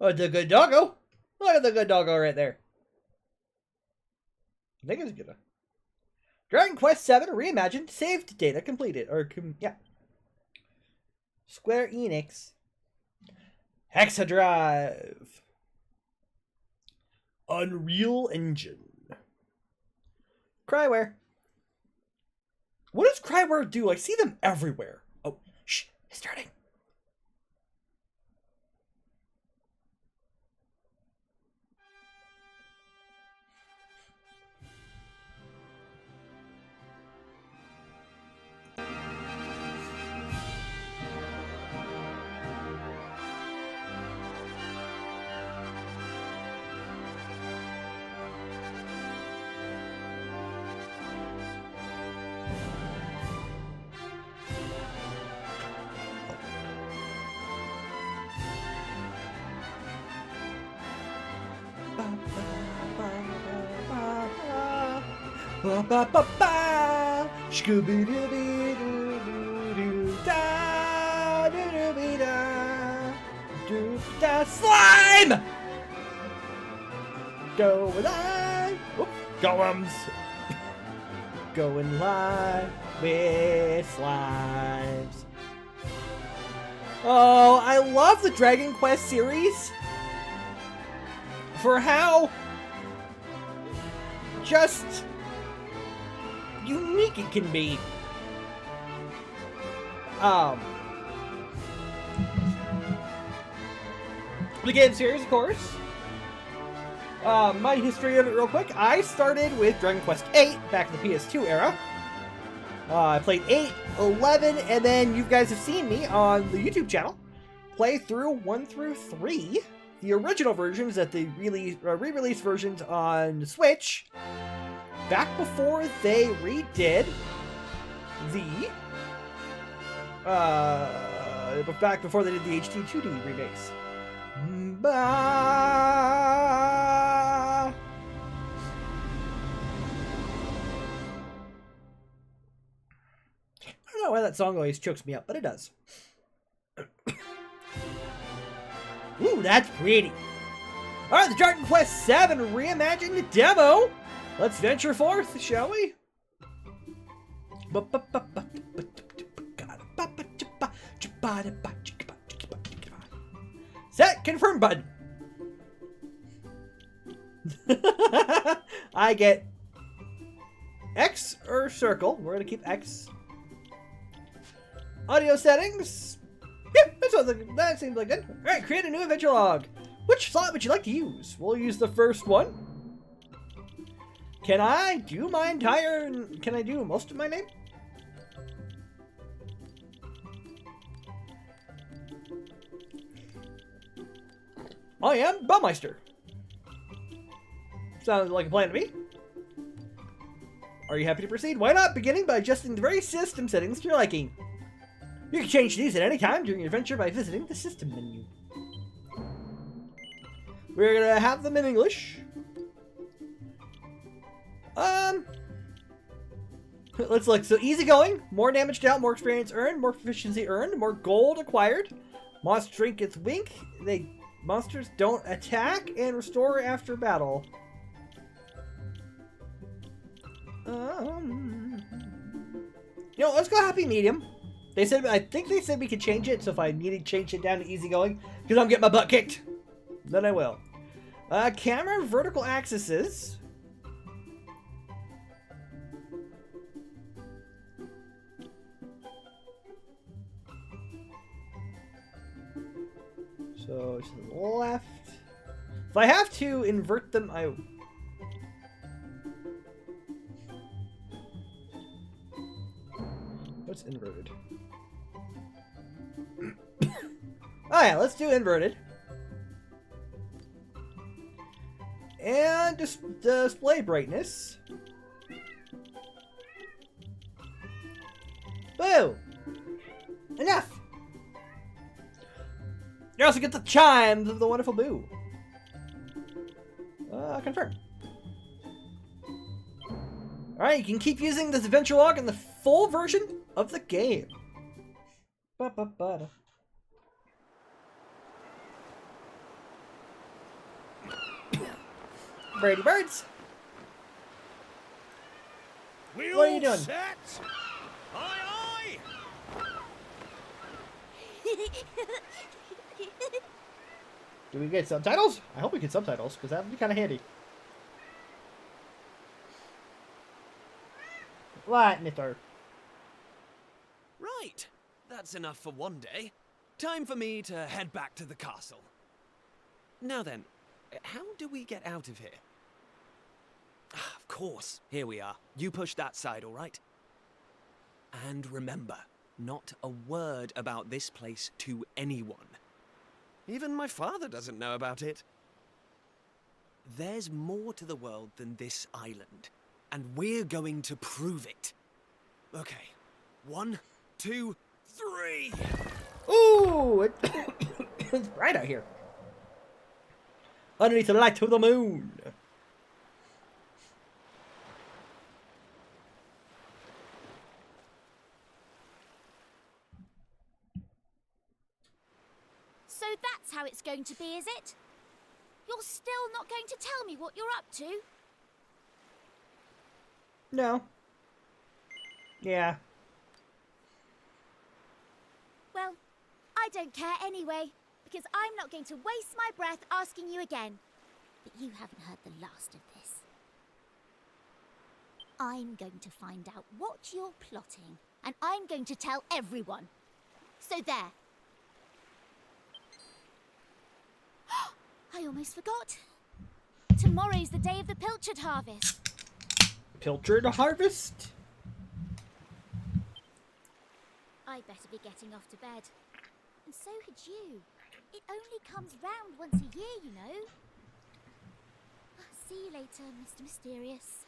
Oh, the good doggo. Look at the good doggo right there. I think it's good. Dragon Quest VII Reimagined. Saved data completed. Yeah. Square Enix. Hexadrive. Unreal Engine. Cryware. What does Cryware do? I see them everywhere. Oh, shh. It's starting. Ba ba ba ba, Scooby Dooby Doo Doo Doo Da Doo Dooby Da Doo Da Slime! Going live! Whoop, golems! Going live with slimes. Oh, I love the Dragon Quest series for how just unique it can be. The game series, of course. My history of it real quick. I started with Dragon Quest VIII back in the PS2 era. I played 8, 11, and then you guys have seen me on the YouTube channel play through 1 through 3. The original versions that they re-released versions on Switch back before they redid the back before they did the HD 2D remakes. Ba I don't know why that song always chokes me up, but it does. Ooh, that's pretty. Alright, the Dragon Quest VII Reimagined demo. Let's venture forth, shall we? Set confirm button. I get X or circle. We're gonna keep X. Audio settings. Yeah, that seems like good. Alright, create a new adventure log. Which slot would you like to use? We'll use the first one. Can I do my entire... Can I do most of my name? I am Baumeister. Sounds like a plan to me. Are you happy to proceed? Why not? Beginning by adjusting the various system settings to your liking. You can change these at any time during your adventure by visiting the system menu. We're gonna have them in English. Let's look. So easygoing, more damage dealt, more experience earned, more proficiency earned, more gold acquired. Monster drink its wink. Monsters don't attack and restore after battle. You know, let's go happy medium. They said, I think they said we could change it, so if I needed to change it down to easygoing, because I'm getting my butt kicked, then I will. Camera vertical axes. So to the left. If I have to invert them, I... What's inverted? Oh yeah, let's do inverted. And display brightness. Boo! Enough! You also get the chimes of the wonderful boo. Confirm. Alright, you can keep using this adventure log in the full version of the game. Brady Birds. We What are you all doing? Set? Aye, Do we get subtitles? I hope we get subtitles, because that would be kind of handy. What, Nitter? Right. That's enough for one day. Time for me to head back to the castle. Now then, how do we get out of here? Ah, of course. Here we are. You push that side, all right? And remember, not a word about this place to anyone. Even my father doesn't know about it. There's more to the world than this island, and we're going to prove it. Okay. 1, 2, 3. Ooh! It's bright out here. Underneath the light of the moon. So that's how it's going to be, is it? You're still not going to tell me what you're up to? No. Yeah. Well, I don't care anyway, because I'm not going to waste my breath asking you again. But you haven't heard the last of this. I'm going to find out what you're plotting, and I'm going to tell everyone. So there. I almost forgot. Tomorrow's the day of the pilchard harvest. Pilchard harvest? I'd better be getting off to bed. And so could you. It only comes round once a year, you know. See you later, Mr. Mysterious.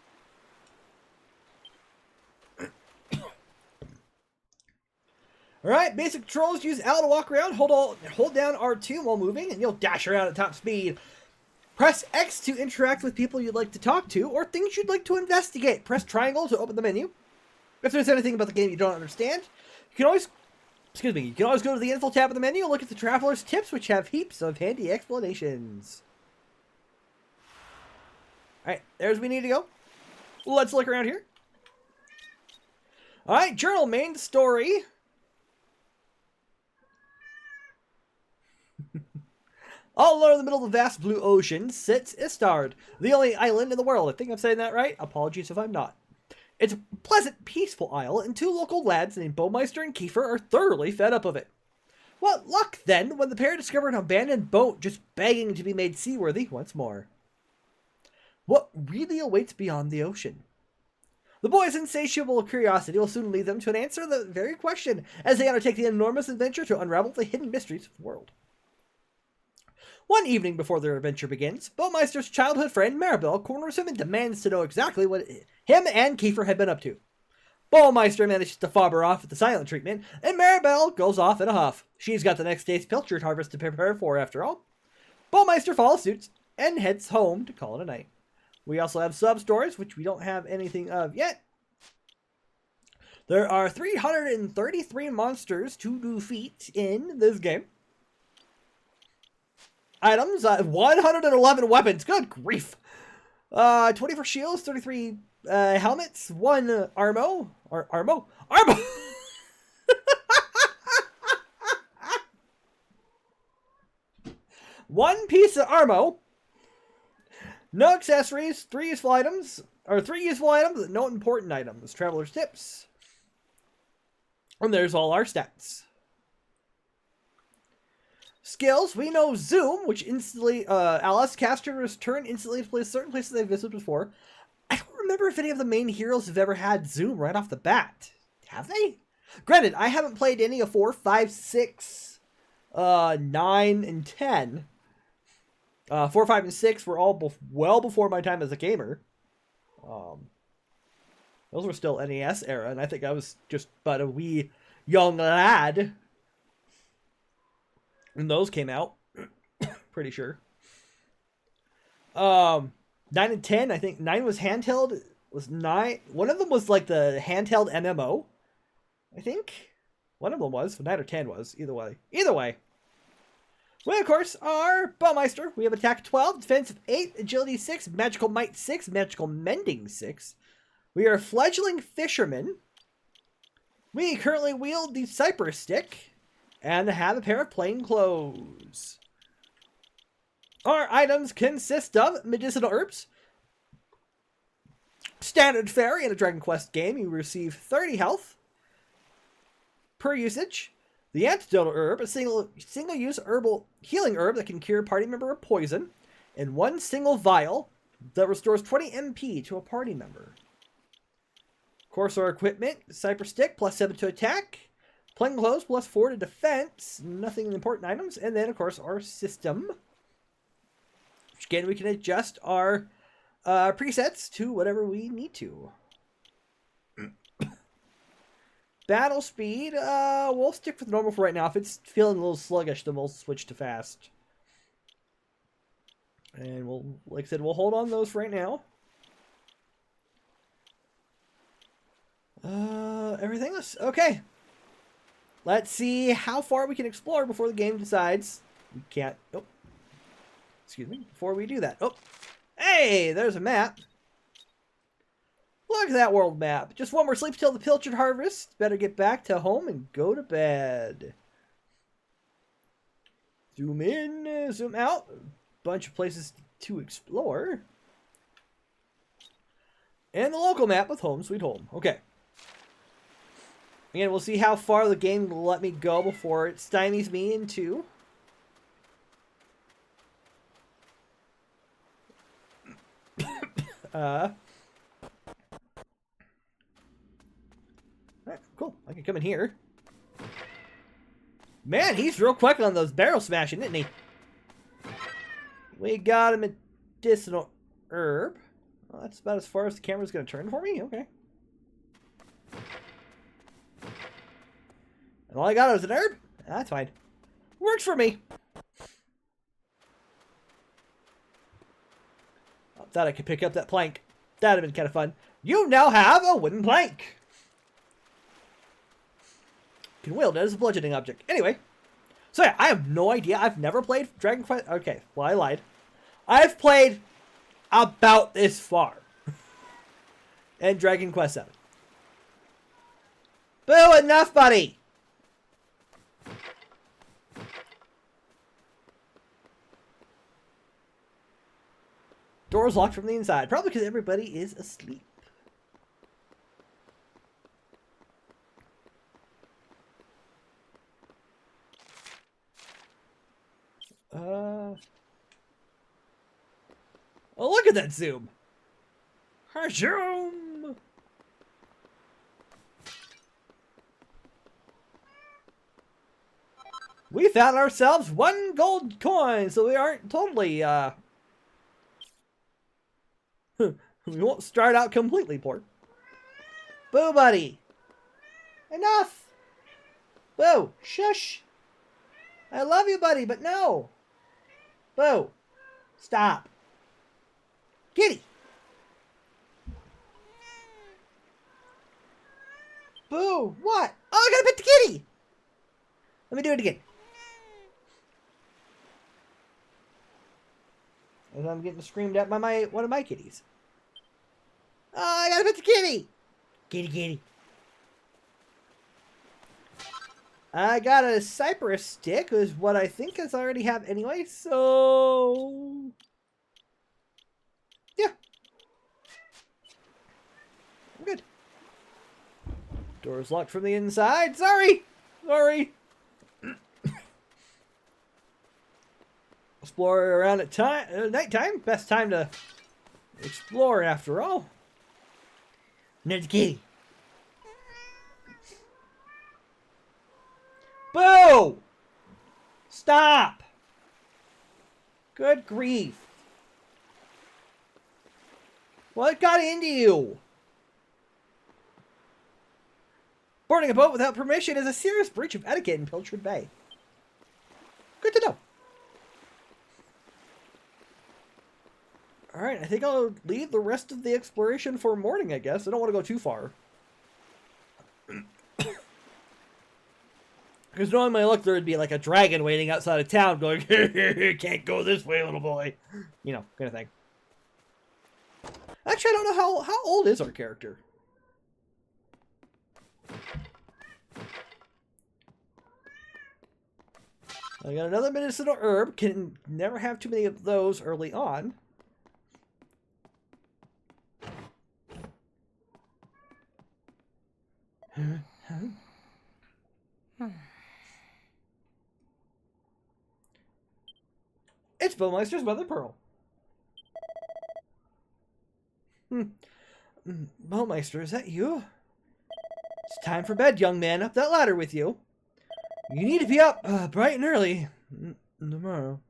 Alright, basic controls. Use L to walk around. Hold down R2 while moving, and you'll dash around at top speed. Press X to interact with people you'd like to talk to, or things you'd like to investigate. Press triangle to open the menu. If there's anything about the game you don't understand, you can always go to the info tab of the menu and look at the Traveler's Tips, which have heaps of handy explanations. Alright, there's where we need to go. Let's look around here. Alright, journal, main story. All alone in the middle of the vast blue ocean sits Istard, the only island in the world. I think I'm saying that right. Apologies if I'm not. It's a pleasant, peaceful isle, and 2 local lads named Baumeister and Kiefer are thoroughly fed up of it. What luck, then, when the pair discover an abandoned boat just begging to be made seaworthy once more. What really awaits beyond the ocean? The boys' insatiable curiosity will soon lead them to an answer to the very question, as they undertake the enormous adventure to unravel the hidden mysteries of the world. One evening before their adventure begins, Baumeister's childhood friend Maribel corners him and demands to know exactly what him and Kiefer had been up to. Baumeister manages to fob her off with the silent treatment, and Maribel goes off in a huff. She's got the next day's pilchard harvest to prepare for, after all. Baumeister follows suit and heads home to call it a night. We also have sub-stories, which we don't have anything of yet. There are 333 monsters to defeat in this game. Items, 111 weapons. Good grief. 24 shields, 33 helmets, 1 armo. Armo? 1 piece of armo. No accessories, 3 useful items, no important items. Traveler's Tips. And there's all our stats. Skills, we know Zoom, which instantly allows casters turn instantly to certain places they've visited before. I don't remember if any of the main heroes have ever had Zoom right off the bat. Have they? Granted, I haven't played any of 4, 5, 6, 9, and 10. 4, 5, and 6 were all well before my time as a gamer. Those were still NES era, and I think I was just but a wee young lad when those came out. Pretty sure. 9 and 10, I think 9 was handheld. Was 9? One of them was like the handheld MMO. I think one of them was. 9 or 10 was. Either way. We, of course, are Baumeister. We have attack 12, defense of 8, agility 6, magical might 6, magical mending 6. We are fledgling fishermen. We currently wield the cypress stick and have a pair of plain clothes. Our items consist of medicinal herbs. Standard fare in a Dragon Quest game, you receive 30 health per usage. The antidotal herb, a single-use herbal healing herb that can cure a party member of poison, and one single vial that restores 20 MP to a party member. Of course, our equipment, cypress stick, plus 7 to attack, plain clothes, plus 4 to defense, nothing important items, and then, of course, our system. Which, again, we can adjust our presets to whatever we need to. Battle speed, we'll stick with normal for right now. If it's feeling a little sluggish, then we'll switch to fast. And we'll, like I said, we'll hold on those for right now. Everything else, okay. Let's see how far we can explore before the game decides we can't. Oh, excuse me. Before we do that, oh, hey, there's a map. Look at that world map. Just one more sleep till the pilchard harvest. Better get back to home and go to bed. Zoom in, zoom out. Bunch of places to explore. And the local map with Home Sweet Home. Okay. Again, we'll see how far the game will let me go before it stymies me into. Alright, cool. I can come in here. Man, he's real quick on those barrel smashing, isn't he? We got a medicinal herb. Well, that's about as far as the camera's going to turn for me. Okay. And all I got was an herb? That's fine. Works for me. I thought I could pick up that plank. That'd have been kind of fun. You now have a wooden plank. You can wield it as a bludgeoning object. Anyway. So yeah, I have no idea. I've never played Dragon Quest. Okay, well, I lied. I've played about this far. And Dragon Quest VII. Boo, enough, buddy! Door's locked from the inside. Probably because everybody is asleep. Oh, look at that zoom. Zoom. We found ourselves 1 gold coin, so we aren't totally, we won't start out completely poor. Boo, buddy. Enough. Boo. Shush. I love you, buddy, but no. Boo. Stop. Kitty. Boo. What? Oh, I gotta pet the kitty. Let me do it again. As I'm getting screamed at by one of my kitties. Oh, I gotta pet the kitty. Kitty, kitty. I got a cypress stick, is what I think I already have anyway, so... yeah. I'm good. Door's locked from the inside. Sorry! Sorry! Explore around at nighttime. Best time to explore, after all. There's the kitty. Boo! Stop! Good grief. What got into you? Boarding a boat without permission is a serious breach of etiquette in Pilchard Bay. Good to know. Alright, I think I'll leave the rest of the exploration for morning, I guess. I don't want to go too far. Because knowing my luck, there would be like a dragon waiting outside of town going, can't go this way, little boy. You know, kind of thing. Actually, I don't know how old is our character. I got another medicinal herb. Can never have too many of those early on. It's Baumeister's Mother Pearl. Baumeister, is that you? It's time for bed, young man. Up that ladder with you. You need to be up bright and early tomorrow.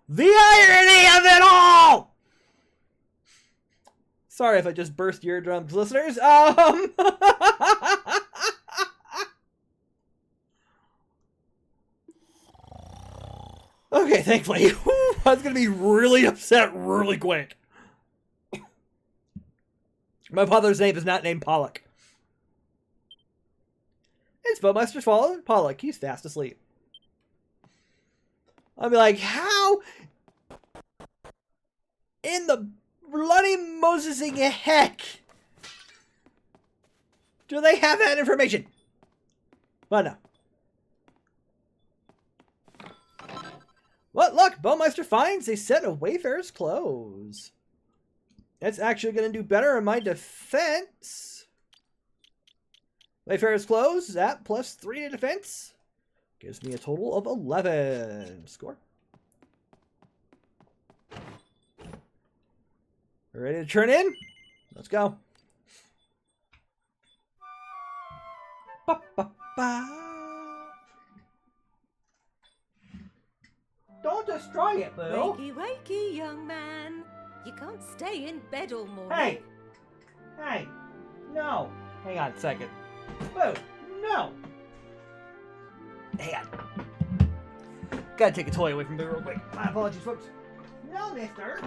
The irony of it all! Sorry if I just burst your eardrums, listeners. Okay, thankfully. I was going to be really upset really quick. My father's name is not named Pollock. It's Baumeister's father, Pollock. He's fast asleep. I'll be like, how in the bloody Mosesing heck do they have that information? But no. What look, Baumeister finds a set of Wayfarer's clothes. That's actually going to do better in my defense. Wayfarer's clothes, that plus 3 to defense. Gives me a total of 11. Score. Ready to turn in? Let's go. Ba, ba, ba. Don't destroy it, Boo. Wakey, wakey, young man. You can't stay in bed all morning. Hey, no. Hang on a second. Boo, no. Hang on. Gotta take a toy away from Boo real quick. My apologies, folks. No, mister.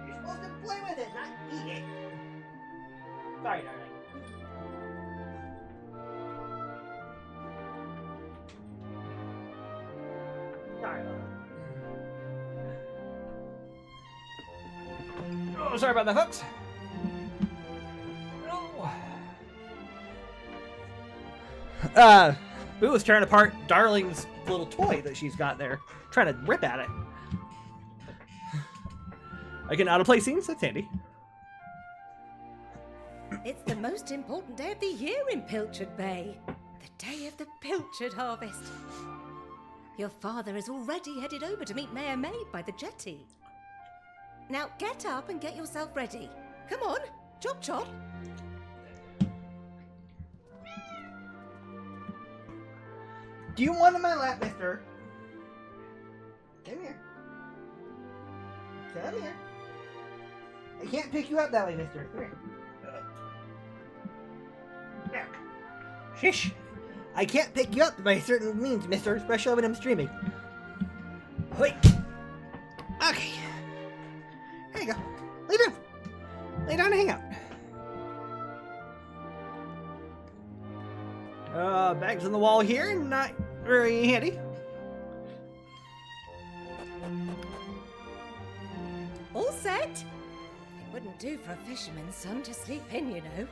You're supposed to play with it, not eat it. Sorry, darling. Sorry, oh, sorry about that, folks. Boo is tearing apart Darling's little toy that she's got there, trying to rip at it. I can auto-play scenes, that's handy. It's the most important day of the year in Pilchard Bay. The day of the pilchard harvest. Your father is already headed over to meet Mayor Maid by the jetty. Now get up and get yourself ready. Come on, chop chop. Do you want in my lap, mister? Come here. Come here. I can't pick you up that way, mister. Come here. There. Shish. I can't pick you up by certain means, mister, especially when I'm streaming. Wait. Okay. There you go. Lay down. Lay down and hang out. Bags on the wall here, not very handy. All set? It wouldn't do for a fisherman's son to sleep in, you know.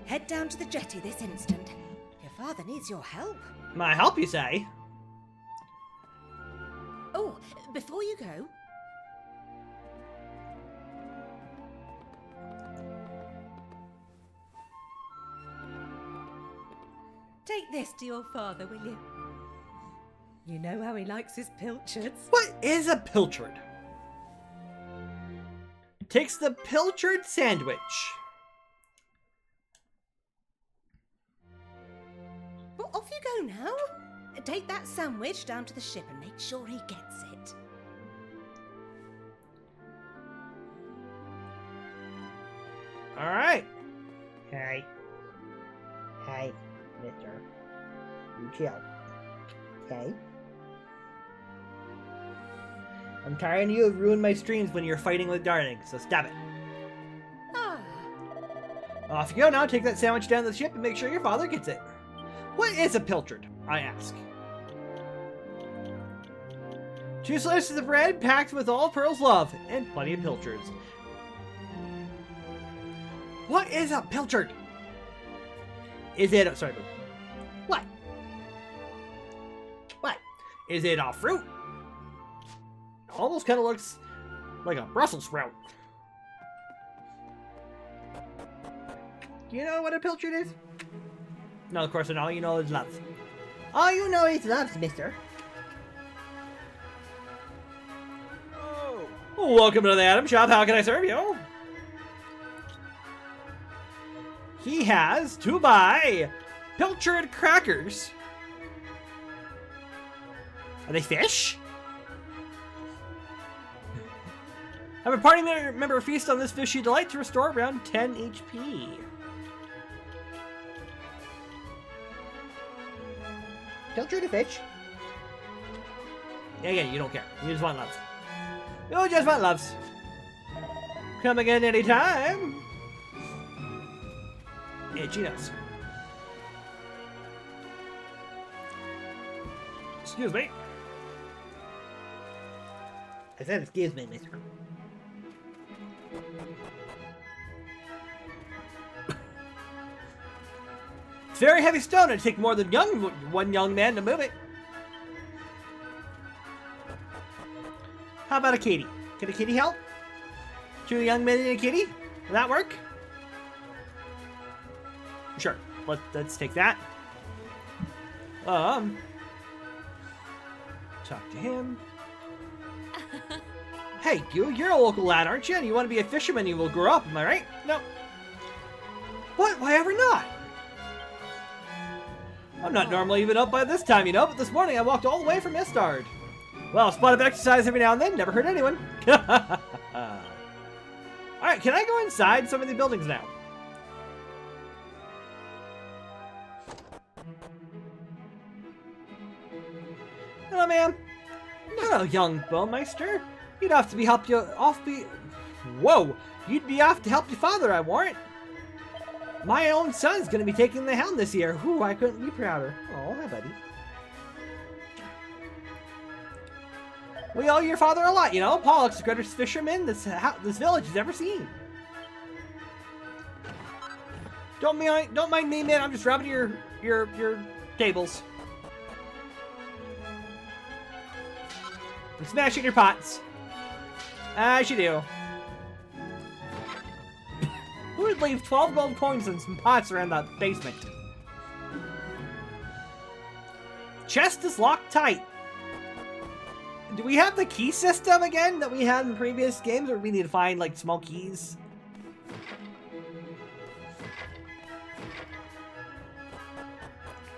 Head down to the jetty this instant. Your father needs your help. My help, you say? Oh, before you go... Take this to your father, will you? You know how he likes his pilchards. What is a pilchard? Takes the pilchard sandwich. Well, off you go now. Take that sandwich down to the ship and make sure he gets it. All right. Hey. Hey, mister. You chill. Okay? I'm tired of you have ruined my streams when you're fighting with Darling, so stop it. Ah, Off you go now, take that sandwich down to the ship and make sure your father gets it. What is a pilchard, I ask? 2 slices of bread packed with all Pearl's love, and plenty of pilchards. What is a pilchard? Is it sorry, what? What? Is it a fruit? Almost kind of looks like a Brussels sprout. Do you know what a pilchard is? No, of course not. All you know is love. All you know is love, mister. Oh, Welcome to the Atom Shop. How can I serve you? He has to buy pilchard crackers. Are they fish? Have a party member feast on this fishy delight to restore around 10 HP. Pilchard a fish? Yeah, you don't care. You just want loves. You just want loves. Come again anytime. Itchy nose. Excuse me. I said excuse me, mister. It's very heavy stone. It'd take more than one young man to move it. How about a kitty? Can a kitty help? 2 young men and a kitty? Will that work? Sure. Let's take that. Talk to him. Hey, you're a local lad, aren't you? And you want to be a fisherman, you will grow up, am I right? No. What? Why ever not? I'm not normally even up by this time, you know, but this morning I walked all the way from Istard. Well, a spot of exercise every now and then never hurt anyone. Alright, can I go inside some of the buildings now? Hello, ma'am. Hello, young Baumeister. You'd have to be Whoa! You'd be off to help your father, I warrant. My own son's gonna be taking the helm this year. Ooh, I couldn't be prouder. Oh, hi, buddy. We owe your father a lot, you know. Pollock's the greatest fisherman this village has ever seen. Don't mind me, man. I'm just rubbing your tables. I'm smashing your pots. As you do. Who would leave 12 gold coins and some pots around the basement? Chest is locked tight. Do we have the key system again that we had in previous games, or do we need to find, like, small keys?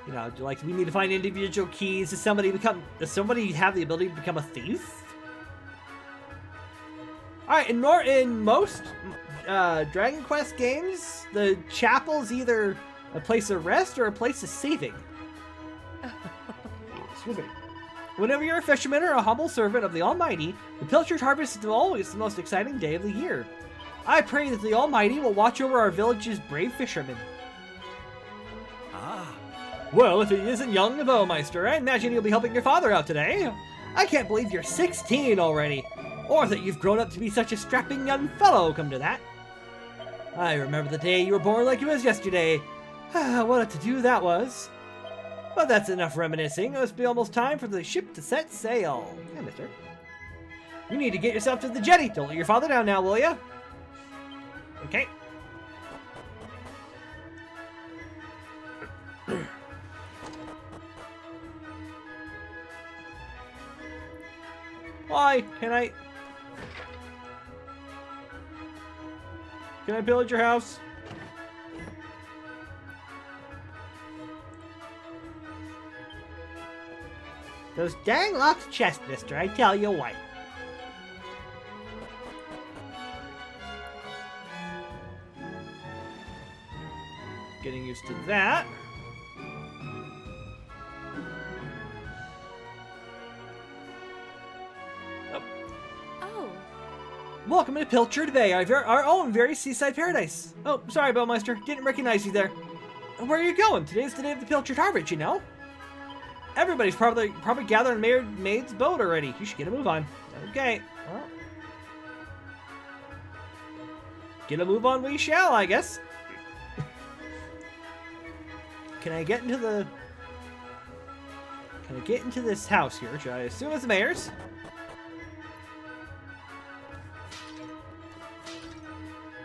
You know, like, we need to find individual keys. Does somebody have the ability to become a thief? Alright, in most Dragon Quest games, the chapel's either a place of rest or a place of saving. Excuse me. Whenever you're a fisherman or a humble servant of the Almighty, the pilchard harvest is always the most exciting day of the year. I pray that the Almighty will watch over our village's brave fishermen. ah, Well, if he isn't young Baumeister, I imagine you'll be helping your father out today. I can't believe you're 16 already, or that you've grown up to be such a strapping young fellow, come to that. I remember the day you were born like it was yesterday. What a to-do that was. But that's enough reminiscing. It must be almost time for the ship to set sail. Yeah, mister. You need to get yourself to the jetty. Don't let your father down now, will ya? Okay. Why? Can I build your house? Those dang locked chests, mister, I tell you what. Getting used to that. Oh, Welcome to Pilchard Bay, our own very seaside paradise. Oh, sorry, Baumeister. Didn't recognize you there. Where are you going? Today's the day of the Pilchard Harvest, you know? Everybody's probably gathering Maid's boat already. You should get a move on. Okay. Well, get a move on we shall, I guess. Can I get into this house here, which I assume is the mayor's?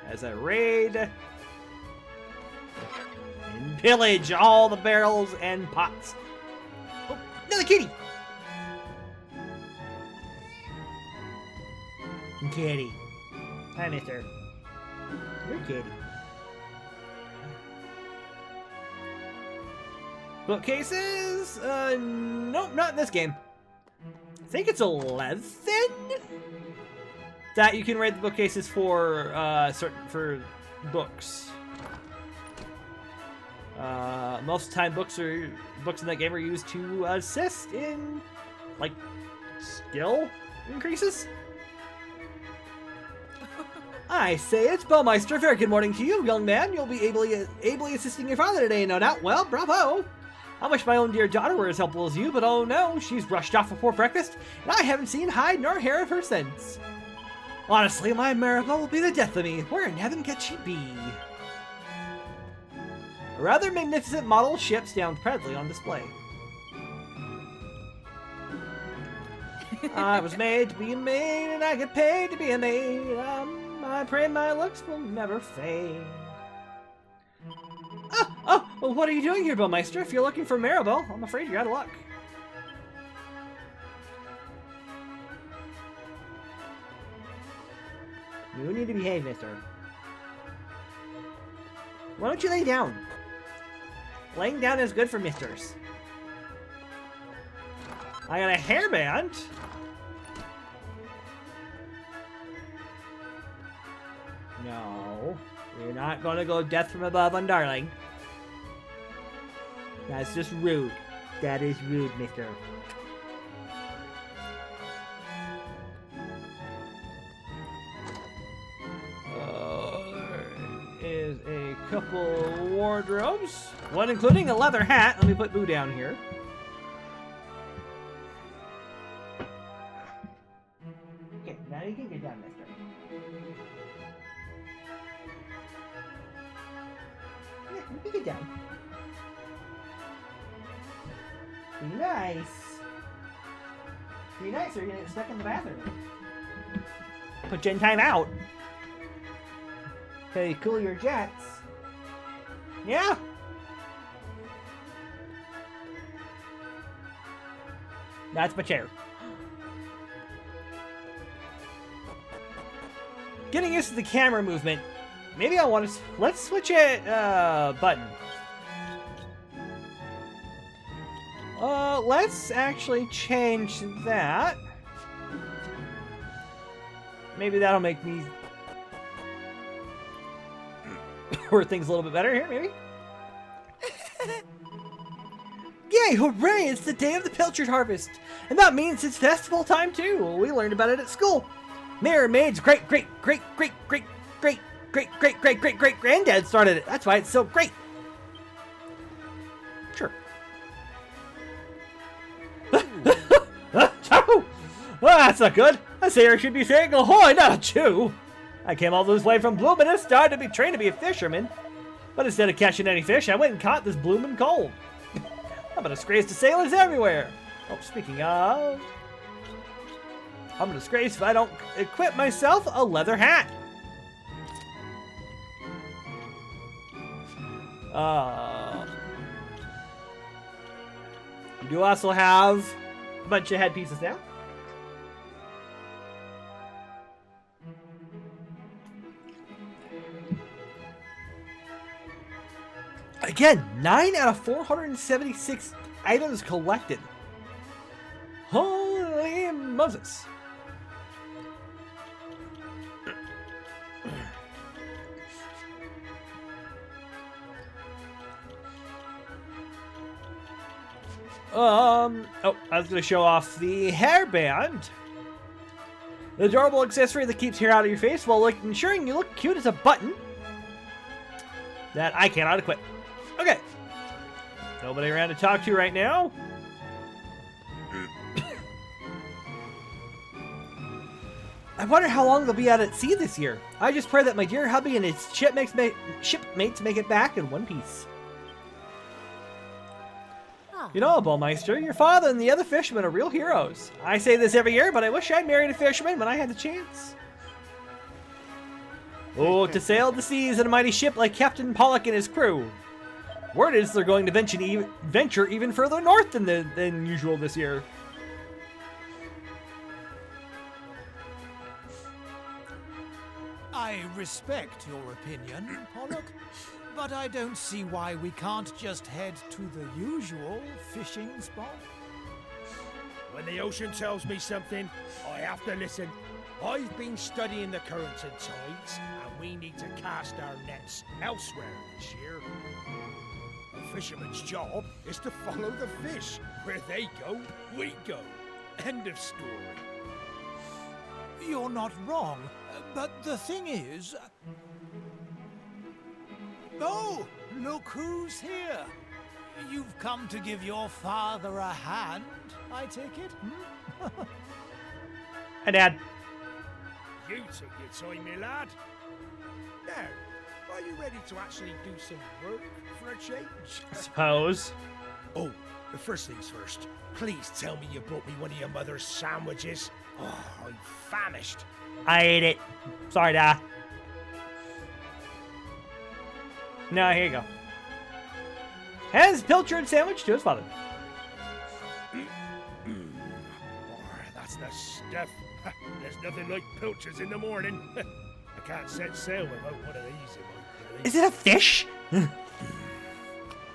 As I raid and pillage all the barrels and pots. Oh, another kitty! Kitty. Hi, mister. You're a kitty. Bookcases? Nope, not in this game. I think it's 11? That you can raid the bookcases for books. Most of the time, books in that game are used to assist in, like, skill increases. I say it's Baumeister. Very good morning to you, young man. You'll be ably assisting your father today, no doubt. Well, bravo. I wish my own dear daughter were as helpful as you, but oh no, she's rushed off before breakfast, and I haven't seen hide nor hair of her since. Honestly, my Maribel will be the death of me. Where in heaven can she be? A rather magnificent model ship stands proudly on display. I was made to be a maid, and I get paid to be a maid. I pray my looks will never fade. Oh, well, what are you doing here, Baumeister? If you're looking for Maribel, I'm afraid you're out of luck. You need to behave, mister. Why don't you lay down? Laying down is good for misters. I got a hairband. No, you're not gonna go death from above on darling. That's just rude. That is rude, mister. There is a couple wardrobes. One including a leather hat. Let me put Boo down here. Okay, now you can get down, mister. Yeah, you can get down. Be nice. Be nice or you're gonna get stuck in the bathroom. Put you in time out. Till you cool your jets. Yeah? That's my chair. Getting used to the camera movement. Maybe I want to... Let's switch it, button. Let's actually change that. Maybe that'll make me... word things a little bit better here, maybe? Yay, hooray! It's the day of the Pilchard Harvest. And that means it's festival time, too. We learned about it at school. Mayor Maid's great-great-great-great-great-great-great-great-great-granddad started it. That's why it's so great. Sure. Well, that's not good. A sailor should be saying ahoy, not a chew. I came all this way from Bloomin' Star to be trained to be a fisherman. But instead of catching any fish, I went and caught this bloomin' cold. I'm a disgrace to sailors everywhere. Oh, speaking of... I'm a disgrace if I don't equip myself a leather hat. You do also have a bunch of headpieces now. Again, 9 out of 476 items collected. Holy Moses. Oh, I was going to show off the hairband. The adorable accessory that keeps hair out of your face while ensuring you look cute as a button that I cannot equip. Okay. Nobody around to talk to right now. I wonder how long they'll be out at sea this year. I just pray that my dear hubby and his shipmates make it back in one piece. You know, Baumeister, your father and the other fishermen are real heroes. I say this every year, but I wish I married a fisherman when I had the chance. Oh, to sail the seas in a mighty ship like Captain Pollock and his crew. Word is they're going to venture even further north than usual this year. I respect your opinion, Pollock, but I don't see why we can't just head to the usual fishing spot. When the ocean tells me something, I have to listen. I've been studying the currents and tides, and we need to cast our nets elsewhere this year. A fisherman's job is to follow the fish. Where they go, we go. End of story. You're not wrong, but the thing is... Oh, look who's here. You've come to give your father a hand, I take it? Hi, Dad. You took your time, my lad. Now, are you ready to actually do some work for a change? I suppose. Oh, the first things first. Please tell me you brought me one of your mother's sandwiches. Oh, I'm famished. I ate it. Sorry, Dad. No, here you go. Hands pilchard sandwich to his father. Oh, that's the stuff. There's nothing like pilchards in the morning. I can't set sail without one of these in my belly. Is it a fish?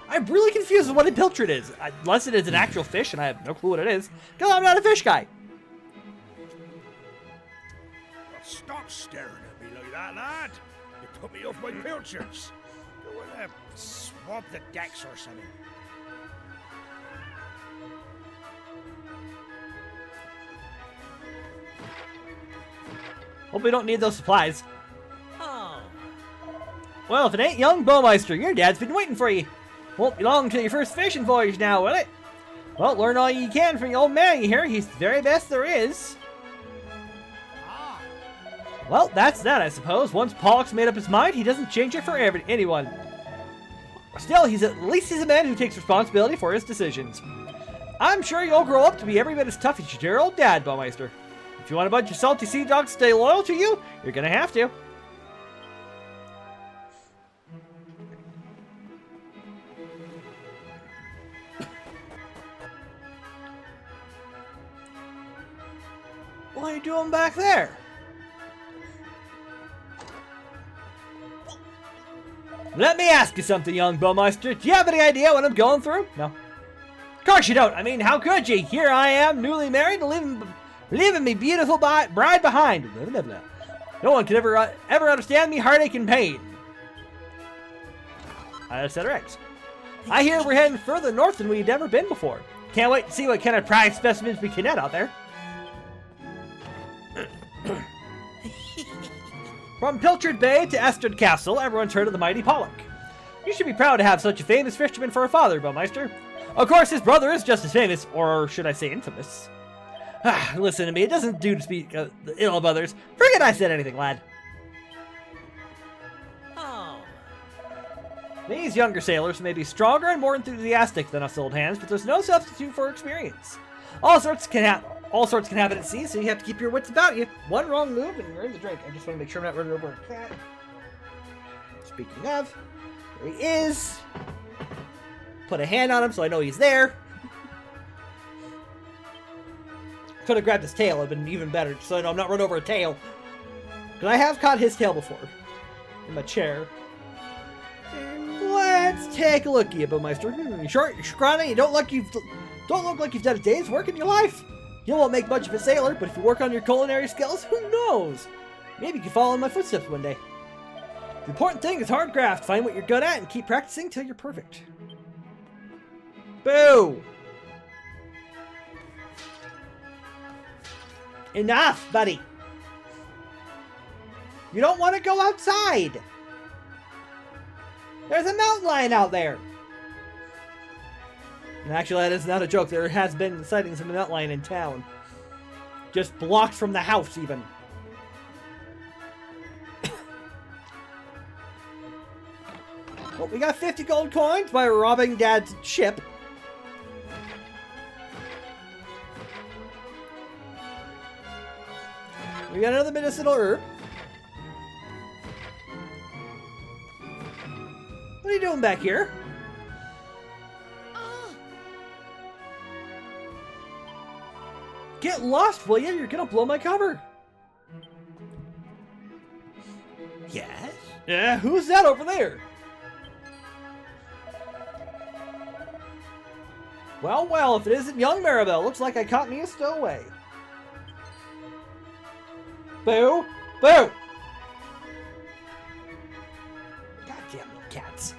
I'm really confused with what a pilchard is. Unless it is an actual fish, and I have no clue what it is. Because I'm not a fish guy. Well, stop staring at me like that, lad. You put me off my pilchards. Go in there, swab the decks or something. Hope we don't need those supplies. Oh. Well, if it ain't young Baumeister, your dad's been waiting for you. Won't be long till your first fishing voyage now, will it? Well, learn all you can from your old man you hear. He's the very best there is. Well, that's that, I suppose. Once Pollock's made up his mind, he doesn't change it for anyone. Still, at least he's a man who takes responsibility for his decisions. I'm sure you'll grow up to be every bit as tough as your dear old dad, Baumeister. If you want a bunch of salty sea dogs to stay loyal to you, you're gonna have to. What are you doing back there? Let me ask you something, young Baumeister. Do you have any idea what I'm going through? No. Of course you don't. I mean, how could you? Here I am, newly married, leaving me beautiful bride behind. Blah, blah, blah. No one could ever understand me heartache and pain. I said Rex. I hear we're heading further north than we've ever been before. Can't wait to see what kind of prize specimens we can net out there. From Pilchard Bay to Estrid Castle, everyone's heard of the mighty Pollock. You should be proud to have such a famous fisherman for a father, Baumeister. Of course, his brother is just as famous, or should I say infamous. Listen to me, it doesn't do to speak ill of others. Forget I said anything, lad. Oh. These younger sailors may be stronger and more enthusiastic than us old hands, but there's no substitute for experience. All sorts can happen at sea, so you have to keep your wits about you. One wrong move and you're in the drink. I just want to make sure I'm not running over a cat. Speaking of, there he is. Put a hand on him so I know he's there. Could have grabbed his tail, it'd been even better, so I know I'm not running over a tail. Because I have caught his tail before. In my chair. Let's take a look at you, Baumeister. You're short, you're scrawny, you don't look like you've done a day's work in your life. You won't make much of a sailor, but if you work on your culinary skills, who knows? Maybe you can follow in my footsteps one day. The important thing is hard craft. Find what you're good at and keep practicing till you're perfect. Boo! Enough, buddy. You don't want to go outside. There's a mountain lion out there. And actually, that is not a joke. There has been sightings of a mountain lion in town. Just blocked from the house, even. Well, we got 50 gold coins by robbing Dad's ship. We got another medicinal herb. What are you doing back here? Get lost, will you? You're gonna blow my cover. Yes? Yeah, who's that over there? Well, well, if it isn't young Maribel, looks like I caught me a stowaway. Boo! Boo! Goddamn cats.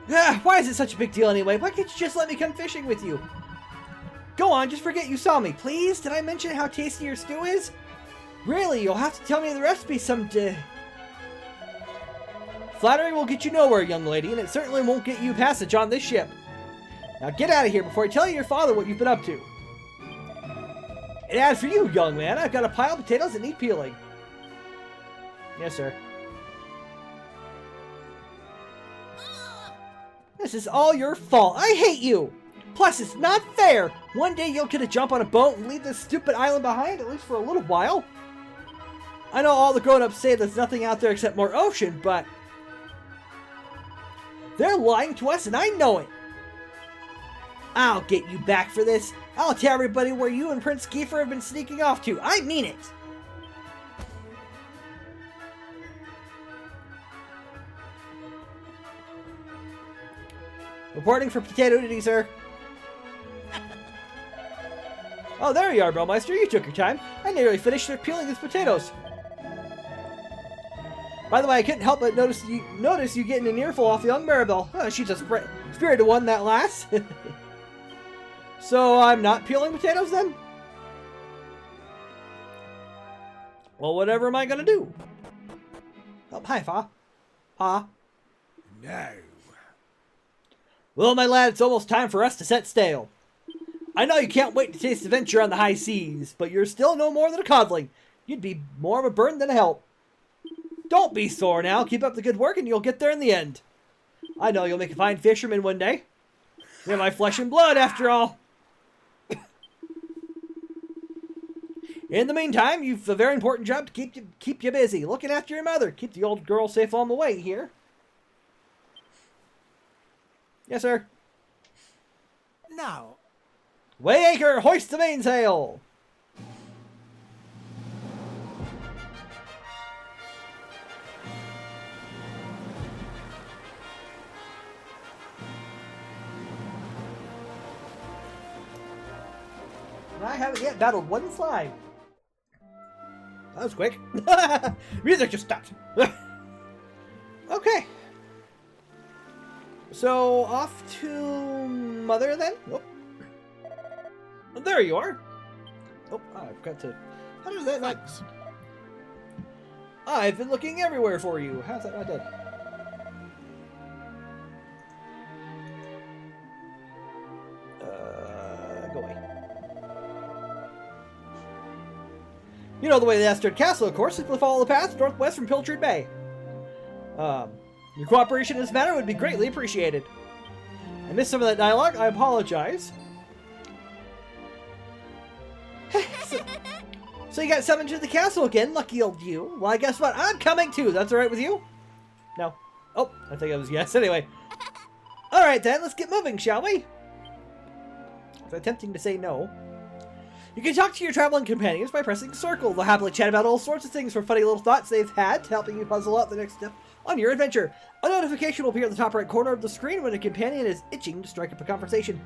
Ah, why is it such a big deal anyway? Why can't you just let me come fishing with you? Go on, just forget you saw me, please. Did I mention how tasty your stew is? Really, you'll have to tell me the recipe someday. Flattery will get you nowhere, young lady, and it certainly won't get you passage on this ship. Now get out of here before I tell your father what you've been up to. And as for you, young man, I've got a pile of potatoes that need peeling. Yes, sir. This is all your fault. I hate you. Plus, it's not fair. One day you'll get to jump on a boat and leave this stupid island behind, at least for a little while. I know all the grown-ups say there's nothing out there except more ocean, but they're lying to us and I know it. I'll get you back for this. I'll tell everybody where you and Prince Kiefer have been sneaking off to. I mean it. Reporting for potato duty, sir. Oh, there you are, Baumeister. You took your time. I nearly finished peeling these potatoes. By the way, I couldn't help but notice you getting an earful off young Maribel. Oh, she's a spirited one, that lass. So I'm not peeling potatoes then? Well, whatever am I gonna do? Oh, hi, Fa. Pa. No. Well, my lad, it's almost time for us to set sail. I know you can't wait to taste adventure on the high seas, but you're still no more than a codling. You'd be more of a burden than a help. Don't be sore now. Keep up the good work and you'll get there in the end. I know you'll make a fine fisherman one day. You're my flesh and blood, after all. In the meantime, you've a very important job to keep you busy. Looking after your mother. Keep the old girl safe on the way here. Yes, sir. Now, Weigh anchor, hoist the mainsail! And I haven't yet battled one slime. That was quick. Music just stopped. Okay. So, off to Mother then? Nope. There you are. Oh, I've got to... How does that not... I've been looking everywhere for you. How's that not dead? Go away. You know the way to the Astrid Castle, of course, is to follow the path northwest from Pilchard Bay. Your cooperation in this matter would be greatly appreciated. I missed some of that dialogue. I apologize. So you got summoned to the castle again, lucky old you. Well, guess what? I'm coming too. That's alright with you? No. Oh, I think it was yes. Anyway. Alright then, let's get moving, shall we? It's attempting to say no. You can talk to your traveling companions by pressing circle. They'll happily chat about all sorts of things, from funny little thoughts they've had to helping you puzzle out the next step on your adventure. A notification will appear at the top right corner of the screen when a companion is itching to strike up a conversation.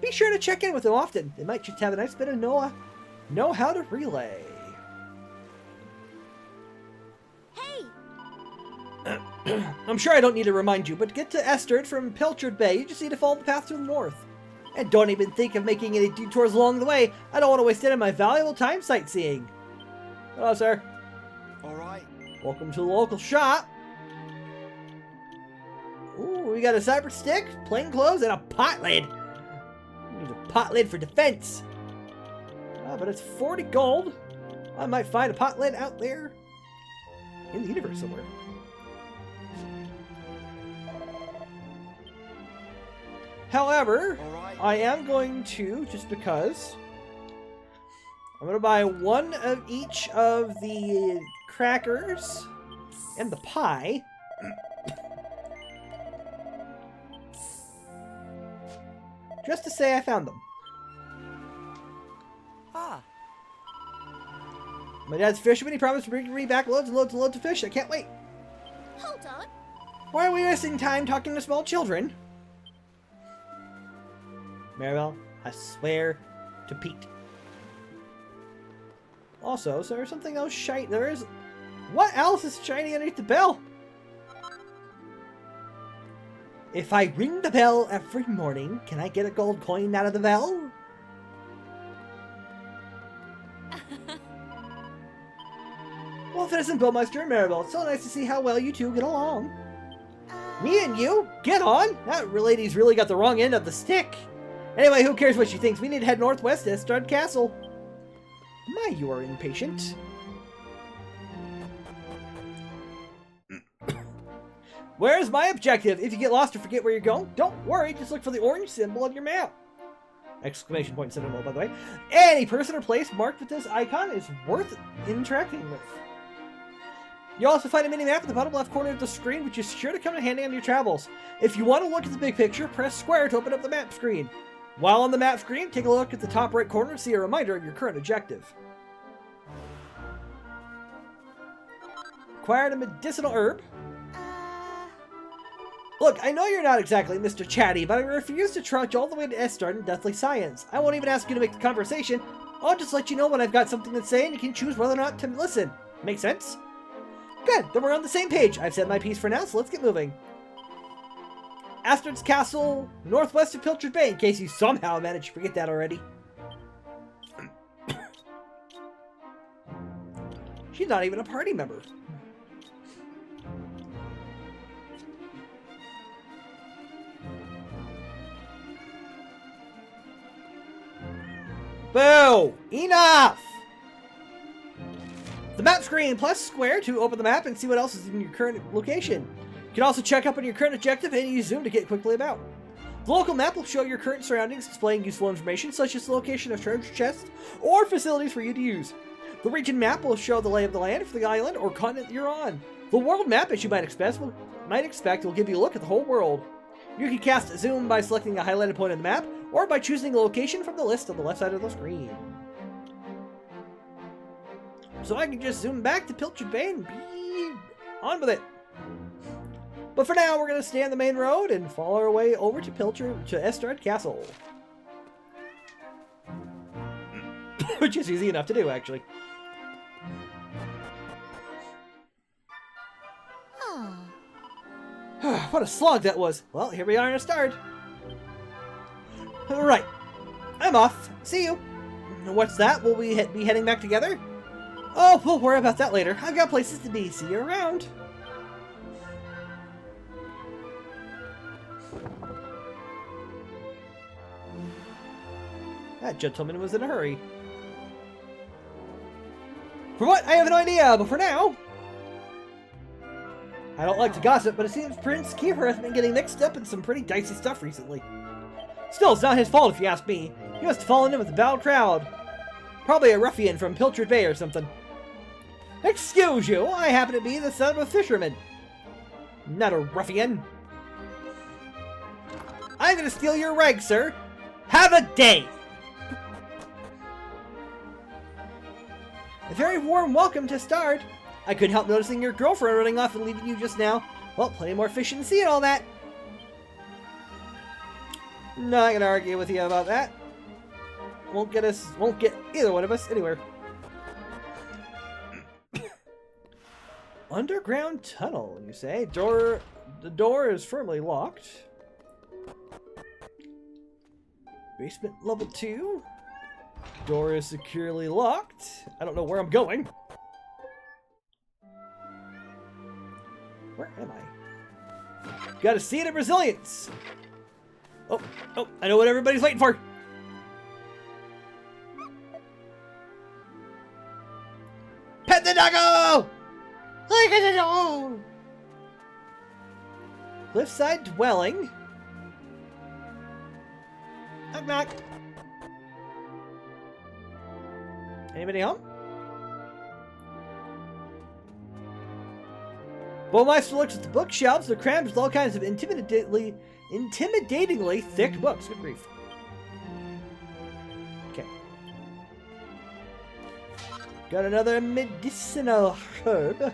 Be sure to check in with them often. They might just have a nice bit of know how to relay. Hey! I'm sure I don't need to remind you, but to get to Esterd from Pilchard Bay, you just need to follow the path to the north. And don't even think of making any detours along the way. I don't want to waste any of my valuable time sightseeing. Hello, sir. Welcome to the local shop. Ooh, we got a cyber stick, plain clothes, and a pot lid. We need a pot lid for defense. But it's 40 gold. I might find a pot lid out there in the universe somewhere. However, I am going to, just because, I'm going to buy one of each of the crackers and the pie. Just to say I found them. Ah. My dad's fisherman. He promised to bring me back loads and loads and loads of fish. I can't wait. Hold on. Why are we wasting time talking to small children? Maribel, I swear to Pete. Also, so there's something else shiny. There is... What else is shiny underneath the bell? If I ring the bell every morning, can I get a gold coin out of the bell? Well, if it isn't Baumeister and Maribel, it's so nice to see how well you two get along. Me and you? Get on? That lady's really got the wrong end of the stick. Anyway, who cares what she thinks? We need to head northwest to Strud Castle. My, you are impatient. Where's my objective? If you get lost or forget where you're going, don't worry, just look for the orange symbol on your map. Exclamation point symbol, by the way. Any person or place marked with this icon is worth interacting with. You'll also find a mini-map at the bottom left corner of the screen, which is sure to come in handy on your travels. If you want to look at the big picture, press square to open up the map screen. While on the map screen, take a look at the top right corner to see a reminder of your current objective. Acquired a medicinal herb. Look, I know you're not exactly Mr. Chatty, but I refuse to trudge all the way to Estard in Deathly Science. I won't even ask you to make the conversation. I'll just let you know when I've got something to say and you can choose whether or not to listen. Make sense? Good, then we're on the same page. I've said my piece for now, so let's get moving. Astrid's Castle, northwest of Pilchard Bay, in case you somehow managed to forget that already. She's not even a party member. Boo! Enough! The map screen, plus square to open the map and see what else is in your current location. You can also check up on your current objective and use zoom to get quickly about. The local map will show your current surroundings, displaying useful information such as the location of treasure chests or facilities for you to use. The region map will show the lay of the land for the island or continent you're on. The world map, as you might expect, will give you a look at the whole world. You can cast zoom by selecting a highlighted point on the map, or by choosing a location from the list on the left side of the screen. So I can just zoom back to Pilchard Bay and be on with it. But for now, we're going to stay on the main road and follow our way over to Estard Castle. Which is easy enough to do, actually. What a slog that was. Well, here we are in Estard. Alright. I'm off. See you. What's that? Will we be heading back together? Oh, we'll worry about that later. I've got places to be. See you around. That gentleman was in a hurry. For what? I have no idea, but for now... I don't like to gossip, but it seems Prince Kiefer has been getting mixed up in some pretty dicey stuff recently. Still, it's not his fault if you ask me. He must have fallen in with a bad crowd. Probably a ruffian from Pilchard Bay or something. Excuse you, I happen to be the son of a fisherman. Not a ruffian. I'm gonna steal your rag, sir. Have a day! A very warm welcome to Estard. I couldn't help noticing your girlfriend running off and leaving you just now. Well, plenty more fishing to see and all that. Not gonna argue with you about that. Won't get either one of us anywhere. Underground tunnel, you say? The door is firmly locked. Basement level 2. Door is securely locked. I don't know where I'm going. Where am I? Got a seed of resilience. Oh, I know what everybody's waiting for. Pet the doggo! Look at the dog! Cliffside dwelling. Knock knock. Anybody home? Baumeister looks at the bookshelves. They're crammed with all kinds of intimidatingly thick books. Good grief. Okay. Got another medicinal herb.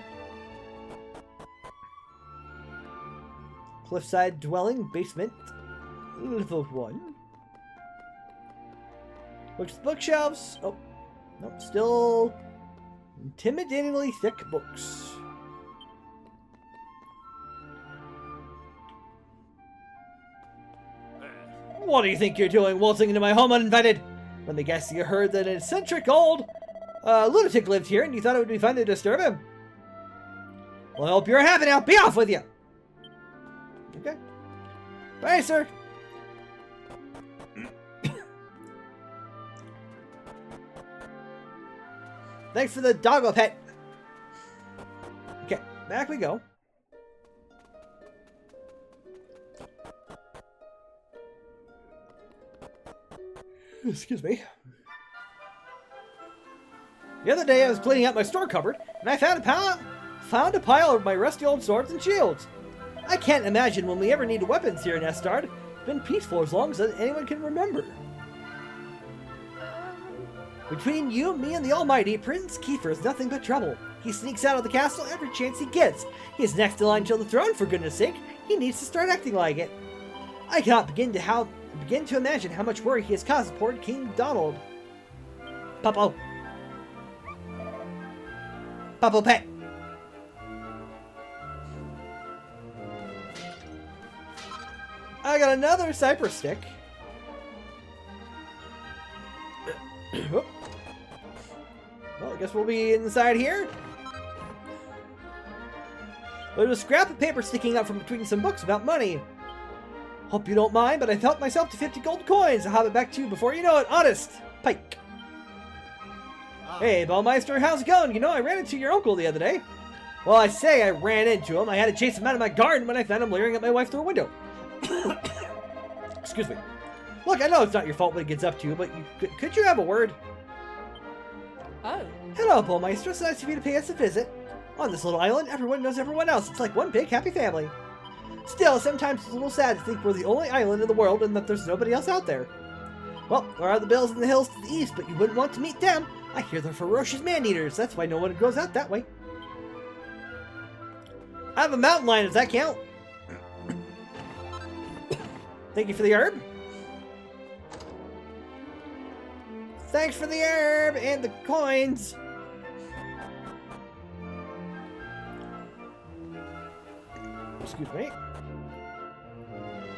Cliffside dwelling, basement, level 1. Looks at the bookshelves. Oh, nope, still intimidatingly thick books. What do you think you're doing, waltzing into my home uninvited? Let me guess, you heard that an eccentric old lunatic lived here and you thought it would be fun to disturb him? Well, I hope you're happy now. Be off with you! Okay. Bye, sir! Thanks for the doggo pet! Okay, back we go. Excuse me. The other day I was cleaning out my store cupboard, and I found a pile of my rusty old swords and shields. I can't imagine when we ever need weapons here in Estard. It's been peaceful as long as anyone can remember. Between you, me, and the Almighty, Prince Kiefer is nothing but trouble. He sneaks out of the castle every chance he gets. He's next in line to the throne, for goodness sake. He needs to start acting like it. I cannot begin to imagine how much worry he has caused poor King Donald. Puppo. Puppo pet. I got another cypress stick. Well, I guess we'll be inside here. There's a scrap of paper sticking out from between some books about money. Hope you don't mind, but I've helped myself to 50 gold coins. I'll have it back to you before you know it. Honest. Pike. Hey, Baumeister, how's it going? You know, I ran into your uncle the other day. Well, I say I ran into him. I had to chase him out of my garden when I found him leering at my wife through a window. Excuse me. Look, I know it's not your fault what he gets up to, but could you have a word? Oh. Hello, Baumeister. It's nice of you to pay us a visit. On this little island, everyone knows everyone else. It's like one big happy family. Still, sometimes it's a little sad to think we're the only island in the world and that there's nobody else out there. Well, there are the Bills in the hills to the east, but you wouldn't want to meet them. I hear they're ferocious man-eaters. That's why no one goes out that way. I have a mountain lion. Does that count? Thank you for the herb. Thanks for the herb and the coins. Excuse me.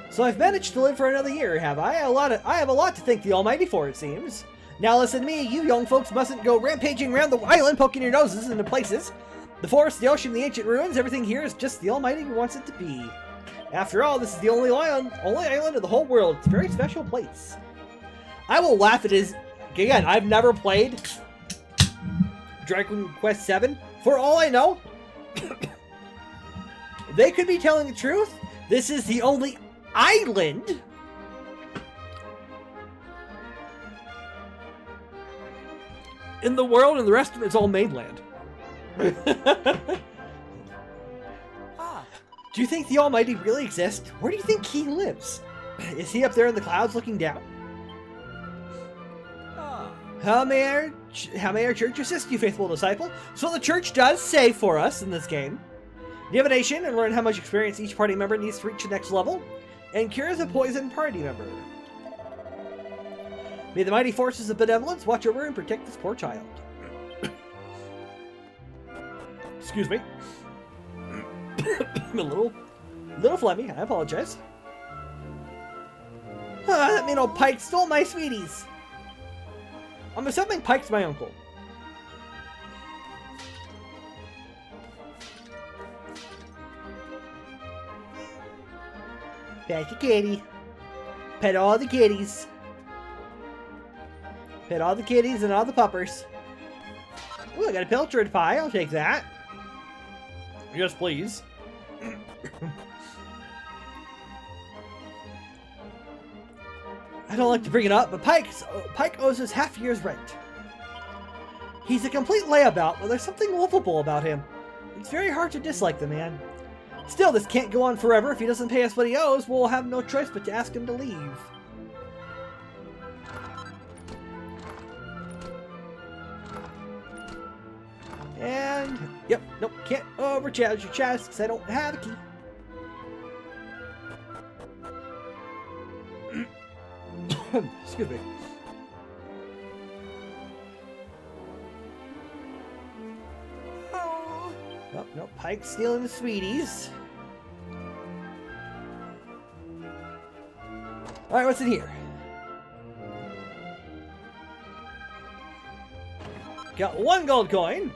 So I've managed to live for another year, have I? I have a lot to thank the Almighty for, it seems. Now listen to me, you young folks mustn't go rampaging around the island poking your noses into places. The forest, the ocean, the ancient ruins, everything here is just the Almighty who wants it to be. After all, this is the only island of the whole world. It's a very special place. I will laugh at his... Again, I've never played Dragon Quest VII. For all I know, they could be telling the truth. This is the only island in the world, and the rest of it's all mainland. Do you think the Almighty really exists? Where do you think he lives? Is he up there in the clouds looking down? How may our church assist you, faithful disciple? So the church does say for us in this game. Divination and learn how much experience each party member needs to reach the next level. And cures a poison party member. May the mighty forces of benevolence watch over and protect this poor child. Excuse me. I'm a little phlegmy. I apologize. That mean old Pike stole my sweeties. I'm assuming Pike's my uncle. Pet the kitty. Pet all the kitties. Pet all the kitties and all the puppers. Ooh, I got a pilchard pie. I'll take that. Yes, please. I don't like to bring it up, but Pike owes us half a year's rent. He's a complete layabout, but there's something lovable about him. It's very hard to dislike the man. Still, this can't go on forever. If he doesn't pay us what he owes, we'll have no choice but to ask him to leave. And, yep, nope, can't overcharge your chest because I don't have a key. Excuse me. Oh, no, Pike's stealing the sweeties. Alright, what's in here? Got 1 gold coin.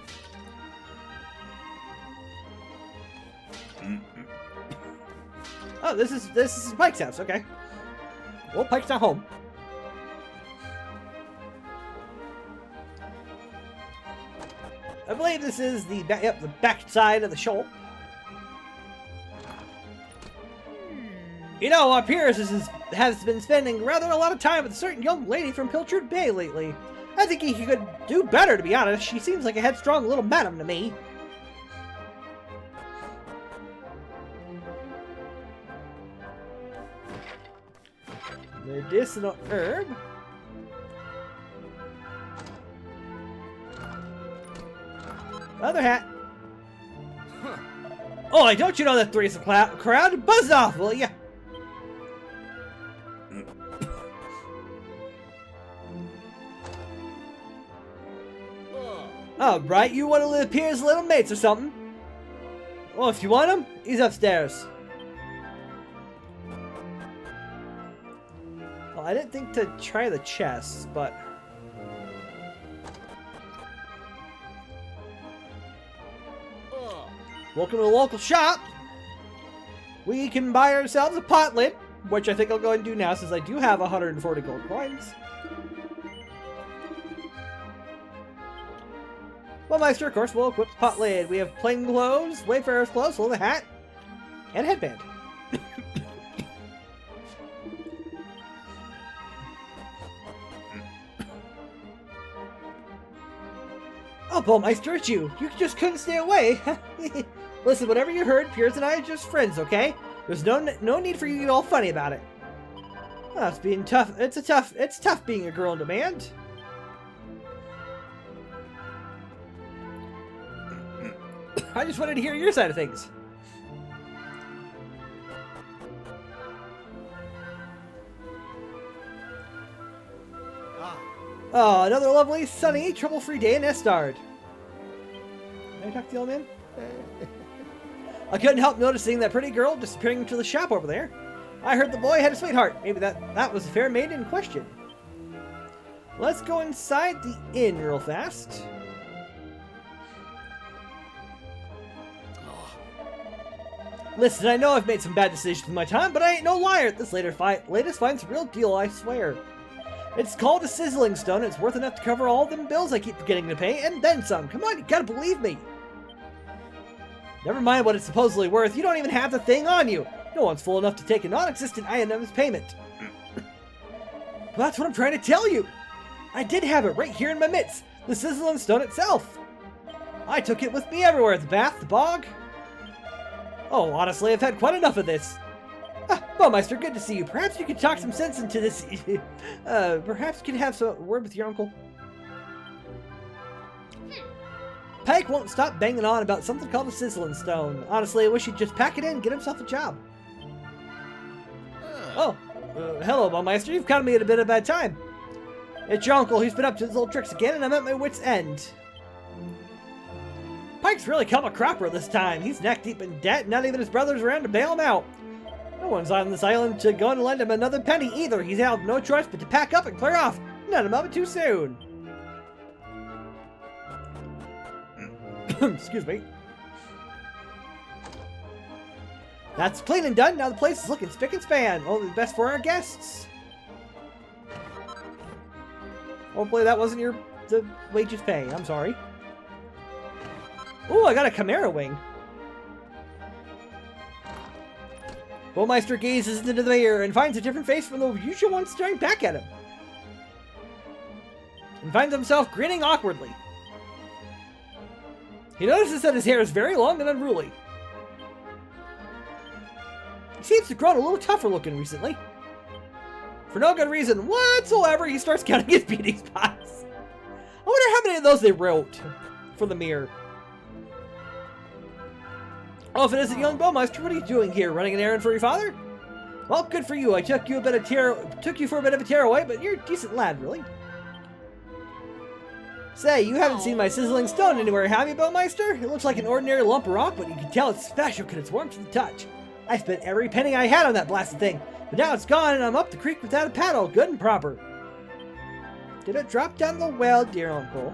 Oh, this is Pike's house, okay. Well, Pike's not home. I believe this is the back side of the shop. You know, Piers has been spending rather a lot of time with a certain young lady from Pilchard Bay lately. I think he could do better, to be honest. She seems like a headstrong little madam to me. Medicinal herb. Other hat. Huh. Oh, don't you know that three's a crowd? Buzz off, will ya? Oh, right, you want to live Pierre's little mates or something? Well, if you want him, he's upstairs. Well, I didn't think to try the chest, but... Welcome to the local shop. We can buy ourselves a pot lid, which I think I'll go and do now since I do have 140 gold coins. Well, Meister, of course, will equip the pot lid. We have plain clothes, wayfarer's clothes, a little hat, and a headband. Oh, Baumeister, it's you. You just couldn't stay away. Listen, whatever you heard, Piers and I are just friends, okay? There's no need for you to get all funny about it. Oh, it's being tough. It's tough being a girl in demand. I just wanted to hear your side of things. Oh, another lovely, sunny, trouble-free day in Estard. Can I talk to the old man? I couldn't help noticing that pretty girl disappearing into the shop over there. I heard the boy had a sweetheart. Maybe that was the fair maiden in question. Let's go inside the inn real fast. Listen, I know I've made some bad decisions in my time, but I ain't no liar. This latest find's a real deal, I swear. It's called a sizzling stone. It's worth enough to cover all them bills I keep forgetting to pay, and then some. Come on, you gotta believe me. Never mind what it's supposedly worth. You don't even have the thing on you. No one's fool enough to take a non-existent item as payment. Well, that's what I'm trying to tell you. I did have it right here in my midst. The sizzling stone itself. I took it with me everywhere. The bath, the bog. Oh, honestly, I've had quite enough of this. Baumeister, good to see you. Perhaps you could talk some sense into this. Perhaps you could have a word with your uncle. Pike won't stop banging on about something called a sizzling stone. Honestly, I wish he'd just pack it in and get himself a job. Hello, Baumeister. You've caught me at a bit of a bad time. It's your uncle. He's been up to his old tricks again, and I'm at my wit's end. Pike's really come a cropper this time. He's neck deep in debt, and not even his brother's around to bail him out. No one's on this island to go and lend him another penny either. He's had no choice but to pack up and clear off. Not a moment too soon. Excuse me. That's clean and done. Now the place is looking spick and span. Only the best for our guests. Hopefully that wasn't the wages pay. I'm sorry. Ooh, I got a Chimera wing. Baumeister gazes into the mirror and finds a different face from the usual one staring back at him. And finds himself grinning awkwardly. He notices that his hair is very long and unruly. He seems to have grown a little tougher looking recently. For no good reason whatsoever, he starts counting his beauty spots. I wonder how many of those they wrote for the mirror. Oh, if it isn't young Baumeister, what are you doing here? Running an errand for your father? Well, good for you. I took you for a bit of a tearaway, but you're a decent lad, really. Say, you haven't seen my sizzling stone anywhere, have you, Baumeister? It looks like an ordinary lump of rock, but you can tell it's special because it's warm to the touch. I spent every penny I had on that blasted thing, but now it's gone and I'm up the creek without a paddle, good and proper. Did it drop down the well, dear uncle?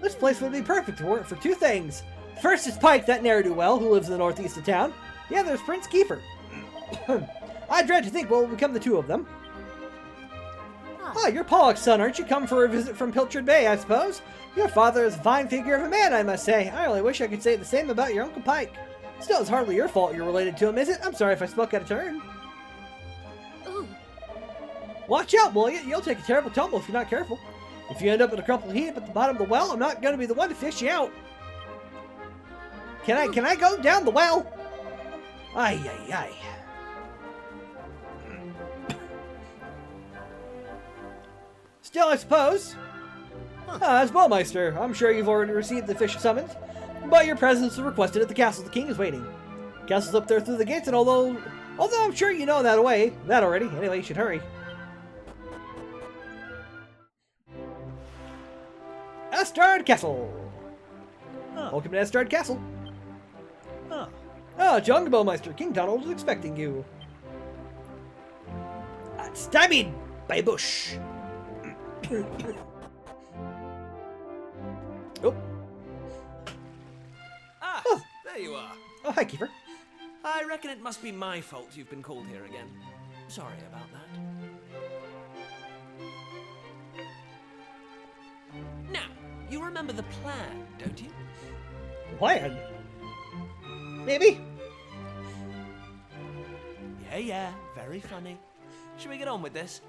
This place would be perfect for two things. The first is Pike, that ne'er-do-well who lives in the northeast of town. The other is Prince Kiefer. I dread to think what will become the two of them. Ah, you're Pollock's son, aren't you? Come for a visit from Pilchard Bay, I suppose? Your father is a fine figure of a man, I must say. I only wish I could say the same about your Uncle Pike. Still, it's hardly your fault you're related to him, is it? I'm sorry if I spoke out of turn. Ooh. Watch out, will you? You'll take a terrible tumble if you're not careful. If you end up in a crumpled heap at the bottom of the well, I'm not going to be the one to fish you out. Can I go down the well? Ay, ay, ay. Still, I suppose. As Baumeister, I'm sure you've already received the official summons, but your presence is requested at the castle. The king is waiting. The castle's up there through the gates, and although I'm sure you know that already. Anyway, you should hurry. Astard Castle. Welcome to Astard Castle. Young Baumeister, King Donald is expecting you. Stymied by a bush. Oh. There you are. Oh, hi, Kiefer. I reckon it must be my fault you've been called here again. Sorry about that. Now, you remember the plan, don't you? Plan? Maybe? Yeah, very funny. Should we get on with this?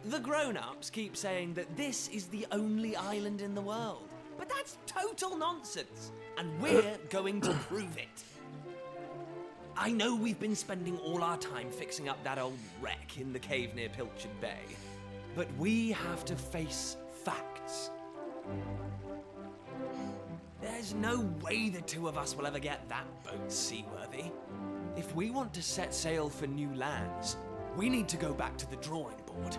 The grown-ups keep saying that this is the only island in the world. But that's total nonsense, and we're going to prove it. I know we've been spending all our time fixing up that old wreck in the cave near Pilchard Bay, but we have to face facts. There's no way the two of us will ever get that boat seaworthy. If we want to set sail for new lands, we need to go back to the drawing board.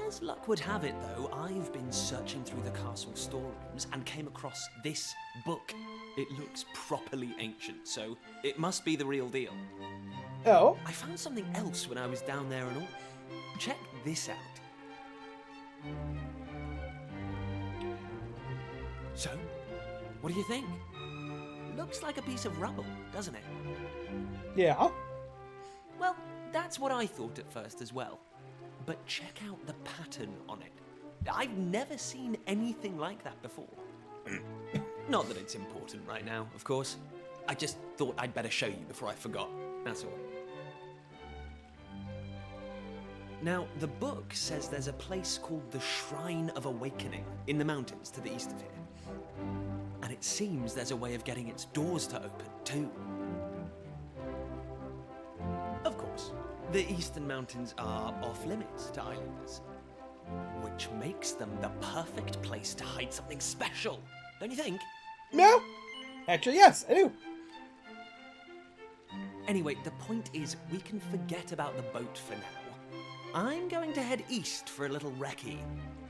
As luck would have it, though, I've been searching through the castle storerooms and came across this book. It looks properly ancient, so it must be the real deal. Oh? I found something else when I was down there and all. Check this out. So, what do you think? Looks like a piece of rubble, doesn't it? Yeah. Well, that's what I thought at first as well. But check out the pattern on it. I've never seen anything like that before. Not that it's important right now, of course. I just thought I'd better show you before I forgot, that's all. Now, the book says there's a place called the Shrine of Awakening in the mountains to the east of here. And it seems there's a way of getting its doors to open, too. Of course, the eastern mountains are off-limits to islanders, which makes them the perfect place to hide something special, don't you think? No? Actually, yes, I do. Anyway, the point is, we can forget about the boat for now. I'm going to head east for a little recce,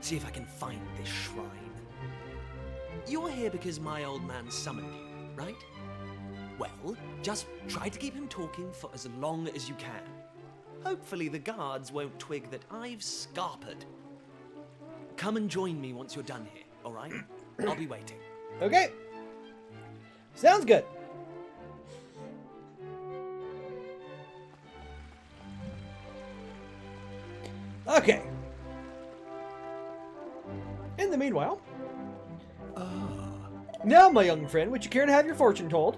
see if I can find this shrine. You're here because my old man summoned you, right? Well, just try to keep him talking for as long as you can. Hopefully the guards won't twig that I've scarpered. Come and join me once you're done here, all right? I'll be waiting. Okay. Sounds good. Okay. In the meanwhile... Now, my young friend, would you care to have your fortune told?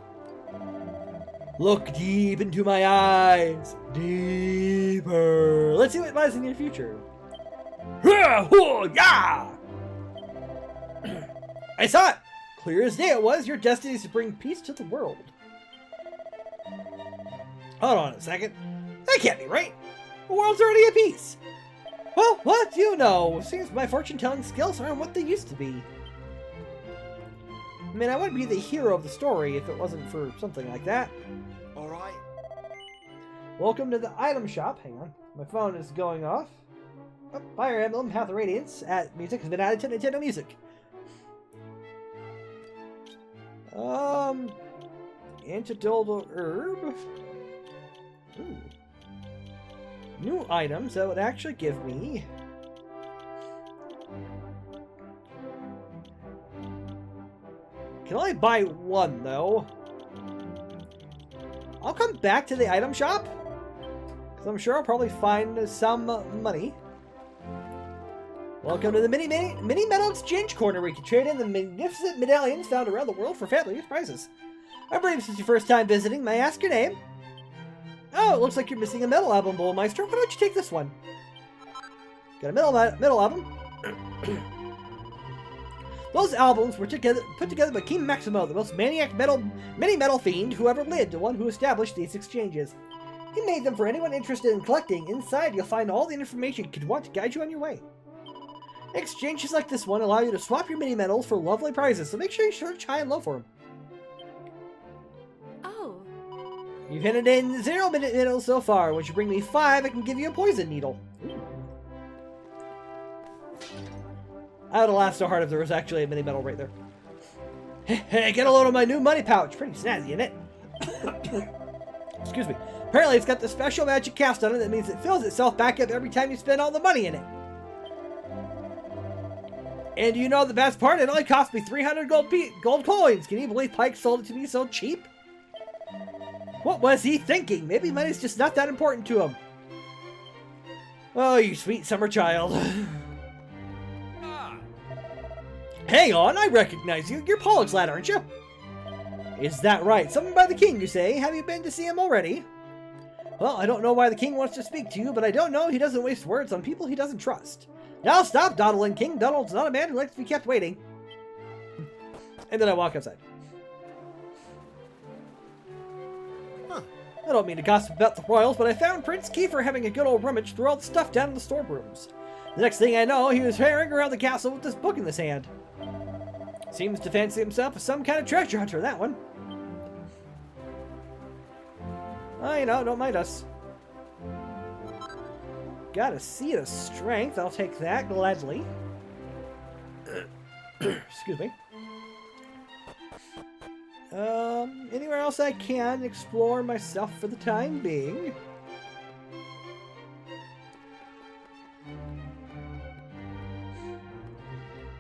Look deep into my eyes. Deeper. Let's see what lies in your future. Yeah! I saw it! Clear as day it was, your destiny is to bring peace to the world. Hold on a second. That can't be right. The world's already at peace. Well, what do you know? Seems my fortune-telling skills aren't what they used to be. I mean, I wouldn't be the hero of the story if it wasn't for something like that. Alright. Welcome to the item shop. Hang on. My phone is going off. Oh, Fire Emblem Path of Radiance at music has been added to Nintendo Music. Antidotal herb. Ooh. New items that would actually give me. Can only buy one though. I'll come back to the item shop because I'm sure I'll probably find some money. Welcome to the mini metal exchange corner where you can trade in the magnificent medallions found around the world for fabulous prizes. I believe this is your first time visiting. May I ask your name? Oh, it looks like you're missing a metal album, Bluesky. Why don't you take this one? Got a metal album. Those albums were put together by King Maximo, the most maniac mini metal fiend who ever lived, the one who established these exchanges. He made them for anyone interested in collecting. Inside, you'll find all the information you could want to guide you on your way. Exchanges like this one allow you to swap your mini metals for lovely prizes, so make sure you search high and low for them. Oh. You've handed in 0 minute needles so far. Once you bring me 5, I can give you a poison needle. Ooh. I would have laughed so hard if there was actually a mini metal right there. Hey, get a load of my new money pouch. Pretty snazzy, isn't it? Excuse me. Apparently, it's got the special magic cast on it that means it fills itself back up every time you spend all the money in it. And you know the best part? It only cost me 300 gold coins. Can you believe Pike sold it to me so cheap? What was he thinking? Maybe money's just not that important to him. Oh, you sweet summer child. Hang on, I recognize you. You're Pollock's lad, aren't you? Is that right? Something by the king, you say? Have you been to see him already? Well, I don't know why the king wants to speak to you, but I don't know he doesn't waste words on people he doesn't trust. Now stop dawdling, King. Donald's not a man who likes to be kept waiting. And then I walk outside. Huh. I don't mean to gossip about the royals, but I found Prince Kiefer having a good old rummage through all the stuff down in the storerooms. The next thing I know, he was herring around the castle with this book in his hand. Seems to fancy himself as some kind of treasure hunter, that one. Oh, you know, don't mind us. Got a seed of strength. I'll take that gladly. Excuse me. Anywhere else I can explore myself for the time being.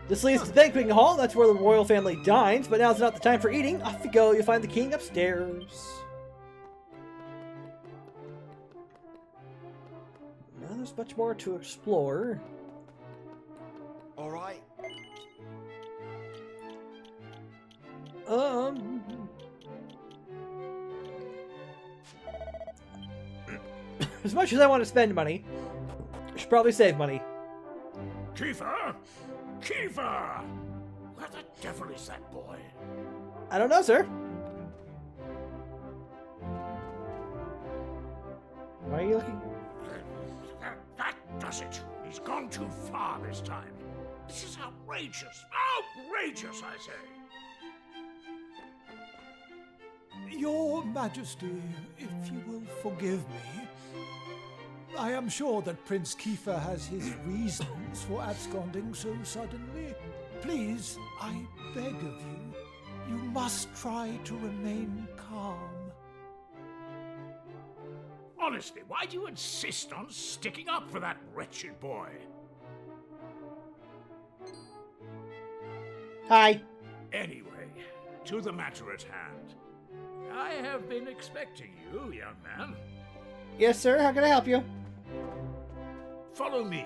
This leads to the banqueting hall. That's where the royal family dines, but now's not the time for eating. Off you go. You'll find the king upstairs. Now there's much more to explore. All right. As much as I want to spend money, I should probably save money. Kiefer? Kiefer! Where the devil is that boy? I don't know, sir. Why are you looking? That does it. He's gone too far this time. This is outrageous. Outrageous, I say. Your Majesty, if you will forgive me, I am sure that Prince Kiefer has his reasons for absconding so suddenly. Please, I beg of you, you must try to remain calm. Honestly, why do you insist on sticking up for that wretched boy? Hi. Anyway, to the matter at hand. I have been expecting you, young man. Yes, sir. How can I help you? Follow me.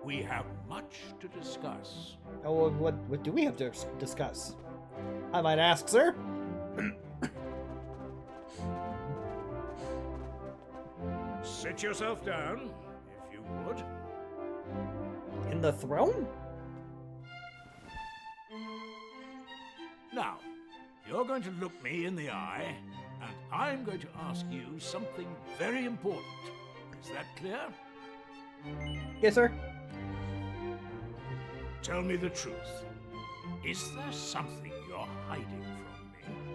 We have much to discuss. Oh, what do we have to discuss? I might ask, sir. Sit yourself down, if you would. In the throne? Now, you're going to look me in the eye, and I'm going to ask you something very important. Is that clear? Yes, sir. Tell me the truth. Is there something you're hiding from me?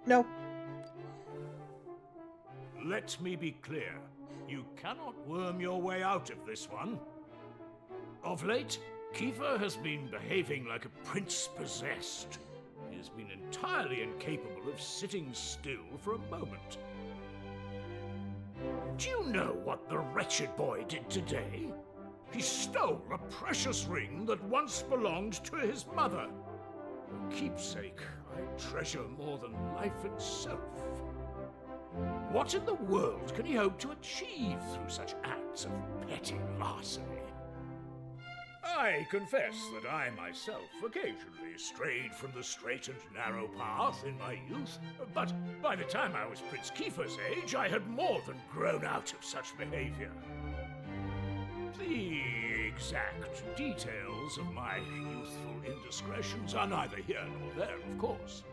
No. Let me be clear. You cannot worm your way out of this one. Of late, Kiefer has been behaving like a prince possessed. He has been entirely incapable of sitting still for a moment. Do you know what the wretched boy did today? He stole a precious ring that once belonged to his mother. A keepsake I treasure more than life itself. What in the world can he hope to achieve through such acts of petty larceny? I confess that I myself occasionally strayed from the straight and narrow path in my youth, but by the time I was Prince Kiefer's age, I had more than grown out of such behavior. The exact details of my youthful indiscretions are neither here nor there, of course.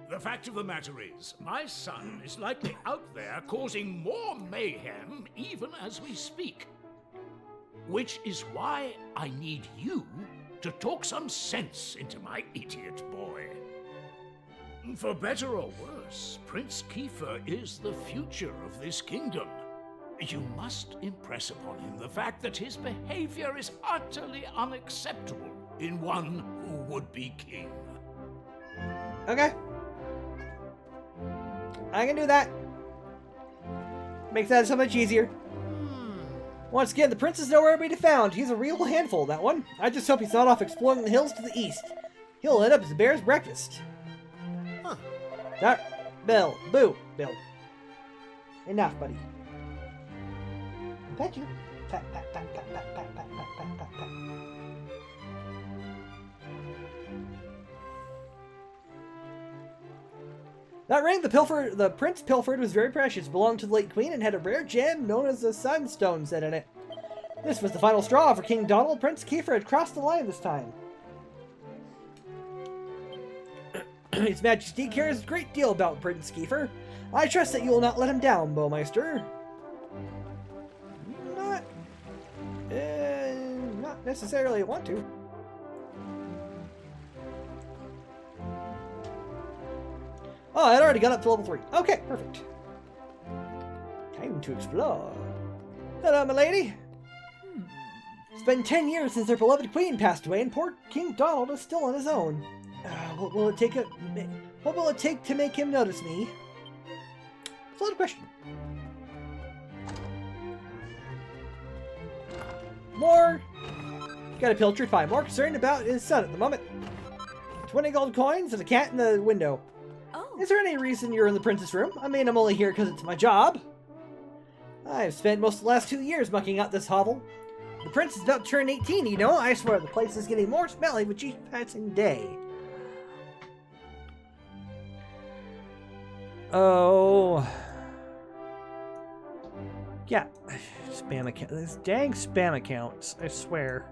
The fact of the matter is, my son is likely out there causing more mayhem even as we speak. Which is why I need you to talk some sense into my idiot boy. For better or worse, Prince Kiefer is the future of this kingdom. You must impress upon him the fact that his behavior is utterly unacceptable in one who would be king. Okay. I can do that. Makes that so much easier. Once again, the prince is nowhere to be found. He's a real handful, that one. I just hope he's not off exploring the hills to the east. He'll end up as a bear's breakfast. Huh. That, Bill. Boo, Bill. Enough, buddy. Pet you. Pat, pat, pat, pat, pat, pat, pat, pat, pat, pat, pat. That ring the prince pilfered was very precious, belonged to the late queen, and had a rare gem known as the Sunstone set in it. This was the final straw for King Donald. Prince Kiefer had crossed the line this time. His Majesty cares a great deal about Prince Kiefer. I trust that you will not let him down, Baumeister. Not necessarily want to. Oh, I'd already got up to level 3. Okay, perfect. Time to explore. Hello, my lady. It's been 10 years since their beloved queen passed away, and poor King Donald is still on his own. What will it take to make him notice me? It's a lot of question. More. Got a pilchard fine. More concerned about his son at the moment. 20 gold coins and a cat in the window. Oh. Is there any reason you're in the princess room? I mean, I'm only here because it's my job. I've spent most of the last 2 years mucking out this hovel. The prince is about to turn 18, you know. I swear the place is getting more smelly with each passing day. Oh. Yeah. Spam account. These dang spam accounts, I swear.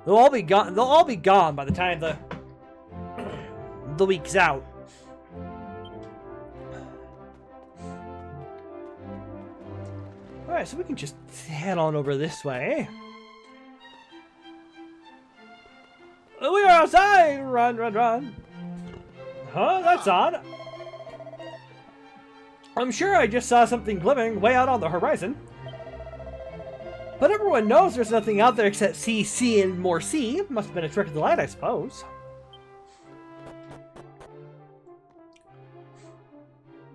They'll all be gone. They'll all be gone by the time the week's out. Alright, so we can just head on over this way. We are outside! Run, run, run! Huh? That's odd. I'm sure I just saw something glimmering way out on the horizon. But everyone knows there's nothing out there except sea, sea, and more sea. Must have been a trick of the light, I suppose.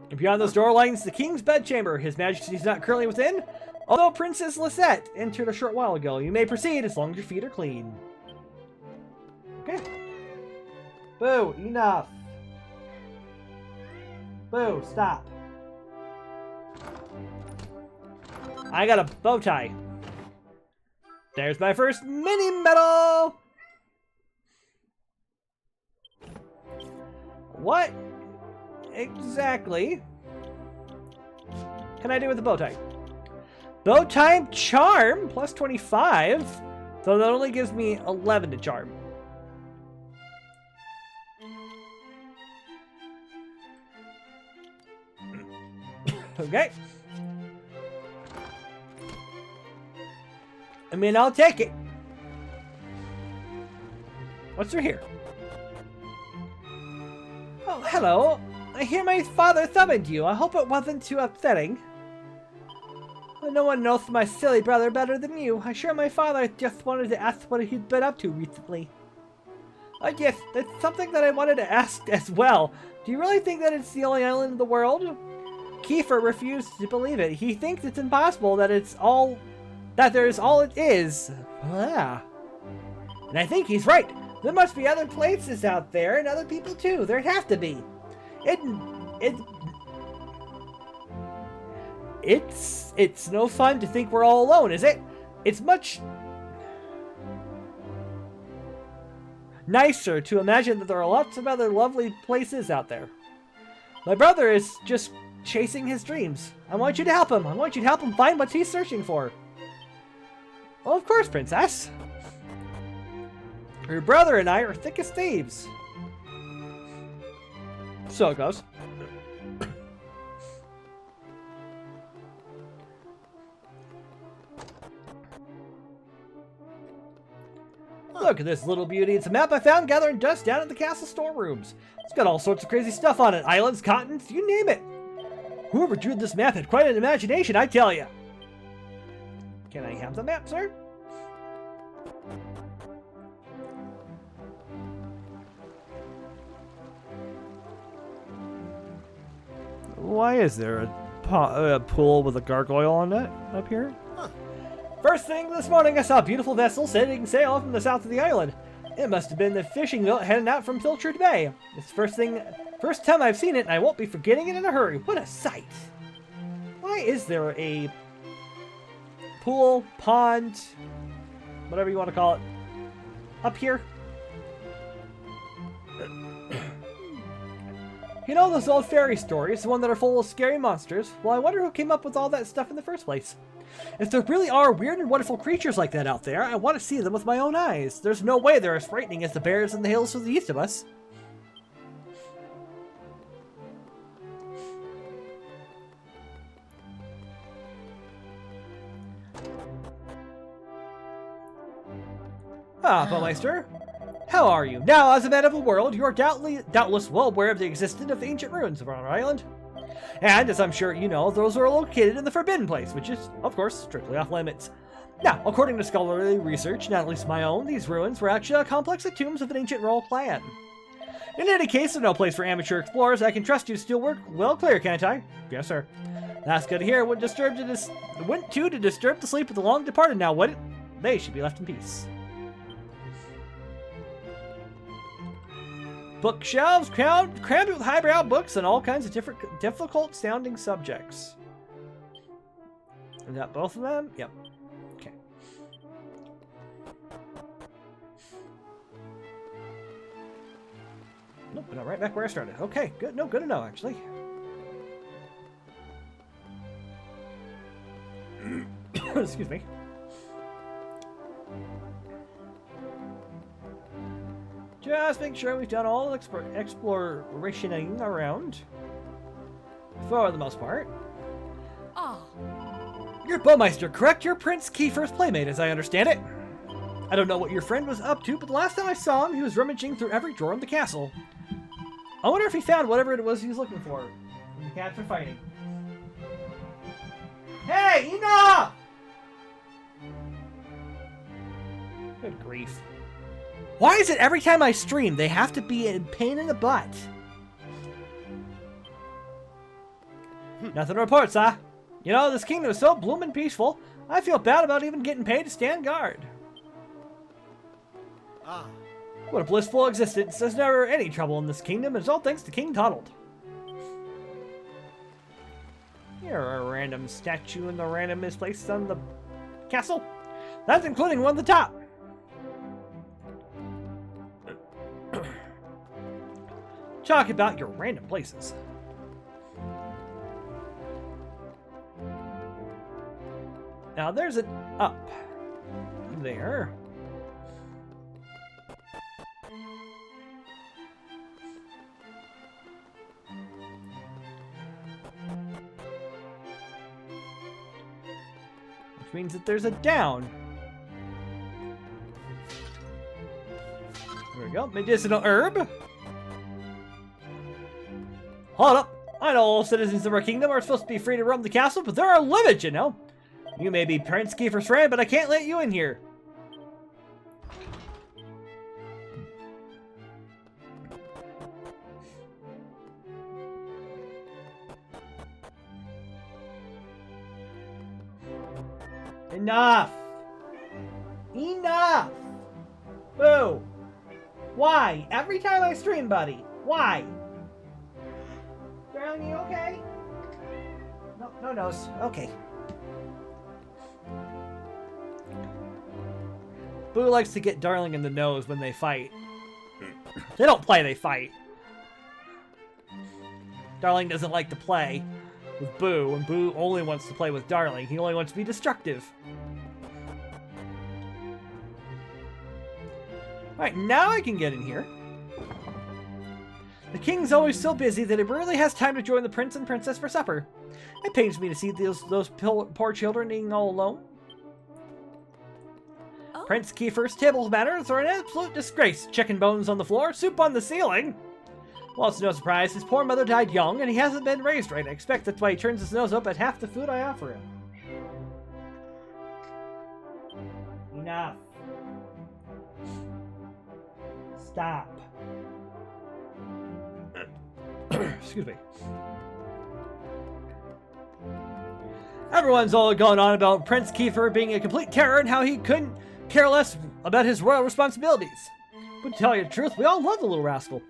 And beyond those door lines, the king's bedchamber. His Majesty's not currently within, Although Princess Lisette entered a short while ago, you may proceed as long as your feet are clean. Okay. Boo, enough. Boo, stop. I got a bow tie. There's my first mini medal! What exactly can I do with the bow tie? Bow tie charm plus 25, so that only gives me 11 to charm. Okay. I mean, I'll take it. What's through here? Oh, hello. I hear my father summoned you. I hope it wasn't too upsetting. No one knows my silly brother better than you. I'm sure my father just wanted to ask what he'd been up to recently. Oh yes, that's something that I wanted to ask as well. Do you really think that it's the only island in the world? Kiefer refused to believe it. He thinks it's impossible that there's all it is. Yeah. And I think he's right. There must be other places out there and other people too. There'd have to be. It's no fun to think we're all alone, is it? It's much nicer to imagine that there are lots of other lovely places out there. My brother is just chasing his dreams. I want you to help him. I want you to help him find what he's searching for. Well, of course, Princess. Your brother and I are thick as thieves. So it goes. Look at this little beauty. It's a map I found gathering dust down at the castle storerooms. It's got all sorts of crazy stuff on it. Islands, continents, you name it. Whoever drew this map had quite an imagination, I tell you. Can I have the map, sir? Why is there a pool with a gargoyle on it up here? Huh. First thing this morning, I saw a beautiful vessel setting sail from the south of the island. It must have been the fishing boat heading out from Pilchard Bay. It's the first time I've seen it, and I won't be forgetting it in a hurry. What a sight! Why is there a pool, pond, whatever you want to call it, up here? You know those old fairy stories, the one that are full of scary monsters? Well, I wonder who came up with all that stuff in the first place. If there really are weird and wonderful creatures like that out there, I want to see them with my own eyes. There's no way they're as frightening as the bears in the hills to the east of us. Ah, Baumeister. How are you? Now, as a man of the world, you are doubtless well aware of the existence of the ancient ruins of our island. And, as I'm sure you know, those are located in the Forbidden Place, which is, of course, strictly off limits. Now, according to scholarly research, not at least my own, these ruins were actually a complex of tombs of an ancient royal clan. In any case, there's no place for amateur explorers. I can trust you to still work well clear, can't I? Yes, sir. That's good to hear. Wouldn't disturb the sleep of the long departed now, would it? They should be left in peace. Bookshelves crammed with highbrow books and all kinds of difficult-sounding subjects. Is that both of them? Yep. Okay. Nope, but I'm right back where I started. Okay, good. No, good to know, actually. Excuse me. Just make sure we've done all explorationing around. For the most part. Ah. You're Baumeister, correct? You're Prince Kiefer's playmate, as I understand it. I don't know what your friend was up to, but the last time I saw him, he was rummaging through every drawer in the castle. I wonder if he found whatever it was he was looking for. And the cats are fighting. Hey, enough! Good grief. Why is it every time I stream, they have to be a pain in the butt? Nothing to report, sir. You know, this kingdom is so bloomin' peaceful, I feel bad about even getting paid to stand guard. Ah. What a blissful existence. There's never any trouble in this kingdom. It's all thanks to King Donald. Here are a random statue in the random misplaced on the castle. That's including one at the top. Talk about your random places. Now there's an up there. Which means that there's a down. There we go. Medicinal herb. Hold up. I know all citizens of our kingdom are supposed to be free to roam the castle, but there are limits, you know. You may be Prince Kiefer's friend, but I can't let you in here. Enough! Enough! Boo! Why? Every time I stream, buddy. Why? Brown, you okay? No, no nose. Okay. Boo likes to get Darling in the nose when they fight. They don't play, they fight. Darling doesn't like to play with Boo, and Boo only wants to play with Darling. He only wants to be destructive. Alright, now I can get in here. The king's always so busy that he rarely has time to join the prince and princess for supper. It pains me to see those poor children eating all alone. Oh. Prince Kiefer's table manners are an absolute disgrace. Chicken bones on the floor, soup on the ceiling. Well, it's no surprise. His poor mother died young, and he hasn't been raised right. I expect that's why he turns his nose up at half the food I offer him. Enough. Stop. Excuse me. Everyone's all going on about Prince Kiefer being a complete terror and how he couldn't care less about his royal responsibilities. But to tell you the truth, we all love the little rascal.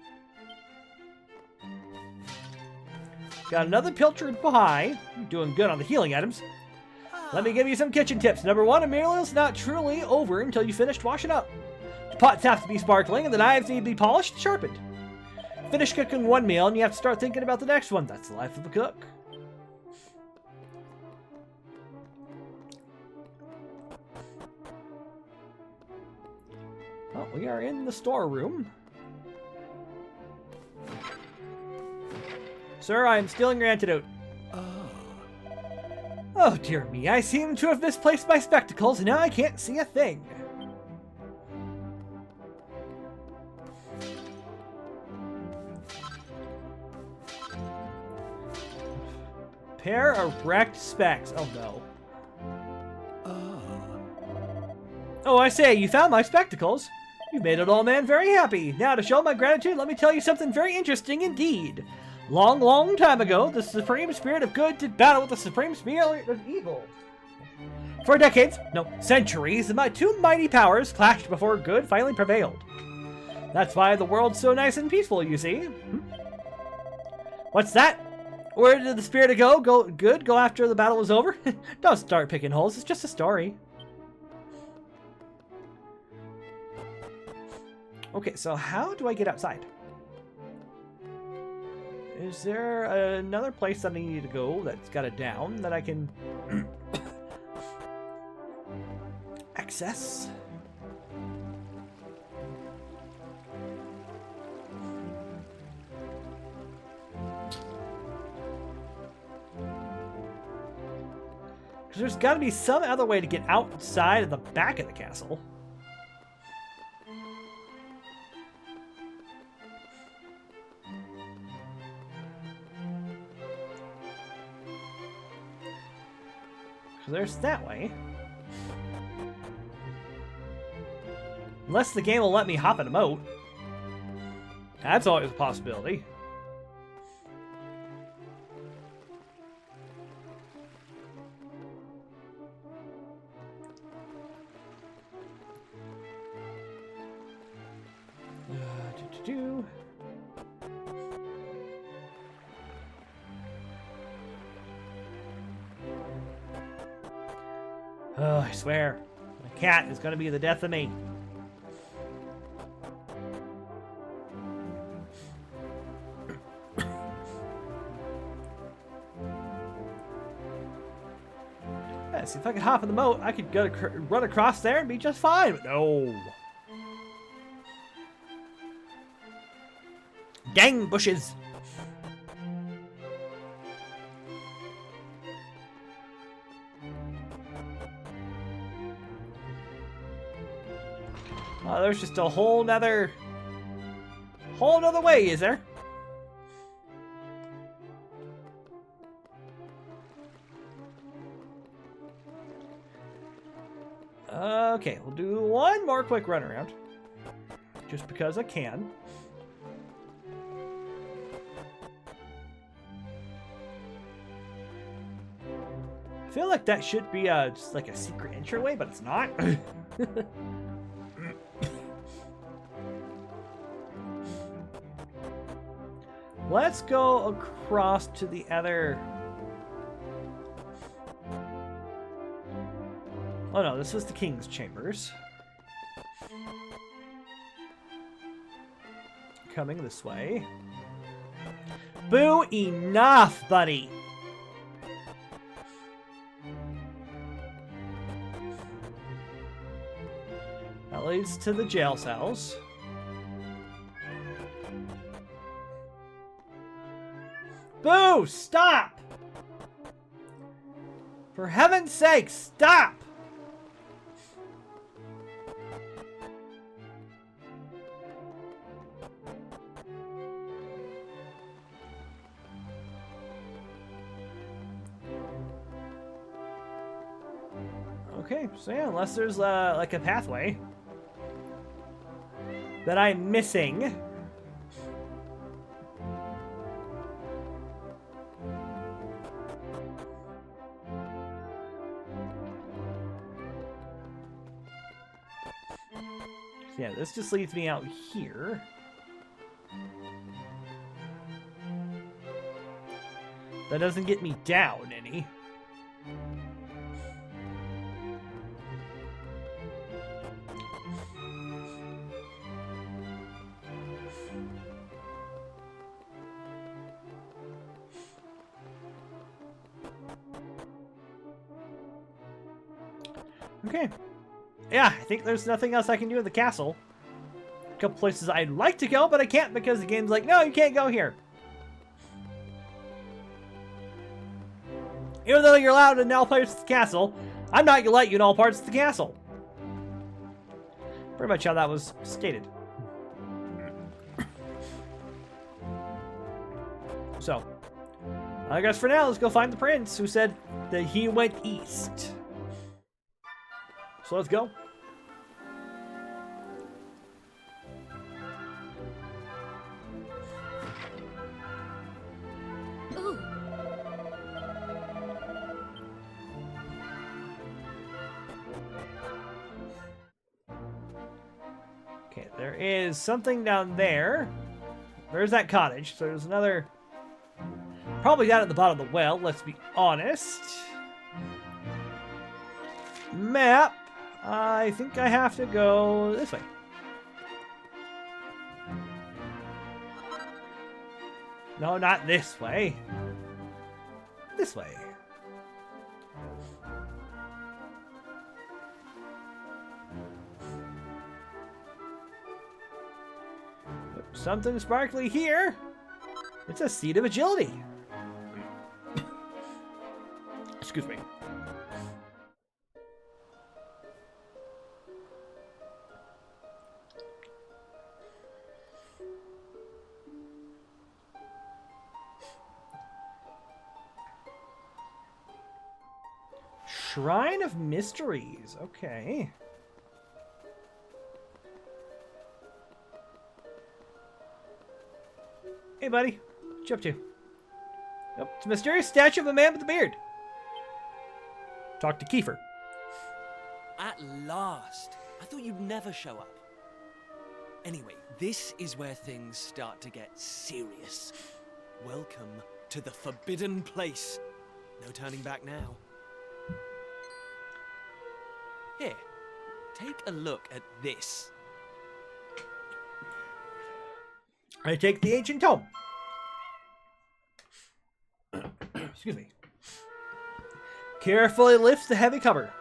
Got another pilchard pie. You're doing good on the healing items. Let me give you some kitchen tips. Number one, a meal is not truly over until you finished washing up. The pots have to be sparkling and the knives need to be polished and sharpened. Finish cooking one meal and you have to start thinking about the next one. That's the life of a cook. Well, we are in the storeroom. Sir, I am stealing your antidote. Oh, dear me. I seem to have misplaced my spectacles, and now I can't see a thing. Pair of wrecked specs. Oh, no. Oh, I say, you found my spectacles. You made an old man very happy. Now, to show my gratitude, let me tell you something very interesting indeed. Long, long time ago, the supreme spirit of good did battle with the supreme spirit of evil. For decades, no, centuries, my two mighty powers clashed before good finally prevailed. That's why the world's so nice and peaceful, you see. What's that? Where did the spirit go after the battle was over? Don't start picking holes, it's just a story. Okay, so how do I get outside? Is there another place that I need to go that's got a down that I can access? Because there's got to be some other way to get outside of the back of the castle. So there's that way. Unless the game will let me hop in a moat. That's always a possibility. Oh, I swear. The cat is going to be the death of me. Yeah, see, if I could hop in the moat, I could run across there and be just fine. But no. Dang bushes. Oh, there's just a whole nother way, is there? Okay, we'll do one more quick run around. Just because I can. I feel like that should be just like a secret entryway, but it's not. Let's go across to the other... Oh no, this is the King's Chambers. Coming this way. Boo, enough, buddy! That leads to the jail cells. Boo! Stop! For heaven's sake, stop! Okay, so yeah, unless there's like a pathway that I'm missing. So yeah, this just leads me out here. That doesn't get me down any. Okay. Yeah, I think there's nothing else I can do in the castle. A couple places I'd like to go, but I can't because the game's like, no, you can't go here. Even though you're allowed in all parts of the castle, I'm not going to let you in all parts of the castle. Pretty much how that was stated. So, I guess for now, let's go find the prince who said that he went east. So let's go. Ooh. Okay, there is something down there. There's that cottage. So there's another... Probably down at the bottom of the well, let's be honest. Map. I think I have to go this way. No, not this way. This way. Something sparkly here. It's a seed of agility. Excuse me. Shrine of Mysteries. Okay. Hey, buddy. What you up to? Nope. It's a mysterious statue of a man with a beard. Talk to Kiefer. At last. I thought you'd never show up. Anyway, this is where things start to get serious. Welcome to the Forbidden Place. No turning back now. Take a look at this. I take the ancient tome. Excuse me. Carefully lifts the heavy cover.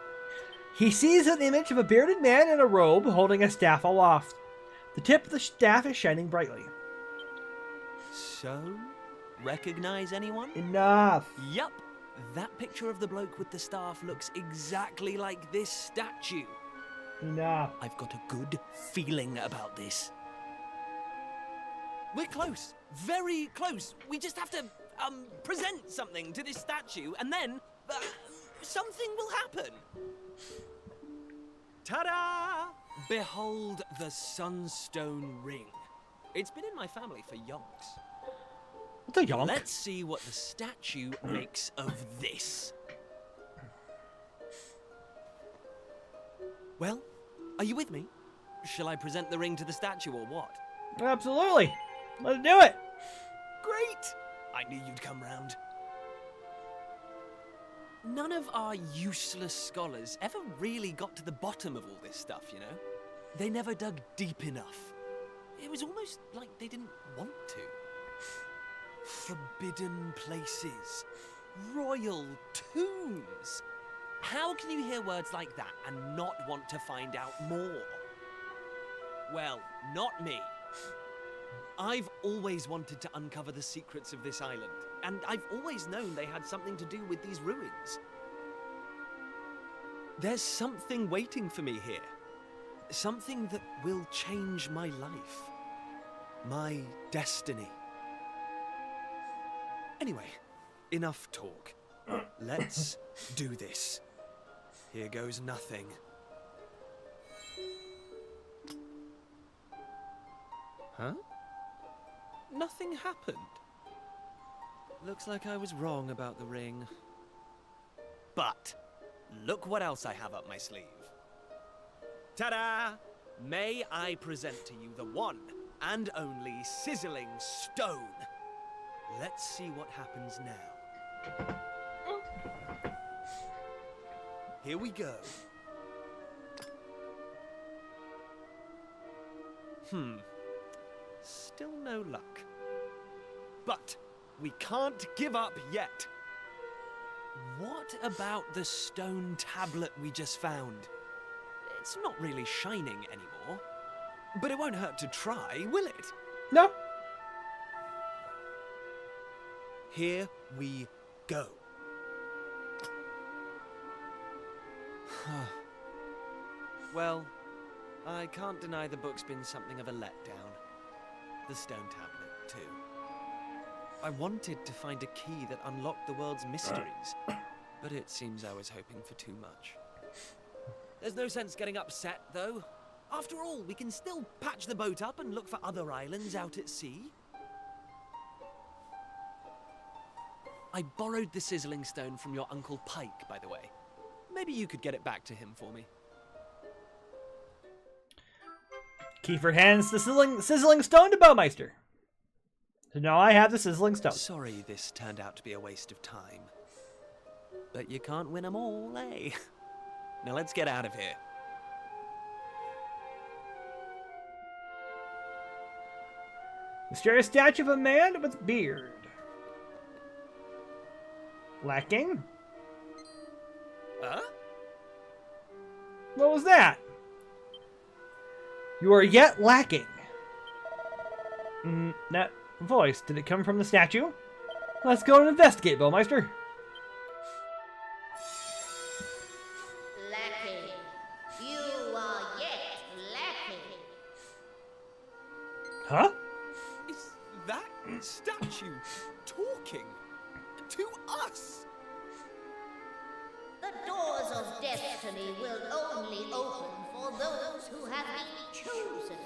He sees an image of a bearded man in a robe holding a staff aloft. The tip of the staff is shining brightly. So, recognize anyone? Enough. Yup. That picture of the bloke with the staff looks exactly like this statue. Enough. I've got a good feeling about this. We're close. Very close. We just have to, present something to this statue, and then, something will happen. Ta-da! Behold the Sunstone Ring. It's been in my family for yonks. What's a yonk? Let's see what the statue makes of this. Well, are you with me? Shall I present the ring to the statue or what? Absolutely. Let's do it. Great! I knew you'd come round. None of our useless scholars ever really got to the bottom of all this stuff, you know? They never dug deep enough. It was almost like they didn't want to. Forbidden places. Royal tombs. How can you hear words like that and not want to find out more? Well, not me. I've always wanted to uncover the secrets of this island, and I've always known they had something to do with these ruins. There's something waiting for me here. Something that will change my life. My destiny. Anyway, enough talk. Let's do this. Here goes nothing. Huh? Nothing happened. Looks like I was wrong about the ring. But, look what else I have up my sleeve. Ta-da! May I present to you the one and only sizzling stone. Let's see what happens now. Here we go. Still no luck. But we can't give up yet. What about the stone tablet we just found? It's not really shining anymore. But it won't hurt to try, will it? No. Here we go. Well, I can't deny the book's been something of a letdown. The stone tablet, too. I wanted to find a key that unlocked the world's mysteries, but it seems I was hoping for too much. There's no sense getting upset, though. After all, we can still patch the boat up and look for other islands out at sea. I borrowed the sizzling stone from your Uncle Pike, by the way. Maybe you could get it back to him for me. Kiefer hands the sizzling stone to Baumeister. So now I have the sizzling stone. Sorry this turned out to be a waste of time. But you can't win them all, eh? Now let's get out of here. Mysterious statue of a man with beard. Lacking? Huh? What was that? You are yet lacking. That voice, did it come from the statue? Let's go and investigate, Baumeister. Lacking. You are yet lacking. Huh? Is that statue talking to us? The doors of destiny will only open for those who have been chosen,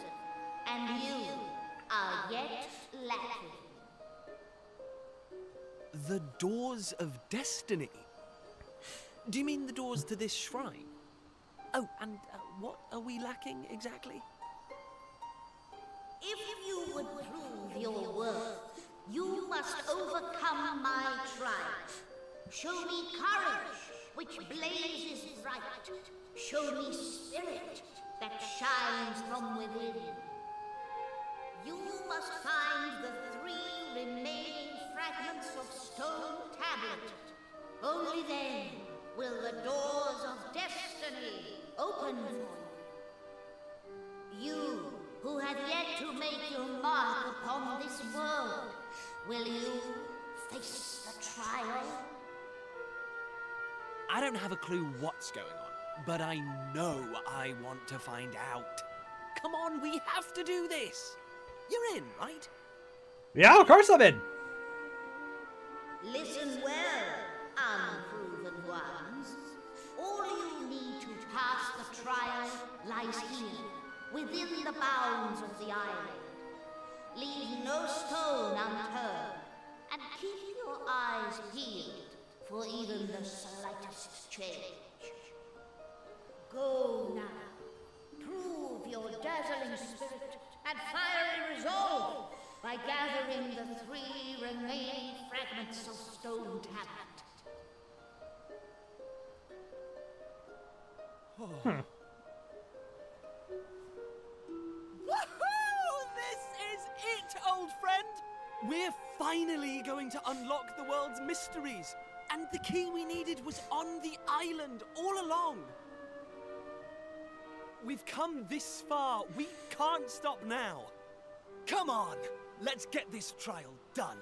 and you are yet lacking. The doors of destiny? Do you mean the doors to this shrine? Oh, and what are we lacking exactly? If you would prove your worth, you must overcome my trial. Show me courage, which blazes bright. Show me spirit that shines from within. You must find the 3 remaining fragments of stone tablet. Only then will the doors of destiny open for you. You who have yet to make your mark upon this world, will you face the trial? I don't have a clue what's going on, but I know I want to find out. Come on, we have to do this. You're in, right? Yeah, of course I'm in. Listen well, unproven ones. All you need to pass the trial lies here, within the bounds of the island. Leave no stone unturned, and keep your eyes peeled for even the slightest change. Go now. Prove your dazzling spirit and fiery resolve by gathering the 3 remaining fragments of stone tablet. Woohoo! This is it, old friend! We're finally going to unlock the world's mysteries, and the key we needed was on the island all along. We've come this far. We can't stop now. Come on, let's get this trial done.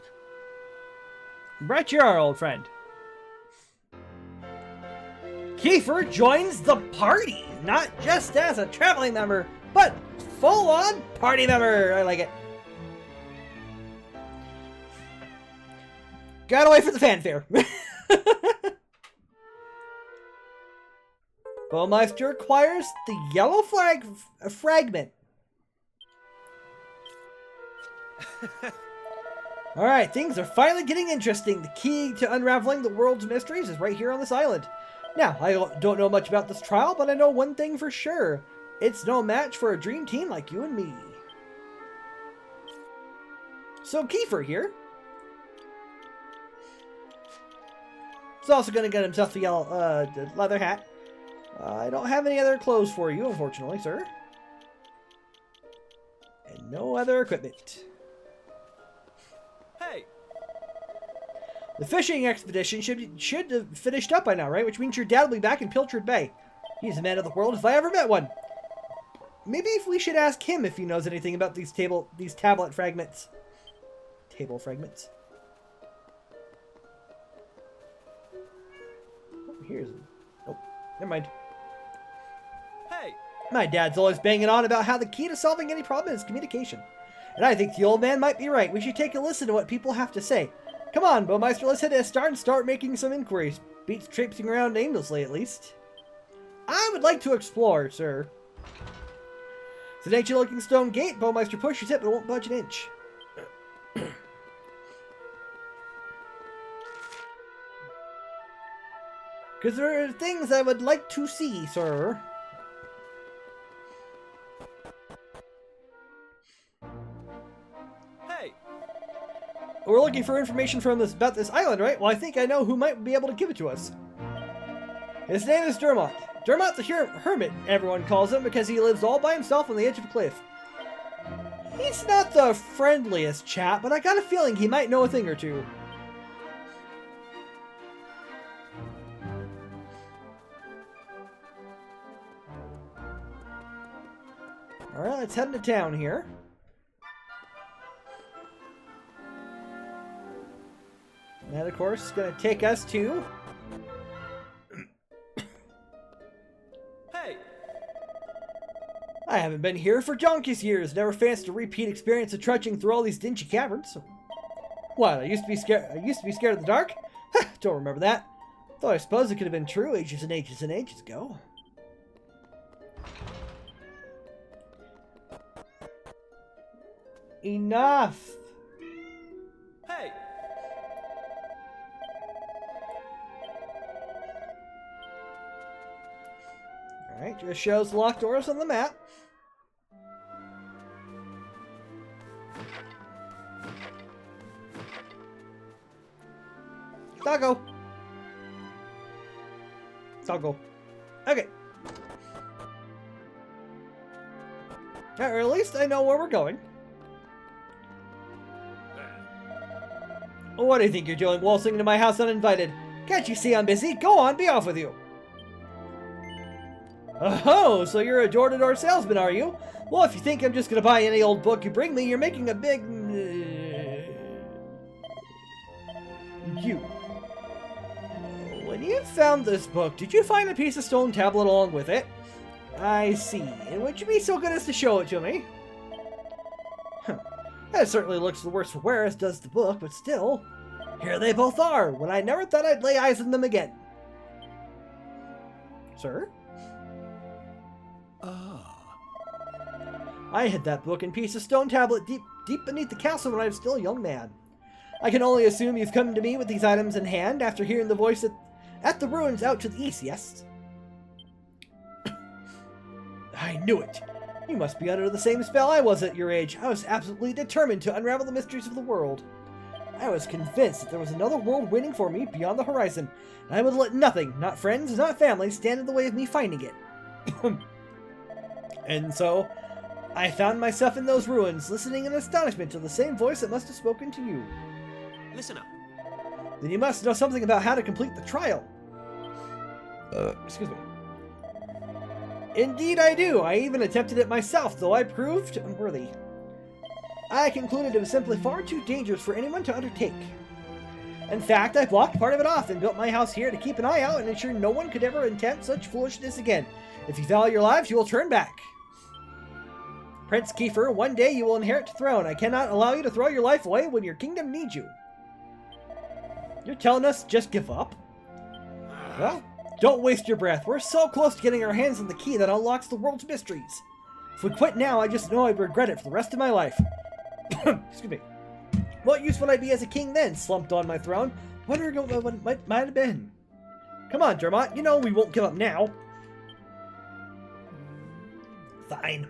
Brett, you're our old friend. Kiefer joins the party, not just as a traveling member, but full-on party member. I like it. Gotta wait for the fanfare. Baumeister acquires the yellow fragment. Alright, things are finally getting interesting. The key to unraveling the world's mysteries is right here on this island. Now, I don't know much about this trial, but I know one thing for sure. It's no match for a dream team like you and me. So Kiefer here. He's also going to get himself the yellow leather hat. I don't have any other clothes for you, unfortunately, sir. And no other equipment. Hey! The fishing expedition should have finished up by now, right? Which means your dad will be back in Pilchard Bay. He's a man of the world if I ever met one. Maybe if we should ask him if he knows anything about these tablet fragments. Table fragments. Oh, here's... Oh, never mind. Hey! My dad's always banging on about how the key to solving any problem is communication. And I think the old man might be right. We should take a listen to what people have to say. Come on, Baumeister, let's hit a start and start making some inquiries. Beats traipsing around aimlessly, at least. I would like to explore, sir. It's an ancient-looking stone gate. Baumeister pushes it, but won't budge an inch. Because there are things I would like to see, sir. Hey! We're looking for information from about this island, right? Well, I think I know who might be able to give it to us. His name is Dermot. Dermot's a hermit, everyone calls him, because he lives all by himself on the edge of a cliff. He's not the friendliest chap, but I got a feeling he might know a thing or two. Alright, let's head into town here. And that, of course, is going to take us to... Hey! I haven't been here for donkey's years. Never fancied a repeat experience of trudging through all these dingy caverns. What, I used to be scared of the dark? Don't remember that. Though I suppose it could have been true ages and ages and ages ago. Enough! Hey! Alright, just shows locked doors on the map. Doggo! Doggo. Okay. Or at least I know where we're going. What do you think you're doing waltzing into my house uninvited? Can't you see I'm busy? Go on, be off with you. Oh, so you're a door-to-door salesman, are you? Well, if you think I'm just gonna buy any old book you bring me, you're making a big... you. When you found this book, did you find a piece of stone tablet along with it? I see. And would you be so good as to show it to me? Huh. That certainly looks the worse for wear, as does the book, but still. Here they both are, when I never thought I'd lay eyes on them again. Sir? I hid that book and piece of stone tablet deep beneath the castle when I was still a young man. I can only assume you've come to me with these items in hand after hearing the voice at the ruins out to the east, yes? I knew it. You must be under the same spell I was at your age. I was absolutely determined to unravel the mysteries of the world. I was convinced that there was another world waiting for me beyond the horizon, and I would let nothing, not friends, not family, stand in the way of me finding it. And so, I found myself in those ruins, listening in astonishment to the same voice that must have spoken to you. Listen up. Then you must know something about how to complete the trial. Excuse me. Indeed I do. I even attempted it myself, though I proved unworthy. I concluded it was simply far too dangerous for anyone to undertake. In fact, I blocked part of it off and built my house here to keep an eye out and ensure no one could ever attempt such foolishness again. If you value your lives, you will turn back. Prince Kiefer, one day you will inherit the throne. I cannot allow you to throw your life away when your kingdom needs you. You're telling us to just give up? Well, don't waste your breath. We're so close to getting our hands on the key that unlocks the world's mysteries. If we quit now, I just know I'd regret it for the rest of my life. Excuse me. What use would I be as a king then, slumped on my throne? Wondering what might have been. Come on, Dermot. You know we won't give up now. Fine.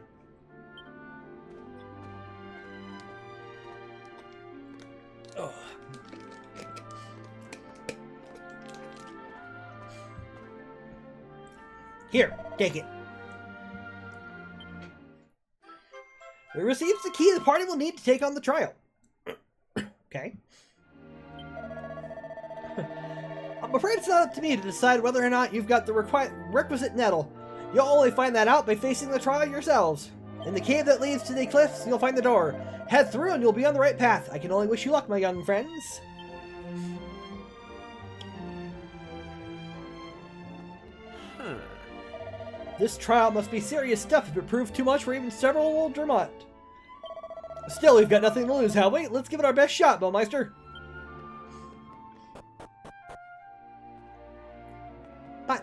Oh. Here, take it. We received the key the party will need to take on the trial. Okay. I'm afraid it's not up to me to decide whether or not you've got the requisite nettle. You'll only find that out by facing the trial yourselves. In the cave that leads to the cliffs, you'll find the door. Head through and you'll be on the right path. I can only wish you luck, my young friends. This trial must be serious stuff if it proves too much for even several old Dermot. Still, we've got nothing to lose, have we? Let's give it our best shot, Baumeister. Bye.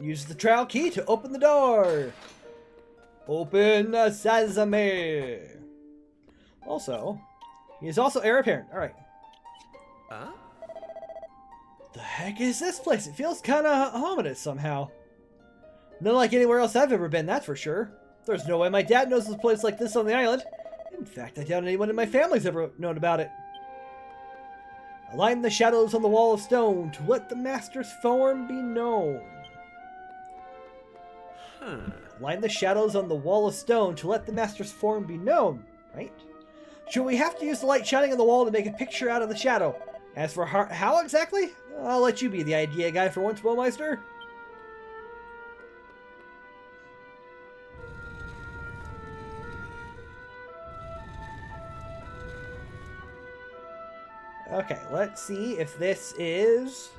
Use the trial key to open the door. Open the sesame. Also, he is also heir apparent. Alright. Huh? The heck is this place? It feels kind of ominous somehow. Not like anywhere else I've ever been, that's for sure. There's no way my dad knows of a place like this on the island. In fact, I doubt anyone in my family's ever known about it. Align the shadows on the wall of stone to let the master's form be known. Align the shadows on the wall of stone to let the master's form be known, right? Should we have to use the light shining on the wall to make a picture out of the shadow? As for how exactly? I'll let you be the idea guy for once, Baumeister. Okay, let's see if this is...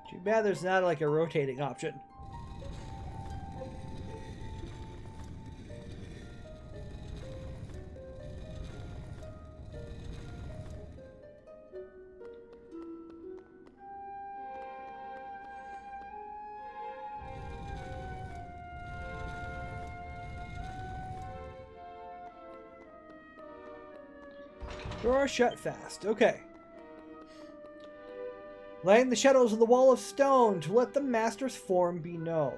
Too bad there's not like a rotating option. Door shut fast. Okay. Laying the shadows of the wall of stone to let the master's form be known.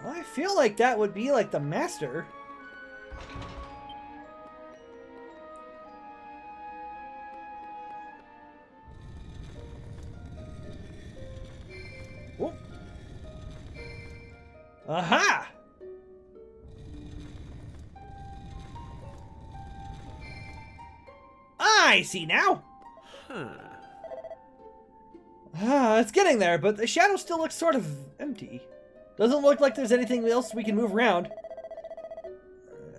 I feel like that would be like the master. Whoop. Aha! I see now. It's getting there, but the shadow still looks sort of empty. Doesn't look like there's anything else we can move around.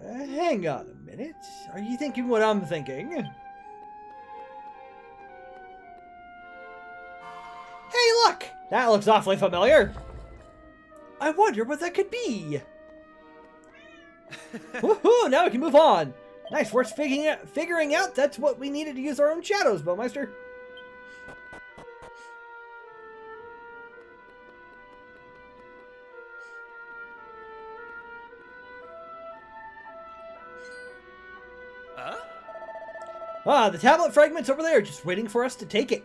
Hang on a minute. Are you thinking what I'm thinking? Hey, look! That looks awfully familiar. I wonder what that could be. Woohoo! Now we can move on. Nice work figuring out that's what we needed to use our own shadows, Baumeister. The tablet fragment's over there, just waiting for us to take it.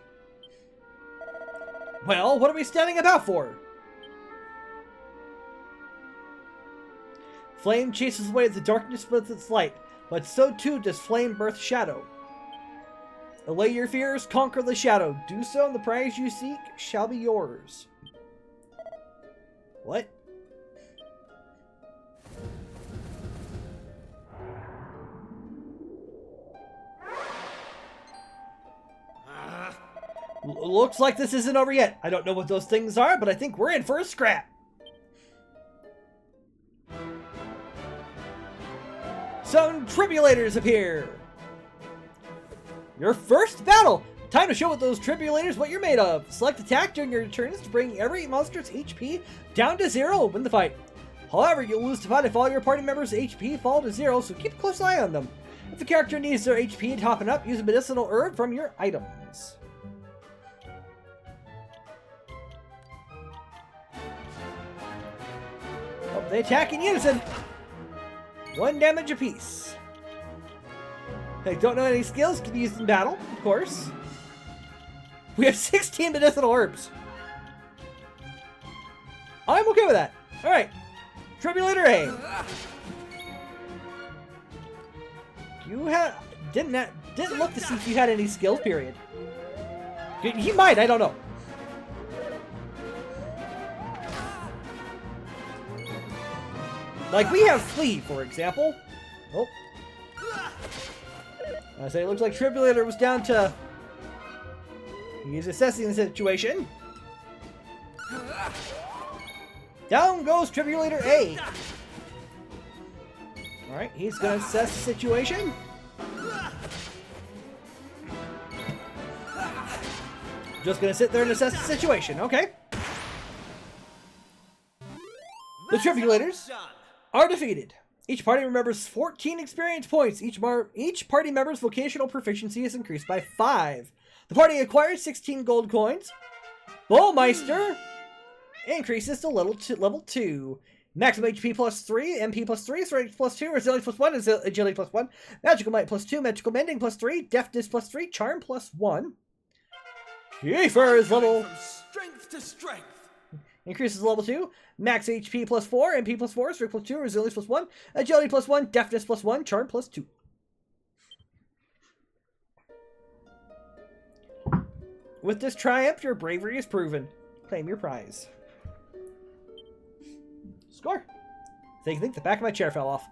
Well, what are we standing about for? Flame chases away the darkness with its light, but so too does flame birth shadow. Allay your fears, conquer the shadow. Do so, and the prize you seek shall be yours. What? Looks like this isn't over yet. I don't know what those things are, but I think we're in for a scrap. Some tribulators appear. Your first battle. Time to show what those tribulators what you're made of. Select attack during your turns to bring every monster's HP down to 0 and win the fight. However, you'll lose the fight if all your party members' HP fall to 0, so keep a close eye on them. If the character needs their HP topping up, use a medicinal herb from your items. They attack in unison. 1 damage apiece. Hey, don't know any skills, can be used in battle, of course. We have 16 medicinal herbs. I'm okay with that. Alright. Tribulator A. You didn't look to see if you had any skills, period. He might, I don't know. Like, we have Flee, for example. Oh. I say it looks like Tribulator was down to... He's assessing the situation. Down goes Tribulator A. Alright, he's gonna assess the situation. Just gonna sit there and assess the situation, okay. The Tribulators are defeated. Each party remembers 14 experience points. Each party member's vocational proficiency is increased by 5. The party acquires 16 gold coins. Baumeister increases to level 2. Maximum HP plus 3, MP plus 3, strength plus 2, resilience plus 1, agility plus 1, magical might plus 2, magical mending plus 3, deftness plus 3, charm plus 1. Kiefer's level... From strength to strength. Increases level 2. Max HP plus 4, MP plus 4, strength plus 2, resilience plus 1, agility plus 1, deftness plus 1, charm plus 2. With this triumph, your bravery is proven. Claim your prize. Score. I think the back of my chair fell off.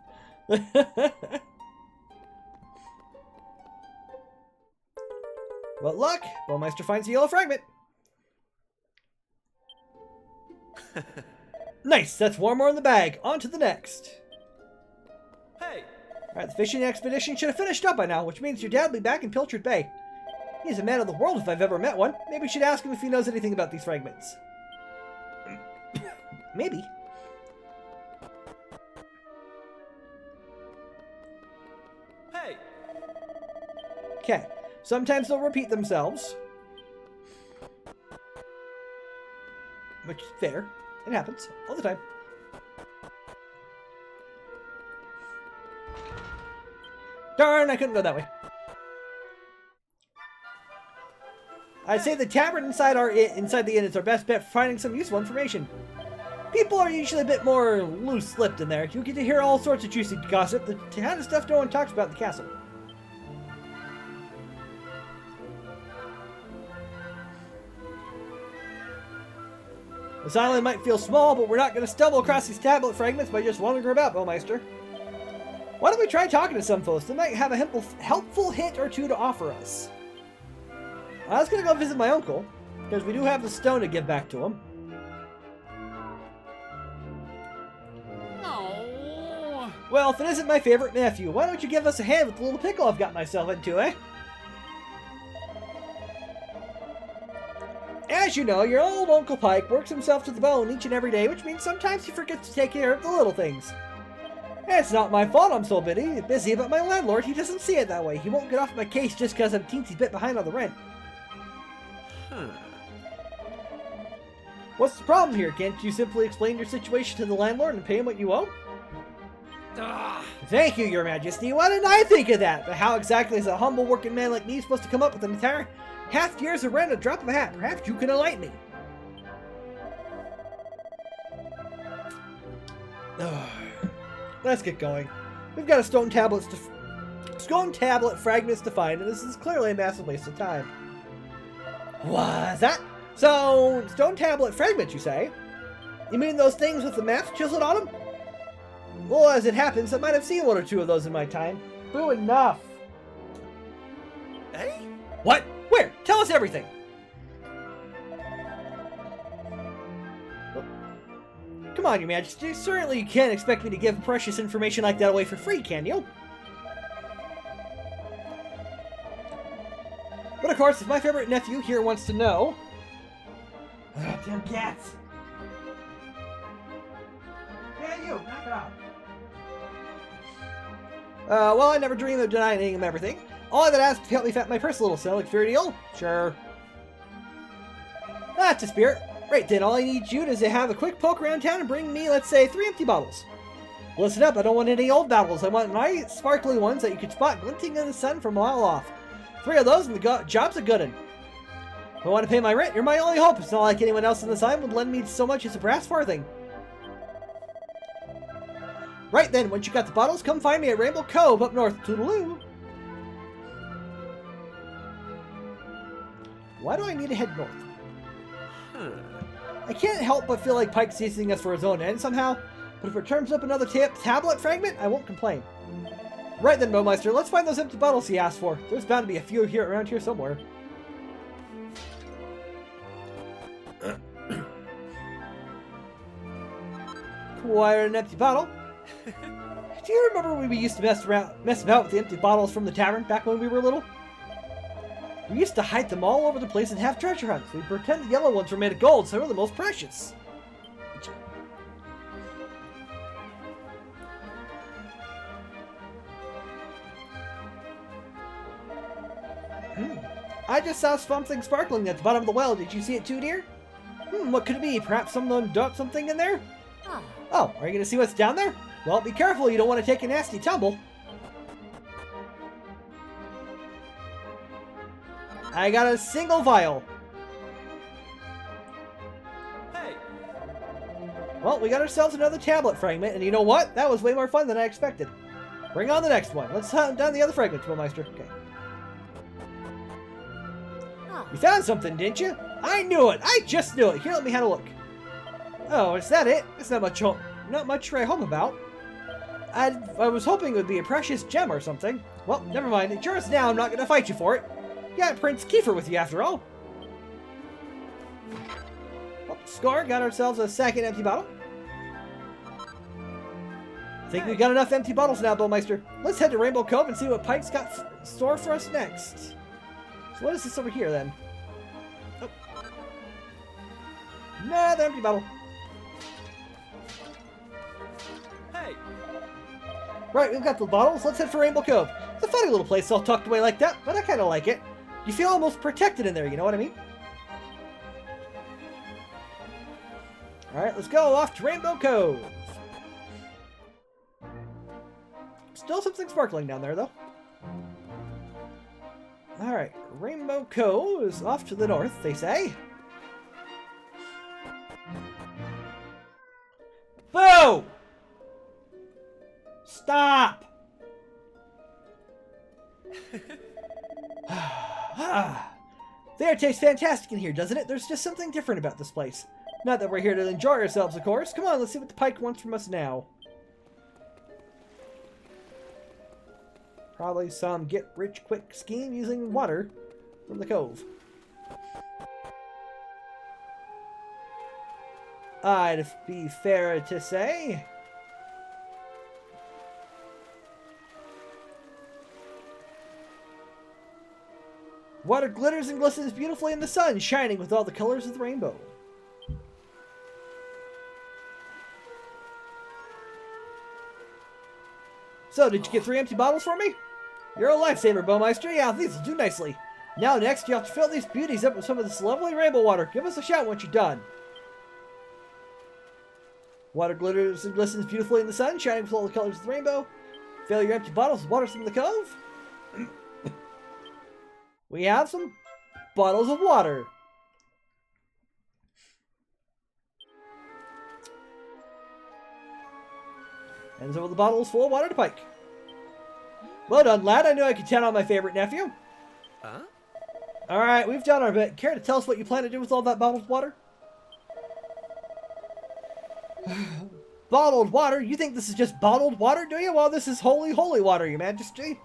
What luck! Baumeister finds a yellow fragment. Nice, that's one more in the bag. On to the next. Hey! Alright, the fishing expedition should have finished up by now, which means your dad will be back in Pilchard Bay. He's a man of the world if I've ever met one. Maybe we should ask him if he knows anything about these fragments. Maybe. Hey! Okay. Sometimes they'll repeat themselves. Which is fair. It happens all the time. Darn, I couldn't go that way. I'd say the tavern inside the inn is our best bet for finding some useful information. People are usually a bit more loose-lipped in there. You get to hear all sorts of juicy gossip, the kind of stuff no one talks about in the castle. This island might feel small, but we're not going to stumble across these tablet fragments by just wandering about, Baumeister. Why don't we try talking to some folks? They might have a helpful hint or two to offer us. I was going to go visit my uncle, because we do have the stone to give back to him. Oh. Well, if it isn't my favorite nephew, why don't you give us a hand with the little pickle I've got myself into, eh? As you know, your old Uncle Pike works himself to the bone each and every day, which means sometimes he forgets to take care of the little things. It's not my fault I'm so busy, but my landlord, he doesn't see it that way. He won't get off my case just because I'm a teensy bit behind on the rent. What's the problem here? Can't you simply explain your situation to the landlord and pay him what you owe? Thank you, Your Majesty. Why didn't I think of that? But how exactly is a humble working man like me supposed to come up with an entire half year's of rent at a drop of a hat? Perhaps you can enlighten me. Let's get going. We've got a stone tablet fragments to find, and this is clearly a massive waste of time. What's that? So, stone tablet fragments, you say? You mean those things with the maps chiseled on them? Well, as it happens, I might have seen one or two of those in my time. Boo, enough. Hey? What? Where? Tell us everything. Come on, Your Majesty. Certainly you can't expect me to give precious information like that away for free, can you? But of course, if my favorite nephew here wants to know... Oh, damn cats! Yeah, you! Knock it off! Well, I never dreamed of denying him everything. All I would ask to help me fat my purse a little, sound like a fair deal? Sure. That's a spirit. Right then, all I need you is to have a quick poke around town and bring me, let's say, 3 empty bottles. Listen up, I don't want any old bottles. I want nice, sparkly ones that you can spot glinting in the sun from a mile off. 3 of those and the job's a good one. If I want to pay my rent, you're my only hope. It's not like anyone else in this island would lend me so much as a brass farthing. Right then, once you got the bottles, come find me at Rainbow Cove up north. Toodaloo. Why do I need to head north? I can't help but feel like Pike's using us for his own end somehow, but if it turns up another tablet fragment, I won't complain. Right then, Baumeister, let's find those empty bottles he asked for. There's bound to be a few here around here somewhere. Acquire an empty bottle. Do you remember when we used to mess about with the empty bottles from the tavern back when we were little? We used to hide them all over the place and have treasure hunts. We'd pretend the yellow ones were made of gold, so they were the most precious. I just saw something sparkling at the bottom of the well. Did you see it too, dear? What could it be? Perhaps someone dumped something in there? Oh, are you going to see what's down there? Well, be careful. You don't want to take a nasty tumble. I got a single vial. Hey! Well, we got ourselves another tablet fragment, and you know what? That was way more fun than I expected. Bring on the next one. Let's hunt down the other fragments, Baumeister. Okay. You found something, didn't you? I knew it! I just knew it! Here, let me have a look. Oh, is that it? It's not much to write home about. I was hoping it would be a precious gem or something. Well, never mind. It's yours now. I'm not going to fight you for it. You got Prince Kiefer with you, after all. Oh, score. Got ourselves a second empty bottle. Think we got enough empty bottles now, Baumeister. Let's head to Rainbow Cove and see what Pike's got in store for us next. So what is this over here, then? Oh. Another empty bottle. Hey! Right, we've got the bottles. Let's head for Rainbow Cove. It's a funny little place all tucked away like that, but I kind of like it. You feel almost protected in there, you know what I mean? Alright, let's go off to Rainbow Cove. Still something sparkling down there, though. Alright, Rainbow Cove is off to the north, they say. Boo! Stop! The air tastes fantastic in here, doesn't it? There's just something different about this place. Not that we're here to enjoy ourselves, of course. Come on, let's see what the pike wants from us now. Probably some get-rich-quick scheme using water from the cove. I'd be fair to say. Water glitters and glistens beautifully in the sun, shining with all the colors of the rainbow. So, did you get 3 empty bottles for me? You're a lifesaver, Baumeister. Yeah, these will do nicely. Now, next, you have to fill these beauties up with some of this lovely rainbow water. Give us a shout once you're done. Water glitters and glistens beautifully in the sun, shining with all the colors of the rainbow. Fill your empty bottles with water from the cove. We have some bottles of water. And some of the bottles full of water to Pike. Well done, lad. I knew I could count on my favorite nephew. Huh? Alright, we've done our bit. Care to tell us what you plan to do with all that bottled water? Bottled water? You think this is just bottled water, do you? Well, this is holy, holy water, your majesty.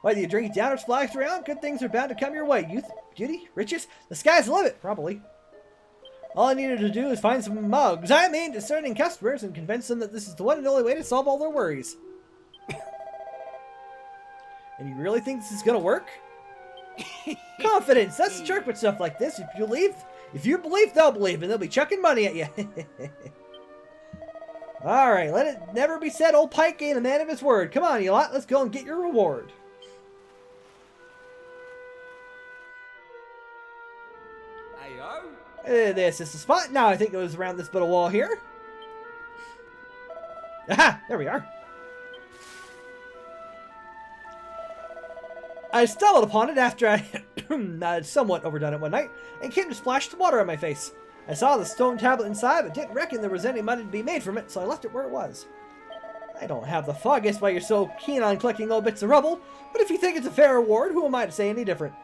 Whether you drink it down or splash around, good things are bound to come your way. Youth, beauty, riches, the sky's the limit, probably. All I needed to do is find some mugs. I mean, discerning customers and convince them that this is the one and only way to solve all their worries. And you really think this is gonna work? Confidence, that's the trick with stuff like this. If you believe, they'll believe, and they'll be chucking money at you. Alright, let it never be said old Pike ain't a man of his word. Come on, you lot, let's go and get your reward. This is the spot. Now I think it was around this bit of wall here. Aha! There we are. I stumbled upon it after I had somewhat overdone it one night and came to splash the water on my face. I saw the stone tablet inside, but didn't reckon there was any money to be made from it, so I left it where it was. I don't have the foggiest why you're so keen on collecting old bits of rubble, but if you think it's a fair reward, who am I to say any different?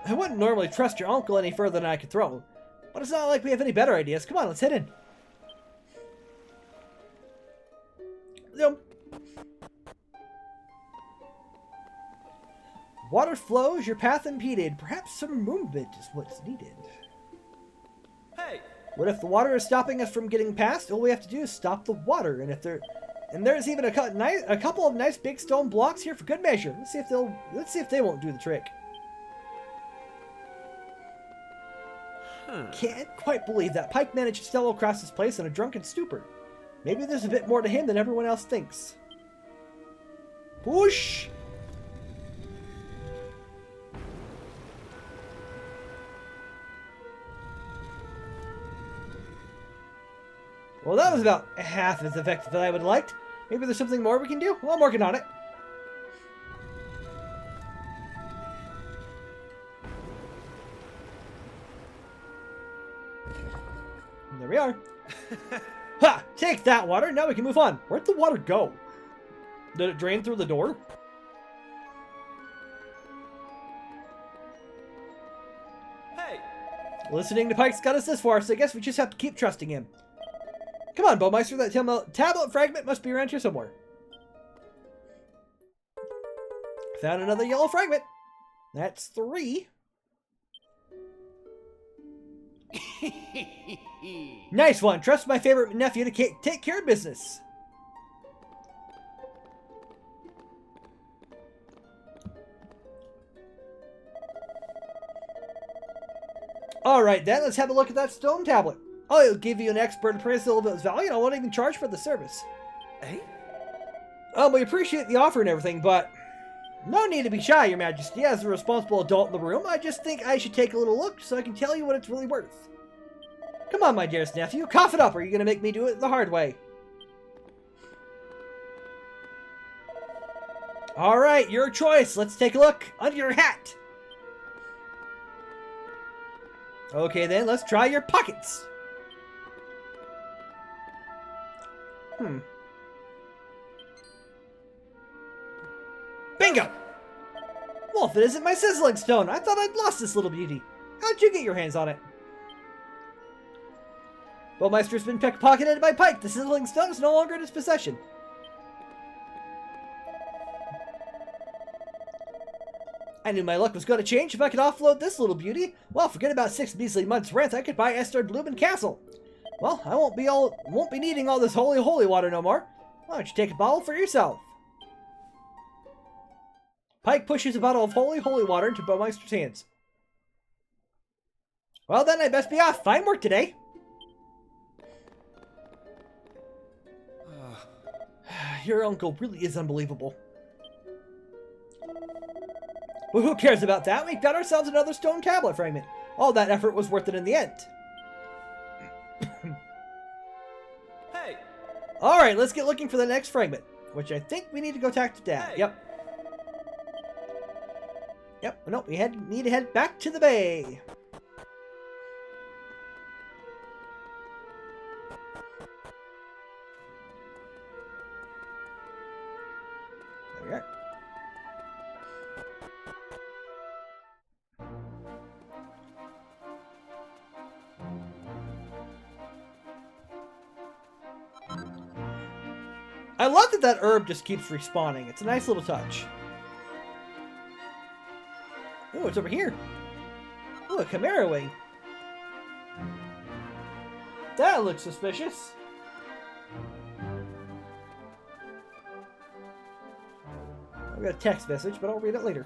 I wouldn't normally trust your uncle any further than I could throw, but it's not like we have any better ideas. Come on, let's head in. Water flows, your path impeded. Perhaps some movement is what's needed. Hey! What if the water is stopping us from getting past? All we have to do is stop the water, and there's even a couple of nice big stone blocks here for good measure. Let's see if they won't do the trick. Can't quite believe that Pike managed to stumble across this place in a drunken stupor. Maybe there's a bit more to him than everyone else thinks. Push! Well, that was about half as effective as I would have liked. Maybe there's something more we can do? Well, I'm working on it. And there we are. Ha! Take that, water! Now we can move on. Where'd the water go? Did it drain through the door? Hey! Listening to Pike's got us this far, so I guess we just have to keep trusting him. Come on, Baumeister, that tablet fragment must be around here somewhere. Found another yellow fragment. That's 3. Nice one. Trust my favorite nephew to take care of business. Alright then, let's have a look at that stone tablet. I'll give you an expert appraisal of its value, and I won't even charge for the service. Eh? We appreciate the offer and everything, but no need to be shy, Your Majesty. As a responsible adult in the room, I just think I should take a little look so I can tell you what it's really worth. Come on, my dearest nephew, cough it up, or are you going to make me do it the hard way? Alright, your choice. Let's take a look under your hat. Okay then, let's try your pockets. Bingo! Well, if it isn't my sizzling stone, I thought I'd lost this little beauty. How'd you get your hands on it? Baumeister's been pickpocketed by Pike. The sizzling stone is no longer in his possession. I knew my luck was going to change if I could offload this little beauty. Well, forget about 6 measly months' rent. I could buy Esther Bloom and Castle. Well, I won't be needing all this holy water no more. Why don't you take a bottle for yourself? Pike pushes a bottle of holy water into Baumeister's hands. Well then, I best be off. Fine work today. Your uncle really is unbelievable. Well, who cares about that? We've got ourselves another stone tablet fragment. All that effort was worth it in the end. Hey! Alright, let's get looking for the next fragment. Which I think we need to go talk to Dad. Hey. Yep. Nope, we need to head back to the bay. There we are. I love that herb just keeps respawning. It's a nice little touch. Oh, it's over here. Oh, a Chimera wing. That looks suspicious. I've got a text message, but I'll read it later.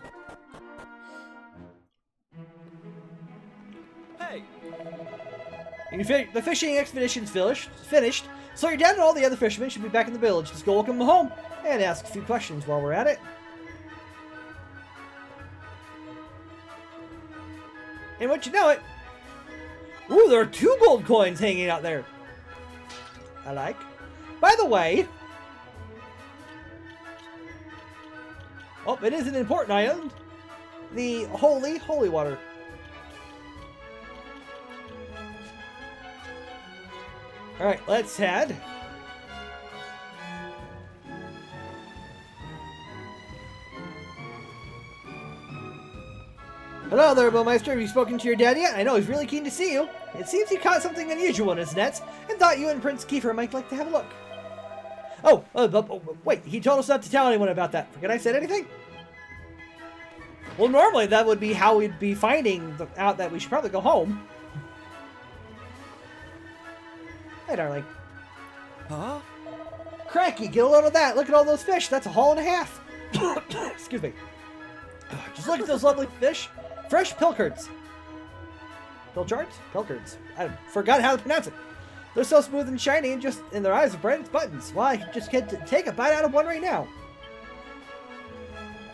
Hey! The fishing expedition's finished, so your dad and all the other fishermen should be back in the village. Let's go welcome them home and ask a few questions while we're at it. And once you know it, ooh, there are 2 gold coins hanging out there. I like. By the way, oh, it is an important item. The holy water. Alright, let's head. Hello there, Baumeister. Have you spoken to your dad yet? I know he's really keen to see you. It seems he caught something unusual in his nets and thought you and Prince Kiefer might like to have a look. Oh, wait, he told us not to tell anyone about that. Forget I said anything? Well, normally that would be how we'd be finding out that we should probably go home. Hey, darling. Huh? Cranky, get a load of that. Look at all those fish. That's a haul and a half. Excuse me. Just look at those lovely fish. Fresh pilchards. Pilchards? Pilchards. I forgot how to pronounce it. They're so smooth and shiny and their eyes are bright as buttons. Well, I can just take a bite out of one right now.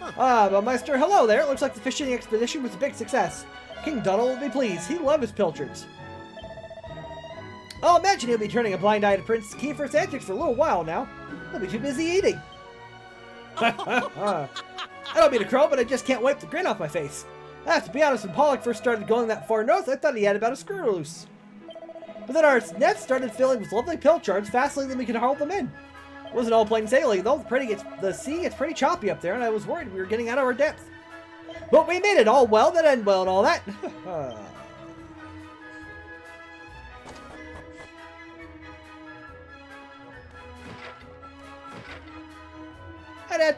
Ah, Baumeister, hello there. It looks like the fishing expedition was a big success. King Donald will be pleased. He loves his pilchards. Oh, imagine he'll be turning a blind eye to Prince Kiefer's antics for a little while now. He'll be too busy eating. I don't mean to crow, but I just can't wipe the grin off my face. I have to be honest, when Pollock first started going that far north, I thought he had about a screw loose. But then our nets started filling with lovely pilchards faster than we could haul them in. It wasn't all plain sailing, though. The sea gets pretty choppy up there, and I was worried we were getting out of our depth. But we made it all well that end well and all that. Hi, Dad.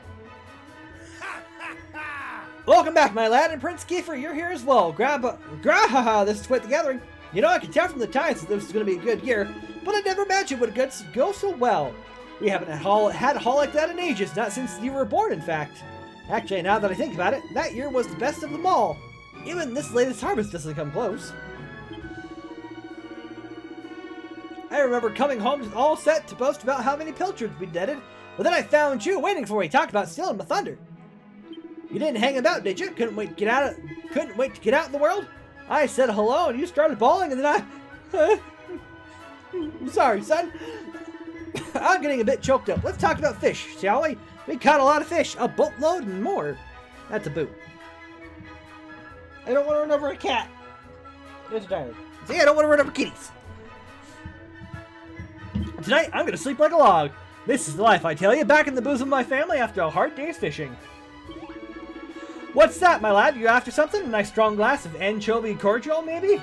Welcome back, my lad, and Prince Kiefer, you're here as well. This is quite the gathering. You know, I could tell from the times that this was going to be a good year, but I never imagined it would go so well. We haven't had a haul like that in ages, not since you were born, in fact. Actually, now that I think about it, that year was the best of them all. Even this latest harvest doesn't come close. I remember coming home all set to boast about how many pilchards we'd netted, but then I found you waiting for me, talked about stealing my thunder. You didn't hang about, did you? Couldn't wait to get out in the world? I said hello and you started bawling and then I'm sorry, son. I'm getting a bit choked up. Let's talk about fish, shall we? We caught a lot of fish, a boatload and more. That's a boot. I don't want to run over a cat. There's a diary. See, I don't want to run over kitties. Tonight, I'm going to sleep like a log. This is the life, I tell you, back in the bosom of my family after a hard day's fishing. What's that, my lad? You after something? A nice strong glass of anchovy cordial, maybe?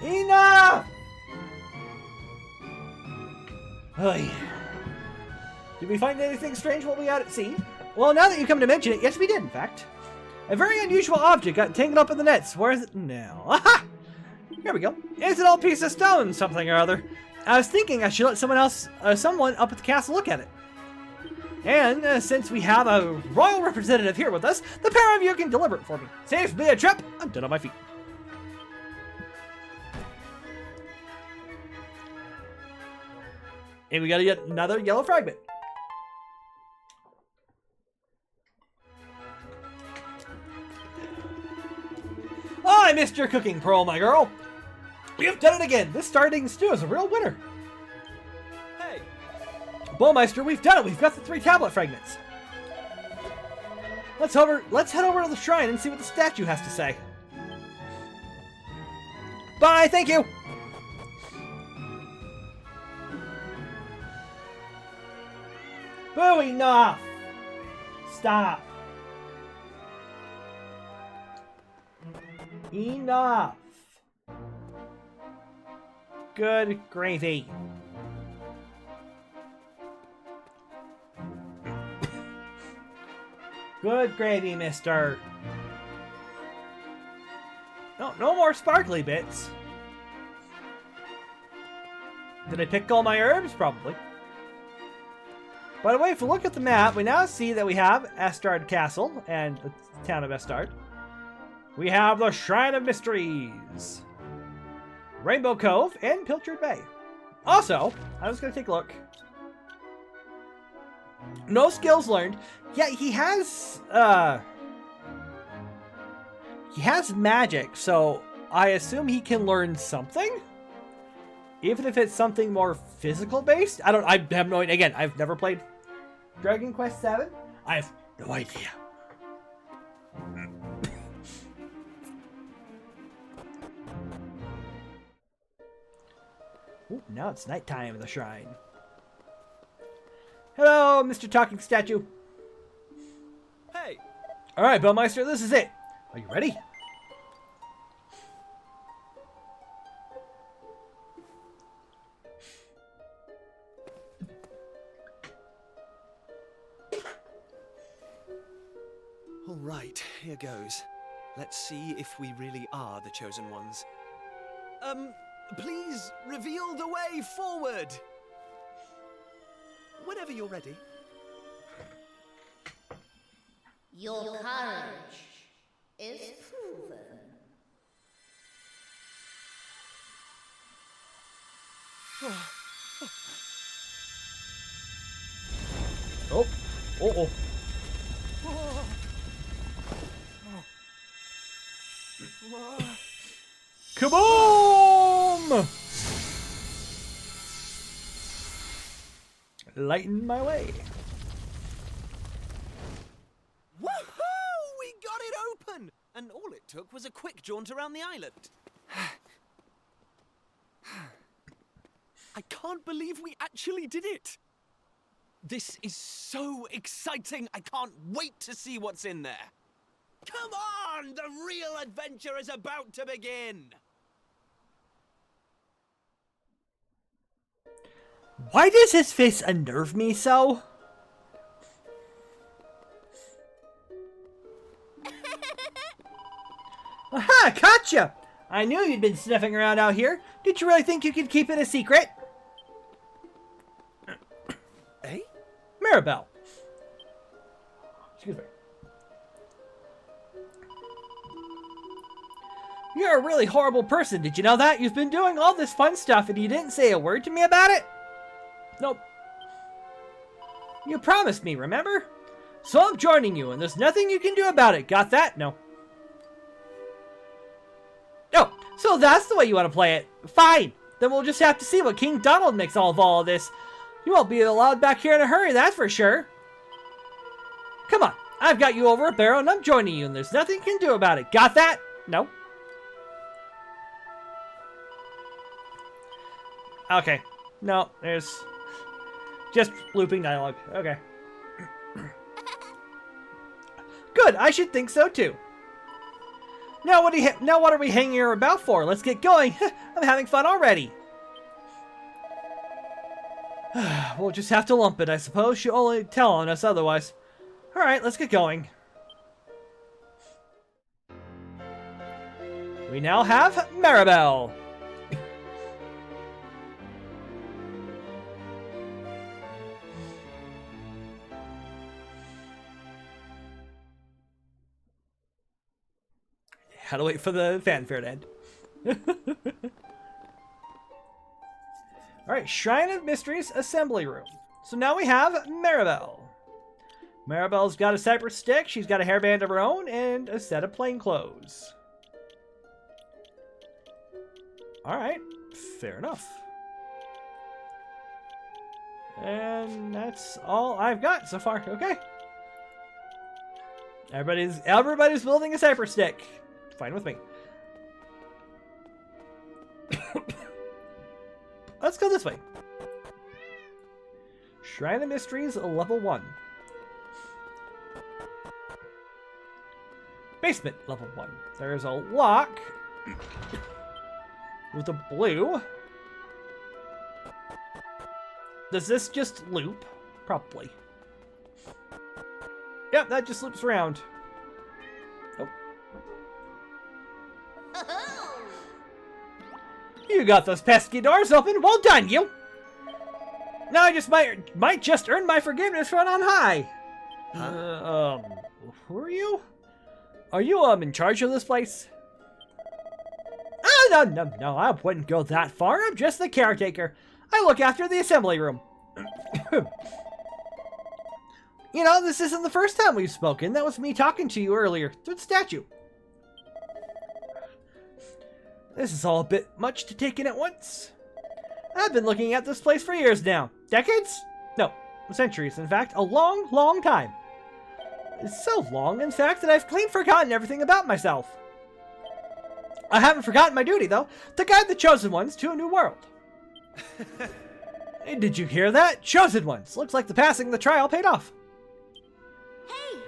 Enough! Oy. Did we find anything strange while we out at sea? Well, now that you come to mention it, yes we did, in fact. A very unusual object got tangled up in the nets. Where is it now? Aha! Here we go. It's an old piece of stone, something or other. I was thinking I should let someone up at the castle look at it. And since we have a royal representative here with us, the pair of you can deliver it for me. Saves me a trip. I'm dead on my feet. And we got to get another yellow fragment. Oh, I missed your cooking, Pearl, my girl. You've done it again. This starting stew is a real winner. Hey. Baumeister, we've done it. We've got the 3 tablet fragments. Let's head over to the shrine and see what the statue has to say. Bye, thank you. Boo, enough. Stop. Enough. Good gravy. Good gravy, mister. No more sparkly bits. Did I pick all my herbs? Probably. By the way, if we look at the map, we now see that we have Astard Castle and the town of Astard. We have the Shrine of Mysteries, Rainbow Cove, and Pilchard Bay. Also, I was going to take a look. No skills learned. Yeah, he has magic, so I assume he can learn something? Even if it's something more physical based? I have no idea. Again, I've never played Dragon Quest VII. I have no idea. Ooh, now it's nighttime in the shrine. Hello, Mr. Talking Statue. Hey. All right, Baumeister, this is it. Are you ready? All right, here goes. Let's see if we really are the chosen ones. Please reveal the way forward. Whenever you're ready. Your courage is proven. Oh. Uh-oh. Kaboom! Lighten my way. Woohoo! We got it open! And all it took was a quick jaunt around the island. I can't believe we actually did it! This is so exciting! I can't wait to see what's in there! Come on! The real adventure is about to begin! Why does his face unnerve me so? Aha! Gotcha! I knew you'd been sniffing around out here. Did you really think you could keep it a secret? Eh? Maribel. Excuse me. You're a really horrible person. Did you know that? You've been doing all this fun stuff and you didn't say a word to me about it? Nope. You promised me, remember? So I'm joining you, and there's nothing you can do about it. Got that? No. Oh, so that's the way you want to play it. Fine. Then we'll just have to see what King Donald makes of all of this. You won't be allowed back here in a hurry, that's for sure. Come on. I've got you over a barrel, and I'm joining you, and there's nothing you can do about it. Got that? No. Okay. No, there's just looping dialogue. Okay. Good, I should think so too. Now what are we hanging here about for? Let's get going. I'm having fun already. We'll just have to lump it, I suppose. She'll only tell on us otherwise. Alright, let's get going. We now have Maribel. Had to wait for the fanfare to end. Alright, Shrine of Mysteries Assembly Room. So now we have Maribel. Maribel's got a cypress stick, she's got a hairband of her own, and a set of plain clothes. Alright, fair enough. And that's all I've got so far. Okay. Everybody's building a cypress stick. Fine with me. Let's go this way. Shrine of Mysteries, level 1. Basement, level 1. There's a lock with a blue. Does this just loop? Probably. Yep, that just loops around. Oh. You got those pesky doors open. Well done, you. Now I just might just earn my forgiveness from on high. Huh? Who are you? Are you in charge of this place? No, I wouldn't go that far. I'm just the caretaker. I look after the assembly room. You know, this isn't the first time we've spoken. That was me talking to you earlier through the statue. This is all a bit much to take in at once. I've been looking at this place for years now. Decades? No, centuries. In fact, a long, long time. It's so long, in fact, that I've clean forgotten everything about myself. I haven't forgotten my duty, though, to guide the Chosen Ones to a new world. Hey, did you hear that? Chosen Ones. Looks like the passing of the trial paid off. Hey!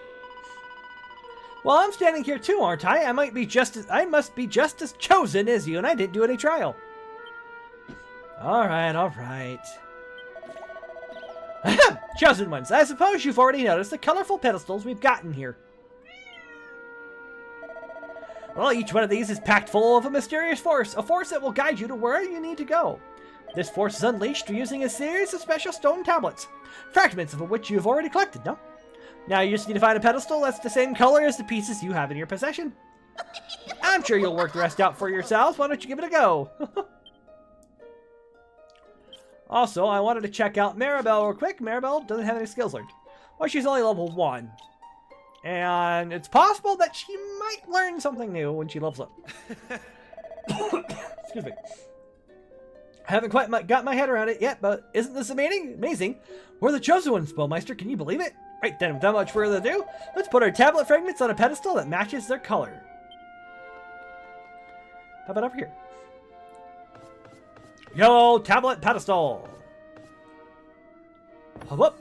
Well, I'm standing here too, aren't I? I must be just as chosen as you, and I didn't do any trial. All right. Chosen Ones, I suppose you've already noticed the colorful pedestals we've gotten here. Well, each one of these is packed full of a mysterious force, a force that will guide you to where you need to go. This force is unleashed using a series of special stone tablets, fragments of which you've already collected, no? Now you just need to find a pedestal that's the same color as the pieces you have in your possession. I'm sure you'll work the rest out for yourselves. Why don't you give it a go? Also, I wanted to check out Maribel real quick. Maribel doesn't have any skills learned. Well, she's only level 1. And it's possible that she might learn something new when she levels up. Excuse me. I haven't quite got my head around it yet, but isn't this amazing? We're the Chosen Ones, Baumeister. Can you believe it? Right then, without much further ado, let's put our tablet fragments on a pedestal that matches their color. How about over here? Yellow tablet pedestal. Up.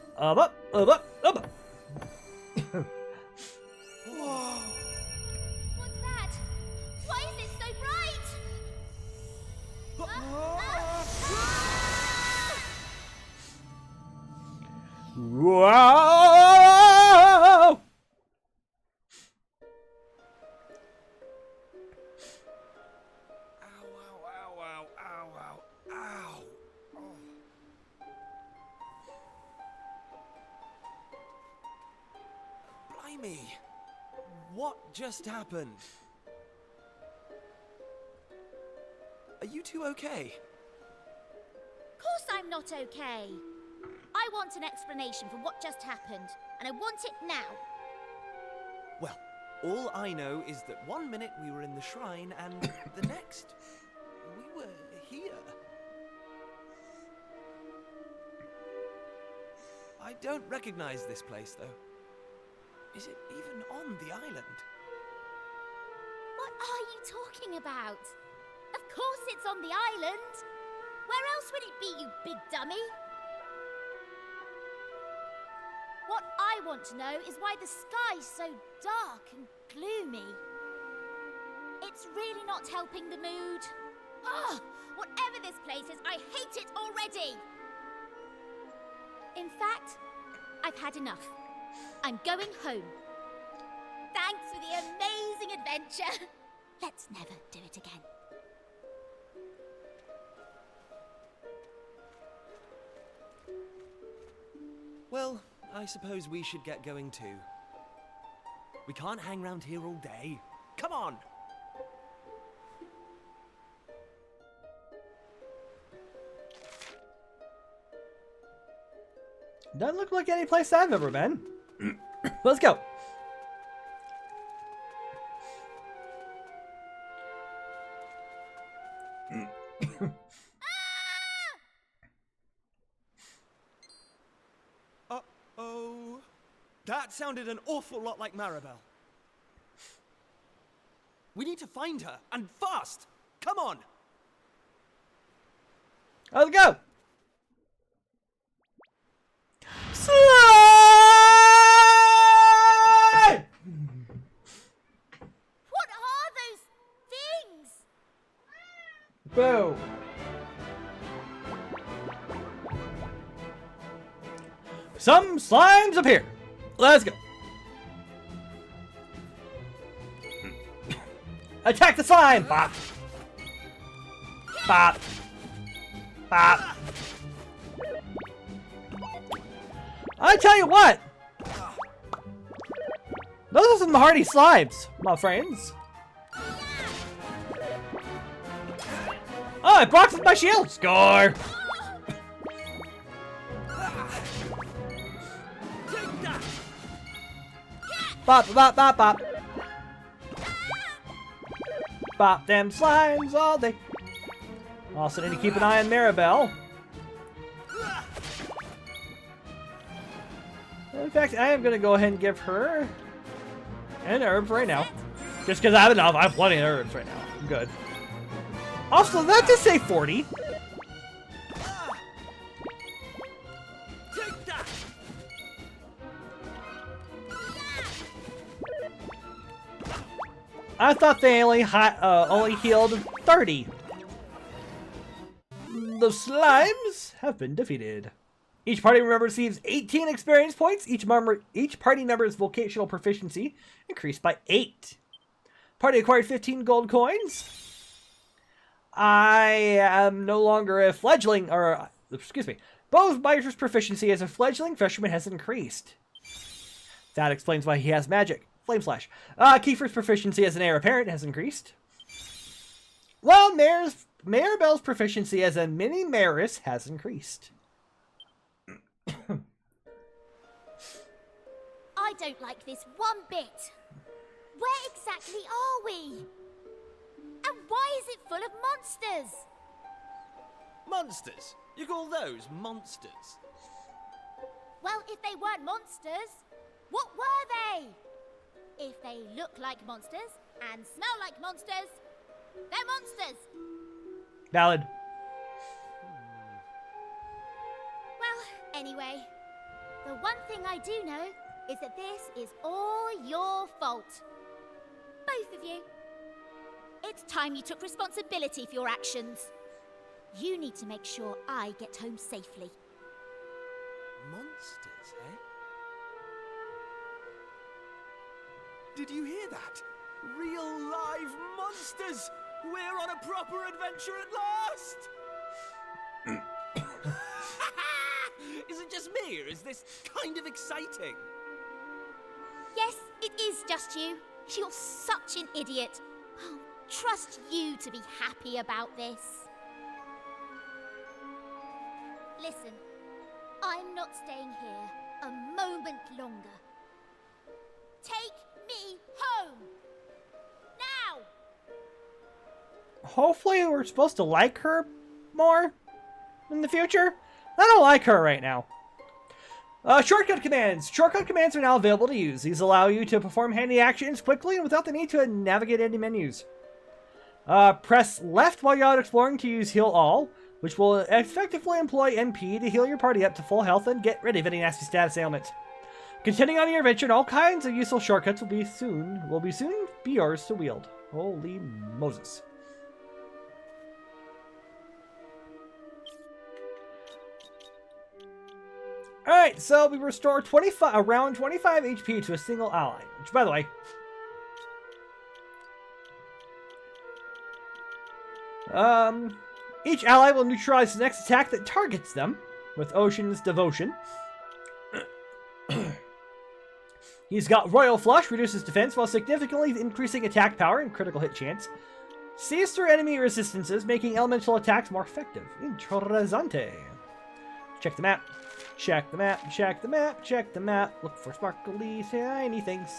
Whoa! What's that? Why is it so bright? Whoa! Blimey! What just happened? Are you two okay? Of course I'm not okay. I want an explanation for what just happened, and I want it now. Well, all I know is that 1 minute we were in the shrine and the next we were here. I don't recognize this place, though. Is it even on the island? What are you talking about? Of course it's on the island. Where else would it be, you big dummy? What I want to know is why the sky's so dark and gloomy. It's really not helping the mood. Ugh! Whatever this place is, I hate it already! In fact, I've had enough. I'm going home. Thanks for the amazing adventure. Let's never do it again. Well, I suppose we should get going too. We can't hang around here all day. Come on! Doesn't look like any place I've ever been. Let's go. Uh-oh. That sounded an awful lot like Maribel. We need to find her, and fast! Come on! Let's go. Slide! What are those things? Boo. Some slimes up here. Let's go. Attack the slime! Bop. Bop. Bop. I tell you what! Those are some hardy slimes, my friends. Oh, it blocks my shield! Score! Bop, bop, bop, bop. Bop them slimes all day. Also need to keep an eye on Maribel. In fact, I am going to go ahead and give her an herb right now. Just because I have enough. I have plenty of herbs right now. I'm good. Also, that did say 40. I thought they only healed 30. The slimes have been defeated. Each party member receives 18 experience points. Each party member's vocational proficiency increased by 8. Party acquired 15 gold coins. I am no longer a fledgling, or excuse me. Bowmeister's proficiency as a fledgling fisherman has increased. That explains why he has magic. Flame Slash. Kiefer's proficiency as an heir apparent has increased. Well, Maribel's proficiency as a mini Maris has increased. I don't like this one bit. Where exactly are we? And why is it full of monsters? Monsters? You call those monsters? Well, if they weren't monsters, what were they? If they look like monsters and smell like monsters, they're monsters. Valid. Well, anyway, the one thing I do know is that this is all your fault. Both of you. It's time you took responsibility for your actions. You need to make sure I get home safely. Monsters, eh? Did you hear that? Real live monsters! We're on a proper adventure at last! Is it just me, or is this kind of exciting? Yes, it is just you. You're such an idiot. Oh, trust you to be happy about this. Listen, I'm not staying here a moment longer. Take me home! Now! Hopefully we're supposed to like her more in the future. I don't like her right now. Shortcut commands. Shortcut commands are now available to use. These allow you to perform handy actions quickly and without the need to navigate any menus. Press left while you're out exploring to use Heal All, which will effectively employ NP to heal your party up to full health and get rid of any nasty status ailment. Continuing on your adventure, all kinds of useful shortcuts will soon be yours to wield. Holy Moses. Alright, so we restore around 25 HP to a single ally. Which, by the way, each ally will neutralize the next attack that targets them with Ocean's Devotion. He's got Royal Flush, reduces defense while significantly increasing attack power and critical hit chance. Sees through enemy resistances, making elemental attacks more effective. Interessante. Check the map. Check the map, check the map, check the map. Look for sparkly, shiny things.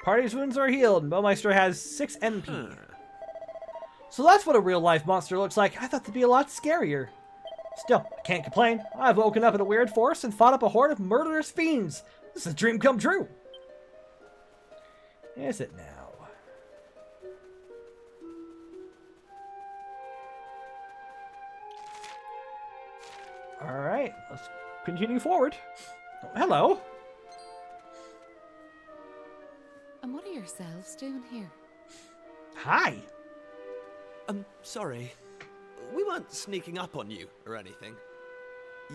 Party's wounds are healed, and Baumeister has 6 MP. So that's what a real-life monster looks like. I thought they'd be a lot scarier. Still, I can't complain. I've woken up in a weird forest and fought up a horde of murderous fiends. This is a dream come true. Is it now? Alright, let's continue forward. Oh, hello. And what are yourselves doing here? Hi. Sorry. We weren't sneaking up on you or anything.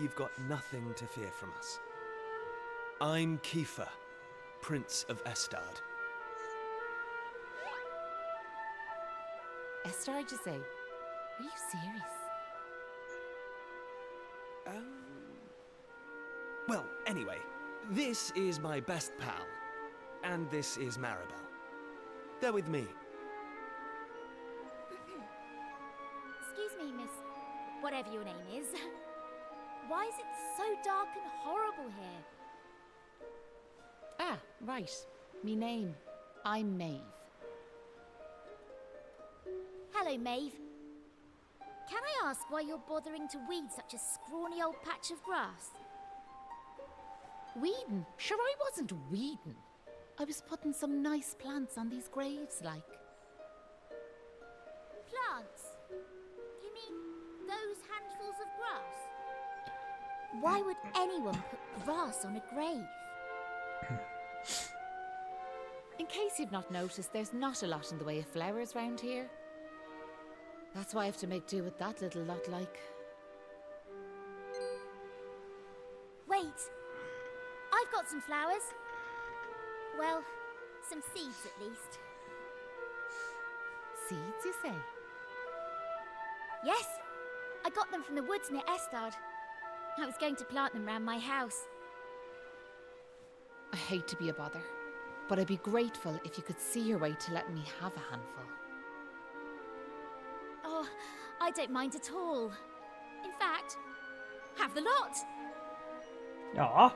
You've got nothing to fear from us. I'm Kiefer, Prince of Estard. Estard, you say? Are you serious? Well, anyway, this is my best pal, and this is Maribel. They're with me. Excuse me, miss, whatever your name is. Why is it so dark and horrible here? Ah, right. Me name. I'm Maeve. Hello, Maeve. Can I ask why you're bothering to weed such a scrawny old patch of grass? Weeding? Sure, I wasn't weeding. I was putting some nice plants on these graves, like. Plants? You mean those handfuls of grass? Why would anyone put grass on a grave? In case you've not noticed, there's not a lot in the way of flowers round here. That's why I have to make do with that little lot, like. Wait! I've got some flowers. Well, some seeds at least. Seeds, you say? Yes, I got them from the woods near Estard. I was going to plant them round my house. I hate to be a bother, but I'd be grateful if you could see your way to let me have a handful. Oh, I don't mind at all. In fact, have the lot. Aw.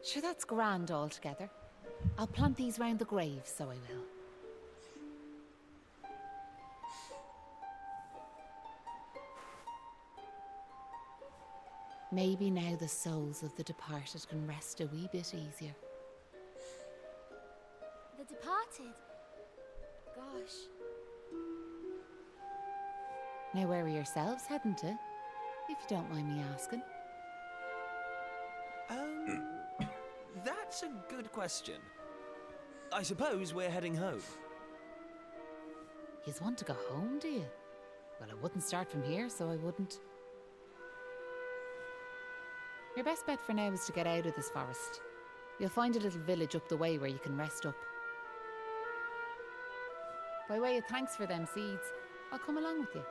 Sure, that's grand altogether. I'll plant these round the grave, so I will. Maybe now the souls of the departed can rest a wee bit easier. The departed? Gosh. Now where are yourselves heading to? If you don't mind me asking. That's a good question. I suppose we're heading home. Yous want to go home, do you? Well, I wouldn't start from here, so I wouldn't. Your best bet for now is to get out of this forest. You'll find a little village up the way where you can rest up. By way of thanks for them seeds, I'll come along with you.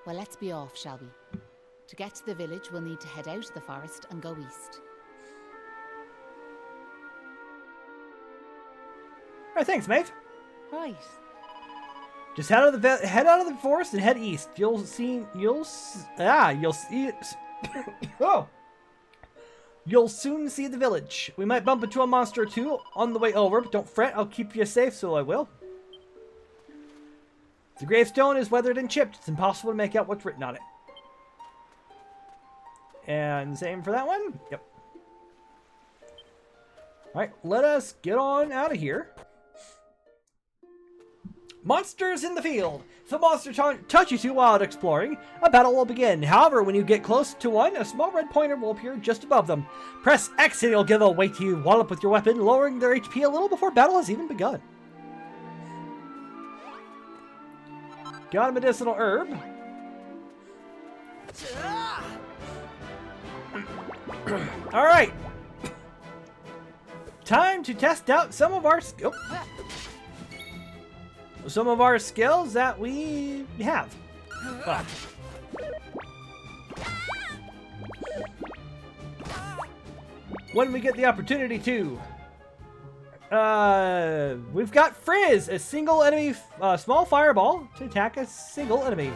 Well, let's be off, shall we? To get to the village, we'll need to head out of the forest and go east. Alright, thanks, Maeve. Right. Just head out of the forest and head east. You'll see. Oh. You'll soon see the village. We might bump into a monster or two on the way over, but don't fret. I'll keep you safe, so I will. The gravestone is weathered and chipped. It's impossible to make out what's written on it. And same for that one. Yep. Alright, let us get on out of here. Monsters in the field. If a monster touches you while exploring, a battle will begin. However, when you get close to one, a small red pointer will appear just above them. Press X and it'll give a weight to you. Wallop with your weapon, lowering their HP a little before battle has even begun. Got a medicinal herb. Alright. Time to test out some of our skills. Some of our skills that we have. When we get the opportunity to. We've got Frizz, a single enemy, small fireball to attack a single enemy.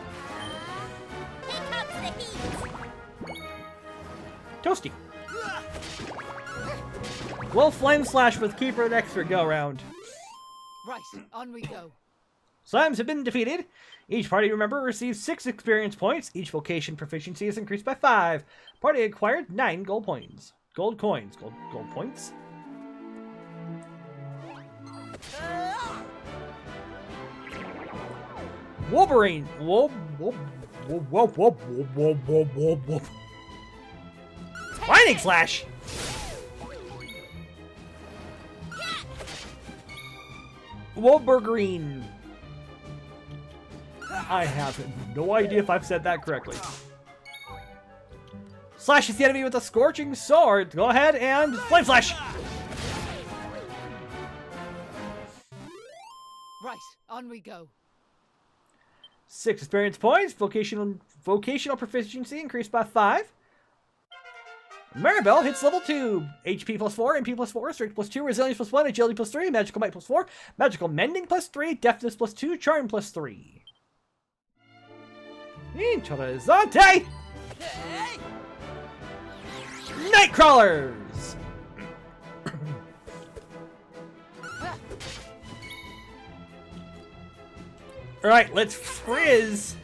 Here comes the heat. Toasty. We'll flame slash with Keeper an extra go round. Right, on we go. Slimes have been defeated. Each party member receives 6 experience points. Each vocation proficiency is increased by 5. Party acquired 9 gold points. Gold coins. Gold points. Wolverine. Lightning slash. Wolverine. I have no idea if I've said that correctly. Slashes the enemy with a scorching sword. Go ahead and flame slash. Right, on we go. 6 experience points. Vocational proficiency increased by 5. Maribel hits level 2. HP plus 4, MP plus 4, Strength plus 2, Resilience plus 1, Agility plus 3, Magical Might plus 4, Magical Mending plus 3, Deafness plus 2, Charm plus 3. Interessante! Nightcrawlers! Alright, let's frizz!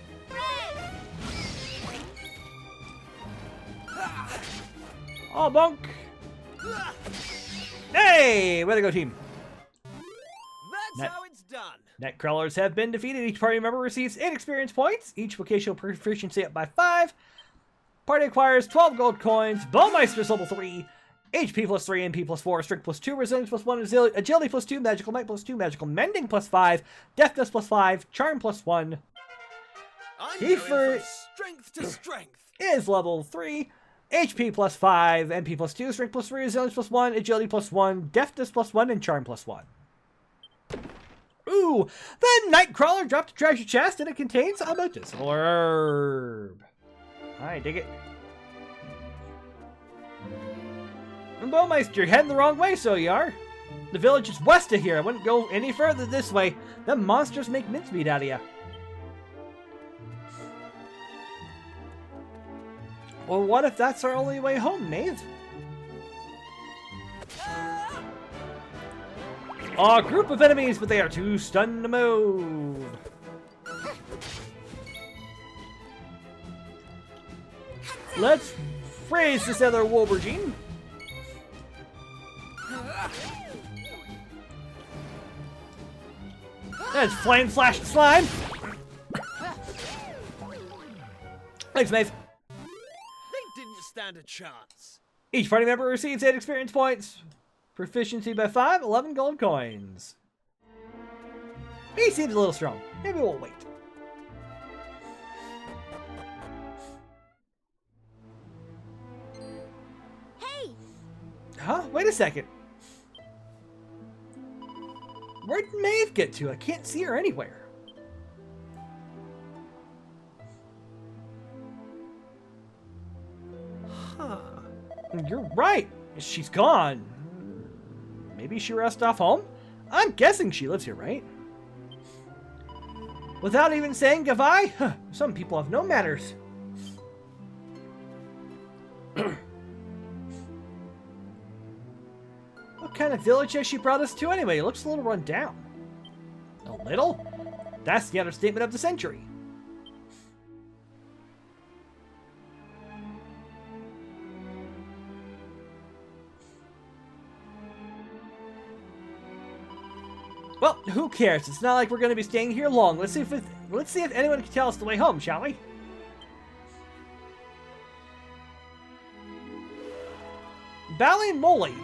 Oh, bonk! Hey! Way to go, team! That's how it's done. Nightcrawlers have been defeated. Each party member receives 8 experience points. Each vocational proficiency up by 5. Party acquires 12 gold coins. Baumeister's level 3. HP plus 3, MP plus 4, Strength plus 2, Resilience plus 1, Agility plus 2, Magical Might plus 2, Magical Mending plus 5, Deafness plus 5, Charm plus 1. I'm Kiefer going from strength to strength. is level 3. HP plus 5, MP plus 2, Strength plus 3, Resilience plus 1, Agility plus 1, Deafness plus 1, and Charm plus 1. Ooh, the Nightcrawler dropped a treasure chest and it contains a medicinal herb. I dig it. And Baumeister, you're heading the wrong way, so you are. The village is west of here. I wouldn't go any further this way. Them monsters make mincemeat out of you. Well, what if that's our only way home, Maeve? A group of enemies, but they are too stunned to move. Let's freeze this other Wolverine. Let's flame slash the slime. Thanks, Maeve. They didn't stand a chance. Each party member receives 8 experience points. Proficiency by 5, 11 gold coins. He seems a little strong. Maybe we'll wait. Hey! Huh? Wait a second. Where'd Maeve get to? I can't see her anywhere. You're right. She's gone. Maybe she rushed off home? I'm guessing she lives here, right? Without even saying goodbye? Huh, some people have no manners. What kind of village has she brought us to anyway? It looks a little run down. A little? That's the understatement of the century. Well, who cares? It's not like we're going to be staying here long. Let's see if anyone can tell us the way home, shall we? Ballymolly.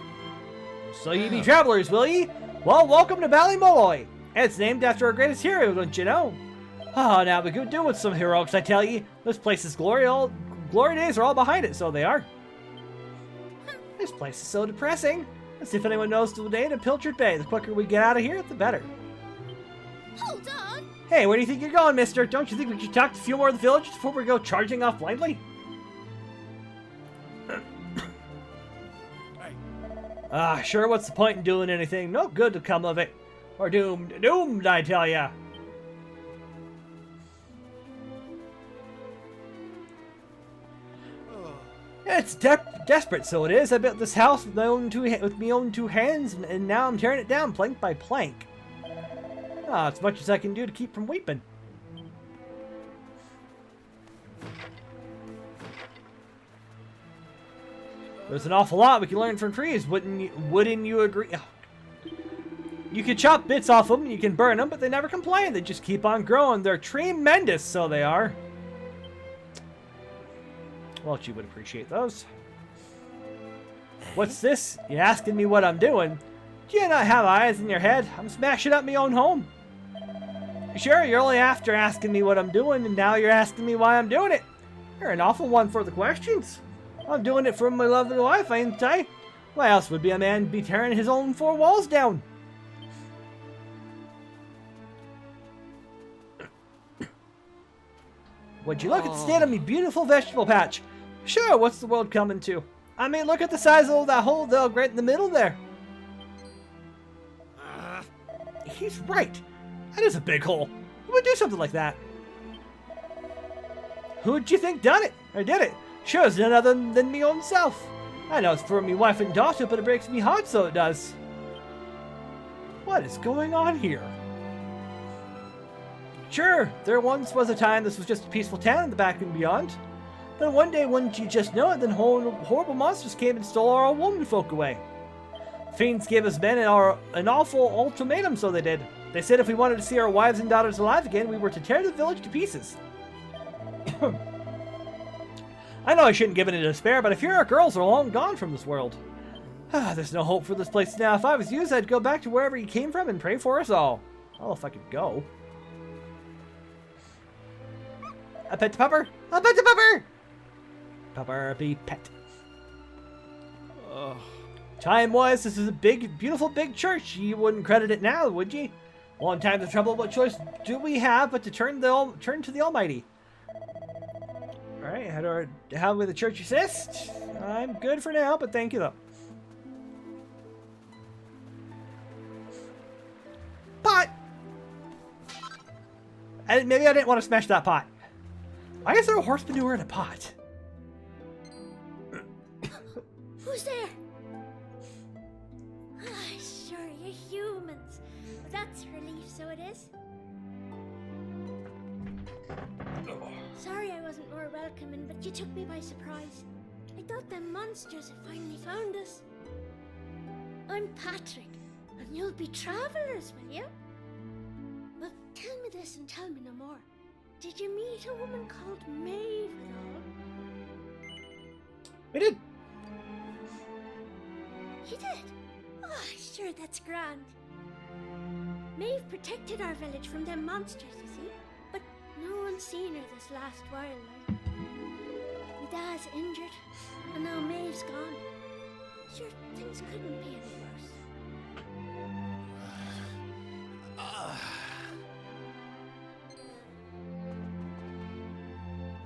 So ye be travelers, will ye? Well, welcome to Ballymolloy. It's named after our greatest hero, don't you know? Oh, now we could do with some heroics, I tell ye. This place's glory days are all behind it, so they are. This place is so depressing. Let's see if anyone knows the way to Pilchard Bay. The quicker we get out of here, the better. Hold on! Hey, where do you think you're going, mister? Don't you think we should talk to a few more of the villagers before we go charging off blindly? Sure, what's the point in doing anything? No good to come of it. We're doomed. Doomed, I tell ya. It's desperate, so it is. I built this house with my own two hands, and now I'm tearing it down plank by plank. As much as I can do to keep from weeping. There's an awful lot we can learn from trees, wouldn't you agree? You can chop bits off them, you can burn them, but they never complain. They just keep on growing. They're tremendous, so they are. Well, you would appreciate those. What's this? You asking me what I'm doing? Do you not have eyes in your head? I'm smashing up my own home. Sure, you're only after asking me what I'm doing, and now you're asking me why I'm doing it. You're an awful one for the questions. I'm doing it for my lovely wife, ain't I? Why else would a man be tearing his own four walls down? Would you look at the state of me beautiful vegetable patch? Sure, what's the world coming to? I mean, look at the size of that hole dug right in the middle there. He's right. That is a big hole. Who would do something like that? Who'd you think done it? Or did it? Sure, it's none other than me own self. I know it's for me wife and daughter, but it breaks me heart, so it does. What is going on here? Sure, there once was a time this was just a peaceful town in the back and beyond. Then one day, wouldn't you just know it, then horrible monsters came and stole our women folk away. Fiends gave us men an awful ultimatum, so they did. They said if we wanted to see our wives and daughters alive again, we were to tear the village to pieces. I know I shouldn't give in to despair, but if your girls are long gone from this world. There's no hope for this place now. If I was you, I'd go back to wherever you came from and pray for us all. Oh, if I could go. A pet pupper? A pet pupper! Pupper be pet. Time was, this is a big, beautiful big church. You wouldn't credit it now, would ye? Well, in times of trouble, what choice do we have but to turn to the Almighty? Alright, how will the church assist? I'm good for now, but thank you though. Pot! Maybe I didn't want to smash that pot. Why is there a horse manure in a pot? Who's there? Sure, you're humans. That's a relief, so it is. Sorry I wasn't more welcoming, but you took me by surprise. I thought them monsters had finally found us. I'm Patrick, and you'll be travelers, will you? Well, tell me this and tell me no more. Did you meet a woman called Maeve at all? We did. You did? Oh, sure, that's grand. Maeve protected our village from them monsters, you see. But no one's seen her this last while. My dad's injured, and now Maeve's gone. Sure, things couldn't be any worse.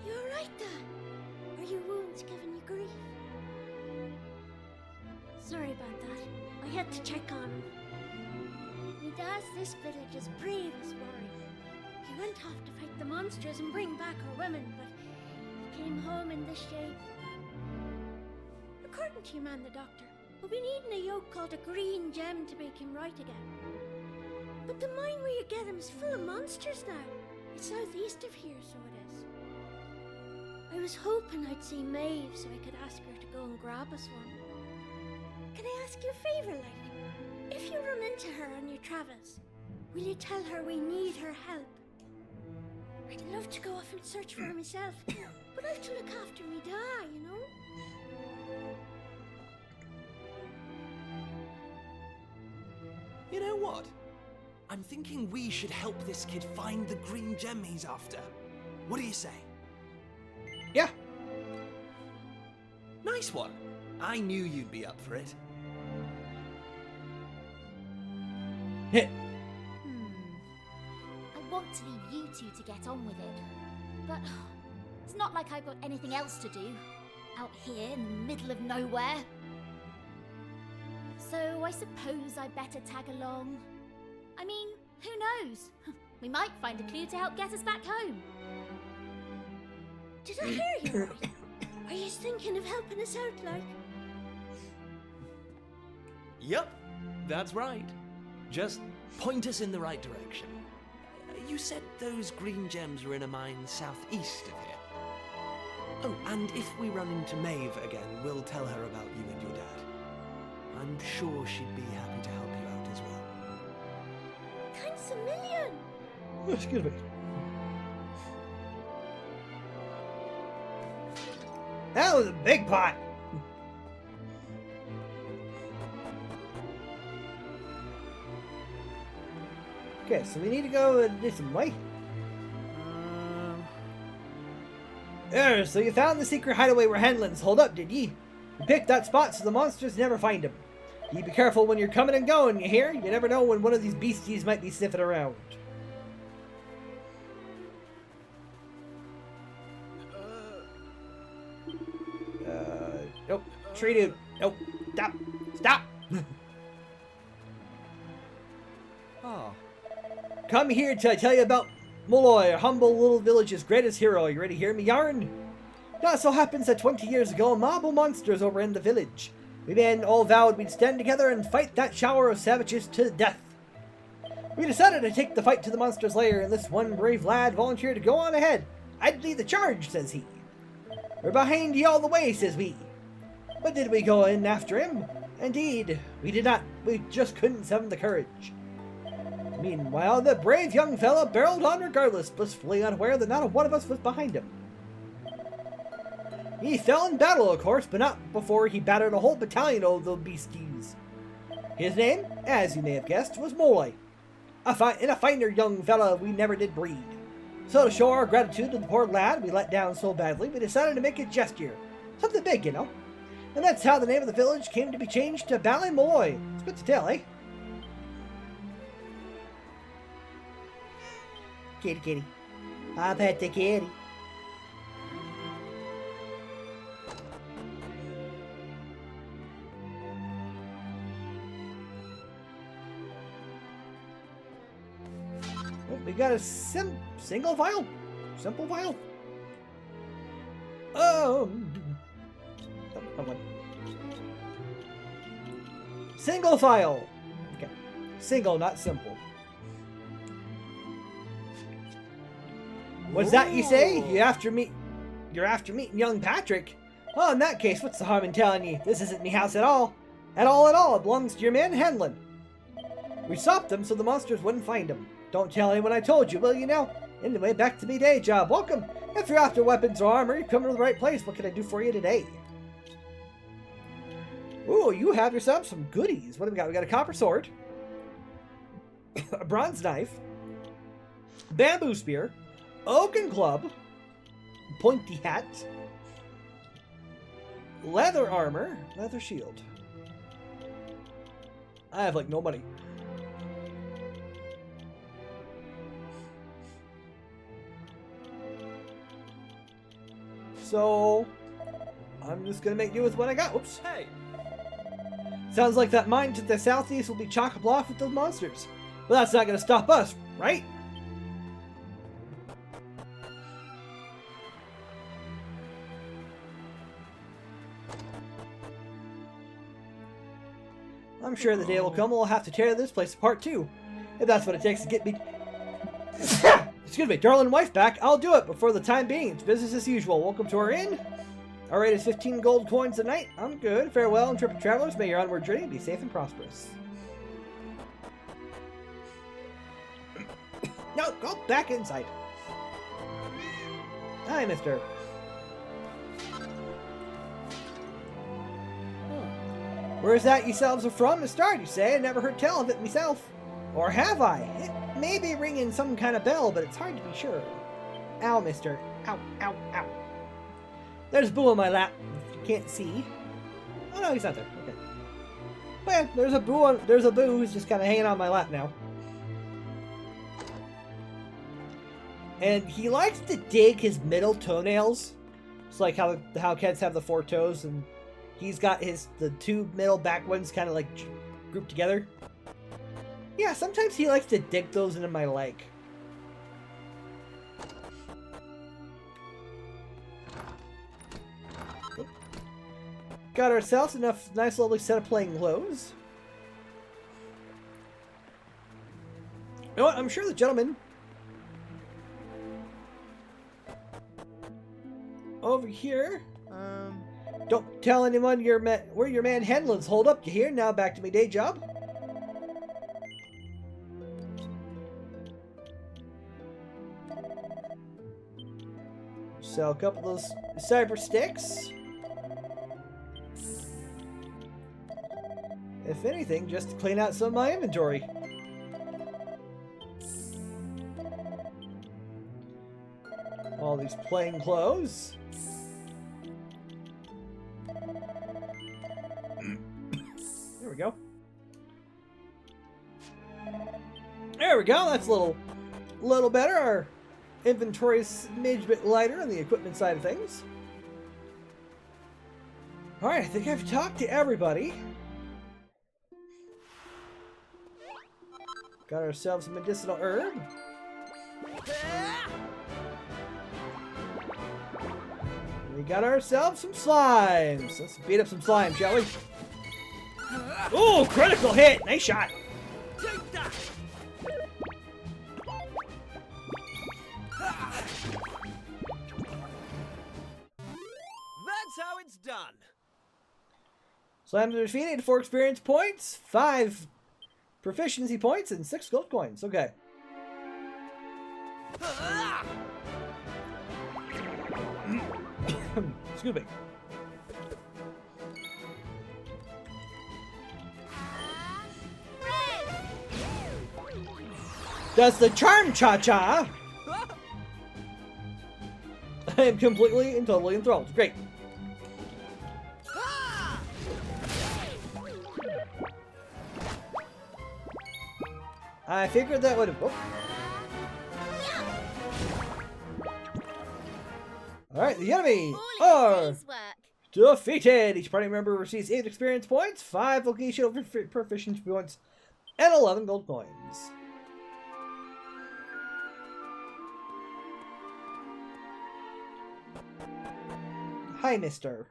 You alright, Dad? Are your wounds giving you grief? Sorry about that. I had to check on him. Me dad's this village's bravest warrior. He went off to fight the monsters and bring back our women, but he came home in this shape. According to your man, the doctor, we'll be needing a yoke called a green gem to make him right again. But the mine where you get him is full of monsters now. It's southeast of here, so it is. I was hoping I'd see Maeve so I could ask her to go and grab us one. Can I ask you a favour, like? If you run into her on your travels, will you tell her we need her help? I'd love to go off and search for her myself, but I have to look after me dad, you know? You know what? I'm thinking we should help this kid find the green gem he's after. What do you say? Yeah. Nice one. I knew you'd be up for it. Hit. I want to leave you two to get on with it, but it's not like I've got anything else to do out here in the middle of nowhere. So I suppose I better tag along. I mean, who knows? We might find a clue to help get us back home. Did I hear you right? Are you thinking of helping us out, like? Yup, that's right. Just point us in the right direction. You said those green gems were in a mine southeast of here. Oh, and if we run into Maeve again, we'll tell her about you and your dad. I'm sure she'd be happy to help you out as well. Thanks a million! Excuse me. That was a big pot. Okay, so we need to go this way. So you found the secret hideaway where Henlins hold up, did ye? You picked that spot so the monsters never find him. You be careful when you're coming and going, you hear? You never know when one of these beasties might be sniffing around. Nope. Tree dude. Nope. Stop. Stop! Oh. Come here till I tell you about Molloy, a humble little village's greatest hero. You ready to hear me yarn? Now it so happens that 20 years ago, a mob of monsters over in the village. We men all vowed we'd stand together and fight that shower of savages to the death. We decided to take the fight to the monster's lair, and this one brave lad volunteered to go on ahead. I'd lead the charge, says he. We're behind ye all the way, says we. But did we go in after him? Indeed, we did not. We just couldn't summon the courage. Meanwhile, the brave young fellow barreled on regardless, blissfully unaware that not a one of us was behind him. He fell in battle, of course, but not before he battered a whole battalion of those beasties. His name, as you may have guessed, was Molloy. And a finer young fellow we never did breed. So to show our gratitude to the poor lad we let down so badly, we decided to make a gesture. Something big, you know. And that's how the name of the village came to be changed to Ballymolloy. It's good to tell, eh? Kitty, kitty. I pet the kitty. Oh, we got a single file. Simple file. Come on. Single file. Okay. Single, not simple. What's that you say? You're after meeting young Patrick? Oh, in that case, what's the harm in telling you? This isn't me house at all. At all. It belongs to your man, Henlin. We stopped them so the monsters wouldn't find him. Don't tell anyone I told you, will you now? Anyway, back to me day job. Welcome. If you're after weapons or armor, you're coming to the right place. What can I do for you today? Ooh, you have yourself some goodies. What do we got? We got a copper sword, a bronze knife, bamboo spear, oaken club, pointy hat, leather armor, leather shield. I have like no money. So I'm just gonna make do with what I got. Oops. Hey. Sounds like that mine to the southeast will be chock-a-block with those monsters. But that's not going to stop us, right? I'm sure the day will come we'll have to tear this place apart too. If that's what it takes to get me... Excuse me, darling wife back, I'll do it, but for the time being, it's business as usual. Welcome to our inn. Our rate is 15 gold coins a night. I'm good. Farewell, intrepid travelers. May your onward journey be safe and prosperous. No, go back inside. Hi, mister. Where's that yourselves are from to start, you say? I never heard tell of it myself. Or have I? It may be ringing some kind of bell, but it's hard to be sure. Ow, mister. Ow, ow, ow. There's Boo on my lap. You can't see. Oh no, he's not there. Okay. But yeah, there's a Boo who's just kind of hanging on my lap now. And he likes to dig his middle toenails. It's like how cats have the 4 toes, and he's got the 2 middle back ones kind of like grouped together. Yeah, sometimes he likes to dig those into my leg. Got ourselves enough nice lovely set of playing clothes. You know what? I'm sure the gentleman over here. Don't tell anyone where your man Henlin's hold up. You hear? Now back to my day job. Sell a couple of those cyber sticks. If anything, just to clean out some of my inventory. All these plain clothes. There we go. There we go. That's a little better. Our inventory's a smidge bit lighter on the equipment side of things. All right, I think I've talked to everybody. Got ourselves a medicinal herb. We got ourselves some slimes. Let's beat up some slime, shall we? Ooh, critical hit! Nice shot! Take that! That's how it's done. Slimes are defeated, 4 experience points, 5 proficiency points, and 6 gold coins. Okay. Excuse me. That's the charm cha-cha! I am completely and totally enthralled. Great. I figured that would have... Oh. Alright, the enemy are defeated! Each party member receives 8 experience points, 5 vocational proficiency points, and 11 gold coins. Hi, mister.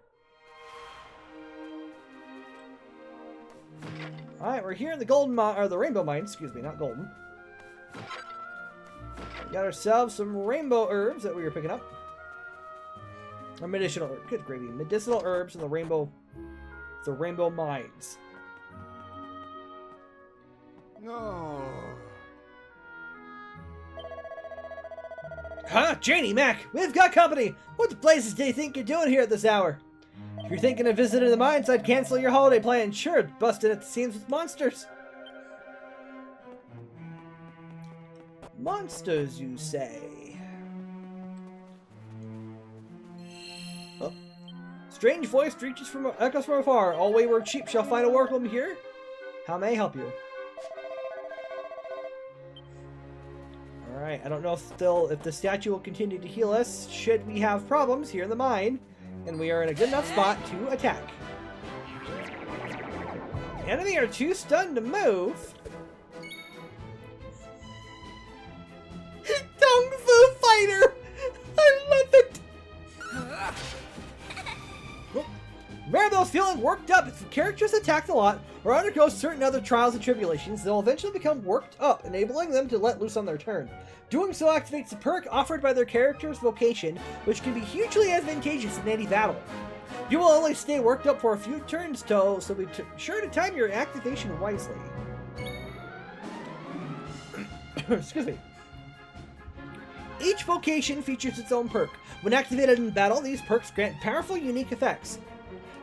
Alright, we're here in the golden mine, or the rainbow mine, excuse me, not golden. We got ourselves some rainbow herbs that we were picking up. Or medicinal herbs, good gravy. Medicinal herbs in the rainbow mines. Oh. Huh? Janie, Mac, we've got company! What the blazes do you think you're doing here at this hour? If you're thinking of visiting the mines, I'd cancel your holiday plan. Sure, busted at the seams with monsters. Monsters, you say? Oh. Strange voice reaches from echoes from afar. All wayward sheep shall find a welcome here. How may I help you? Alright, I don't know if the statue will continue to heal us should we have problems here in the mine, and we are in a good enough spot to attack. Enemy are too stunned to move. Kung Fu Fighter! I love it! Maribel's feeling worked up. If the characters attack a lot or undergo certain other trials and tribulations, they'll eventually become worked up, enabling them to let loose on their turn. Doing so activates the perk offered by their character's vocation, which can be hugely advantageous in any battle. You will only stay worked up for a few turns, though, so be sure to time your activation wisely. Excuse me. Each vocation features its own perk. When activated in battle, these perks grant powerful, unique effects.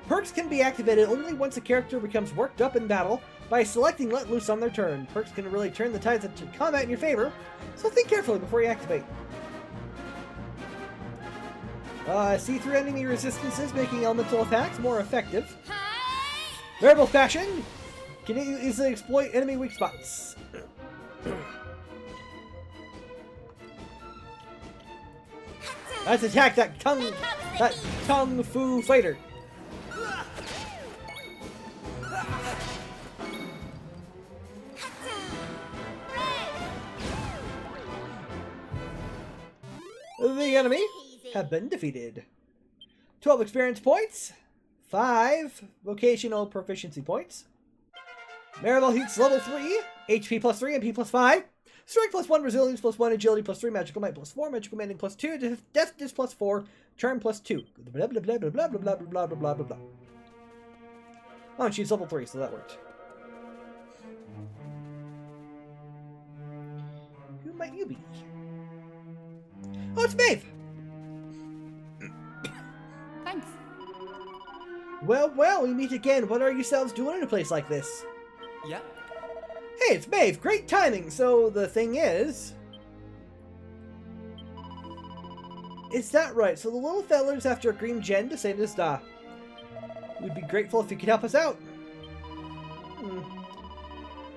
Perks can be activated only once a character becomes worked up in battle by selecting Let Loose on their turn. Perks can really turn the tides of combat in your favor, so think carefully before you activate. See through enemy resistances, making elemental attacks more effective. Variable Fashion can easily exploit enemy weak spots. Let's attack that Kung Fu Fighter. The enemy have been defeated. 12 experience points, 5 vocational proficiency points. Maribel Heat's level 3, HP plus 3, MP plus 5, Strength plus 1, Resilience plus 1, Agility plus 3, Magical Might plus 4, Magical Mending plus 2, Deftness plus 4, Charm plus 2. Blah blah blah blah blah blah blah blah blah blah blah blah. Oh, and she's level 3, so that worked. Who might you be? Oh, it's Maeve! Thanks. Well, we meet again. What are yourselves doing in a place like this? Yeah? Hey, it's Maeve! Great timing! So, the thing is... Is that right? So the little fella's after a green gem to save this Da. We'd be grateful if you could help us out.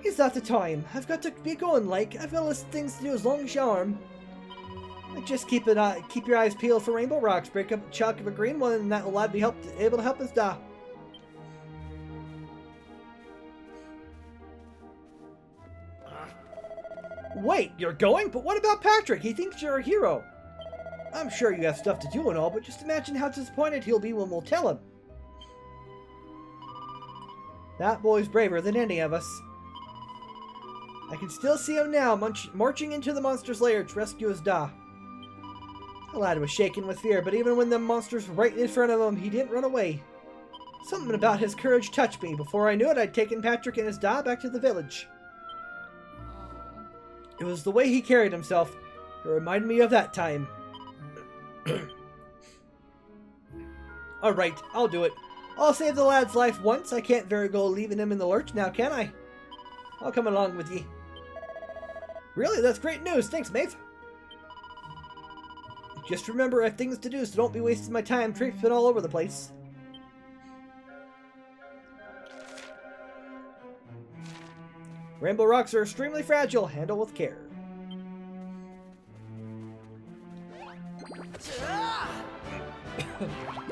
Is that the time? I've got to be going, like. I've got less things to do as long as your arm. Just keep your eyes peeled for rainbow rocks. Break up a chunk of a green one, and that will be able to help us Da. Wait, you're going? But what about Patrick? He thinks you're a hero. I'm sure you have stuff to do and all, but just imagine how disappointed he'll be when we'll tell him. That boy's braver than any of us. I can still see him now, marching into the monster's lair to rescue his Da. The lad was shaken with fear, but even when the monsters were right in front of him, he didn't run away. Something about his courage touched me. Before I knew it, I'd taken Patrick and his Da back to the village. It was the way he carried himself. It reminded me of that time. Alright, I'll do it. I'll save the lad's life once. I can't very go leaving him in the lurch now, can I? I'll come along with ye. Really? That's great news. Thanks, Maeve. Just remember, I have things to do, so don't be wasting my time traipsing all over the place. Rainbow rocks are extremely fragile. Handle with care.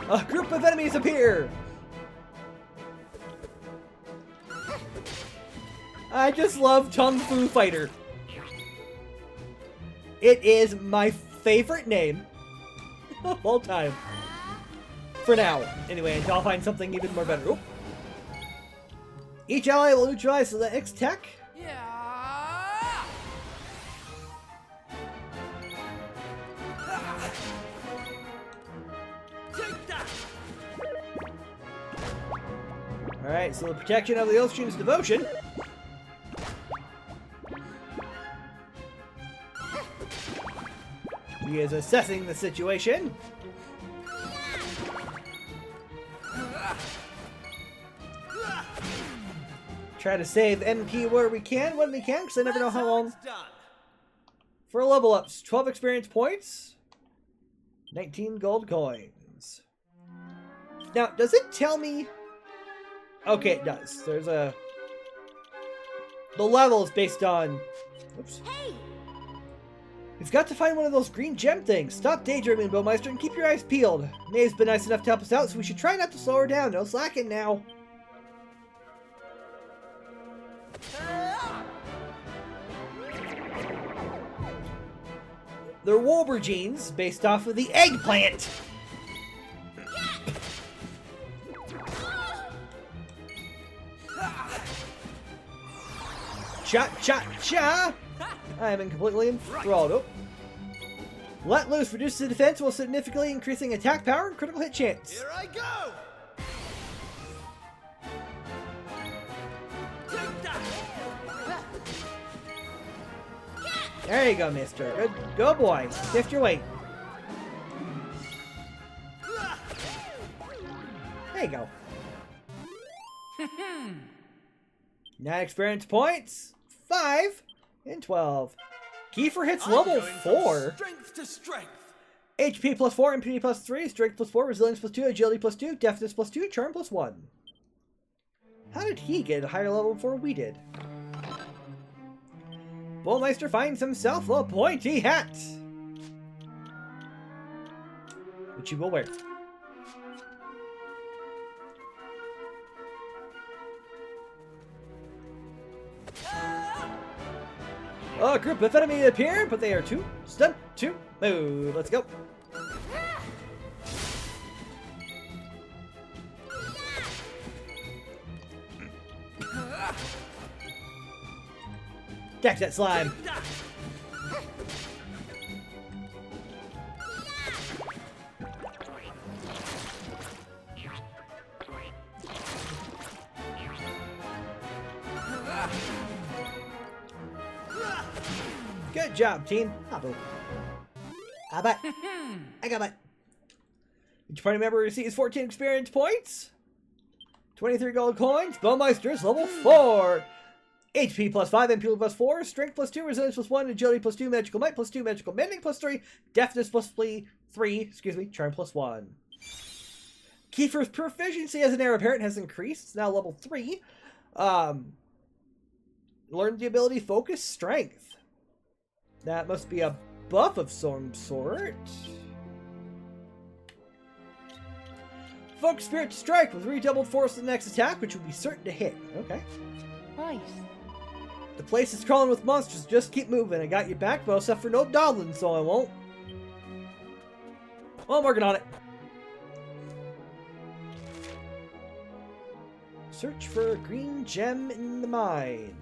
A group of enemies appear! I just love Kung Fu Fighter. It is my favorite name of all time. For now. Anyway, until I'll find something even more better. Oop. Each ally will neutralize the next attack. Alright, so the protection of the ocean's devotion. He is assessing the situation. Try to save MP where we can, when we can, because I never know how long. For level ups, 12 experience points, 19 gold coins. Now, does it tell me? Okay, it does. There's a... The level is based on... Oops. Hey! We've got to find one of those green gem things. Stop daydreaming, Baumeister, and keep your eyes peeled. Maeve's been nice enough to help us out, so we should try not to slow her down. No slacking now. They're Wolverines, based off of the eggplant. Cha-cha-cha! I am completely enthralled. Oh. Let loose reduces the defense while significantly increasing attack power and critical hit chance. Here I go! Take that! There you go, mister. Good go, boy. Lift your weight. There you go. 9 experience points. 5 and 12. Kiefer hits level 4. Strength to strength. HP plus 4, MP plus 3, Strength plus 4, Resilience plus 2, Agility plus 2, Deafness plus 2, Charm plus 1. How did he get a higher level before we did? Baumeister finds himself a pointy hat, which he will wear. A group of enemies appear, but they are too stunned to move. Let's go. Catch that slime. Good job, team. Abu. Abat. I got it. Each party member receives 14 experience points, 23 gold coins. Baumeister's level 4. HP plus 5, MP plus 4, Strength plus 2, Resilience plus 1, Agility plus 2, Magical Might plus 2, Magical Mending plus 3, Deafness plus 3, Charm plus 1. Kiefer's proficiency as an heir apparent has increased. It's now level 3. Learned the ability Focus Strength. That must be a buff of some sort. Focus Spirit Strike with redoubled force in the next attack, which will be certain to hit. Okay. Right. The place is crawling with monsters. Just keep moving. I got your back, but I'll suffer no dawdling, so I won't. Well, I'm working on it. Search for a green gem in the mine.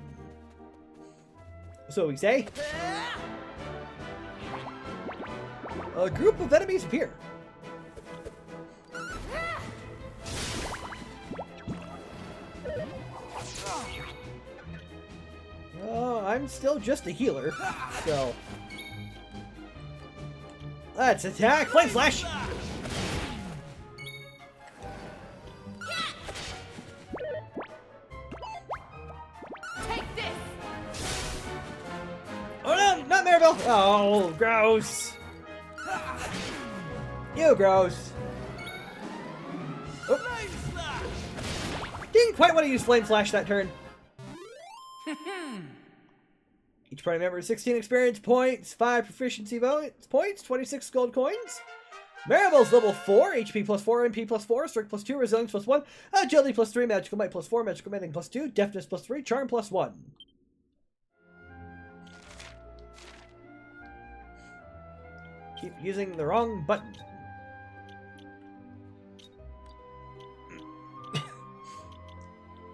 So we say. A group of enemies appear. Oh, I'm still just a healer, so let's attack! Flame Slash! Take this! Oh no, not Maribel! Oh, gross! You gross! Oh. Didn't quite want to use Flame Slash that turn. Each party member has 16 experience points, 5 proficiency points, 26 gold coins. Maribel's level 4, HP plus 4, MP plus 4, Strength plus 2, Resilience plus 1, Agility plus 3, Magical Might plus 4, Magical Mending plus 2, Deafness plus 3, Charm plus 1. Keep using the wrong button.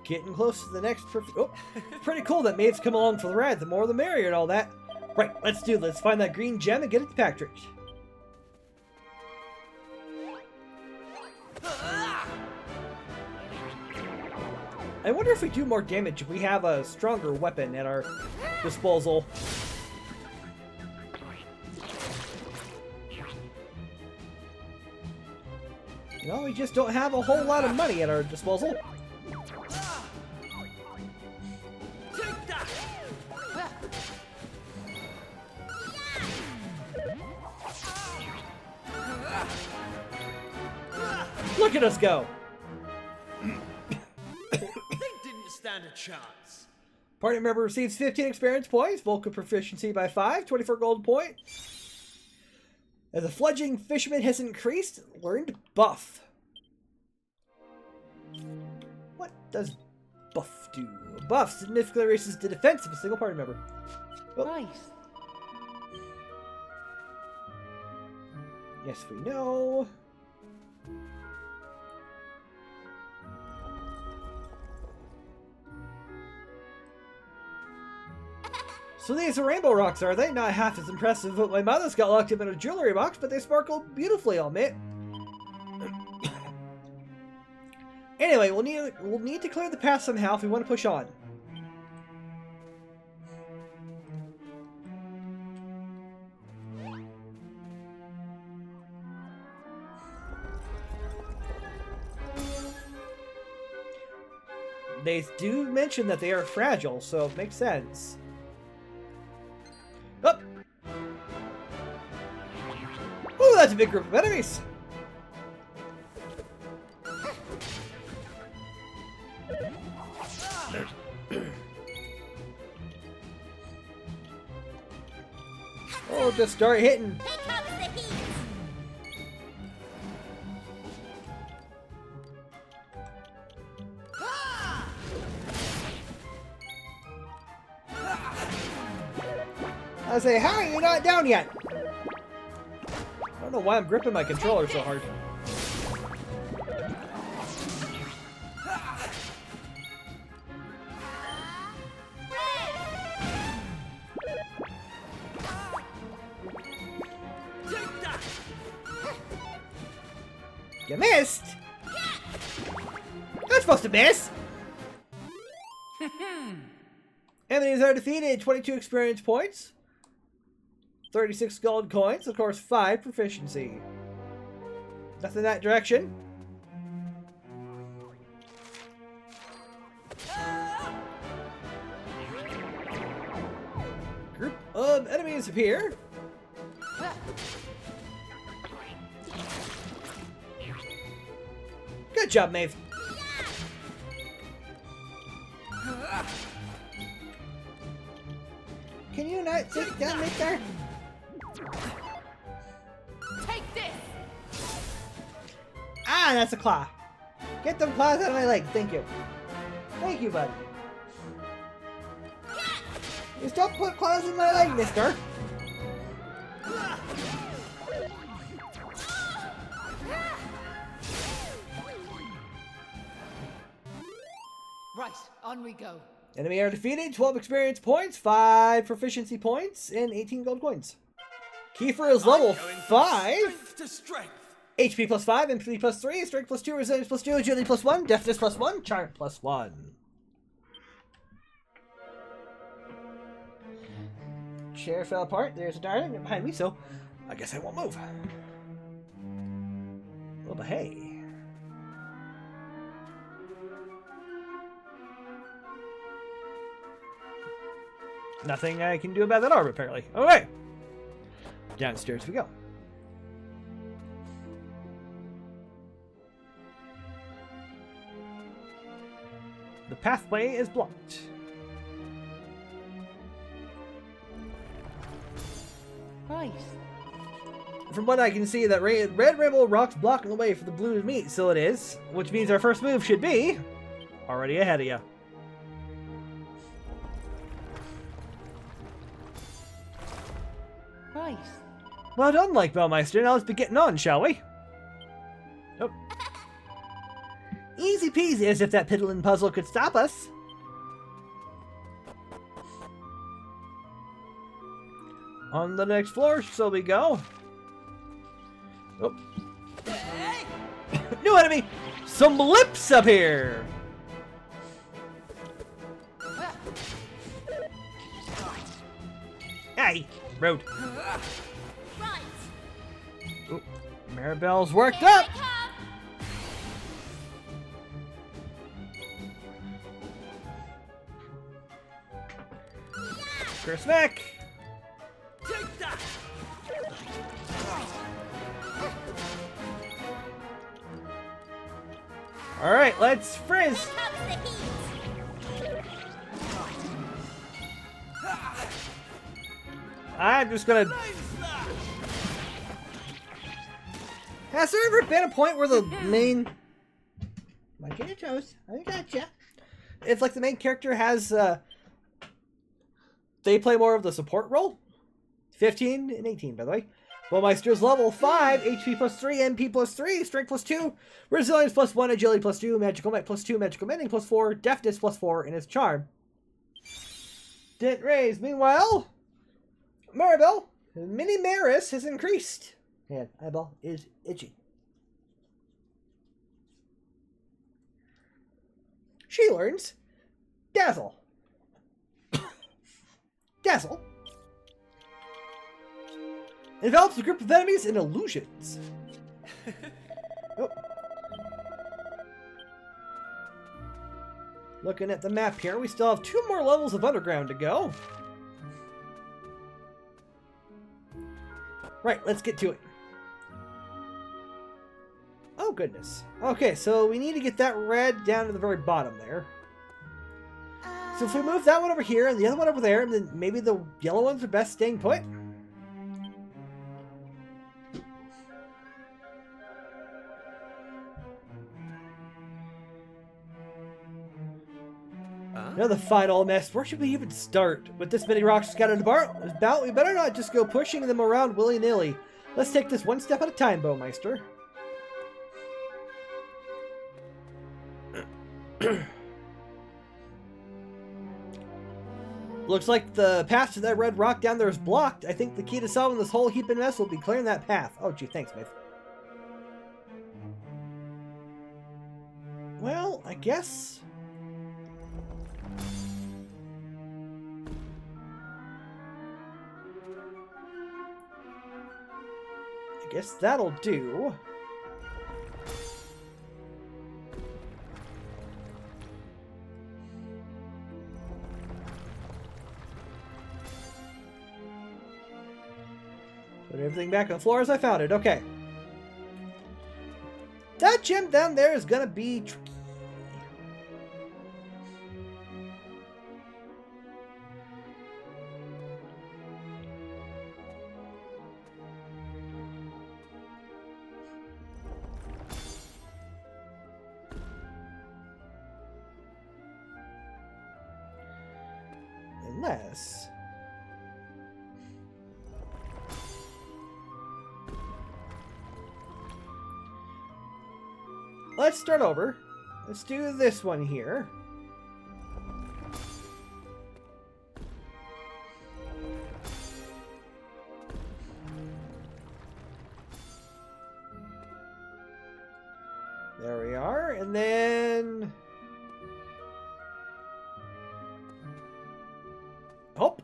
Getting close to the next oh, pretty cool that Maeve's come along for the ride. The more the merrier and all that. Right, let's do this. Let's find that green gem and get it to Patrick. I wonder if we do more damage if we have a stronger weapon at our disposal. You know, we just don't have a whole lot of money at our disposal. Look at us go! They didn't stand a chance. Party member receives 15 experience points, Vulcan proficiency by 5, 24 gold points. As a fledgling fisherman has increased, learned buff. What does buff do? Buff significantly raises the defense of a single party member. Oh. Right. Yes, we know. So these are rainbow rocks, are they? Not half as impressive, but my mother's got locked up in a jewelry box, but they sparkle beautifully, I'll admit. Anyway, we'll need to clear the path somehow if we want to push on. They do mention that they are fragile, so it makes sense. Oh! Ooh, that's a big group of enemies! Oh, just start hitting. Here comes the heat! I say, how are you not down yet? I don't know why I'm gripping my controller so hard. You missed? That's supposed to miss! Enemies are defeated, 22 experience points. 36 gold coins, of course 5 proficiency. Nothing in that direction. Group of enemies appear. Good job, Maeve. Can you not sit down, mister? Take this! Ah, that's a claw. Get them claws out of my leg. Thank you. Thank you, bud. Just don't put claws in my leg, mister. Right, on we go. Enemy are defeated, 12 experience points, 5 proficiency points, and 18 gold coins. Kiefer is level 5. To strength. HP plus 5, MP plus 3, Strength plus 2, Resilience plus 2, Agility plus 1, Deafness plus 1, Charm plus 1. Chair fell apart. There's a darling behind me, so I guess I won't move. Well, but hey. Nothing I can do about that orb, apparently. Okay. Downstairs we go. The pathway is blocked. Right. From what I can see, that red rainbow rock's blocking the way for the blue to meet, so it is. Which means our first move should be already ahead of you. Right. Well done, Lordbaumeister. Now let's be getting on, shall we? Oh. Easy peasy, as if that piddling puzzle could stop us. On the next floor, so we go. Oh. New enemy! Some blips up here! Hey! Rude. Right. Ooh, Maribel's worked Here up! I come. Chris Mack! Take that! Alright, let's frizz! Here comes the heat. I'm just gonna... Has there ever been a point where the main... My your toes. I gotcha. It's like the main character has, they play more of the support role? 15 and 18, by the way. Bowmeister's level 5, HP plus 3, MP plus 3, Strength plus 2, Resilience plus 1, Agility plus 2, Magical Might plus 2, Magical Mending plus 4, Deftness plus 4, and his Charm. Didn't raise. Meanwhile, Maribel, Mini Maris has increased. And eyeball is itchy. She learns Dazzle. Dazzle envelops a group of enemies in illusions. Oh. Looking at the map here, we still have 2 more levels of underground to go. Right, let's get to it. Oh, goodness. Okay, so we need to get that red down to the very bottom there. So if we move that one over here and the other one over there, then maybe the yellow ones are best staying put. Now the final mess. Where should we even start? With this many rocks scattered about, we better not just go pushing them around willy-nilly. Let's take this one step at a time, Bowmeister. Looks like the path to that red rock down there is blocked. I think the key to solving this whole heaping mess will be clearing that path. Oh, gee, thanks, Smith. Well, I guess... that'll do. Put everything back on the floor as I found it. Okay. That gem down there is gonna be tricky. Unless... let's start over. Let's do this one here. There we are, and then... oh!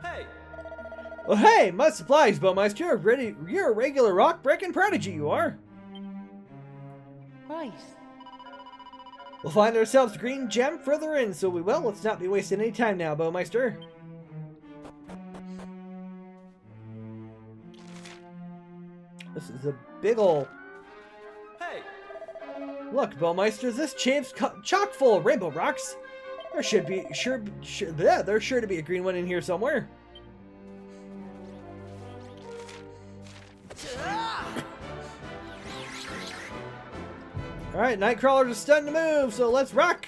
Hey! Oh, hey! My supplies, Bowmeister. You're a regular rock-breaking prodigy, you are. Right. We'll find ourselves a green gem further in, so we will. Let's not be wasting any time now, Bowmeister. This is a big ol'... Hey! look, Bowmeister, this champ's chock full of rainbow rocks. There should be there's sure to be a green one in here somewhere. Alright, Nightcrawlers are starting to move, so let's rock!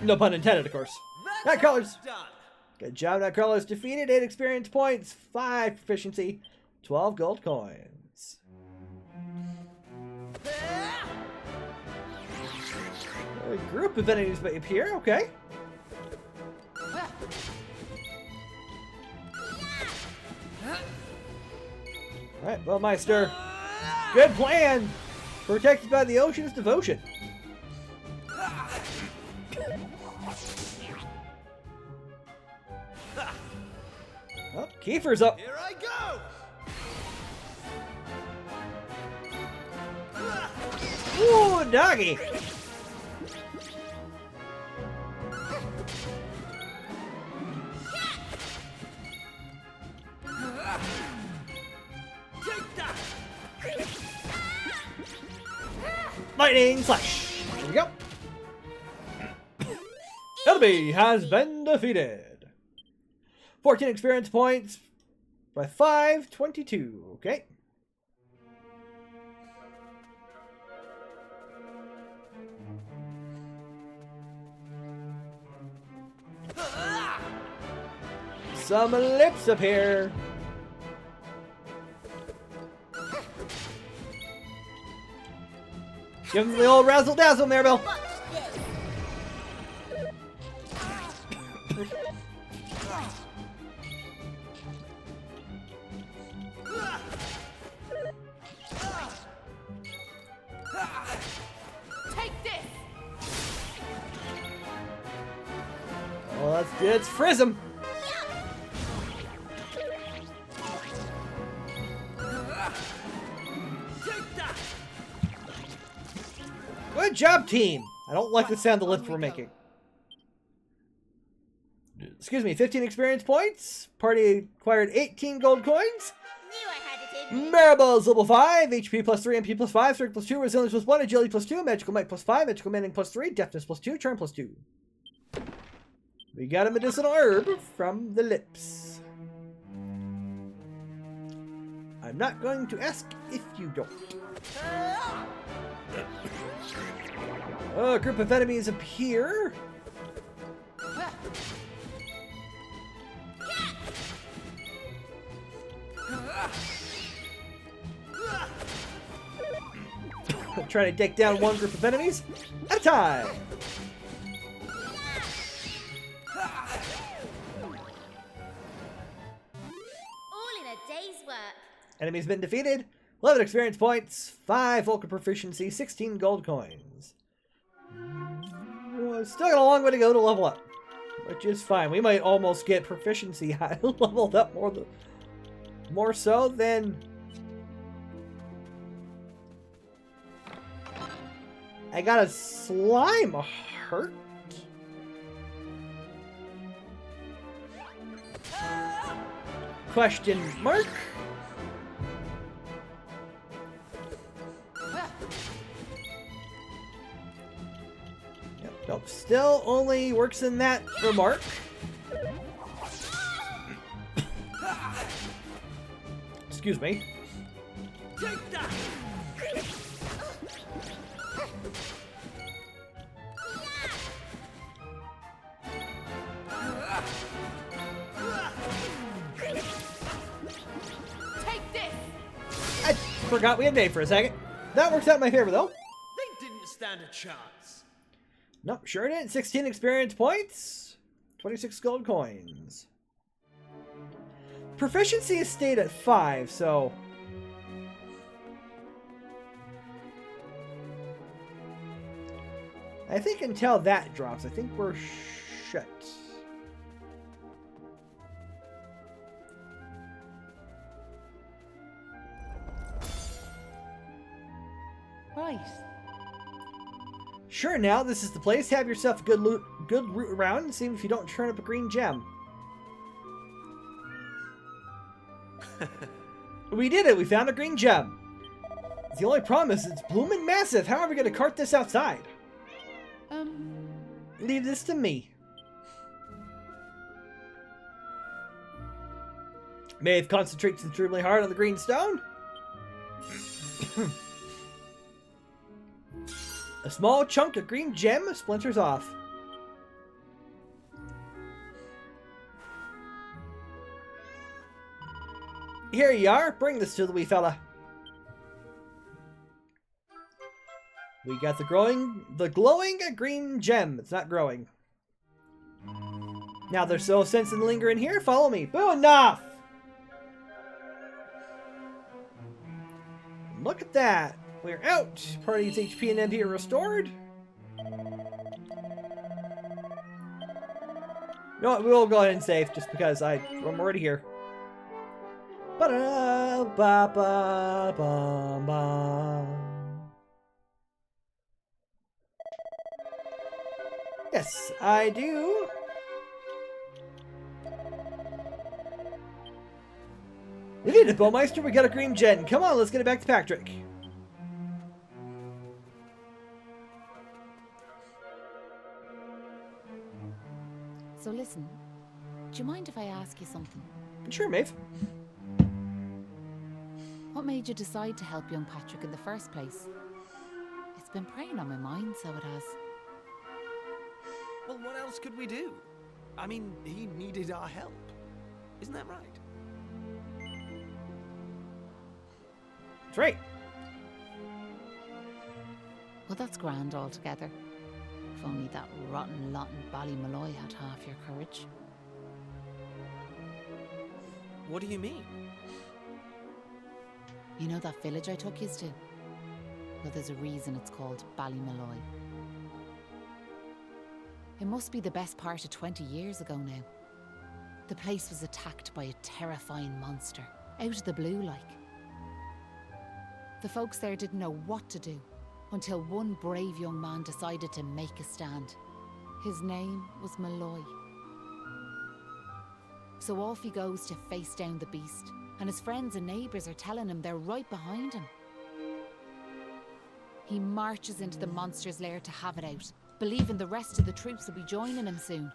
No pun intended, of course. Nightcrawlers! Good job, Nightcrawlers. Defeated, 8 experience points, 5 proficiency, 12 gold coins. A group of enemies may appear, okay. Alright, Bowmeister. Good plan! Protected by the ocean's devotion. Oh, Kiefer's up. Here I go! Ooh, doggy! Lightning Slash! There we go. Enemy has been defeated. 14 experience points by 5, 22. Okay. Some lips appear. Give him the old razzle dazzle, Maribel. Take this. Well, that's good. It's Frism. Good job, team. I don't like the sound the lift we're making. Excuse me, 15 experience points. Party acquired 18 gold coins. Knew I had it in me. Maribel's level 5, HP plus 3, MP plus 5, Strength plus 2, Resilience plus 1, Agility plus 2, Magical Might plus 5, Magical Mending plus 3, Deafness plus 2, Charm plus 2. We got a medicinal herb from the lips. I'm not going to ask if you don't. A group of enemies appear. Try to take down one group of enemies at a time. All in a day's work. Enemy's been defeated. 11 experience points, 5 Vulcan proficiency, 16 gold coins. Still got a long way to go to level up, which is fine. We might almost get proficiency high leveled up more so than I got a slime hurt. Question mark. Yep, nope. Still only works in that remark. Excuse me. Take that. Take this. I forgot we had May for a second. That works out in my favor, though. They didn't stand a chance. Nope, sure didn't. 16 experience points, 26 gold coins. Proficiency is stayed at 5, so I think until that drops, I think we're shut. Right. Sure, now this is the place. Have yourself a good root around and see if you don't turn up a green gem. We did it. We found a green gem. The only problem is it's blooming massive. How are we going to cart this outside? Leave this to me. Maeve concentrates extremely hard on the green stone. A small chunk of green gem splinters off. Here you are. Bring this to the wee fella. We got the glowing green gem. It's not growing. Now there's no sense in lingering here. Follow me. Boo, enough! Look at that. We're out. Party's HP and MP are restored. You know what? We'll go ahead and save just because I'm already here. Ba-da-ba-ba-bum-bum. Yes, I do. We did it, Baumeister. We got a green gem. Come on, let's get it back to Patrick. So listen, Do you mind if I ask you something? Sure, Maeve. What made you decide to help young Patrick in the first place? It's been preying on my mind, so it has. Well, what else could we do? I mean, he needed our help. Isn't that right? That's right. Well, that's grand altogether. If only that rotten lot in Ballymalloy had half your courage. What do you mean? You know that village I took yous to? Well, there's a reason it's called Ballymalloy. It must be the best part of 20 years ago now. The place was attacked by a terrifying monster, out of the blue like. The folks there didn't know what to do, until one brave young man decided to make a stand. His name was Malloy. So off he goes to face down the beast, and his friends and neighbours are telling him they're right behind him. He marches into the monster's lair to have it out, believing the rest of the troops will be joining him soon.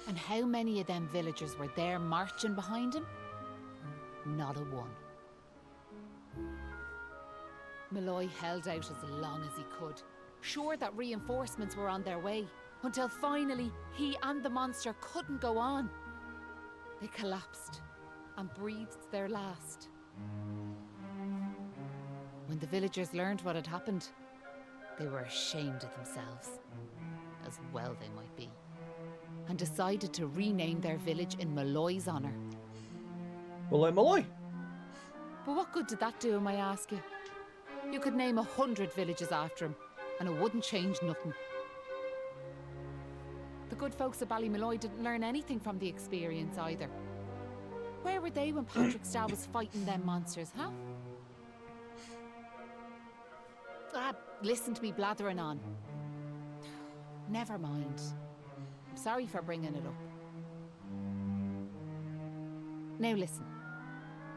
And how many of them villagers were there marching behind him? Not a one. Malloy held out as long as he could, sure that reinforcements were on their way, until finally he and the monster couldn't go on. They collapsed and breathed their last. When the villagers learned what had happened, they were ashamed of themselves, as well they might be, and decided to rename their village in Malloy's honour. Malloy. But what good did that do him, I ask you? You could name 100 villages after him, and it wouldn't change nothing. The good folks of Ballymalloy didn't learn anything from the experience either. Where were they when Patrick Starr was fighting them monsters, huh? Listen to me blathering on. Never mind. I'm sorry for bringing it up. Now listen,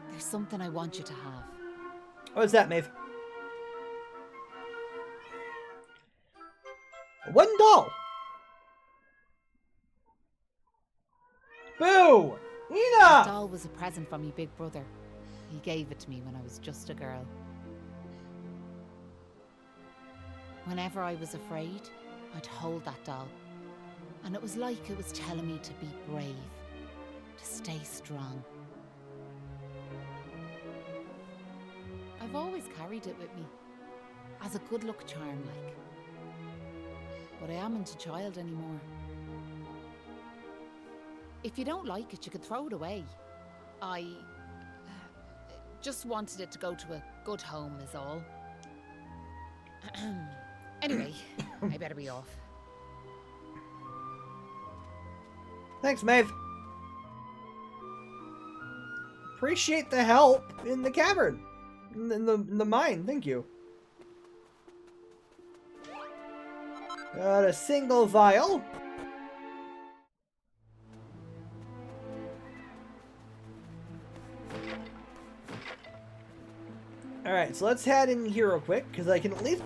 there's something I want you to have. What's that, Maeve? A wooden doll! Boo! The Enough! doll was a present from me big brother. He gave it to me when I was just a girl. Whenever I was afraid, I'd hold that doll. And it was like it was telling me to be brave, to stay strong. I've always carried it with me, as a good luck charm like. But I amn't a child anymore. If you don't like it, you could throw it away. I just wanted it to go to a good home is all. Anyway, I better be off. Thanks, Maeve. Appreciate the help in the cavern. In the mine, thank you. Got a single vial. Alright, so let's head in here real quick, because I can at least...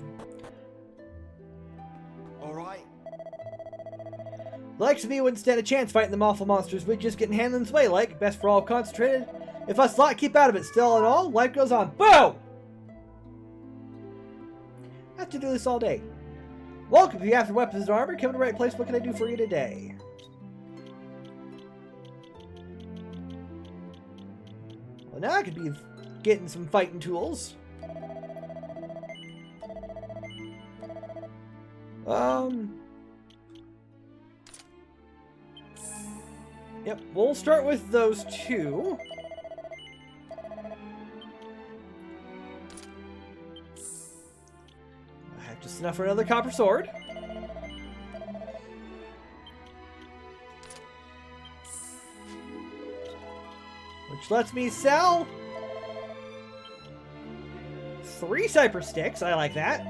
Alright. The likes of me wouldn't stand a chance fighting them awful monsters. We'd just get in Hanlon's way, like. Best for all concentrated. If us lot keep out of it, still and all, life goes on. Boom! I have to do this all day. Welcome to the After Weapons and Armor. Come to the right place. What can I do for you today? Well, now I could be getting some fighting tools. Yep, we'll start with those two. I have just enough for another copper sword. Which lets me sell 3 cypress sticks. I like that.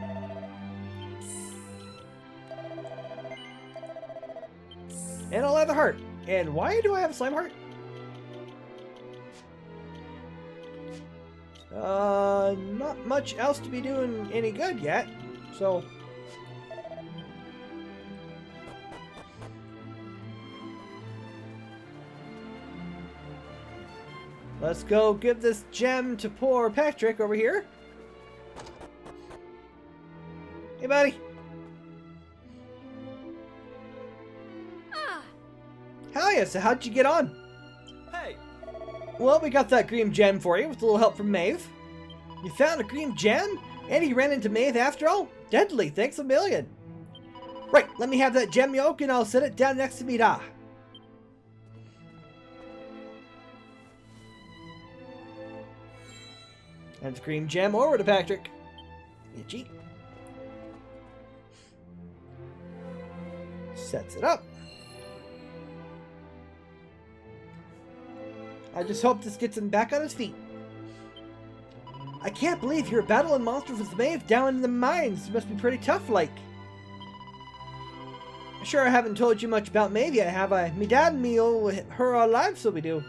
And a leather heart. And why do I have a slime heart? Not much else to be doing any good yet. So Let's go give this gem to poor Patrick over here. Hey, buddy. Ah, Hell yeah, so how'd you get on? Hey, Well, we got that green gem for you with a little help from Maeve. You found a green gem? And you ran into Maeve after all? Deadly, thanks a million. Right, let me have that gem yolk and I'll set it down next to me. Da. And the green gem over to Patrick. Itchy. Sets it up. I just hope this gets him back on his feet. I can't believe you're battling monsters with Maeve down in the mines. You must be pretty tough, like. Sure, I haven't told you much about Maeve yet, have I? Me dad and me, her alive, so we do.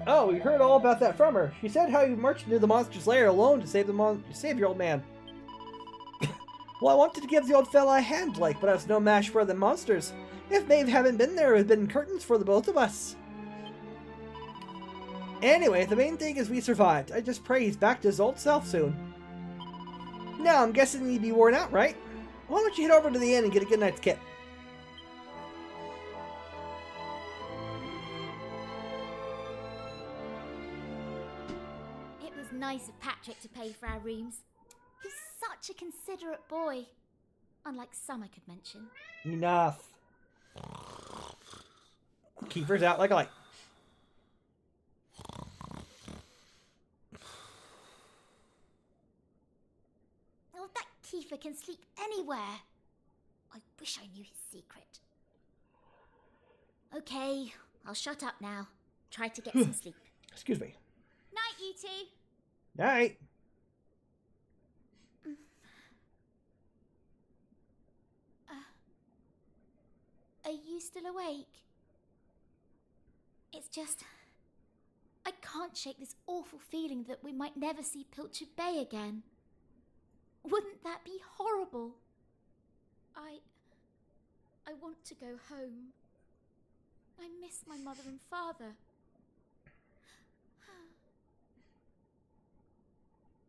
Oh, we heard all about that from her. She said how you marched into the monster's lair alone to save your old man. Well, I wanted to give the old fella a hand, like, but I was no match for the monsters. If Maeve hadn't been there, it would have been curtains for the both of us. Anyway, the main thing is we survived. I just pray he's back to his old self soon. Now, I'm guessing he'd be worn out, right? Why don't you head over to the inn and get a good night's kip? It was nice of Patrick to pay for our rooms. He's such a considerate boy. Unlike some I could mention. Enough. Kiefer's out like a light. Oh, that Kiefer can sleep anywhere. I wish I knew his secret. Okay, I'll shut up now. Try to get some sleep. Excuse me. Night, you two. Night. Are you still awake? It's just... I can't shake this awful feeling that we might never see Pilchard Bay again. Wouldn't that be horrible? I want to go home. I miss my mother and father.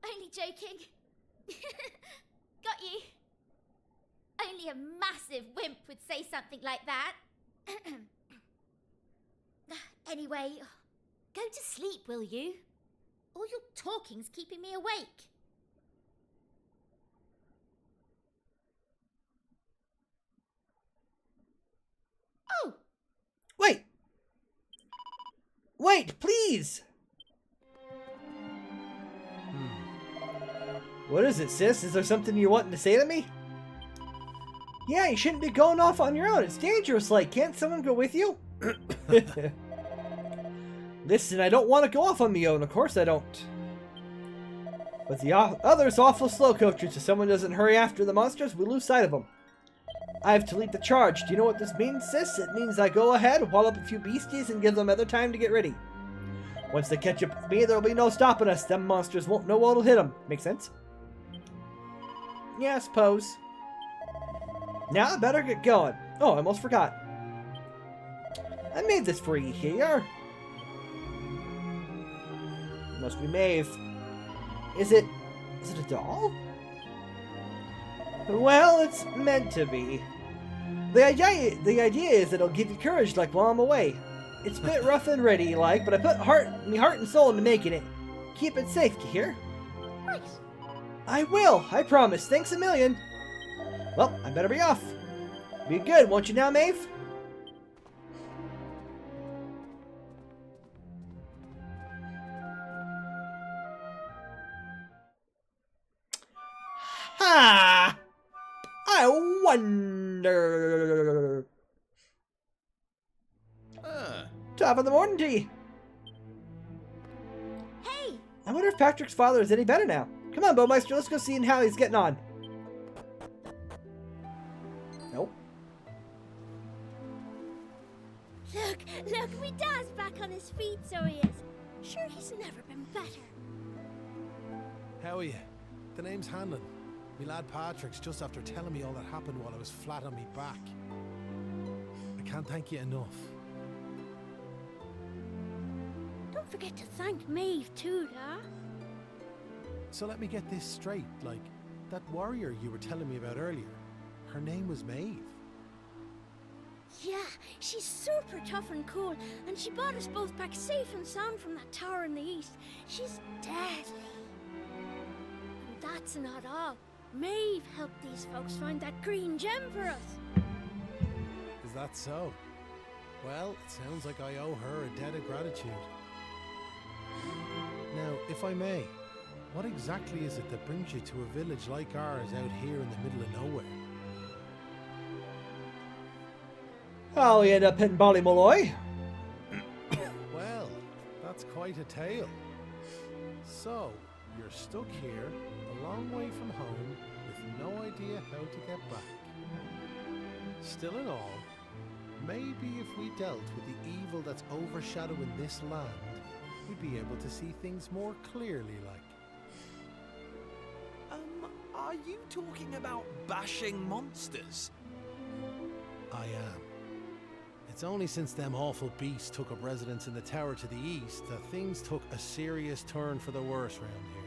Only joking. Got you. Only a massive wimp would say something like that. Anyway, go to sleep, will you? All your talking's keeping me awake. Oh! Wait! Wait, please! What is it, sis? Is there something you're wanting to say to me? Yeah, you shouldn't be going off on your own. It's dangerous, like. Can't someone go with you? Listen, I don't want to go off on my own. Of course I don't. But the other's awful slow, coaches. If someone doesn't hurry after the monsters, we lose sight of them. I have to lead the charge. Do you know what this means, sis? It means I go ahead, wall up a few beasties, and give them other time to get ready. Once they catch up with me, there'll be no stopping us. Them monsters won't know what'll hit them. Make sense? Yeah, I suppose. Now I better get going. Oh, I almost forgot. I made this for you. Here you are. Must be Maeve. Is it a doll? Well, it's meant to be. The idea is that it'll give you courage, like, while I'm away. It's a bit rough and ready, like, but I put me heart and soul into making it. Keep it safe, you hear? Right. I will, I promise. Thanks a million. Well, I better be off. Be good, won't you now, Maeve? Ha! I wonder. Top of the morning to you. Hey! I wonder if Patrick's father is any better now. Come on, Baumeister, let's go see how he's getting on. Nope. Look, my dad's back on his feet, so he is. Sure, he's never been better. How are you? The name's Hanlon. Me lad Patrick's just after telling me all that happened while I was flat on me back. I can't thank you enough. don't forget to thank Maeve too, da. So let me get this straight, like, that warrior you were telling me about earlier, her name was Maeve. Yeah, she's super tough and cool, and she brought us both back safe and sound from that tower in the east. She's deadly. And that's not all. Maeve helped these folks find that green gem for us. Is that so? Well, it sounds like I owe her a debt of gratitude. Now, if I may, what exactly is it that brings you to a village like ours out here in the middle of nowhere? How we end up in Ballymolloy? Well, that's quite a tale. So, you're stuck here, a long way from home, with no idea how to get back. Still in all, maybe if we dealt with the evil that's overshadowing this land, we'd be able to see things more clearly, like. Are you talking about bashing monsters? I am. It's only since them awful beasts took up residence in the tower to the east that things took a serious turn for the worse round here.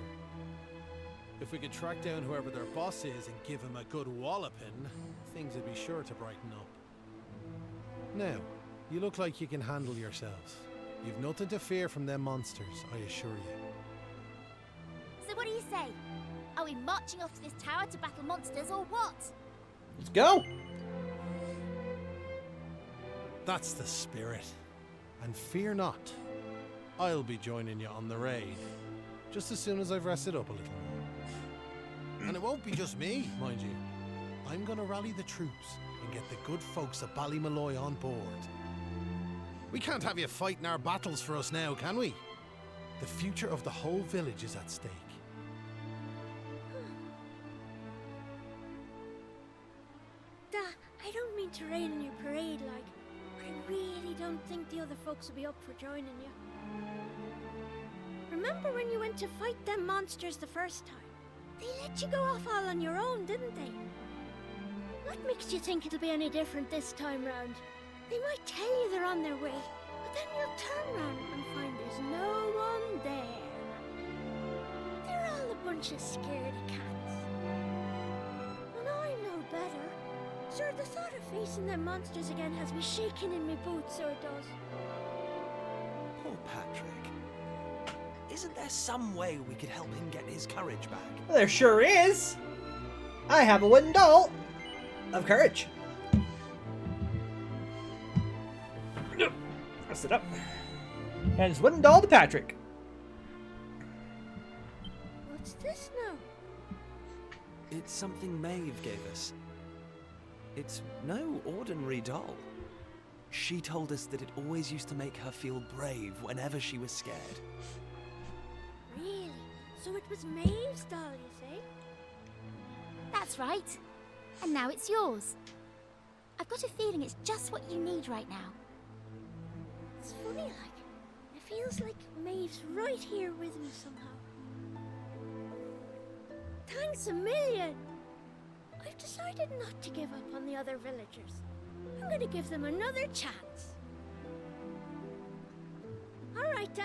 If we could track down whoever their boss is and give him a good walloping, things would be sure to brighten up. Now, you look like you can handle yourselves. You've nothing to fear from them monsters, I assure you. So what do you say? Are we marching off to this tower to battle monsters or what? Let's go. That's the spirit. And fear not. I'll be joining you on the raid, just as soon as I've rested up a little more. And it won't be just me, mind you. I'm gonna rally the troops and get the good folks of Ballymolloy on board. We can't have you fighting our battles for us now, can we? The future of the whole village is at stake. Da, I don't mean to rain on your parade, like, but I really don't think the other folks will be up for joining you. Remember when you went to fight them monsters the first time? They let you go off all on your own, didn't they? What makes you think it'll be any different this time round? They might tell you they're on their way, but then you'll turn round and find there's no one there. They're all a bunch of scaredy cats. And I know better. Sir, the thought of facing them monsters again has me shaking in my boots, so it does. Poor Patrick. Isn't there some way we could help him get his courage back? Well, there sure is. I have a wooden doll of courage. Press it up. And it's wooden doll to Patrick. What's this now? It's something Maeve gave us. It's no ordinary doll. She told us that it always used to make her feel brave whenever she was scared. Really? So it was Maeve's doll, you say? That's right. And now it's yours. I've got a feeling it's just what you need right now. It's funny, like, it feels like Maeve's right here with me somehow. Thanks a million! I've decided not to give up on the other villagers. I'm going to give them another chance. All right, Da.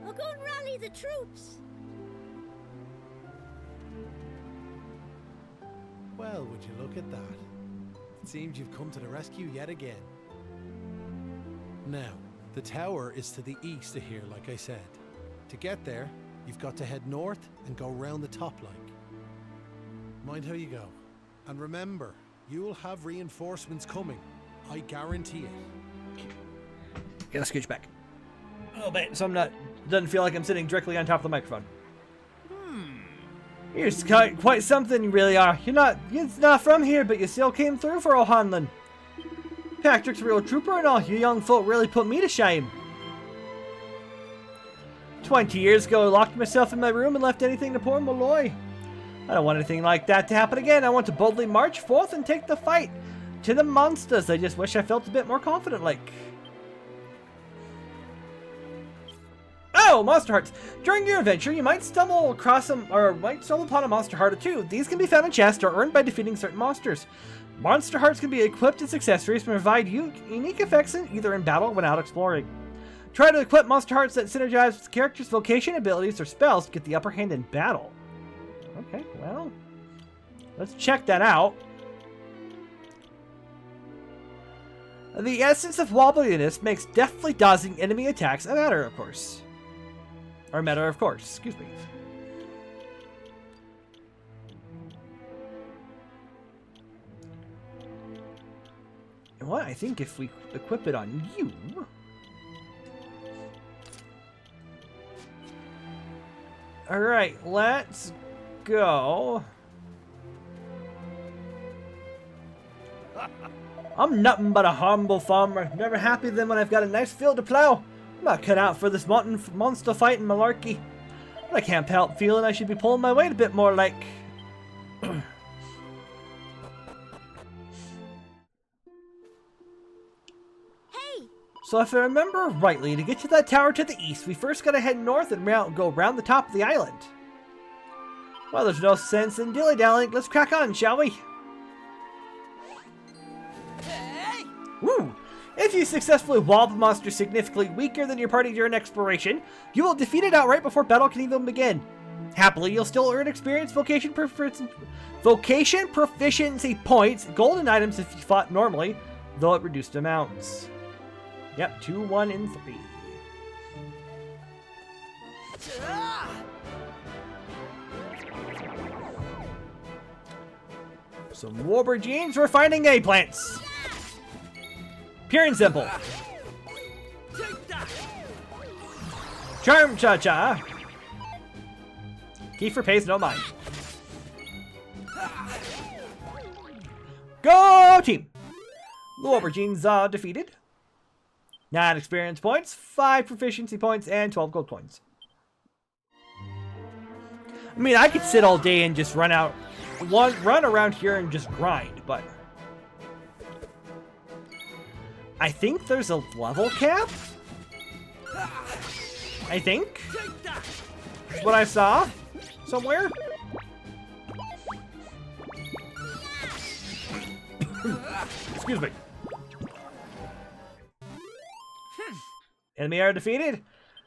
I'll go and rally the troops. Well, would you look at that? It seems you've come to the rescue yet again. Now, the tower is to the east of here, like I said. To get there, you've got to head north and go round the top like. Mind how you go. And remember, you'll have reinforcements coming. I guarantee it. Gotta scooch back a little bit so doesn't feel like I'm sitting directly on top of the microphone. You're quite something, you really are. You're not from here, but you still came through for O'Hanlon. Patrick's a real trooper and all. You young folk really put me to shame. 20 years ago, I locked myself in my room and left anything to poor Molloy. I don't want anything like that to happen again. I want to boldly march forth and take the fight to the monsters. I just wish I felt a bit more confident, like. Oh, monster hearts! During your adventure, you might stumble across upon a monster heart or two. These can be found in chests or earned by defeating certain monsters. Monster hearts can be equipped as accessories and provide you unique effects either in battle or when out exploring. Try to equip monster hearts that synergize with the character's vocation, abilities, or spells to get the upper hand in battle. Okay, well, let's check that out. The essence of wobbliness makes deftly dodging enemy attacks a matter of course. Or a matter of course, excuse me. You know what? I think if we equip it on you... Alright, let's go. I'm nothing but a humble farmer. Never happy than when I've got a nice field to plow. I'm not cut out for this monster fighting malarkey. But I can't help feeling I should be pulling my weight a bit more like... So if I remember rightly, to get to that tower to the east, we first gotta head north and go around the top of the island. Well, there's no sense in dilly-dallying. Let's crack on, shall we? Hey! Woo! If you successfully wobble a monster significantly weaker than your party during exploration, you will defeat it outright before battle can even begin. Happily, you'll still earn experience, vocation proficiency points, golden items if you fought normally, though at reduced amounts. Yep, 2, 1, and 3. Some aubergines for finding eggplants. Pure and simple. Charm cha-cha. Kiefer pays no mind. Go team! The aubergines are defeated. 9 experience points, 5 proficiency points, and 12 gold coins. I mean, I could sit all day and just run around here and just grind, but I think there's a level cap. I think that's what I saw somewhere. Excuse me. Enemy are defeated.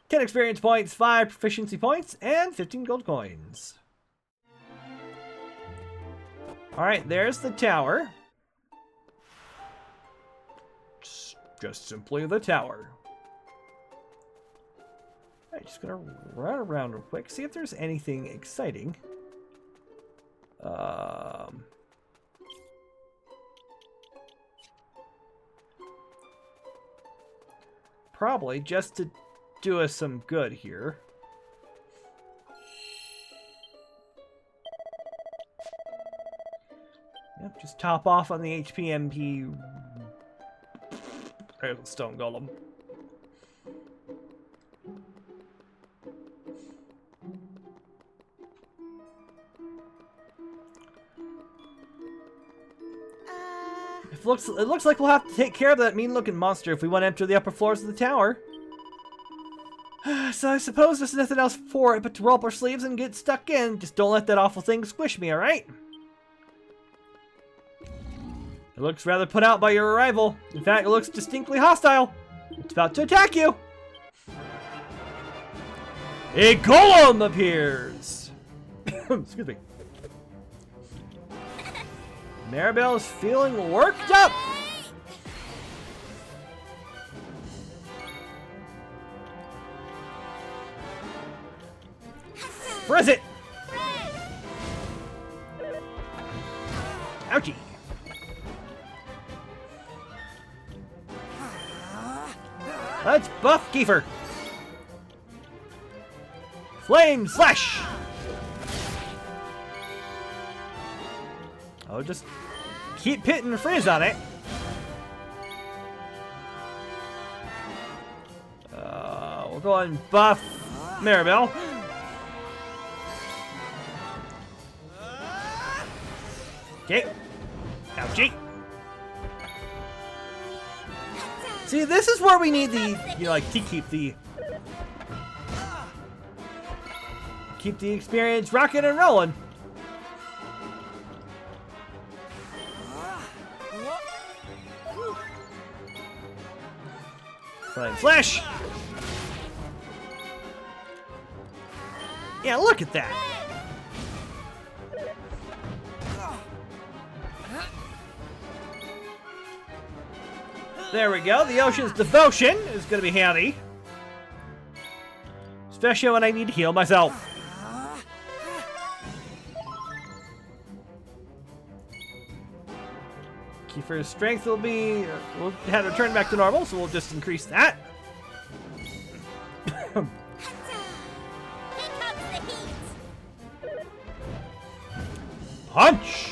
10 experience points, 5 proficiency points, and 15 gold coins. Alright, there's the tower. Just simply the tower. Alright, just gonna run around real quick, see if there's anything exciting. Probably just to do us some good here. Yep, just top off on the HPMP stone golem. It looks like we'll have to take care of that mean-looking monster if we want to enter the upper floors of the tower. So I suppose there's nothing else for it but to roll up our sleeves and get stuck in. Just don't let that awful thing squish me, alright? It looks rather put out by your arrival. In fact, it looks distinctly hostile. It's about to attack you. A golem appears. Excuse me. Maribel is feeling worked up. Frizz it. Ouchie. Let's buff Kiefer. Flame slash. Oh, just keep hitting Frizz on it. We'll go and buff Maribel. Okay. Ouchie. See, this is where we need the, like, to keep the experience rocking and rolling. Flame Flash! Yeah, look at that. There we go. The Ocean's Devotion is going to be handy. Especially when I need to heal myself. Kiefer's strength will be... we'll have to return back to normal, so we'll just increase that. Here comes the heat. Punch!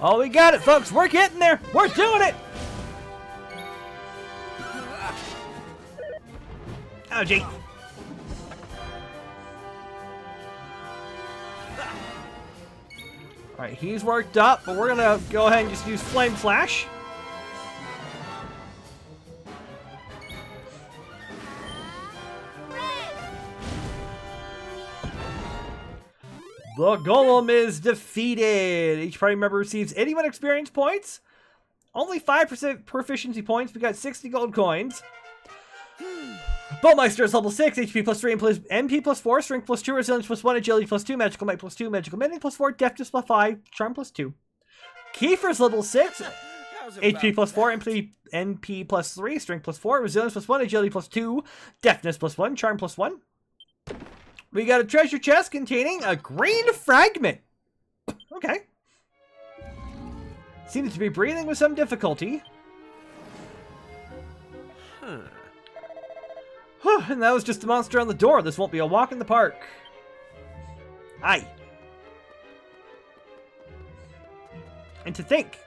Oh, we got it, folks. We're getting there. We're doing it. Oh, gee. All right, he's worked up, but we're gonna go ahead and just use Flame Flash. The Golem is defeated. Each party member receives 81 experience points. Only 5% proficiency points. We got 60 gold coins. Baumeister is level 6, HP plus 3, MP plus 4, Strength plus 2, Resilience plus 1, Agility plus 2, Magical Might plus 2, Magical Mending plus 4, Deftness plus 5, Charm plus 2. Kiefer's level 6, HP plus 4, MP plus 3, Strength plus 4, Resilience plus 1, Agility plus 2, Deftness plus 1, Charm plus 1. We got a treasure chest containing a green fragment. Okay. Seems to be breathing with some difficulty. And that was just a monster on the door. This won't be a walk in the park. Aye. And to think.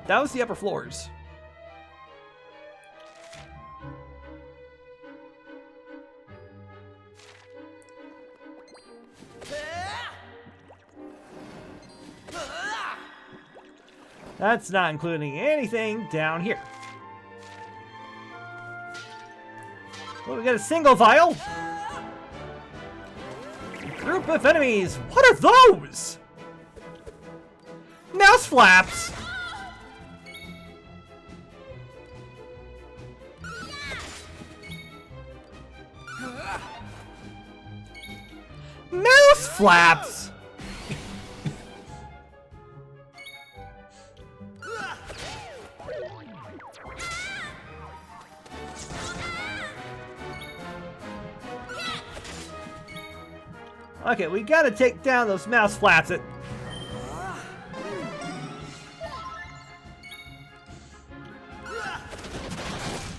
That was the upper floors. That's not including anything down here. Well, we got a single vial. Group of enemies. What are those? Mouse flaps. Mouse flaps. Okay, we gotta take down those mouse flaps.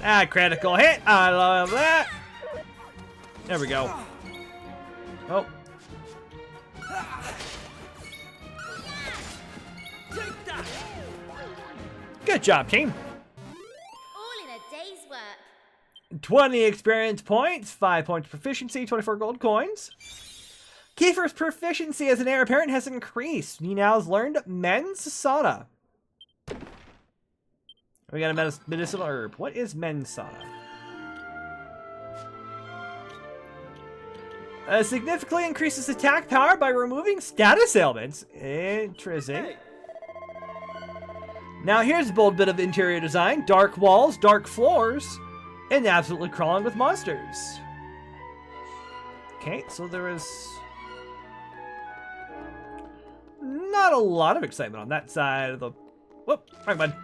Ah, critical hit. I love that. There we go. Oh. Good job, team. All in a day's work. 20 experience points, 5 points proficiency, 24 gold coins. Kiefer's proficiency as an heir apparent has increased. He now has learned Men's Sauna. We got a medicinal herb. What is Men's Sauna? Significantly increases attack power by removing status ailments. Interesting. Hey. Now here's a bold bit of interior design. Dark walls, dark floors, and absolutely crawling with monsters. Okay, so there is not a lot of excitement on that side of the... Whoop, right, bud.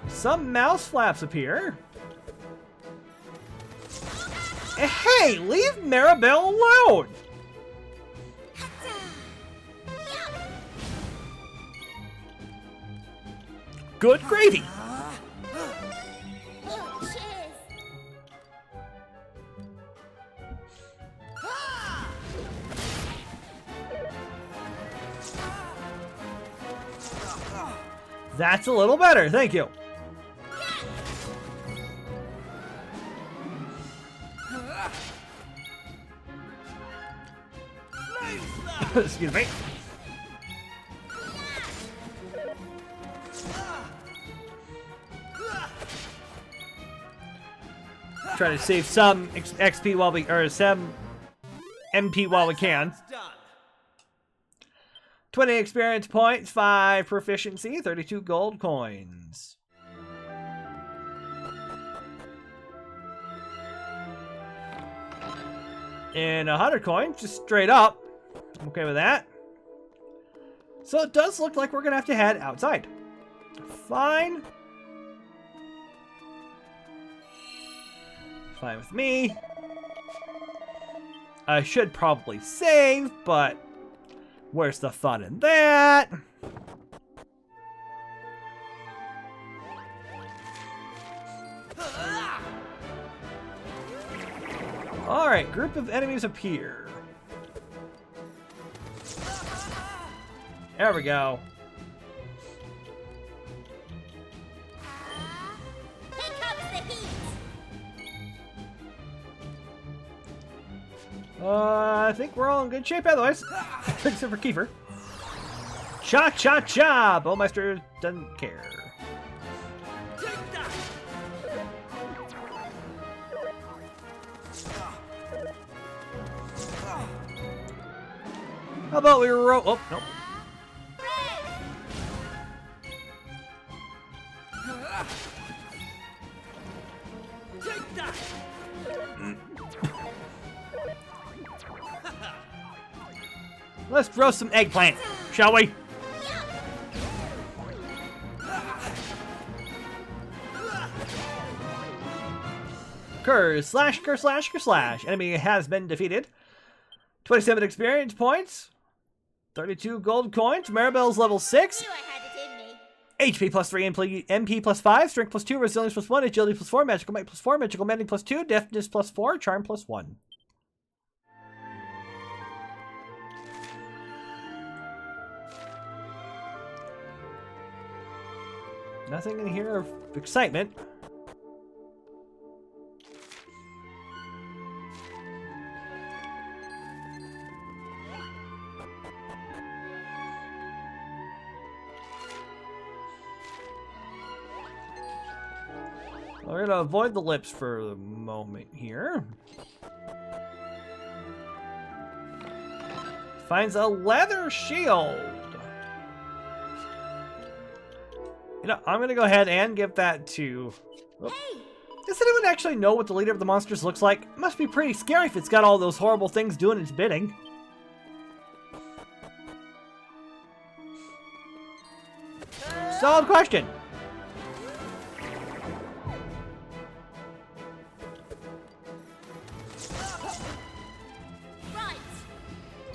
Some mouse flaps appear. Hey, leave Maribel alone! Good gravy! That's a little better, thank you. Excuse me. Try to save some XP while we, or some MP while we can. Done. 20 experience points, 5 proficiency, 32 gold coins. And 100 coins, just straight up. I'm okay with that. So it does look like we're gonna have to head outside. Fine. Fine with me. I should probably save, but where's the fun in that? Alright, group of enemies appear. There we go. Here comes the heat. I think we're all in good shape otherwise. Except for Kiefer. Cha-cha-cha! Baumeister doesn't care. How about we roll? Oh, nope. Let's roast some eggplant, shall we? Curse slash, curse slash, curse slash. Enemy has been defeated. 27 experience points. 32 gold coins. Maribel's level 6. Knew I had it in me. HP plus 3, MP plus 5, Strength plus 2, Resilience plus 1, Agility plus 4, Magical Might plus 4, Magical Mending plus 2, Deafness plus 4, Charm plus 1. Nothing in here of excitement. We're gonna avoid the lips for the moment here. Finds a leather shield. You know, I'm gonna go ahead and give that to... Oh. Hey, Does anyone actually know what the leader of the monsters looks like? It must be pretty scary if it's got all those horrible things doing its bidding. Solid question. right.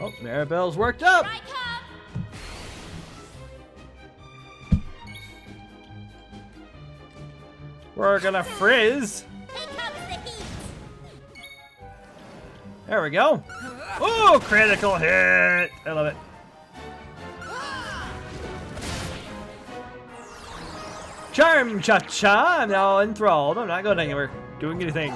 Oh, Maribel's worked up. I come. We're gonna frizz. Here comes the heat. There we go. Oh, critical hit. I love it. Charm cha-cha. I'm now enthralled. I'm not going anywhere. Doing anything.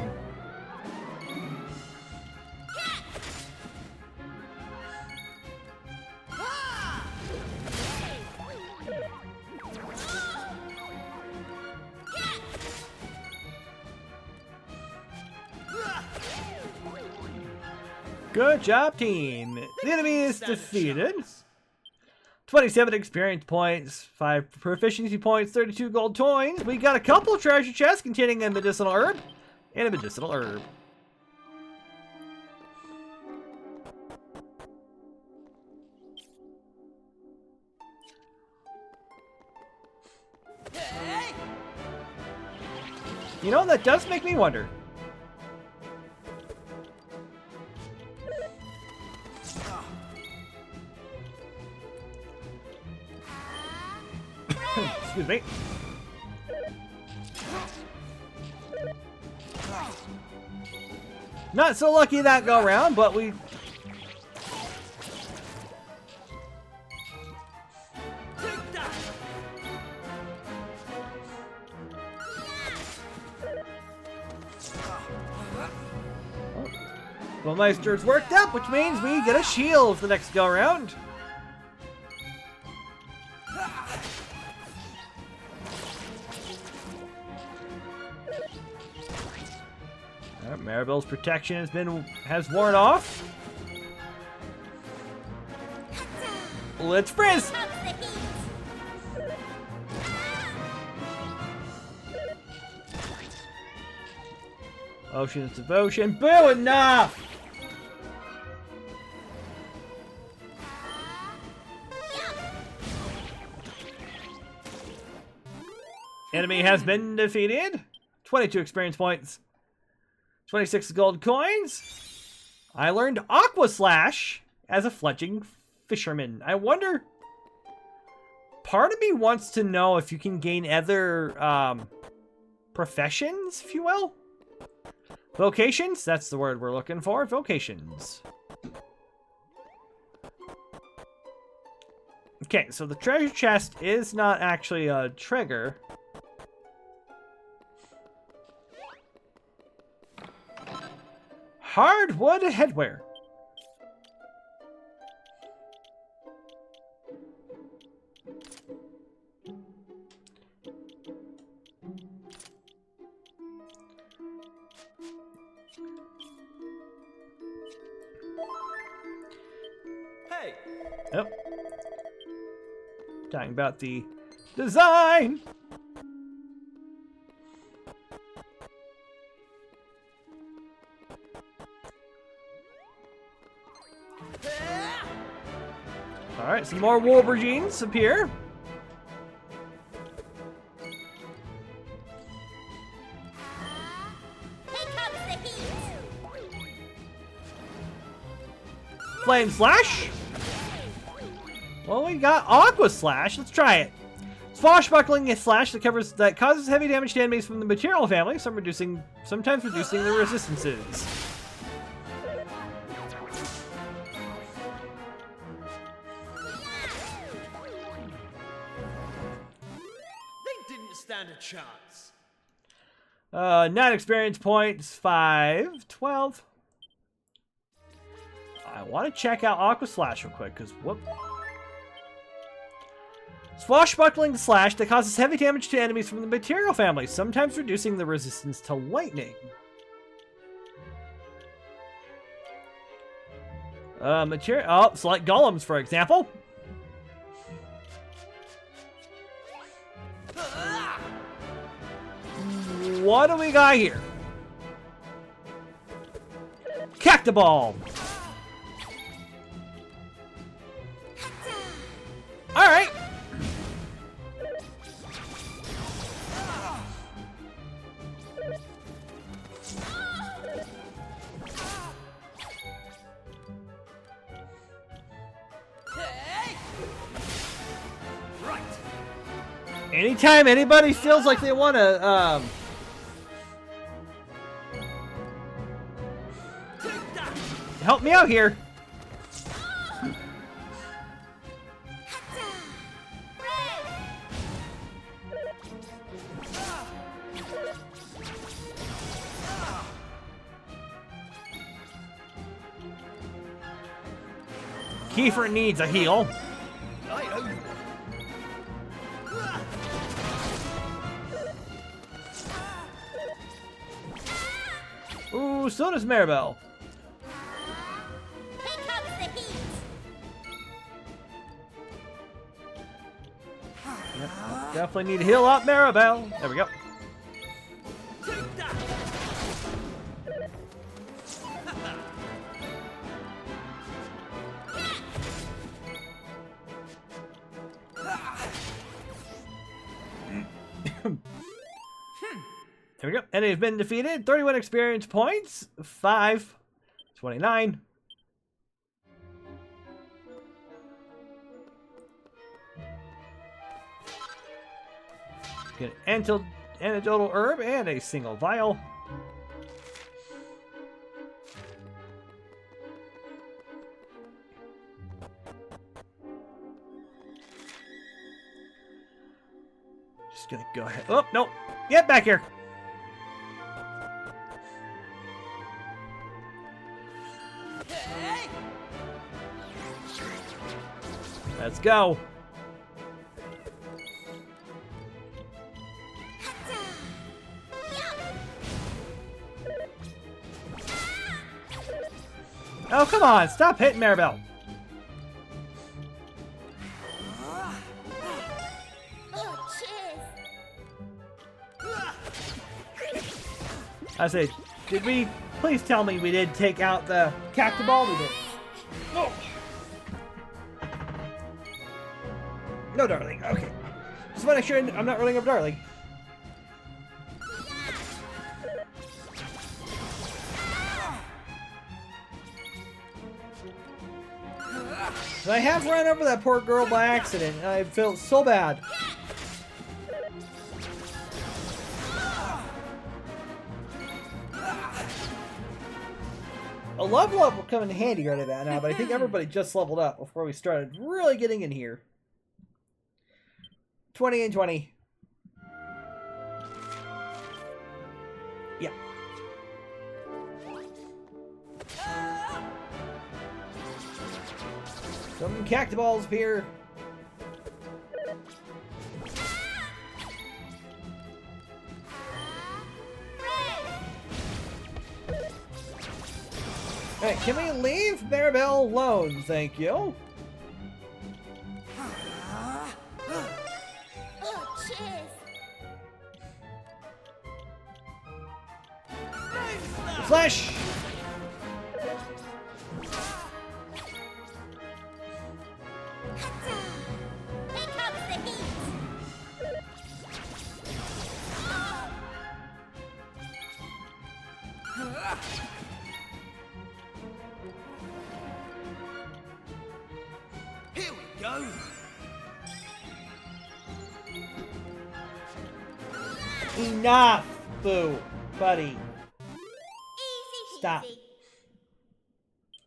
Good job, team. The enemy is defeated. 27 experience points, 5 proficiency points, 32 gold coins. We got a couple treasure chests containing a medicinal herb and a medicinal herb. You know, that does make me wonder. Excuse me. Not so lucky that go round, but we... Baumeister's worked up, which means we get a shield for the next go round. Maribel's protection has worn off. Let's frizz! Ocean's Devotion. Boo, enough! Enemy has been defeated. 22 experience points. 26 gold coins. I learned Aqua Slash as a fledgling fisherman. I wonder... Part of me wants to know if you can gain other professions, if you will. Vocations? That's the word we're looking for. Vocations. Okay, so the treasure chest is not actually a trigger. Hardwood headwear. Hey! Yep. Talking about the design. Alright, some more Wolverines appear. Here comes the heat. Flame Slash. Well, we got Aqua Slash. Let's try it. Swashbuckling slash that causes heavy damage to enemies from the material family, sometimes reducing the resistances. Stand a chance. 9 experience points, 5, 12. I want to check out Aqua Slash real quick, because whoop. Swashbuckling slash that causes heavy damage to enemies from the material family, sometimes reducing the resistance to lightning. Select golems, for example. What do we got here? Cactoball. All right. Anytime anybody feels like they want to, help me out here. Kiefer needs a heal. Ooh, so does Maribel. Here comes the heat. Yep, definitely need to heal up Maribel. There we go. There we go. Enemy has been defeated. 31 experience points. 5. 29. Get an antidotal herb and a single vial. Just gonna go ahead. Oh, no. Get back here. Let's go. Oh, come on. Stop hitting Maribel. Oh, cheers. I say, did we... Please tell me we did take out the cacti ball? We did. Oh. No, darling. Okay. Just want to make sure I'm not running up darling. I have run over that poor girl by accident, and I felt so bad. A level up will come in handy right about now, but I think everybody just leveled up before we started really getting in here. 20 and 20. Yeah. Some cacti balls appear. Alright, can we leave Maribel alone? Thank you. Oh, cheers. Flash! Here comes the heat. Here we go. Enough, Boo, buddy. Easy peasy. Stop.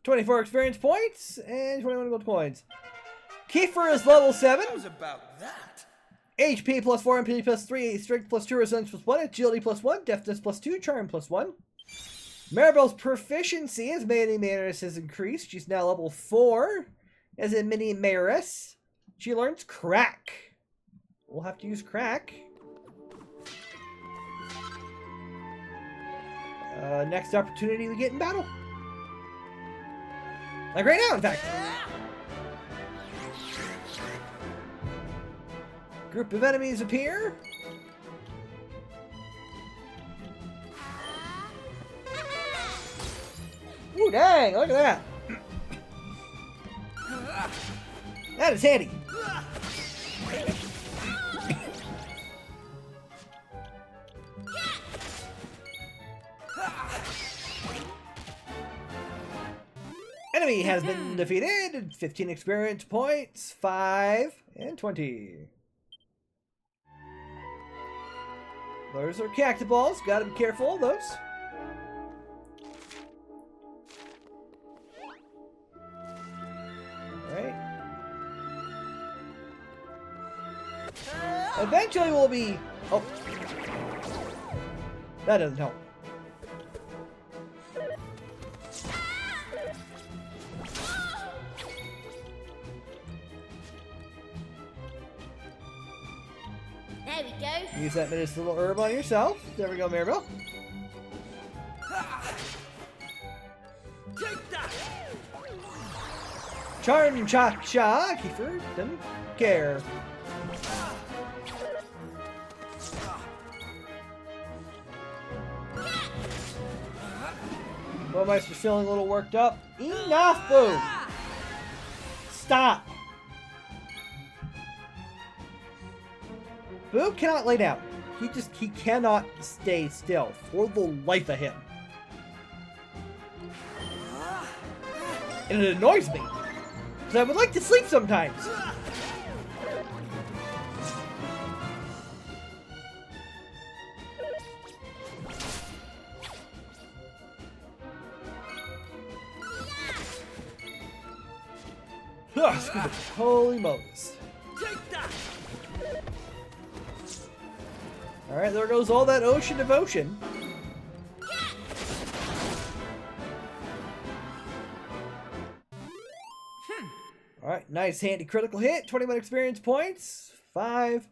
24 experience points and 21 gold coins. Kiefer is level 7. How's about that? HP plus 4, MP plus 3, Strength plus 2, Resilience plus 1, Agility plus 1, Deftness plus 2, Charm plus 1. Maribel's proficiency as Mini Maris has increased. She's now level 4 as a Mini Maris. She learns Crack. We'll have to use Crack. Next opportunity we get in battle. Like right now, in fact. Group of enemies appear. Ooh, dang, look at that. That is handy. Enemy has been defeated. 15 experience points, 5 and 20. Those are cacti balls. Gotta be careful of those. Alright. Eventually we'll be... Oh. That doesn't help. There we go. Use that medicinal herb on yourself. There we go, Maribel. Take that! Charm Cha-Cha. Kiefer doesn't care. Baumeister's feeling a little worked up. Enough, Boo! Stop! Boo cannot lay down. He cannot stay still for the life of him. And it annoys me. Because I would like to sleep sometimes. Ugh, excuse me. Holy Moses. Take that! Alright, there goes all that ocean devotion. Alright, nice handy critical hit. 21 experience points. 5,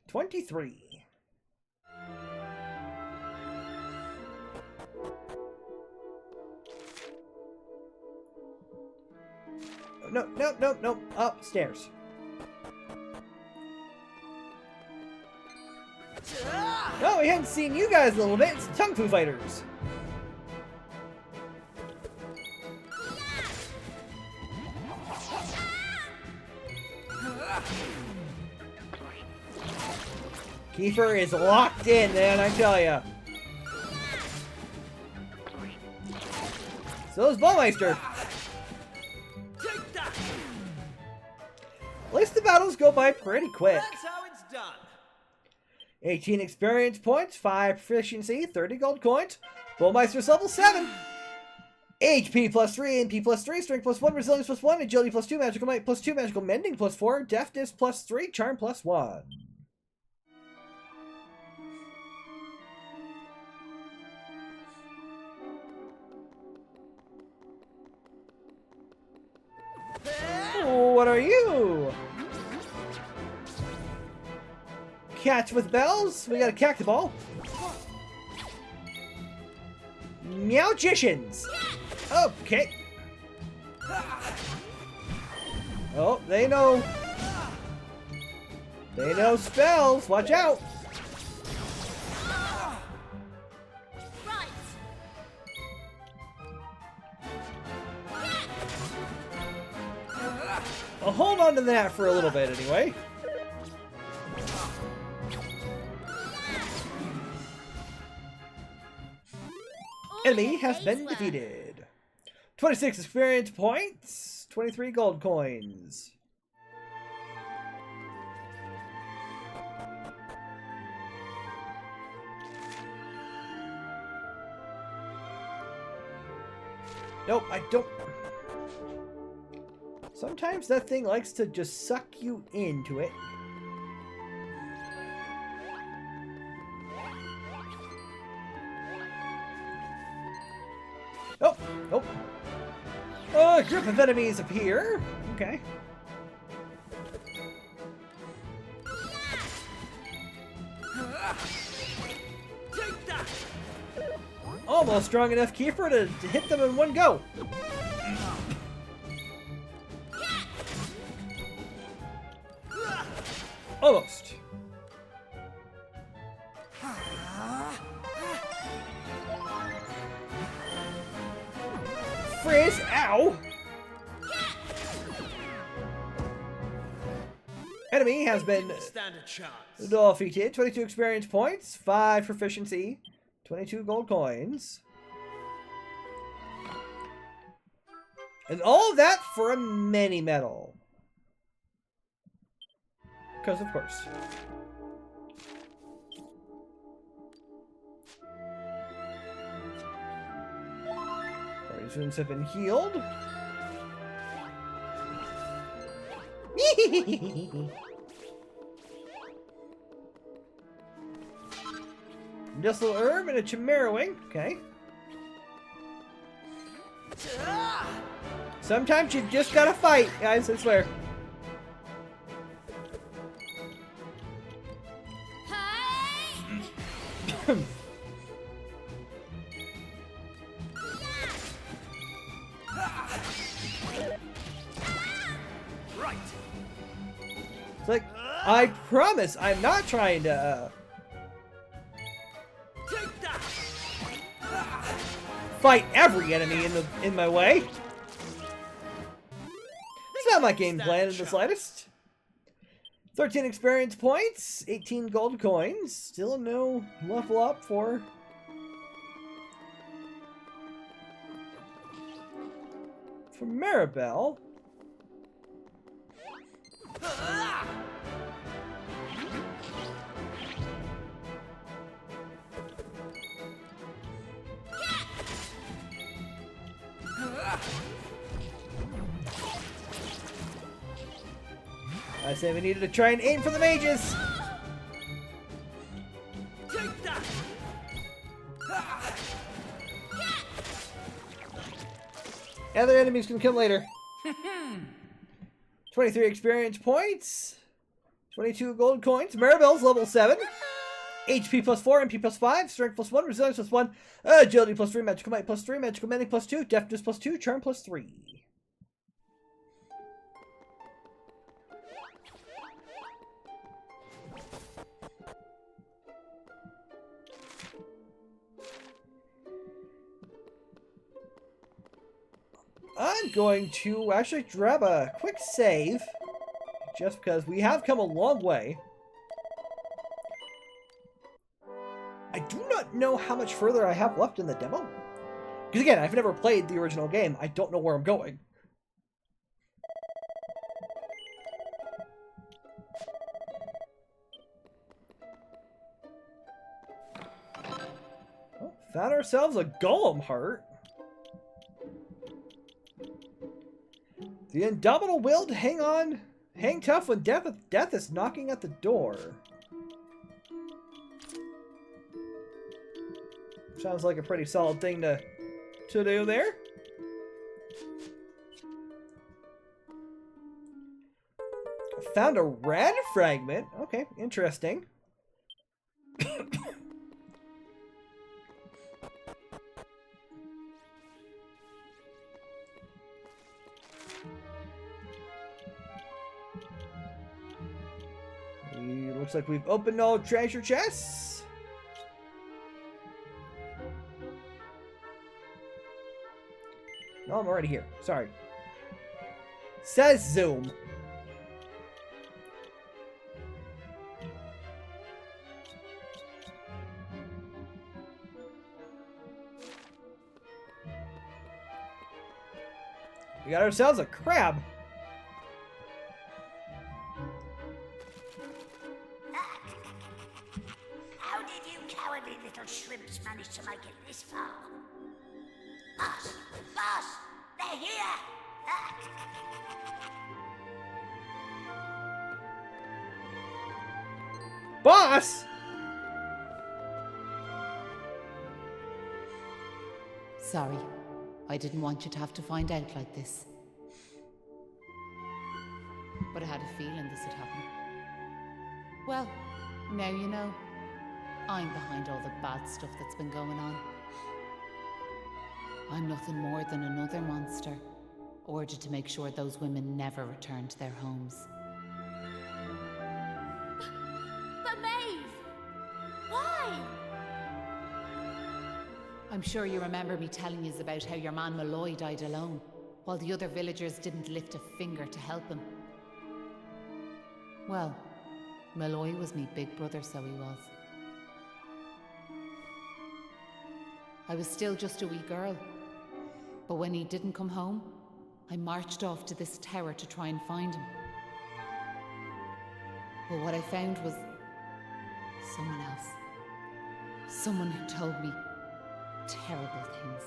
23. No, no, no, no. Upstairs. No, we hadn't seen you guys a little bit. It's Kung Fu Fighters. Kiefer is locked in, man, I tell ya. So is Baumeister. At least the battles go by pretty quick. That's how it's done. 18 experience points, 5 proficiency, 30 gold coins. Baumeister's level 7. HP plus 3, MP plus 3, Strength plus 1, Resilience plus 1, Agility plus 2, Magical Might plus 2, Magical Mending plus 4, Deafness plus 3, Charm plus 1. What are you? Catch with bells. We got a cactoball. Meowgicians. Okay. Oh, they know. They know spells. Watch out. Right. I'll hold on to that for a little bit anyway. Enemy has been defeated. 26 experience points, 23 gold coins. Nope, I don't. Sometimes that thing likes to just suck you into it. Oh, oh. A group of enemies appear. Okay. Almost strong enough, Kiefer, to hit them in one go. Almost. Frizz, ow! Enemy has been Stand a chance. defeated. 22 experience points, 5 proficiency, 22 gold coins. And all of that for a mini medal. Because of course. Party's wounds have been healed. Just a little herb and a chimera wing. Okay. Sometimes you just gotta fight, guys, I swear. Right. It's like, I promise I'm not trying to Take that. fight every enemy in my way. It's not my game plan in the slightest. 13 experience points, 18 gold coins. Still no level up for Maribel. I say we needed to try and aim for the mages. Take that. Other enemies can come later. 23 experience points. 22 gold coins. Maribel's level 7. HP plus 4, MP plus 5, Strength plus 1, Resilience plus 1, Agility plus 3, Magical Might plus 3, Magical Mending plus 2, Deafness plus 2, Charm plus 3. I'm going to actually grab a quick save, just because we have come a long way. I do not know how much further I have left in the demo. Because again, I've never played the original game. I don't know where I'm going. Well, found ourselves a golem heart. The indomitable will to hang on, hang tough when death is knocking at the door. Sounds like a pretty solid thing to do there. Found a red fragment. Okay, interesting. Looks like we've opened all treasure chests. No, I'm already here. Sorry. Says zoom. We got ourselves a crab. How did you cowardly little shrimps manage to make it this far? Boss! Boss! They're here! Boss! Sorry. I didn't want you to have to find out like this. But I had a feeling this would happen. Well, now you know. I'm behind all the bad stuff that's been going on. I'm nothing more than another monster, ordered to make sure those women never return to their homes. But Maeve! Why? I'm sure you remember me telling you about how your man Malloy died alone, while the other villagers didn't lift a finger to help him. Well, Malloy was me big brother, so he was. I was still just a wee girl. But when he didn't come home, I marched off to this tower to try and find him. But what I found was someone else. Someone who told me terrible things.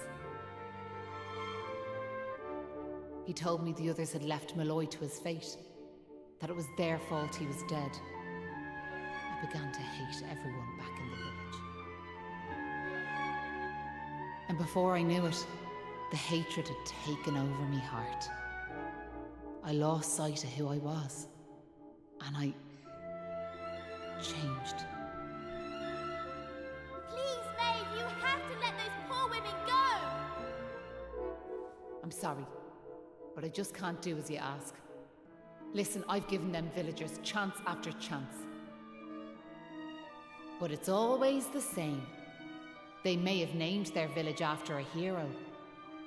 He told me the others had left Malloy to his fate, that it was their fault he was dead. I began to hate everyone back in the village. And before I knew it, the hatred had taken over me heart. I lost sight of who I was, and I changed. Please, Maeve, you have to let those poor women go! I'm sorry, but I just can't do as you ask. Listen, I've given them villagers chance after chance. But it's always the same. They may have named their village after a hero,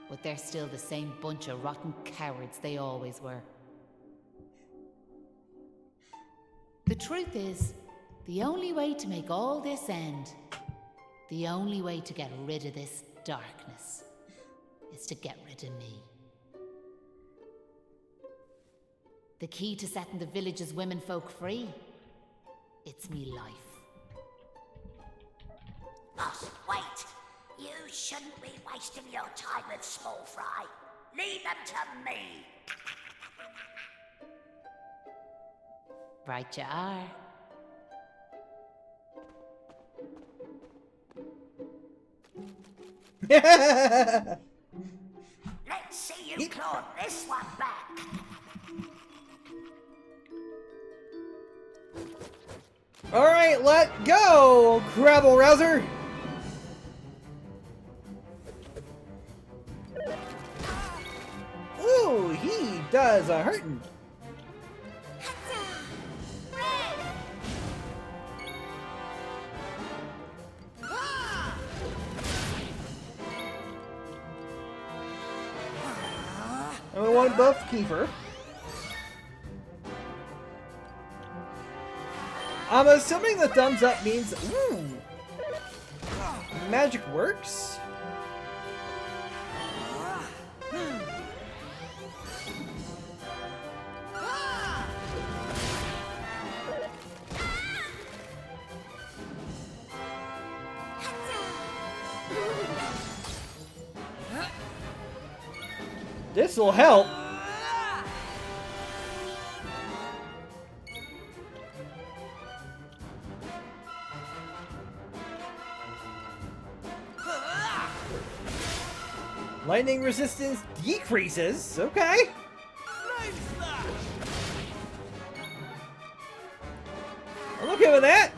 but they're still the same bunch of rotten cowards they always were. The truth is, the only way to make all this end, the only way to get rid of this darkness, is to get rid of me. The key to setting the village's womenfolk free, it's me life. Boss, wait! You shouldn't be wasting your time with small fry. Leave them to me. Right you are. Let's see you claw this one back. Alright, let go, Crabble Rouser! Ooh, he does a hurtin'. And we want buff Kiefer. I'm assuming the thumbs up means, ooh, magic works. This'll help. Lightning resistance decreases. Okay. I'm okay with that.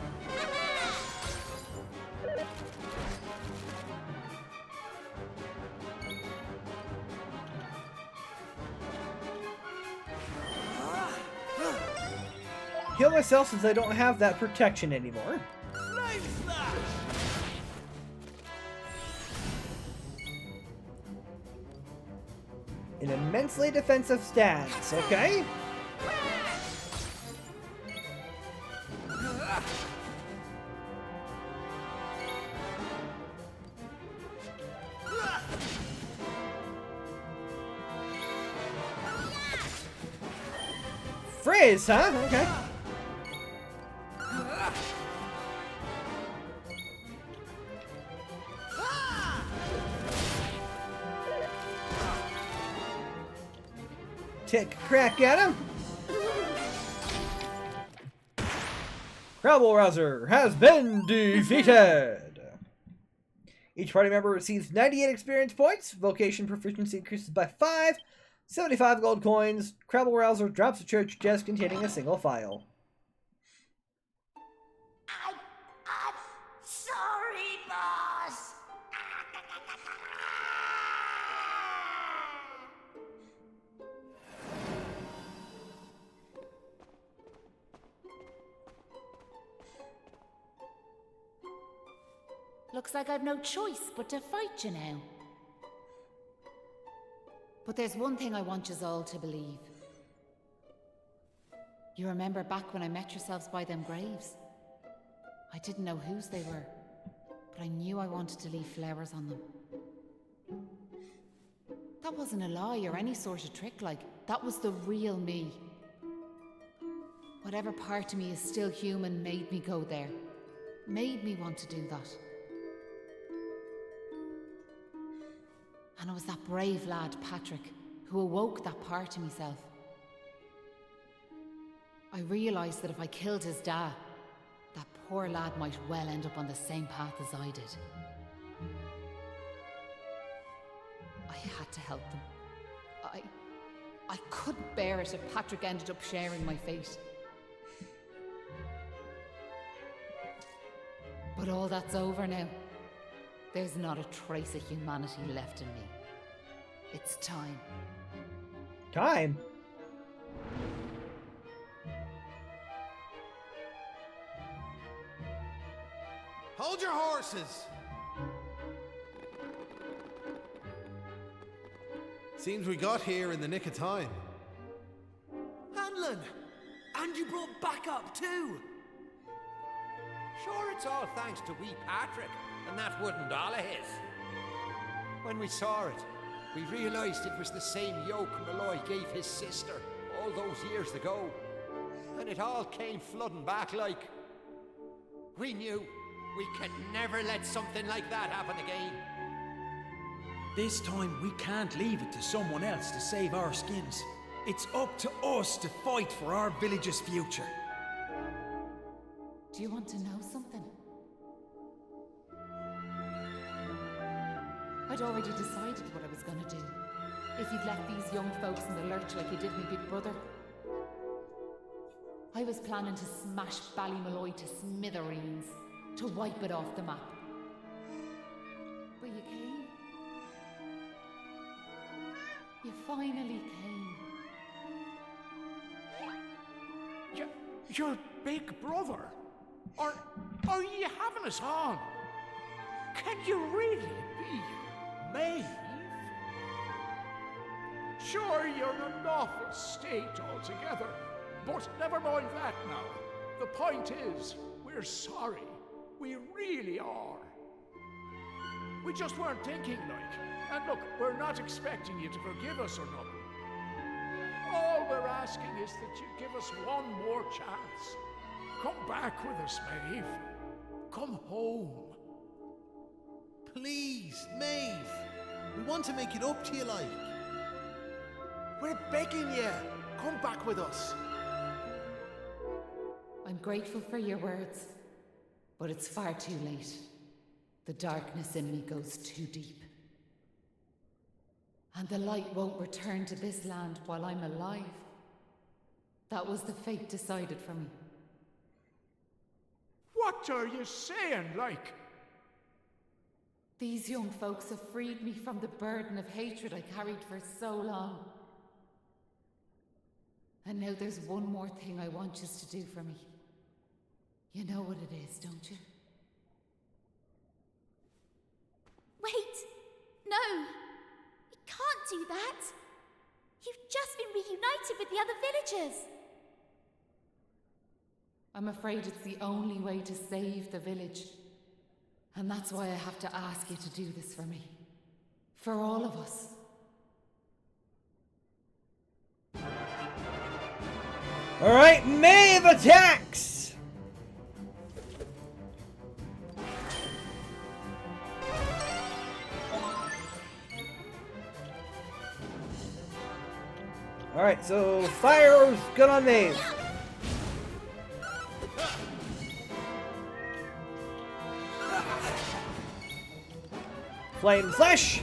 Heal myself since I don't have that protection anymore. An immensely defensive stance, okay? Frizz, huh? Okay. Take a crack at him. Rabble Rouser has been defeated. Each party member receives 98 experience points. Vocation proficiency increases by 5. 75 gold coins. Rabble Rouser drops a church chest containing a single file. I'm sorry, boss. Looks like I've no choice but to fight you now. But there's one thing I want you all to believe. You remember back when I met yourselves by them graves? I didn't know whose they were, but I knew I wanted to leave flowers on them. That wasn't a lie or any sort of trick, like, that was the real me. Whatever part of me is still human made me go there. Made me want to do that. And it was that brave lad, Patrick, who awoke that part of myself. I realised that if I killed his dad, that poor lad might well end up on the same path as I did. I had to help them. I couldn't bear it if Patrick ended up sharing my fate. But all that's over now. There's not a trace of humanity left in me. It's time. Time? Hold your horses! Seems we got here in the nick of time. Hanlon! And you brought backup too! Sure, it's all thanks to wee Patrick and that wooden doll of his. When we saw it, we realised it was the same yoke Malloy gave his sister all those years ago. And it all came flooding back like... We knew we could never let something like that happen again. This time we can't leave it to someone else to save our skins. It's up to us to fight for our village's future. Do you want to know something? I'd already decided what I was going to do. If you'd left these young folks in the lurch like you did me big brother. I was planning to smash Ballymalloy to smithereens, to wipe it off the map. But you came. You finally came. Your big brother? Are you having us on? Can you really be Maeve? sure you're in an awful state altogether. But never mind that now. The point is, we're sorry. We really are. We just weren't thinking, like. And look, we're not expecting you to forgive us or nothing. All we're asking is that you give us one more chance. Come back with us, Maeve. Come home. Please, Maeve. We want to make it up to you, like. We're begging you. Come back with us. I'm grateful for your words, but it's far too late. The darkness in me goes too deep. And the light won't return to this land while I'm alive. That was the fate decided for me. What are you saying, like? These young folks have freed me from the burden of hatred I carried for so long. And now there's one more thing I want you to do for me. You know what it is, don't you? Wait! No! You can't do that! You've just been reunited with the other villagers! I'm afraid it's the only way to save the village. And that's why I have to ask you to do this for me. For all of us. Alright, Maeve attacks! Alright, so fire's good on Maeve. Flame Flash!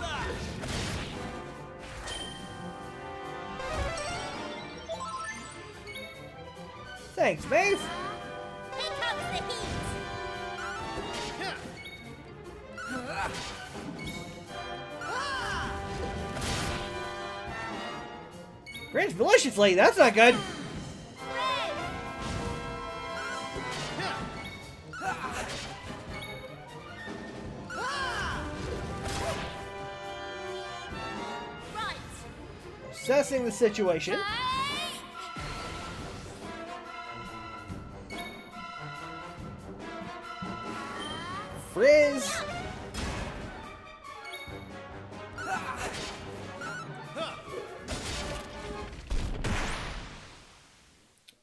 Thanks, Maeve! Here comes the heat! Grins maliciously, that's not good! Right! Assessing the situation. Frizz!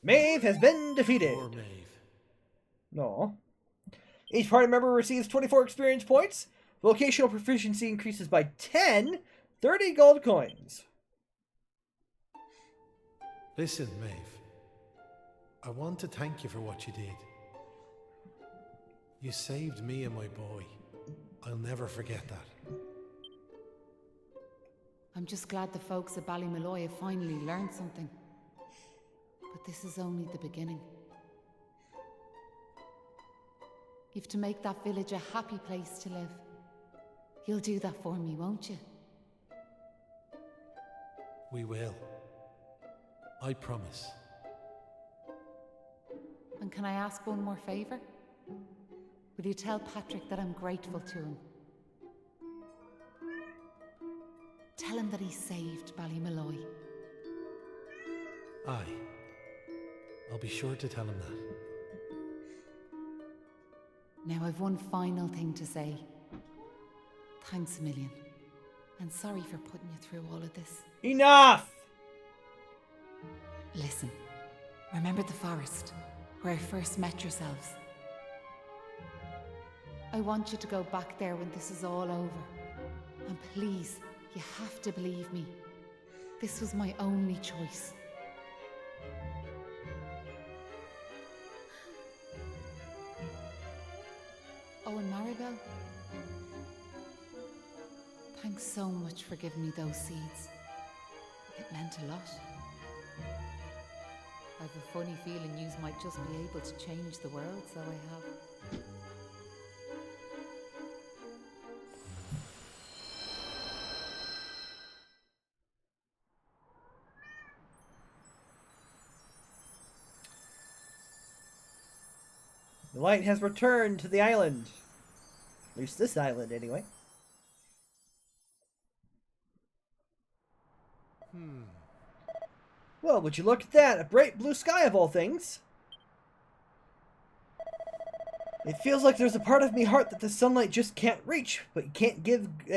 Maeve has been defeated. Poor Maeve. No. Each party member receives 24 experience points. Vocational proficiency increases by 10, 30 gold coins. Listen, Maeve. I want to thank you for what you did. You saved me and my boy. I'll never forget that. I'm just glad the folks at Ballymalloy have finally learned something. But this is only the beginning. You've to make that village a happy place to live. You'll do that for me, won't you? We will. I promise. And can I ask one more favour? Will you tell Patrick that I'm grateful to him? Tell him that he saved Ballymalloy. Aye. I'll be sure to tell him that. Now I've one final thing to say. Thanks a million. And sorry for putting you through all of this. Enough! Listen, remember the forest, where I first met yourselves? I want you to go back there when this is all over. And please, you have to believe me. This was my only choice. Oh, and Maribel, thanks so much for giving me those seeds. It meant a lot. I've a funny feeling yous might just be able to change the world, so I have. The light has returned to the island. At least this island, anyway. Well, would you look at that? A bright blue sky of all things. It feels like there's a part of me heart that the sunlight just can't reach, but you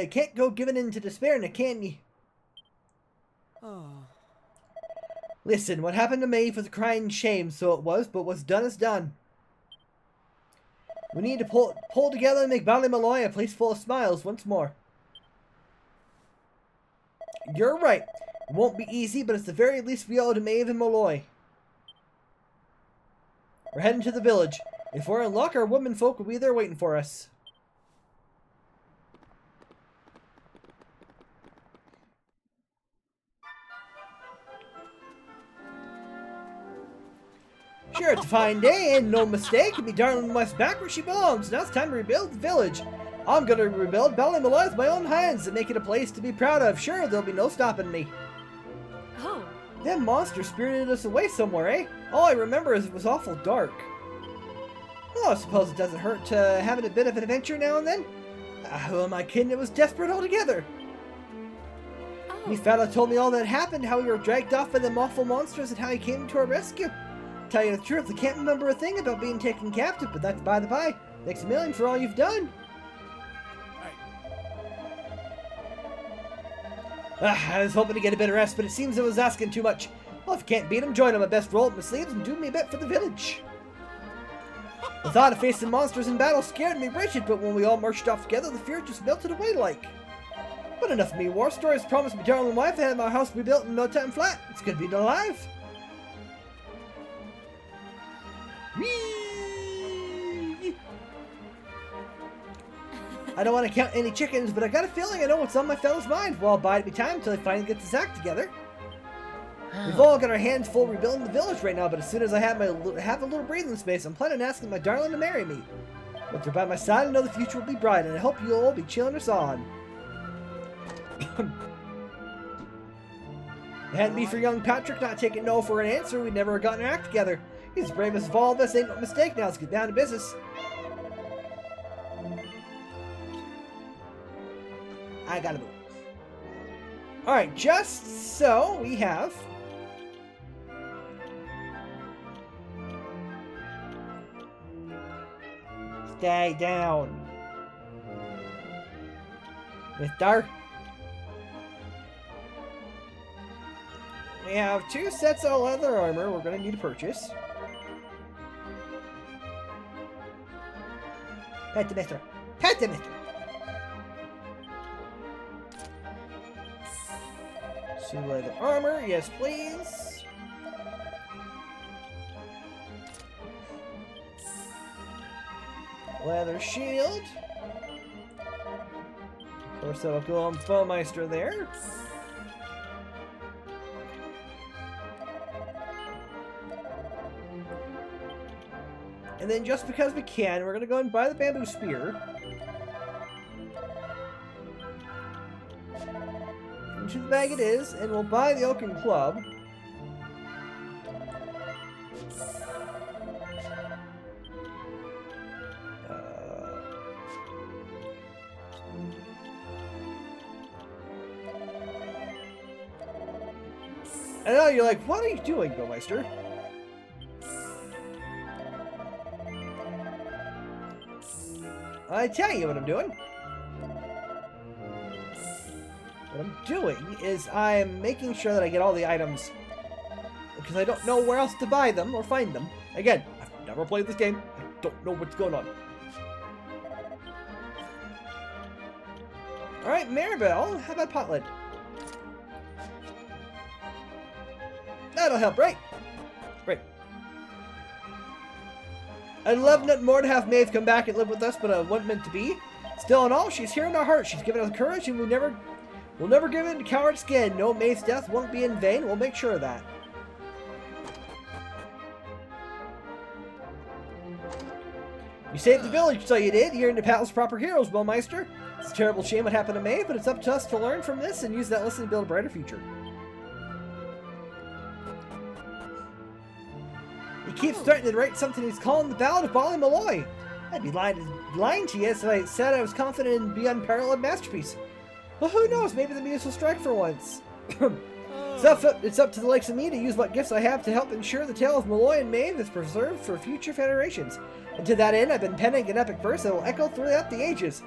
can't go giving in to despair, now can you? Oh. Listen, what happened to Maeve was a crying shame, so it was, but what's done is done. We need to pull together and make Ballymolloy a place full of smiles once more. You're right. It won't be easy, but it's the very least we owe to Maeve and Molloy. We're heading to the village. If we're in luck, our womenfolk will be there waiting for us. Sure, it's a fine day, and no mistake. And me darling wife's back where she belongs. Now it's time to rebuild the village. I'm gonna rebuild Ballymolloy with my own hands and make it a place to be proud of. Sure, there'll be no stopping me. Oh. Them monsters spirited us away somewhere, eh? All I remember is it was awful dark. Oh, I suppose it doesn't hurt to having a bit of an adventure now and then. Who am I kidding? It was desperate altogether. Oh. Me fella told me all that happened, how we were dragged off by them awful monsters and how he came to our rescue. Tell you the truth, I can't remember a thing about being taken captive, but that's by the by. Thanks a million for all you've done. I was hoping to get a bit of rest, but it seems I was asking too much. Well, if you can't beat him, join him. I best roll up my sleeves and do me a bit for the village. The thought of facing monsters in battle scared me wretched, but when we all marched off together, the fear just melted away like. But enough of me war stories. Promised my darling wife I had my house rebuilt in no time flat. It's good being alive. Whee! I don't want to count any chickens, but I got a feeling I know what's on my fella's mind. Well, bide me time until I finally get this act together. We've all got our hands full rebuilding the village right now, but as soon as I have a little breathing space, I'm planning on asking my darling to marry me. With her by my side, I know the future will be bright, and I hope you'll all be cheering us on. If it hadn't be for young Patrick not taking no for an answer, we'd never have gotten our act together. He's the bravest of all of us, ain't no mistake. Now let's get down to business. I gotta move. Alright, just so we have... Stay down. Mister. We have 2 sets of leather armor we're going to need to purchase. Pet the mister. Pet the mister. Some leather armor. Yes, please. Leather shield. Of course, that'll go on Baumeister there. And then just because we can, we're going to go and buy the bamboo spear. Into the bag it is, and we'll buy the oaken club. I know you're like, what are you doing, Baumeister? I tell you what I'm doing. What I'm doing is I'm making sure that I get all the items because I don't know where else to buy them or find them. Again, I've never played this game. I don't know what's going on. Alright, Maribel, how about Potland? That'll help, right? Right. I'd love nothing more to have Maeve come back and live with us, but it wasn't meant to be. Still in all, she's here in our heart. She's given us courage, and we'll never give in to coward skin. No, Maeve's death won't be in vain. We'll make sure of that. You saved the village, so you did. You're into Paddle's proper heroes, Baumeister. It's a terrible shame what happened to Maeve, but it's up to us to learn from this and use that lesson to build a brighter future. He keeps threatening to write something he's calling the Ballad of Ballymolloy. I'd be lying to you if I said I was confident in the unparalleled masterpiece. Well, who knows? Maybe the muse will strike for once. It's up to the likes of me to use what gifts I have to help ensure the tale of Malloy and Maeve is preserved for future generations. And to that end, I've been penning an epic verse that will echo throughout the ages.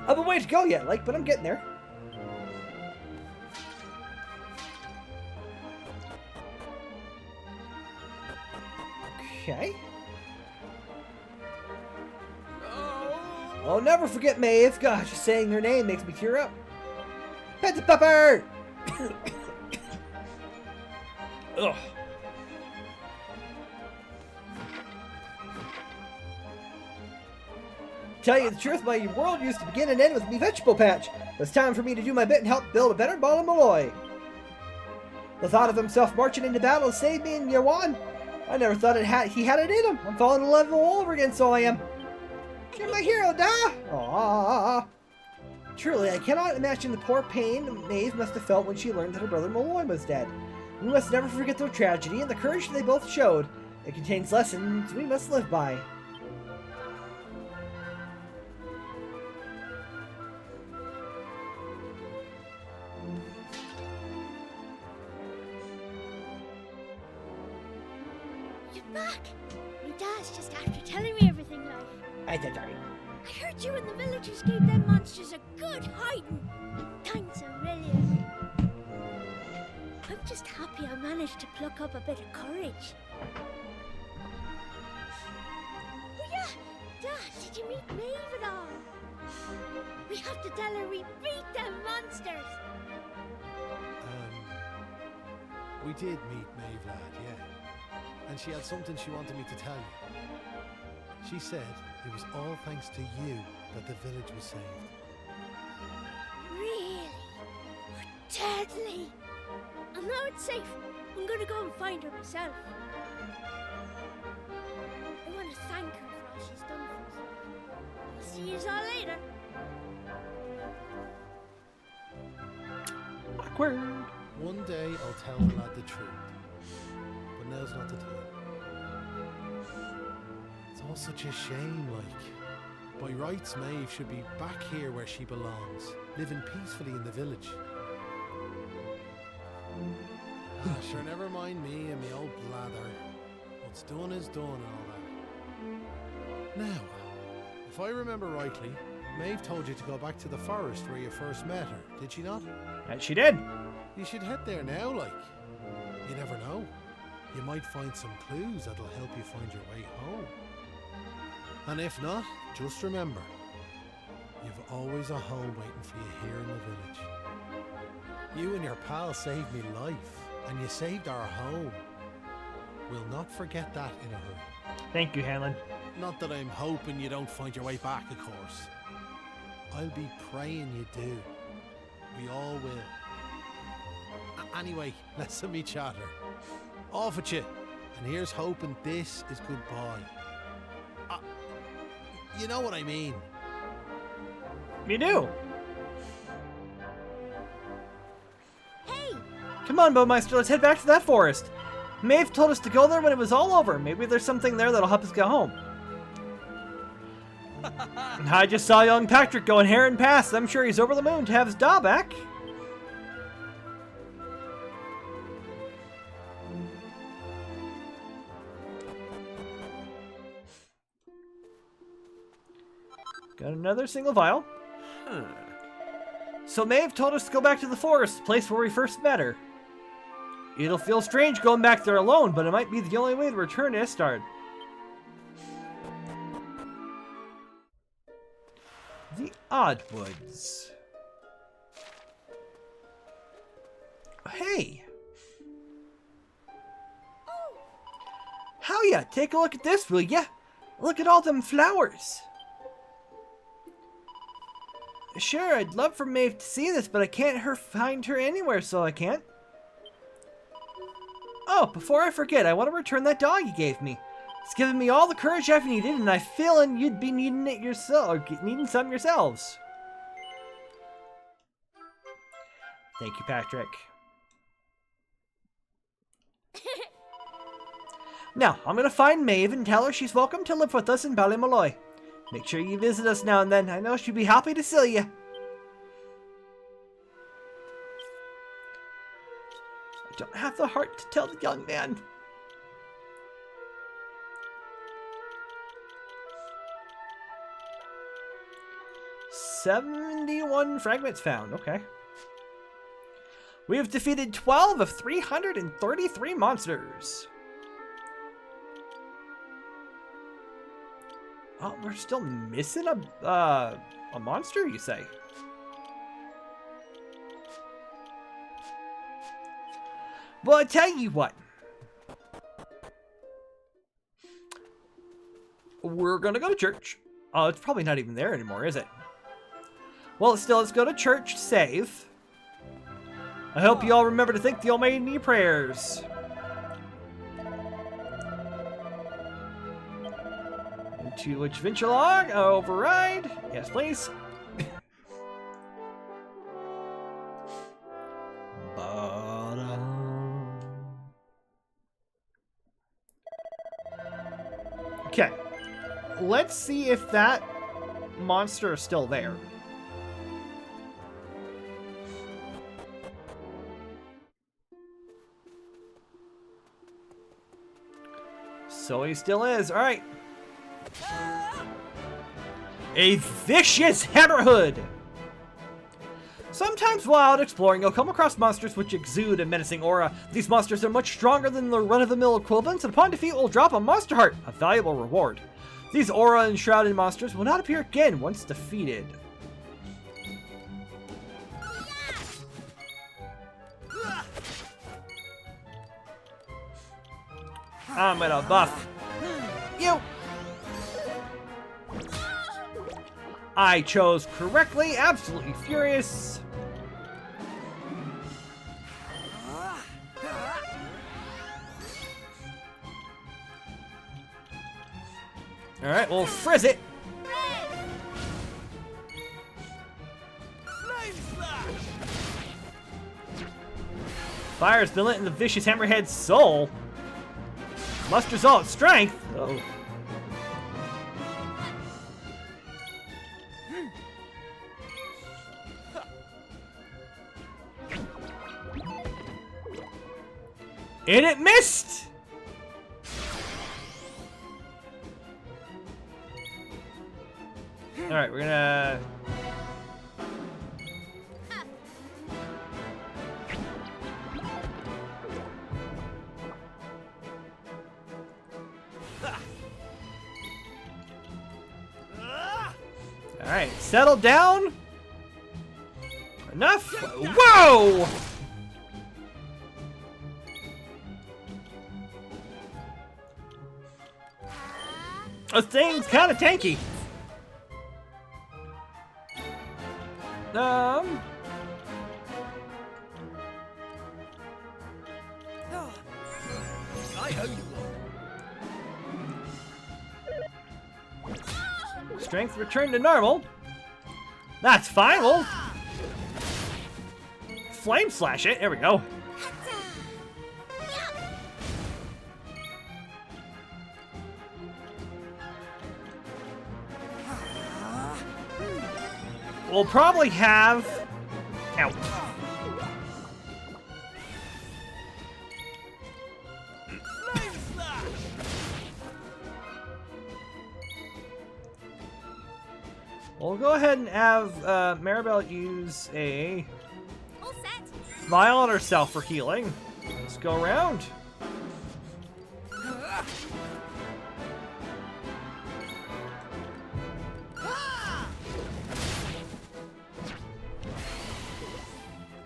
I've a way to go yet, but I'm getting there. Okay. I'll never forget Maeve. Gosh, just saying her name makes me tear up. Pet the pepper! Ugh. Tell you the truth, my world used to begin and end with me vegetable patch. It's time for me to do my bit and help build a better ball of Malloy. The thought of himself marching into battle saved me in year one. I never thought he had it in him. I'm falling in love all over again, so I am. You're my hero, da! Aww. Truly, I cannot imagine the poor pain Maeve must have felt when she learned that her brother Malloy was dead. We must never forget their tragedy and the courage they both showed. It contains lessons we must live by. You're back! My dad's just after telling me everything, like. I did, darling. I heard you and the villagers gave them monsters a good hiding. Thanks a million. I'm just happy I managed to pluck up a bit of courage. Oh yeah, Dad, did you meet Maeve at all? We have to tell her we beat them monsters. We did meet Maeve, lad, yeah. And she had something she wanted me to tell you. She said it was all thanks to you that the village was saved. Really? Deadly! And now it's safe. I'm gonna go and find her myself. I want to thank her for all she's done for us. I'll see you all later. Awkward. One day I'll tell the lad the truth. But now's not the time. It's all such a shame, like. By rights, Maeve should be back here where she belongs, living peacefully in the village. Sure, never mind me and me old blather. What's done is done and all that. Now, if I remember rightly, Maeve told you to go back to the forest where you first met her, did she not? And she did. You should head there now, like. You never know. You might find some clues that'll help you find your way home. And if not, just remember, you've always a home waiting for you here in the village. You and your pal saved me life, and you saved our home. We'll not forget that in a hurry. Thank you, Hanlon. Not that I'm hoping you don't find your way back, of course. I'll be praying you do. We all will. Anyway, listen me chatter. Off at you. And here's hoping this is goodbye. You know what I mean. You do. Hey! Come on, Baumeister, let's head back to that forest. Maeve told us to go there when it was all over. Maybe there's something there that'll help us get home. I just saw young Patrick going herring past. I'm sure he's over the moon to have his doll back. Got another single vial. So Maeve told us to go back to the forest, the place where we first met her. It'll feel strange going back there alone, but it might be the only way to return to Istard. The Oddwoods. Hey! Howya, take a look at this, will ya? Look at all them flowers. Sure, I'd love for Maeve to see this, but I can't find her anywhere, so I can't. Oh, before I forget, I want to return that doll you gave me. It's given me all the courage I've needed, and I feel you'd be needing it yourself, or needing some yourselves. Thank you, Patrick. Now, I'm gonna find Maeve and tell her she's welcome to live with us in Ballymolloy. Make sure you visit us now and then. I know she'd be happy to see you. don't have the heart to tell the young man. "71 fragments found." Okay. We have defeated 12 of 333 monsters. Oh, we're still missing a monster, you say? Well, I tell you what. We're gonna go to church. Oh, it's probably not even there anymore, is it? Well, still, let's go to church, save. I hope you all remember to thank the Almighty in your prayers. To which Venturelog, override. Yes, please. Okay. Let's see if that monster is still there. So he still is. All right. A vicious hammerhood! Sometimes while out exploring, you'll come across monsters which exude a menacing aura. These monsters are much stronger than the run-of-the-mill equivalents, and upon defeat will drop a monster heart, a valuable reward. These aura-enshrouded monsters will not appear again once defeated. I'm gonna buff you! I chose correctly, absolutely furious. Alright, we'll frizz it. Fire's been lit in the vicious hammerhead's soul. Musters all its strength. Oh. And it missed! Alright, we're gonna... Alright, settle down. Enough. Whoa! This thing's kind of tanky. I owe you one. Strength returned to normal. That's fine. We'll flame slash it. There we go. We'll probably have... Ow. We'll go ahead and have Maribel use a vial on herself for healing. Let's go around.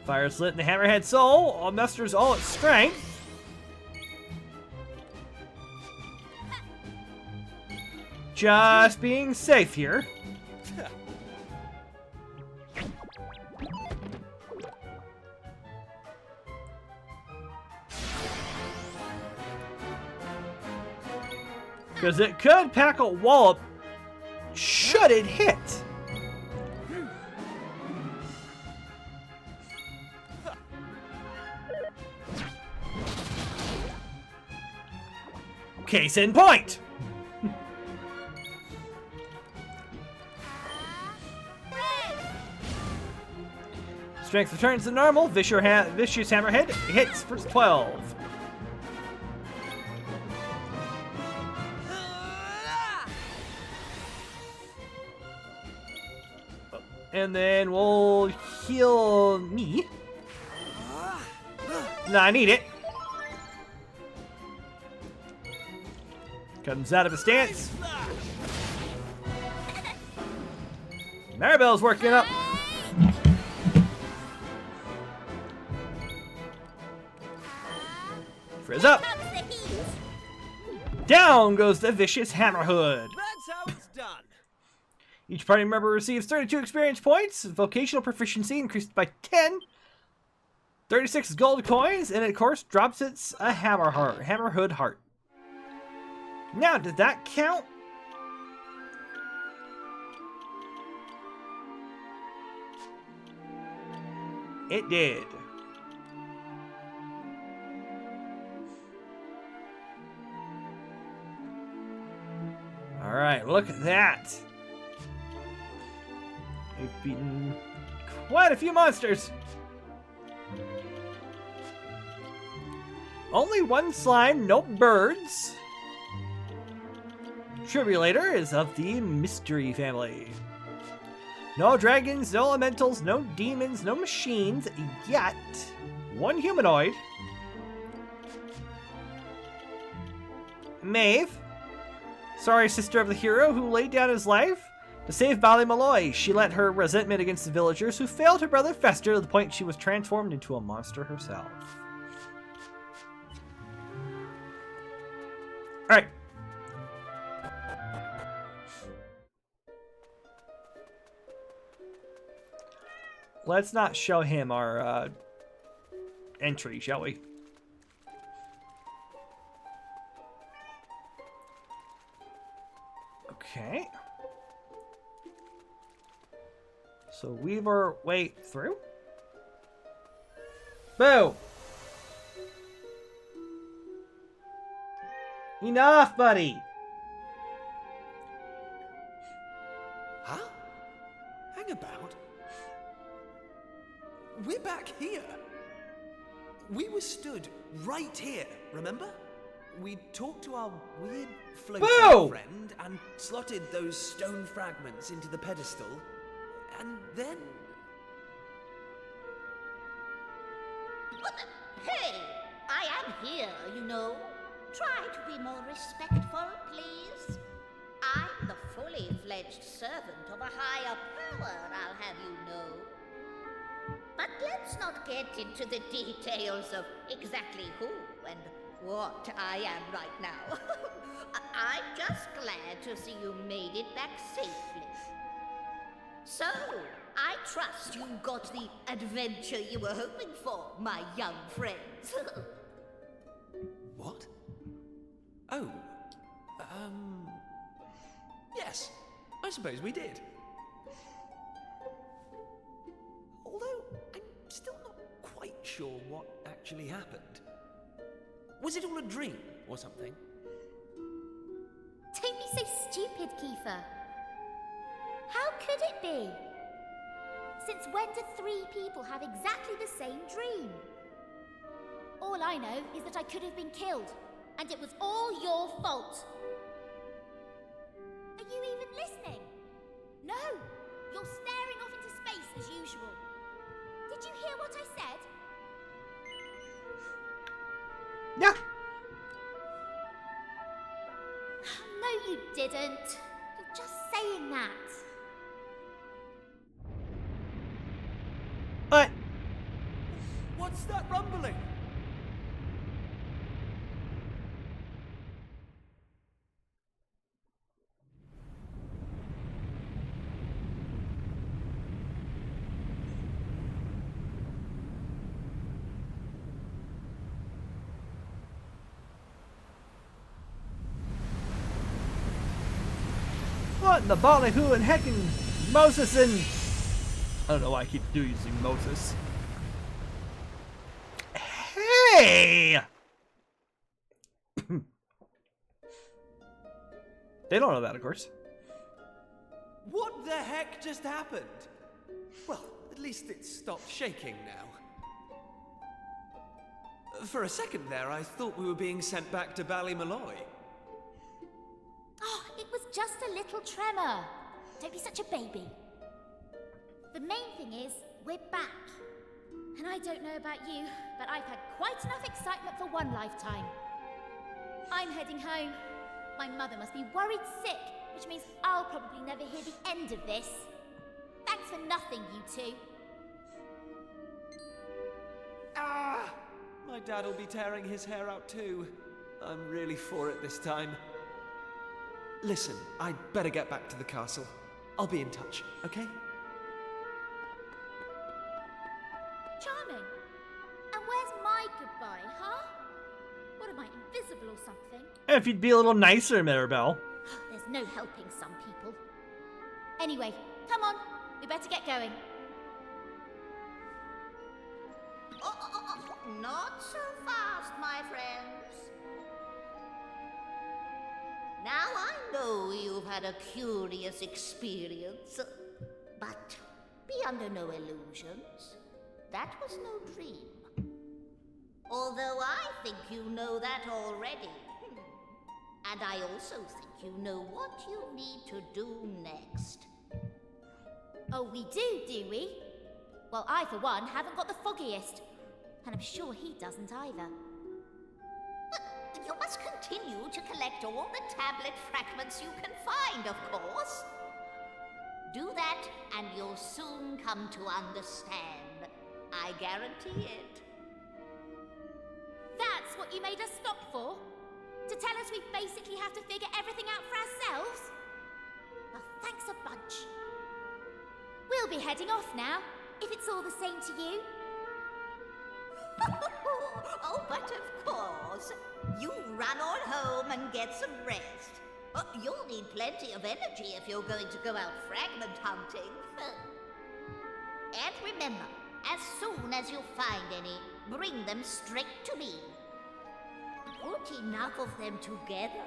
Fire's lit in the hammerhead soul. All musters all its strength. Just being safe here. Because it could pack a wallop should it hit. Case in point. Strength returns to normal. Vicious Hammerhead hits for 12. And then we'll heal me. No, I need it. Comes out of his stance. Maribel's working up. Frizz up. Down goes the Vicious Hammerhood. That's how it's done. Each party member receives 32 experience points, vocational proficiency increased by 10, 36 gold coins, and of course drops its a Hammerhood heart. Now, did that count? It did. All right, look at that. We've beaten quite a few monsters. Only one slime, no birds. Tribulator is of the mystery family. No dragons, no elementals, no demons, no machines, yet one humanoid. Maeve, sorry sister of the hero who laid down his life to save Ballymaloy. She let her resentment against the villagers who failed her brother fester to the point she was transformed into a monster herself. Alright. Let's not show him our entry, shall we? Okay. So weave our way through. Boo! Enough, buddy! Huh? Hang about. We're back here. We were stood right here, remember? We talked to our weird floating friend and slotted those stone fragments into the pedestal. And then... What the? Hey! I am here, you know. Try to be more respectful, please. I'm the fully fledged servant of a higher power, I'll have you know. But let's not get into the details of exactly who and what I am right now. I'm just glad to see you made it back safely. So, I trust you got the adventure you were hoping for, my young friends. What? Oh, yes, I suppose we did. Although, I'm still not quite sure what actually happened. Was it all a dream or something? Don't be so stupid, Kiefer. How could it be? Since when do 3 people have exactly the same dream? All I know is that I could have been killed, and it was all your fault. Are you even listening? No! You're staring off into space as usual. Did you hear what I said? Yeah. No, you didn't. You're just saying that. What? What's that rumbling? What in the ballyhoo and heckin' Moses and... I don't know why I keep using Moses. Hey! They don't know that, of course. What the heck just happened? Well, at least it's stopped shaking now. For a second there, I thought we were being sent back to Ballymalloy. Oh, it was just a little tremor. Don't be such a baby. The main thing is, we're back. And I don't know about you, but I've had quite enough excitement for one lifetime. I'm heading home. My mother must be worried sick, which means I'll probably never hear the end of this. Thanks for nothing, you two. Ah! My dad'll be tearing his hair out too. I'm really for it this time. Listen, I'd better get back to the castle. I'll be in touch, okay? Charming. And where's my goodbye, huh? What am I, invisible or something? If you'd be a little nicer, Mirabelle. There's no helping some people. Anyway, come on. We better get going. Not so fast, my friends. Now I know you've had a curious experience, but be under no illusions. That was no dream. Although I think you know that already. And I also think you know what you need to do next. Oh, we do we? Well, I, for one, haven't got the foggiest. And I'm sure he doesn't either. But you must continue to collect all the tablet fragments you can find, of course. Do that, and you'll soon come to understand. I guarantee it. That's what you made us stop for? To tell us we basically have to figure everything out for ourselves? Well, thanks a bunch. We'll be heading off now, if it's all the same to you. Oh, but of course. You run on home and get some rest. You'll need plenty of energy if you're going to go out fragment hunting. And remember, as soon as you find any, bring them straight to me. Put enough of them together,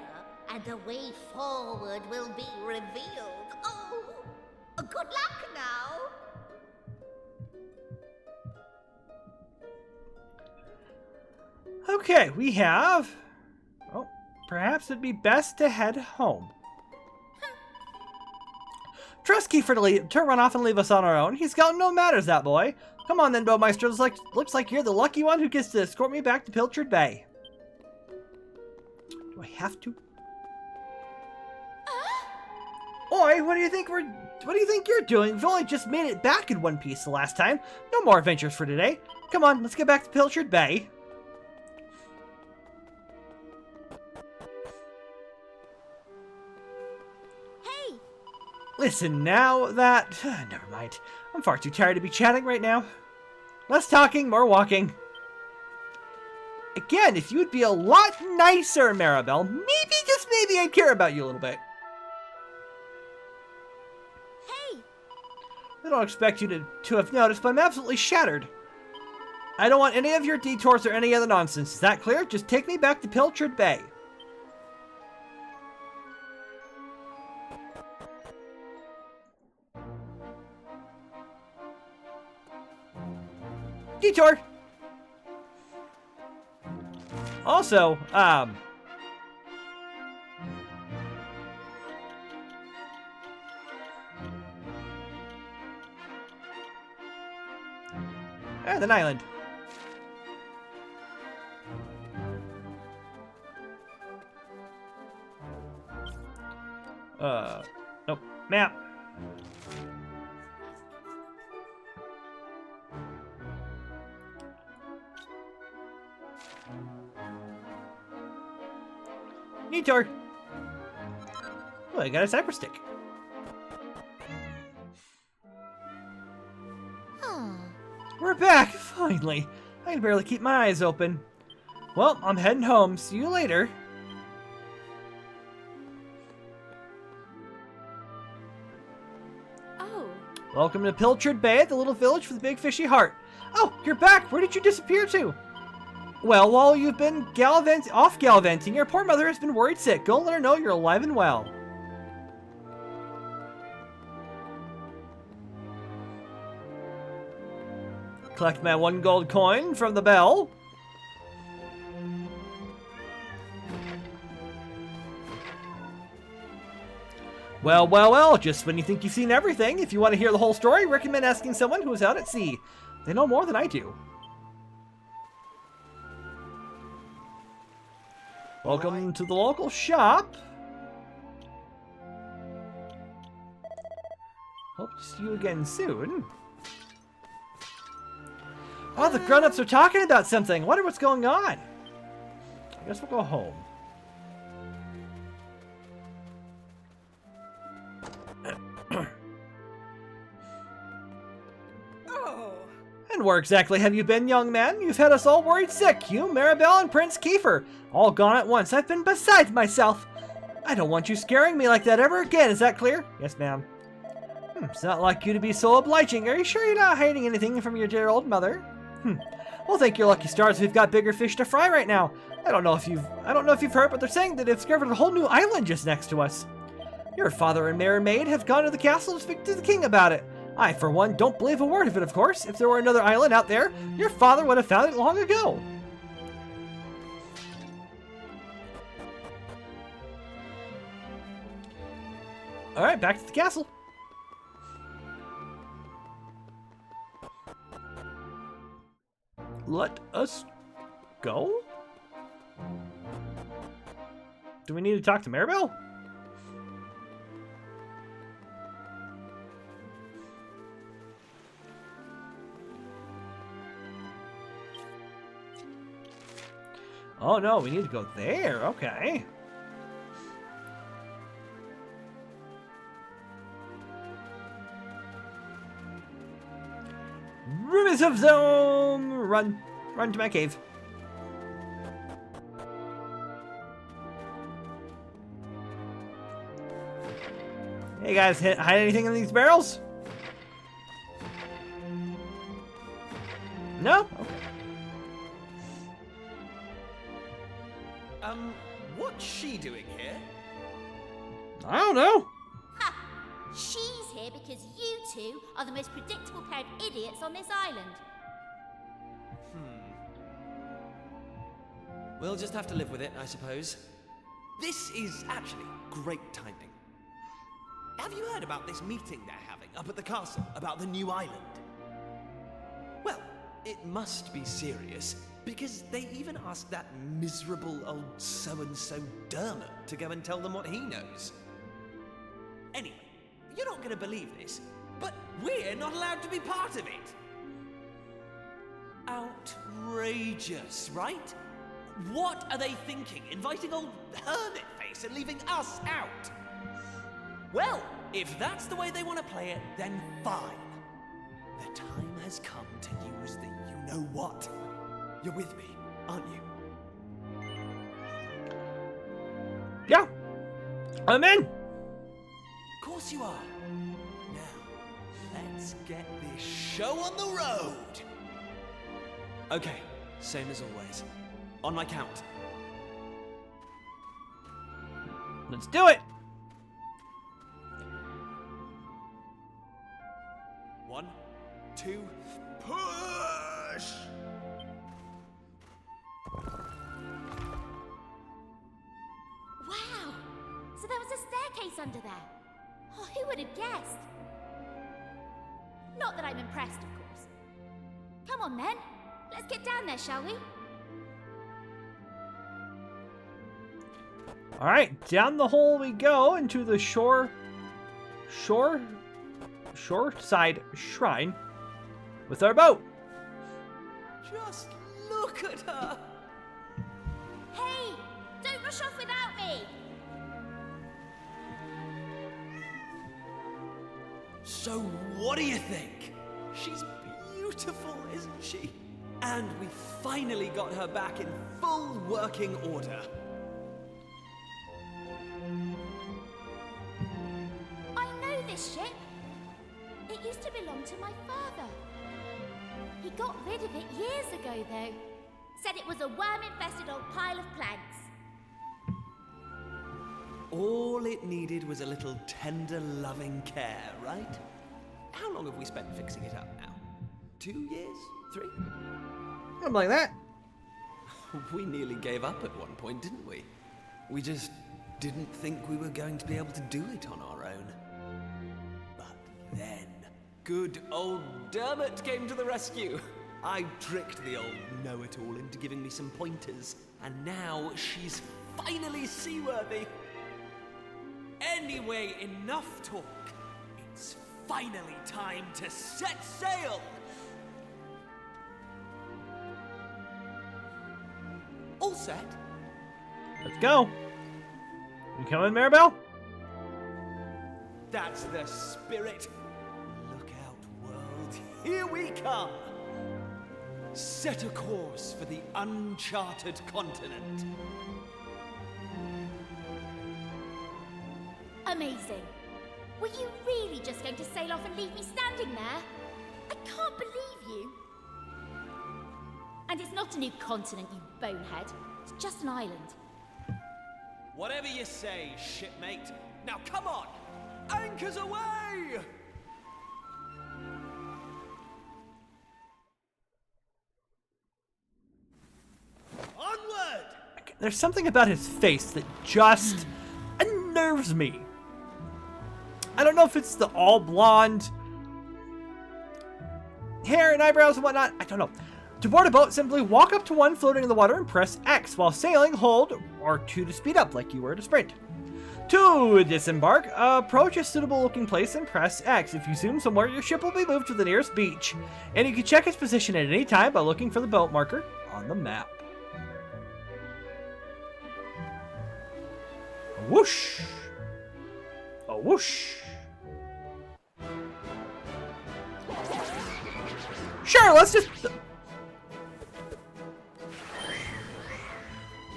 and the way forward will be revealed. Oh, good luck now. Okay, we have... Oh, perhaps it'd be best to head home. Trust Kiefer to run off and leave us on our own. He's got no manners, that boy. Come on then, Baumeister. Looks like you're the lucky one who gets to escort me back to Pilchard Bay. Do I have to? Oi, what do you think you're doing? We've only just made it back in one piece the last time. No more adventures for today. Come on, let's get back to Pilchard Bay. Hey! Listen, now that... never mind. I'm far too tired to be chatting right now. Less talking, more walking. Again, if you would be a lot nicer, Maribel, maybe, just maybe, I'd care about you a little bit. Hey! I don't expect you to have noticed, but I'm absolutely shattered. I don't want any of your detours or any other nonsense. Is that clear? Just take me back to Pilchard Bay. Detour! Also, an island. Nope. Map. Detour. Oh, I got a cypress stick. We're back, finally. I can barely keep my eyes open. Well, I'm heading home. See you later. Oh. Welcome to Pilchard Bay, the little village with the big fishy heart. Oh, you're back. Where did you disappear to? Well, while you've been gallivanting, your poor mother has been worried sick. Go let her know you're alive and well. Collect my 1 gold coin from the bell. Well, well, well, just when you think you've seen everything, if you want to hear the whole story, recommend asking someone who is out at sea. They know more than I do. Welcome to the local shop. Hope to see you again soon. Oh, the grown-ups are talking about something. I wonder what's going on. I guess we'll go home. And where exactly have you been, young man? You've had us all worried sick. You, Maribel, and Prince Kiefer. All gone at once. I've been beside myself. I don't want you scaring me like that ever again. Is that clear? Yes, ma'am. It's not like you to be so obliging. Are you sure you're not hiding anything from your dear old mother? Well, thank your lucky stars we've got bigger fish to fry right now. I don't know if you've heard, but they're saying that they've discovered a whole new island just next to us. Your father and Mare Maid have gone to the castle to speak to the king about it. I, for one, don't believe a word of it, of course. If there were another island out there, your father would have found it long ago. Alright, back to the castle. Let us go? Do we need to talk to Maribel? Oh no, we need to go there. Okay. Rumors of Zone! Run to my cave. Hey guys, hide anything in these barrels? No? Okay. What's she doing here? I don't know. Ha! She's here because you two are the most predictable pair of idiots on this island. We'll just have to live with it, I suppose. This is actually great timing. Have you heard about this meeting they're having up at the castle about the new island? Well, it must be serious, because they even asked that miserable old so-and-so Dermot to go and tell them what he knows. Anyway, you're not going to believe this, but we're not allowed to be part of it. Outrageous, right? What are they thinking, inviting old Hermit-Face and leaving us out? Well, if that's the way they want to play it, then fine. The time has come to use the you-know-what. You're with me, aren't you? Yeah. I'm in. Of course you are. Now, let's get this show on the road. Okay, same as always. On my count. Let's do it. 1, 2, push! Wow! So there was a staircase under there. Oh, who would have guessed? Not that I'm impressed, of course. Come on then. Let's get down there, shall we? All right, down the hole we go into the shoreside shrine with our boat. Just look at her! Hey! Don't rush off without me! So what do you think? She's beautiful, isn't she? And we finally got her back in full working order. I know this ship. It used to belong to my father. He got rid of it years ago, though. Said it was a worm-infested old pile of planks. All it needed was a little tender, loving care, right? How long have we spent fixing it up now? 2 years? 3. Something like that. We nearly gave up at one point, didn't we? We just didn't think we were going to be able to do it on our own. But then, good old Dermot came to the rescue. I tricked the old know-it-all into giving me some pointers, and now she's finally seaworthy. Anyway, enough talk. It's finally time to set sail! All set? Let's go. You coming, Maribel? That's the spirit. Look out, world. Here we come. Set a course for the uncharted continent. Amazing. Were you really just going to sail off and leave me standing there? I can't believe you. And it's not a new continent, you bonehead. It's just an island. Whatever you say, shipmate. Now come on! Anchors away! Onward! There's something about his face that just unnerves me. I don't know if it's the all blonde hair and eyebrows and whatnot. I don't know. To board a boat, simply walk up to one floating in the water and press X. While sailing, hold R2 to speed up like you were to sprint. To disembark, approach a suitable looking place and press X. If you zoom somewhere, your ship will be moved to the nearest beach. And you can check its position at any time by looking for the boat marker on the map. A whoosh. A whoosh. Sure, let's just...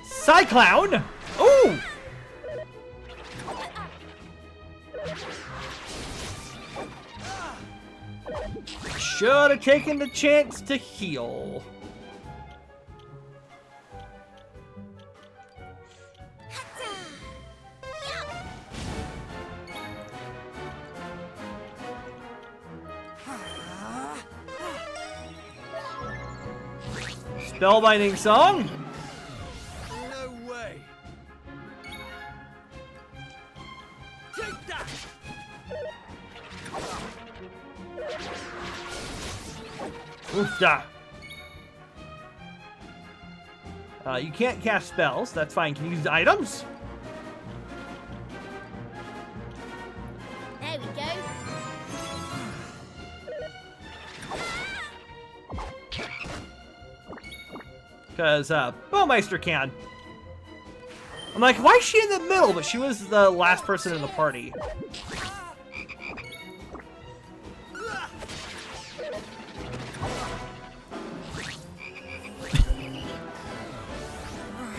Cyclown! Ooh! Should have taken the chance to heal. Spellbinding song? No way! Take that! Oofda. You can't cast spells. That's fine. Can you use items? There we go. Because Baumeister can. I'm like, why is she in the middle? But she was the last person in the party.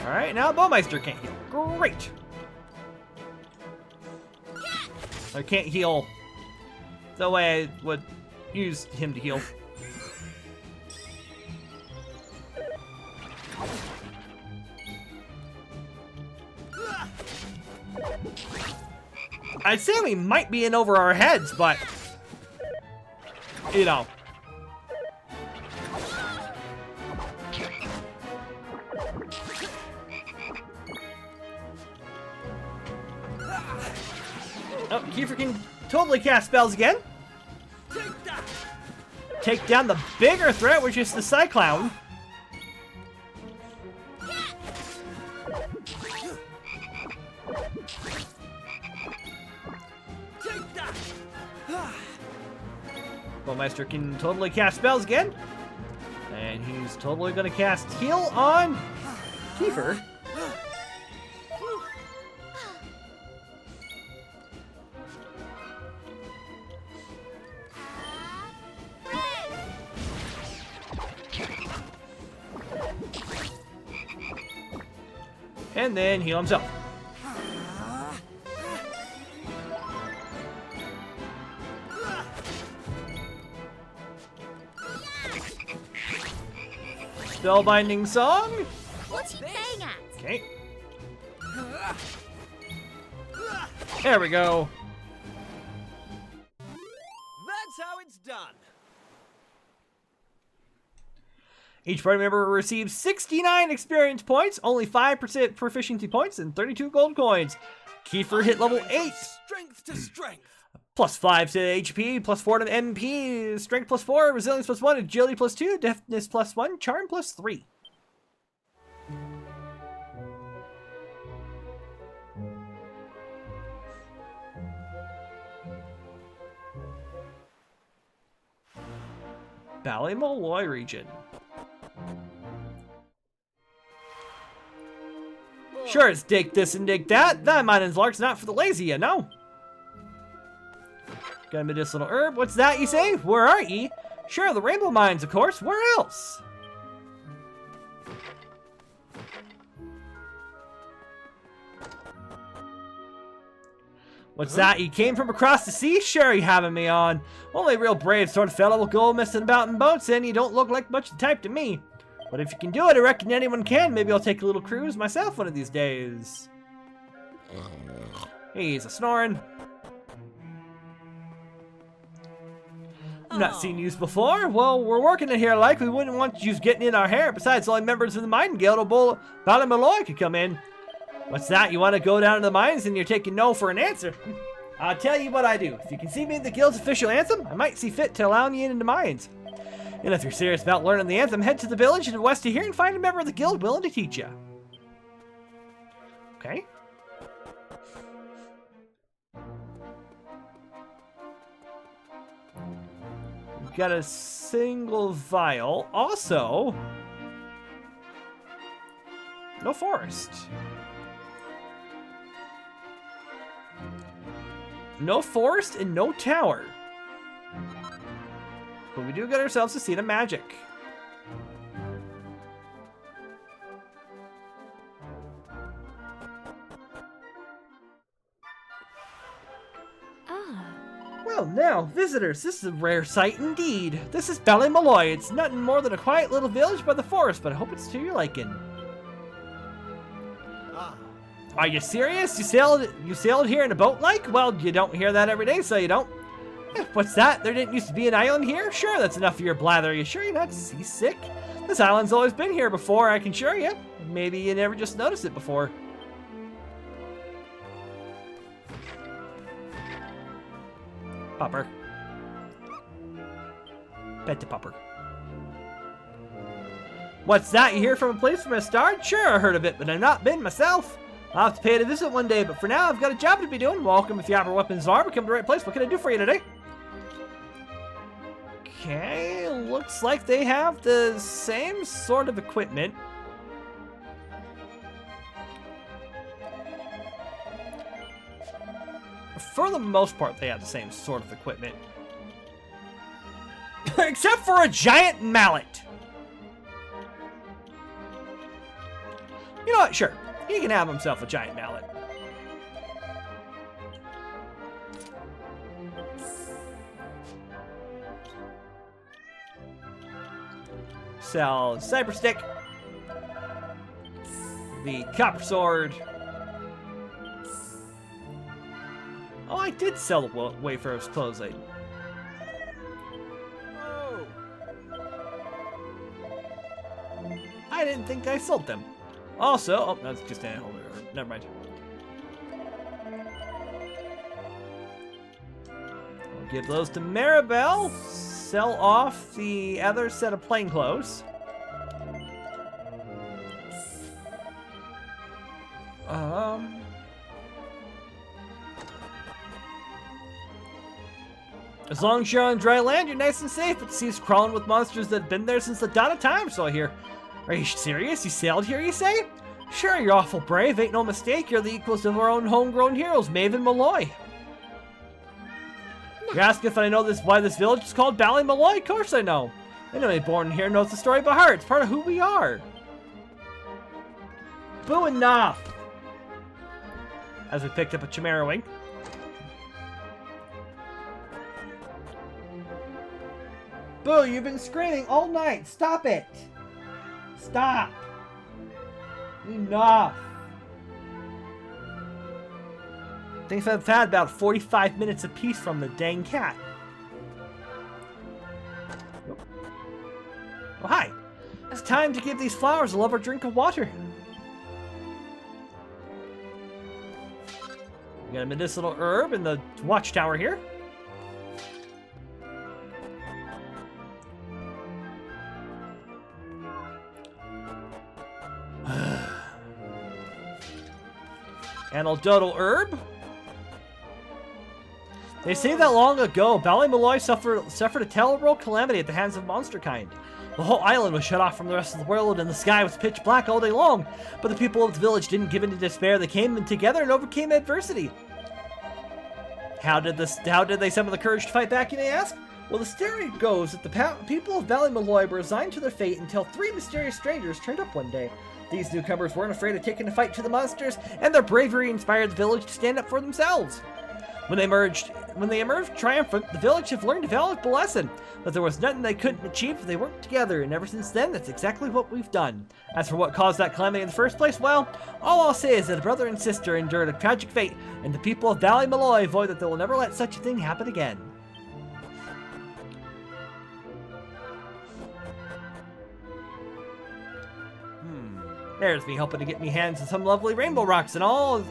Alright, now Baumeister can't heal. Great. I can't heal the way I would use him to heal. I'd say we might be in over our heads, but you know. Oh, Kiefer can totally cast spells again. Take down the bigger threat, which is the Cyclown. Baumeister can totally cast spells again. And he's totally going to cast heal on Kiefer. And then heal himself. Spellbinding song. What's he playing at? Okay. There we go. That's how it's done. Each party member receives 69 experience points, only 5% proficiency points, and 32 gold coins. Kiefer hit level 8. Strength to strength. Plus 5 to HP, plus 4 to MP, strength plus 4, resilience plus 1, agility plus 2, deftness plus 1, charm plus 3. Malloy region. Sure, it's dig this and dig that. That mining's lark's not for the lazy, you know. Got a medicinal herb. What's that, you say? Where are ye? Sure, the rainbow mines, of course. Where else? What's that? You came from across the sea? Sure, you having me on. Only a real brave sort of fellow will go messing about in boats, and you don't look like much the type to me. But if you can do it, I reckon anyone can. Maybe I'll take a little cruise myself one of these days. He's a snoring. I've not seen yous before. Well, we're working in here like we wouldn't want yous getting in our hair. Besides, only members of the mining guild or Ballymaloy could come in. What's that? You want to go down to the mines and you're taking no for an answer? I'll tell you what I do. If you can see me in the guild's official anthem, I might see fit to allow you in the mines. And if you're serious about learning the anthem, head to the village to the west of here and find a member of the guild willing to teach you. Okay. We've got a single vial. Also, no forest. No forest and no tower. But we do get ourselves a seed of magic. Well, now, visitors, this is a rare sight indeed. This is Ballymaloy. It's nothing more than a quiet little village by the forest, but I hope it's to your liking. Are you serious? You sailed here in a boat like? Well, you don't hear that every day, so you don't. What's that? There didn't used to be an island here? Sure, that's enough for your blather. Are you sure you're not seasick? This island's always been here before, I can assure you. Maybe you never just noticed it before. Popper. Pet to Popper. What's that? You hear from a place from a star? Sure, I heard of it, but I've not been myself. I'll have to pay it a visit one day, but for now, I've got a job to be doing. Welcome if Yapper Weapons are. We come to the right place. What can I do for you today? Okay, looks like they have the same sort of equipment. For the most part, they have the same sort of equipment. Except for a giant mallet. You know what? Sure. He can have himself a giant mallet. Sell cyber stick. The copper sword. Oh, I did sell the Wayfarer's clothing. Oh. I didn't think I sold them. Also, oh, that's just an never mind. I'll give those to Maribel. Sell off the other set of plainclothes. As long as you're on dry land, you're nice and safe, but the sea's crawling with monsters that have been there since the dawn of time, so I hear. Are you serious? You sailed here, you say? Sure, you're awful brave, ain't no mistake. You're the equals of our own homegrown heroes, Maven Malloy. You're asking if I know why this village is called Ballymaloy? Of course I know. Anybody born here knows the story by heart. It's part of who we are. Boo enough! As we picked up a Chimera Wing. Boo, you've been screaming all night. Stop it. Stop. Enough. Thinks I've had about 45 minutes apiece from the dang cat. Oh, hi. time to give these flowers a lover drink of water. We got a medicinal herb in the watchtower here. Anecdotal herb. They say that long ago, Ballymolloy suffered a terrible calamity at the hands of monster kind. The whole island was shut off from the rest of the world, and the sky was pitch black all day long. But the people of the village didn't give in to despair. They came together and overcame adversity. How did they summon the courage to fight back, you may ask? Well, the story goes that the people of Ballymolloy were resigned to their fate until 3 mysterious strangers turned up one day. These newcomers weren't afraid of taking the fight to the monsters, and their bravery inspired the village to stand up for themselves. When they emerged triumphant, the village have learned a valuable lesson, that there was nothing they couldn't achieve if they worked together, and ever since then, that's exactly what we've done. As for what caused that calamity in the first place, well, all I'll say is that a brother and sister endured a tragic fate, and the people of Ballymolloy vow that they will never let such a thing happen again. There's me hoping to get me hands on some lovely rainbow rocks, and all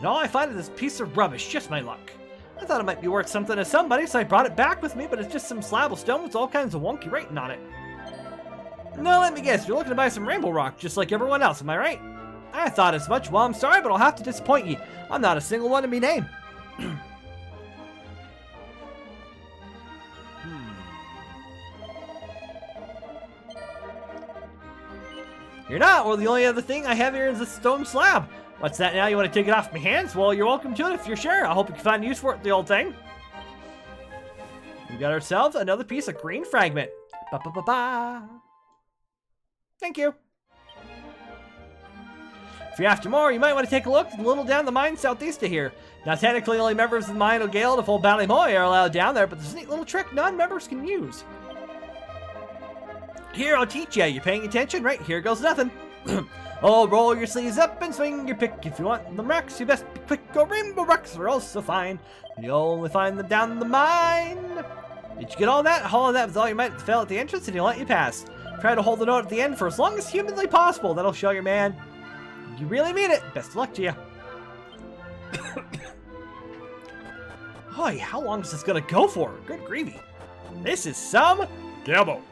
I find is this piece of rubbish, just my luck. I thought it might be worth something to somebody, so I brought it back with me, but it's just some slab of stone with all kinds of wonky writing on it. Now let me guess, you're looking to buy some rainbow rock, just like everyone else, am I right? I thought as much. Well, I'm sorry, but I'll have to disappoint you. I'm not a single one to me name. You're not? Well, the only other thing I have here is a stone slab. What's that now? You want to take it off my hands? Well, you're welcome to it if you're sure. I hope you can find use for it, the old thing. We got ourselves another piece of green fragment. Ba-ba-ba-ba. Thank you. If you're after more, you might want to take a look a little down the mine southeast of here. Now, technically, only members of the Mine Guild of Old Ballymolloy are allowed down there, but there's a neat little trick non-members can use. Here, I'll teach you. You're paying attention? Right, here goes nothing. Oh, roll your sleeves up and swing your pick. If you want them rocks, you best be quick. Go rainbow rocks are also fine. You'll only find them down the mine. Did you get all that? All of that with all your might fell at the entrance and he'll let you pass. Try to hold the note at the end for as long as humanly possible. That'll show your man you really mean it. Best of luck to you. Hoy, how long is this gonna go for? Good gravy. This is some gabbo.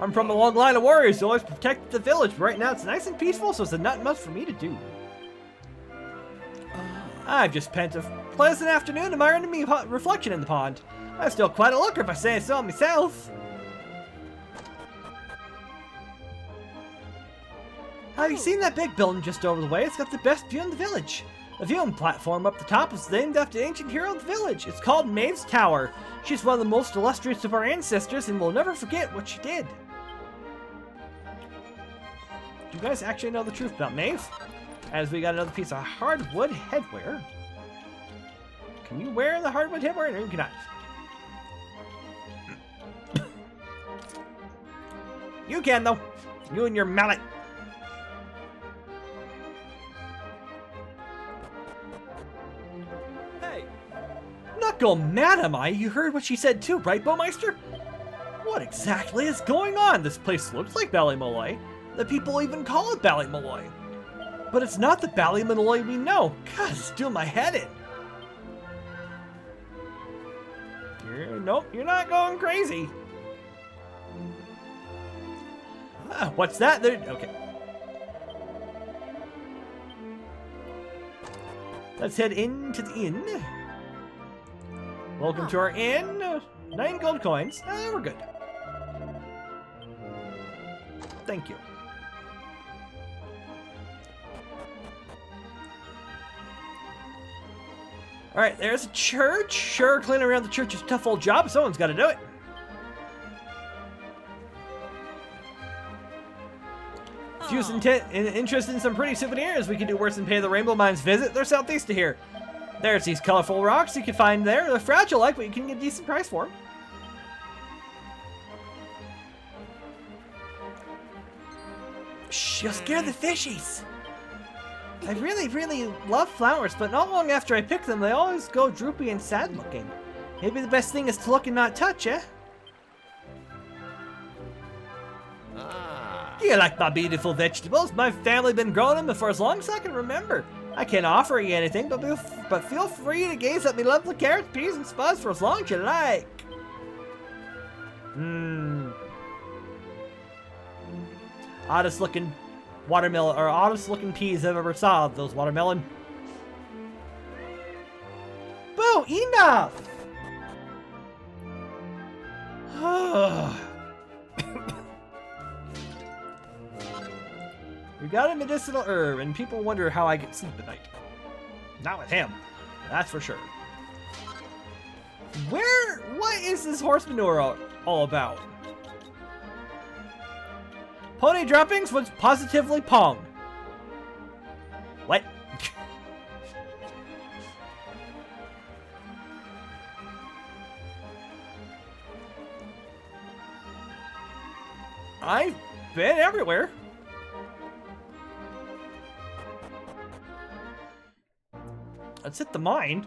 I'm from a long line of warriors who always protected the village, but right now it's nice and peaceful, so there's not much for me to do. I've just spent a pleasant afternoon admiring me reflection in the pond. I'm still quite a looker if I say so myself. Have you seen that big building just over the way? It's got the best view in the village. The viewing platform up the top is named after the ancient hero of the village. It's called Maeve's Tower. She's one of the most illustrious of our ancestors, and we'll never forget what she did. Do you guys actually know the truth about Maeve? As we got another piece of hardwood headwear. Can you wear the hardwood headwear? No, you cannot. You can, though. You and your mallet. Hey. Not go mad, am I? You heard what she said too, right, Baumeister? What exactly is going on? This place looks like Ballymolloy. The people even call it Ballymolloy. But it's not the Ballymolloy we know. God, it's doing my head in. Nope, you're not going crazy. What's that? Okay. Let's head into the inn. Welcome to our inn. 9 gold coins. We're good. Thank you. Alright, there's a church. Sure, cleaning around the church is a tough old job. Someone's got to do it. If you're interested in some pretty souvenirs, we can do worse than pay the Rainbow Mines visit. They're southeast of here. There's these colorful rocks you can find there. They're fragile like, but you can get a decent price for them. Shh, you'll scare the fishies. I really, really love flowers, but not long after I pick them, they always go droopy and sad looking. Maybe the best thing is to look and not touch, eh? You like my beautiful vegetables? My family been growing them for as long as I can remember. I can't offer you anything, but feel free to gaze at me lovely carrots, peas, and spuds for as long as you like. Oddest looking watermelon, or oddest looking peas I've ever saw. Those watermelon. Boo! Enough! We got a medicinal herb, and people wonder how I get sleep at night. Not with him, that's for sure. What is this horse manure all about? Pony droppings was positively Pong. What? I've been everywhere. Let's hit the mine.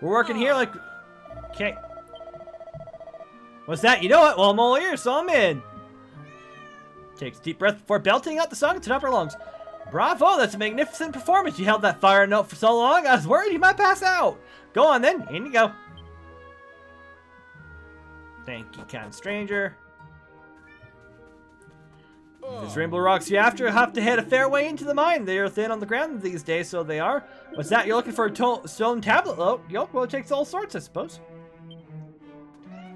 We're working here like... Okay. What's that? You know what? Well, I'm all ears, so I'm in. Takes a deep breath before belting out the song at the top of her lungs. Bravo, that's a magnificent performance. You held that fire note for so long, I was worried you might pass out. Go on then, in you go. Thank you, kind stranger. There's rainbow rocks you after. You'll have to head a fair way into the mine. They are thin on the ground these days, so they are. What's that? You're looking for a stone tablet? Oh, yep, well, it takes all sorts, I suppose.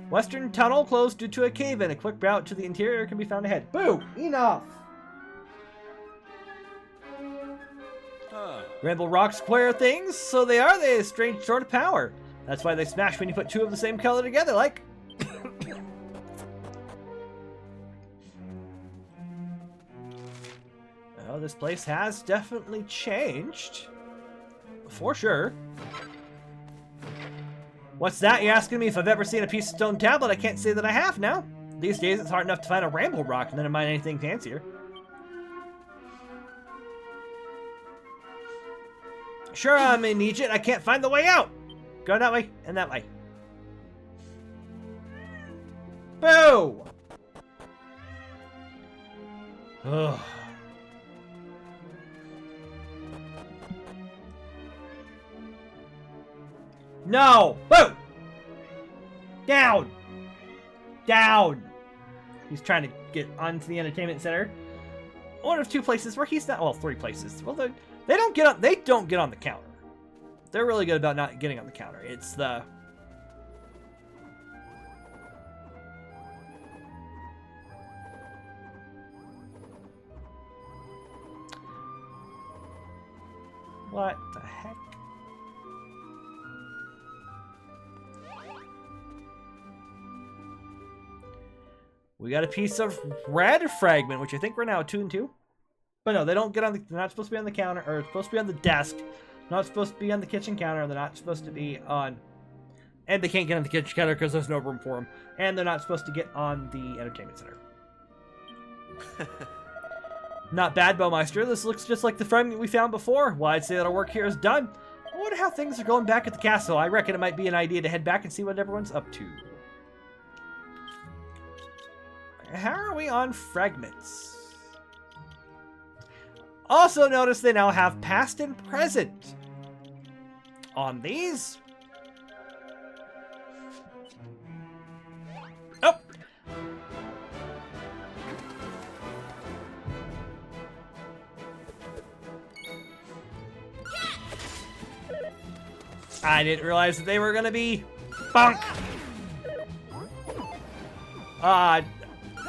Western tunnel closed due to a cave-in. A quick route to the interior can be found ahead. Boo! Enough! Rainbow rocks acquire things, so they are. They have a strange sort of power. That's why they smash when you put two of the same color together, like... Oh, this place has definitely changed. For sure. What's that? You're asking me if I've ever seen a piece of stone tablet? I can't say that I have now. These days it's hard enough to find a rainbow rock and then mind anything fancier. Sure, I'm in Egypt. I can't find the way out. Go that way and that way. Boo! Ugh. No! Boo! Down! Down! He's trying to get onto the entertainment center. One of two places where he's not. Well, three places. Well, they don't get on. They don't get on the counter. They're really good about not getting on the counter. It's the. What the heck? We got a piece of red fragment, which I think we're now 2 and 2. But no, they don't get on the. They're not supposed to be on the counter, or it's supposed to be on the desk. Not supposed to be on the kitchen counter. They're not supposed to be on. And they can't get on the kitchen counter because there's no room for them. And they're not supposed to get on the entertainment center. Not bad, Baumeister. This looks just like the fragment we found before. Well, I'd say that our work here is done. I wonder how things are going back at the castle. I reckon it might be an idea to head back and see what everyone's up to. How are we on fragments? Also notice they now have past and present. On these. Oh! I didn't realize that they were gonna be bonk.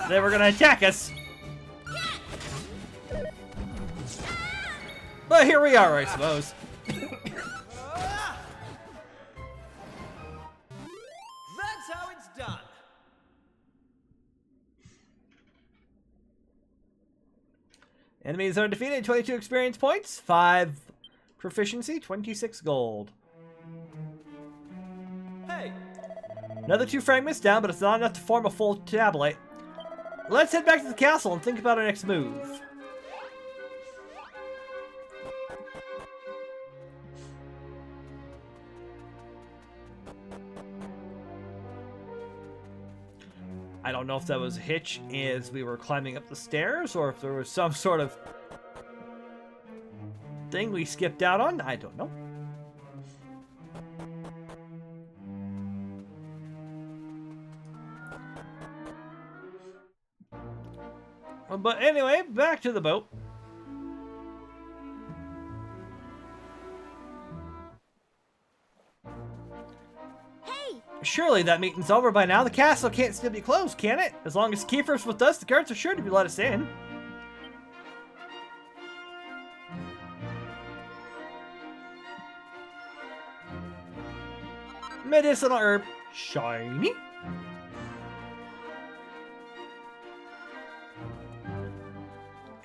They were gonna attack us. But here we are, I suppose. That's how it's done. Enemies are defeated, 22 experience points, 5 proficiency, 26 gold. Hey. Another 2 fragments down, but it's not enough to form a full tablet. Let's head back to the castle and think about our next move. I don't know if that was a hitch as we were climbing up the stairs, or if there was some sort of thing we skipped out on. I don't know. But anyway, back to the boat. Hey! Surely that meeting's over by now. The castle can't still be closed, can it? As long as Kiefer's with us, the guards are sure to let us in. Medicinal herb. Shiny.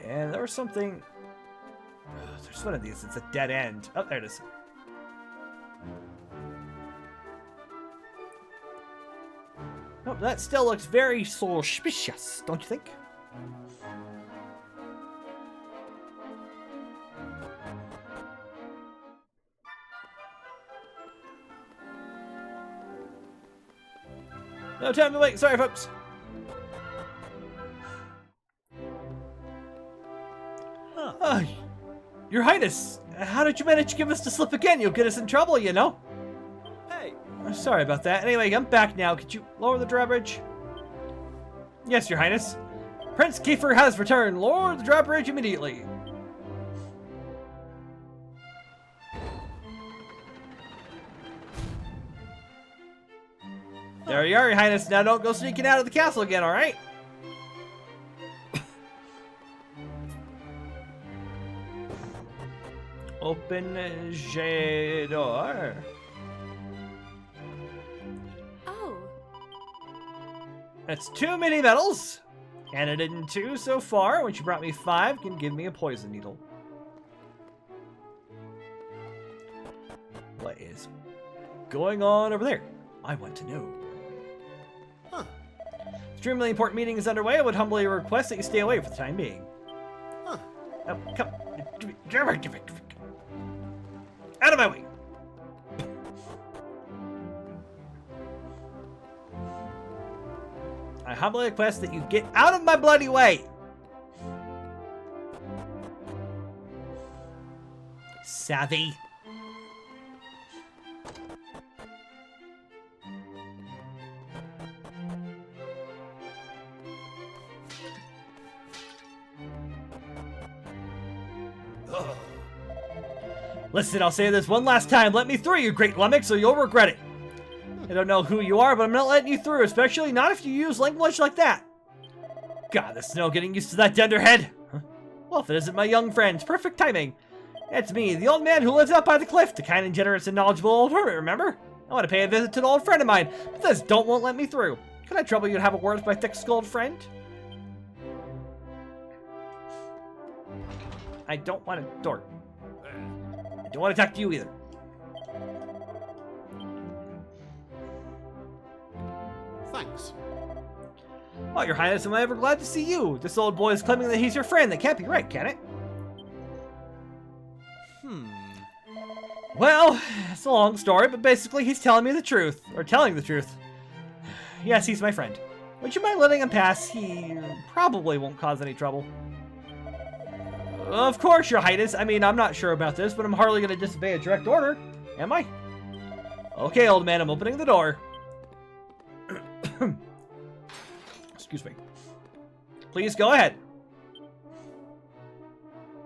And there was something... there's one of these. It's a dead end. Oh, there it is. Oh, that still looks very suspicious, don't you think? No time to wait. Sorry, folks. Your Highness, how did you manage to give us the slip again? You'll get us in trouble, you know. Hey! Sorry about that. Anyway, I'm back now. Could you lower the drawbridge? Yes, Your Highness. Prince Kiefer has returned. Lower the drawbridge immediately. There you are, Your Highness. Now don't go sneaking out of the castle again, alright? Open the door. Oh. That's 2 mini medals. Handed in 2 so far. When she brought me 5, can give me a poison needle. What is going on over there? I want to know. Huh. Extremely important meeting is underway. I would humbly request that you stay away for the time being. Huh. Oh, come. Out of my way! I humbly request that you get out of my bloody way! Savvy. Listen, I'll say this one last time. Let me through, you great lummox, or you'll regret it. I don't know who you are, but I'm not letting you through, especially not if you use language like that. God, there's no getting used to that dunderhead. Huh? Well, if it isn't my young friend, perfect timing. It's me, the old man who lives out by the cliff, the kind and generous and knowledgeable old hermit, remember? I want to pay a visit to an old friend of mine, but this won't let me through. Could I trouble you to have a word with my thick-skulled friend? I don't want a door. I don't want to talk to you either. Thanks. Oh, Your Highness, am I ever glad to see you? This old boy is claiming that he's your friend. That can't be right, can it? Well, it's a long story, but basically he's telling me the truth. Or telling the truth. Yes, he's my friend. Would you mind letting him pass? He probably won't cause any trouble. Of course, Your Highness. I mean, I'm not sure about this, but I'm hardly going to disobey a direct order. Am I? Okay, old man, I'm opening the door. Excuse me. Please go ahead.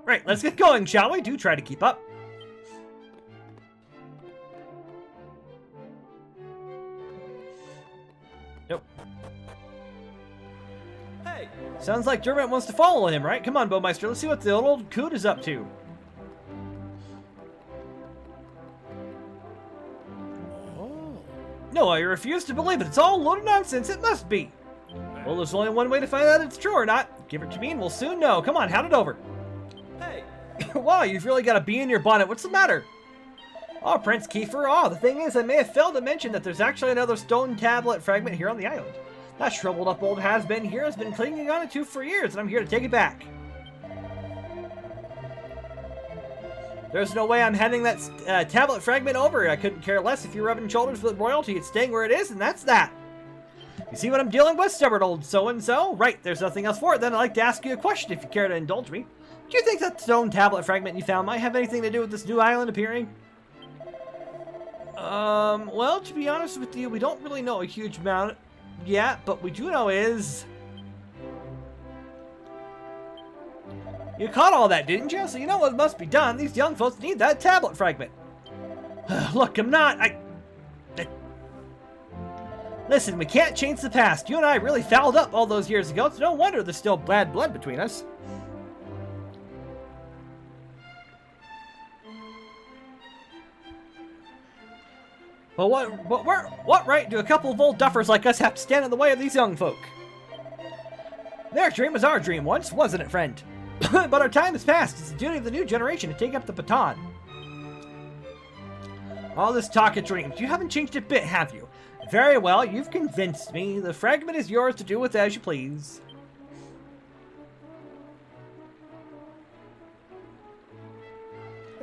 Right, let's get going, shall we? Do try to keep up. Nope. Hey! Sounds like Dermot wants to follow him, right? Come on, Baumeister, let's see what the old coot is up to. Oh. No, I refuse to believe it. It's all a load of nonsense. It must be. Well, there's only one way to find out if it's true or not. Give it to me and we'll soon know. Come on, hand it over. Hey! Wow, you've really got a bee in your bonnet. What's the matter? Oh, Prince Kiefer. Oh, the thing is, I may have failed to mention that there's actually another stone tablet fragment here on the island. That shriveled up old has-been here has been clinging on it to for years, and I'm here to take it back. There's no way I'm handing that tablet fragment over. I couldn't care less if you're rubbing shoulders with royalty. It's staying where it is, and that's that. You see what I'm dealing with, stubborn old so-and-so? Right, there's nothing else for it, then I'd like to ask you a question if you care to indulge me. Do you think that stone tablet fragment you found might have anything to do with this new island appearing? Well, to be honest with you, we don't really know a huge amount yet, but we do know is... You caught all that, didn't you? So you know what must be done. These young folks need that tablet fragment. Look, I'm not... Listen, we can't change the past. You and I really fouled up all those years ago. It's no wonder there's still bad blood between us. But what right do a couple of old duffers like us have to stand in the way of these young folk? Their dream was our dream once, wasn't it, friend? But our time has passed. It's the duty of the new generation to take up the baton. All this talk of dreams, you haven't changed a bit, have you? Very well, you've convinced me. The fragment is yours to do with as you please.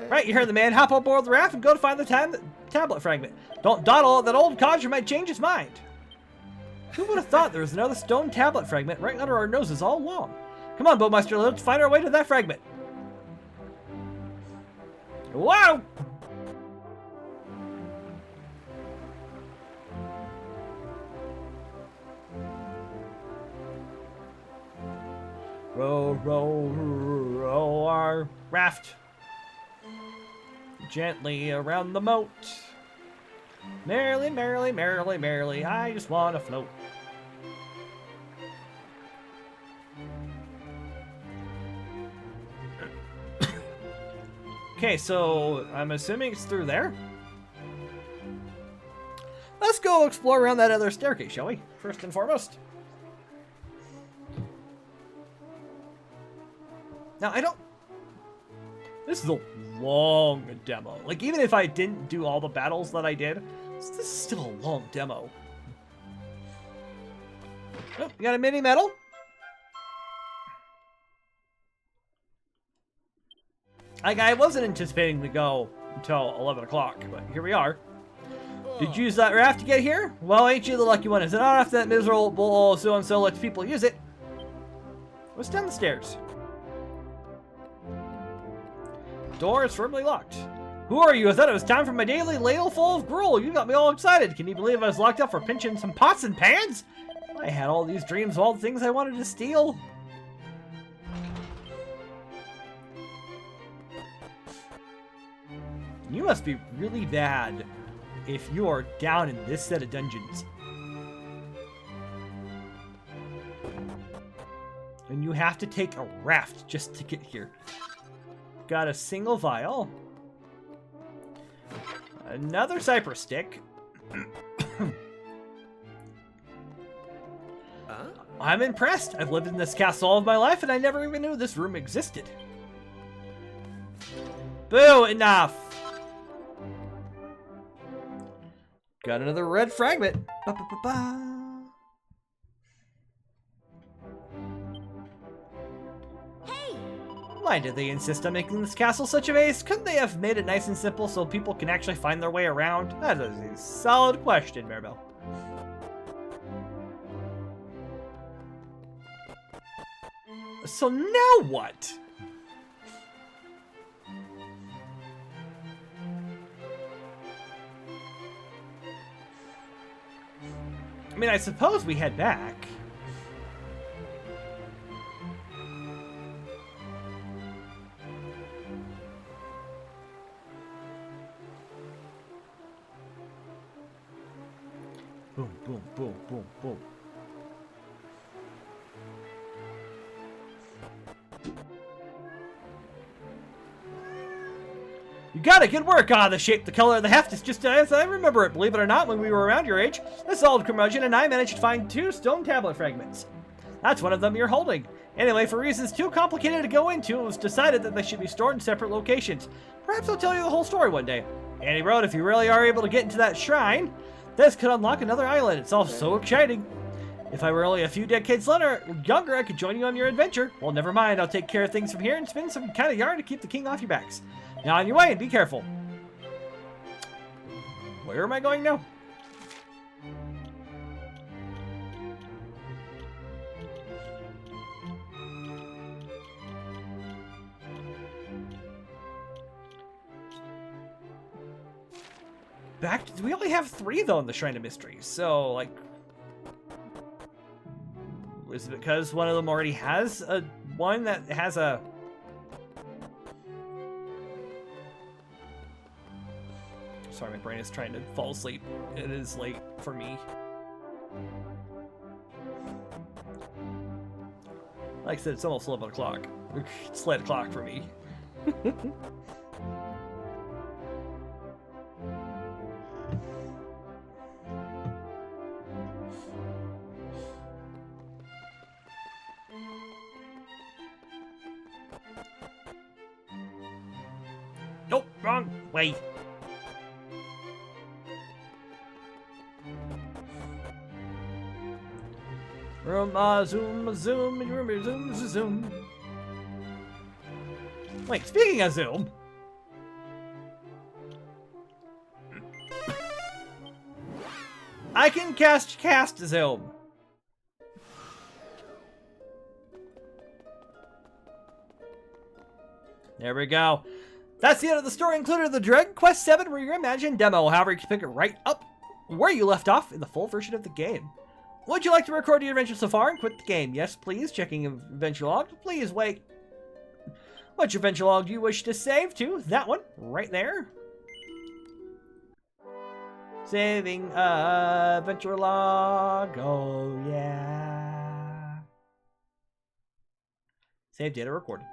Right, you heard the man. Hop on board the raft and go to find the tablet fragment. Don't dawdle, that old codger might change his mind. Who would have thought there was another stone tablet fragment right under our noses all along? Come on, Baumeister, let's find our way to that fragment. Wow! Row, row, row our raft gently around the moat. Merrily, merrily, merrily, merrily, I just want to float. Okay, so I'm assuming it's through there. Let's go explore around that other staircase, shall we? First and foremost. Now, I don't... This is a long demo. Like, even if I didn't do all the battles that I did, this is still a long demo. Oh, you got a mini medal? Like, I wasn't anticipating to go until 11 o'clock, but here we are. Did you use that raft to get here? Well, ain't you the lucky one? Is it not after that miserable old so-and-so lets people use it? What's down the stairs? Door is firmly locked. Who are you? I thought it was time for my daily ladle full of gruel. You got me all excited. Can you believe I was locked up for pinching some pots and pans? I had all these dreams of all the things I wanted to steal. You must be really bad if you are down in this set of dungeons. And you have to take a raft just to get here. Got a single vial. Another cypress stick. I'm impressed. I've lived in this castle all of my life and I never even knew this room existed. Boo, enough. Got another red fragment. Ba-ba-ba-ba. Why did they insist on making this castle such a maze? Couldn't they have made it nice and simple so people can actually find their way around? That is a solid question, Maribel. So now what? I mean, I suppose we head back. Boom, boom, boom, boom, boom. You got it, good work. The shape, the color of the heft is just as I remember it. Believe it or not, when we were around your age, this old curmudgeon and I managed to find 2 stone tablet fragments. That's one of them you're holding. Anyway, for reasons too complicated to go into, it was decided that they should be stored in separate locations. Perhaps I'll tell you the whole story one day. Andy wrote, if you really are able to get into that shrine, this could unlock another island. It's all so exciting. If I were only a few decades younger, I could join you on your adventure. Well, never mind. I'll take care of things from here and spin some kind of yarn to keep the king off your backs. Now on your way and be careful. Where am I going now? back to, we only have 3 though in the Shrine of Mysteries, so like, is it because one of them already has a one that has a? Sorry, my brain is trying to fall asleep. It is late for me. Like I said, it's almost 11 o'clock. It's late o'clock for me. Nope, wrong way. Zoom, zoom. Wait, speaking of zoom. I can cast zoom. There we go. That's the end of the story, included the Dragon Quest VII Reimagined demo. However, you can pick it right up where you left off in the full version of the game. Would you like to record your adventure so far and quit the game? Yes, please. Checking adventure log. Please wait. Which adventure log do you wish to save to? That one, right there. Saving adventure log. Oh, yeah. Save data recorded.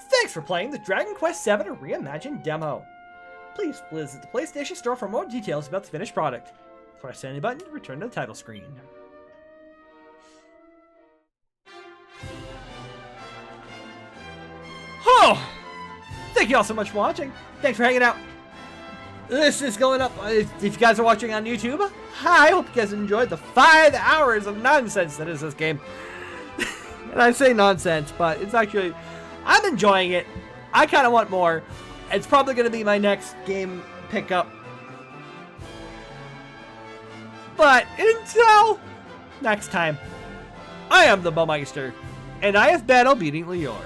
Thanks for playing the Dragon Quest VII Reimagined demo. Please visit the PlayStation Store for more details about the finished product. Press any button to return to the title screen. Oh! Thank you all so much for watching. Thanks for hanging out. This is going up. If you guys are watching on YouTube, I hope you guys enjoyed the 5 hours of nonsense that is this game. And I say nonsense, but it's actually... I'm enjoying it. I kind of want more. It's probably going to be my next game pickup. But until next time, I am the Baumeister, and I have been obediently yours.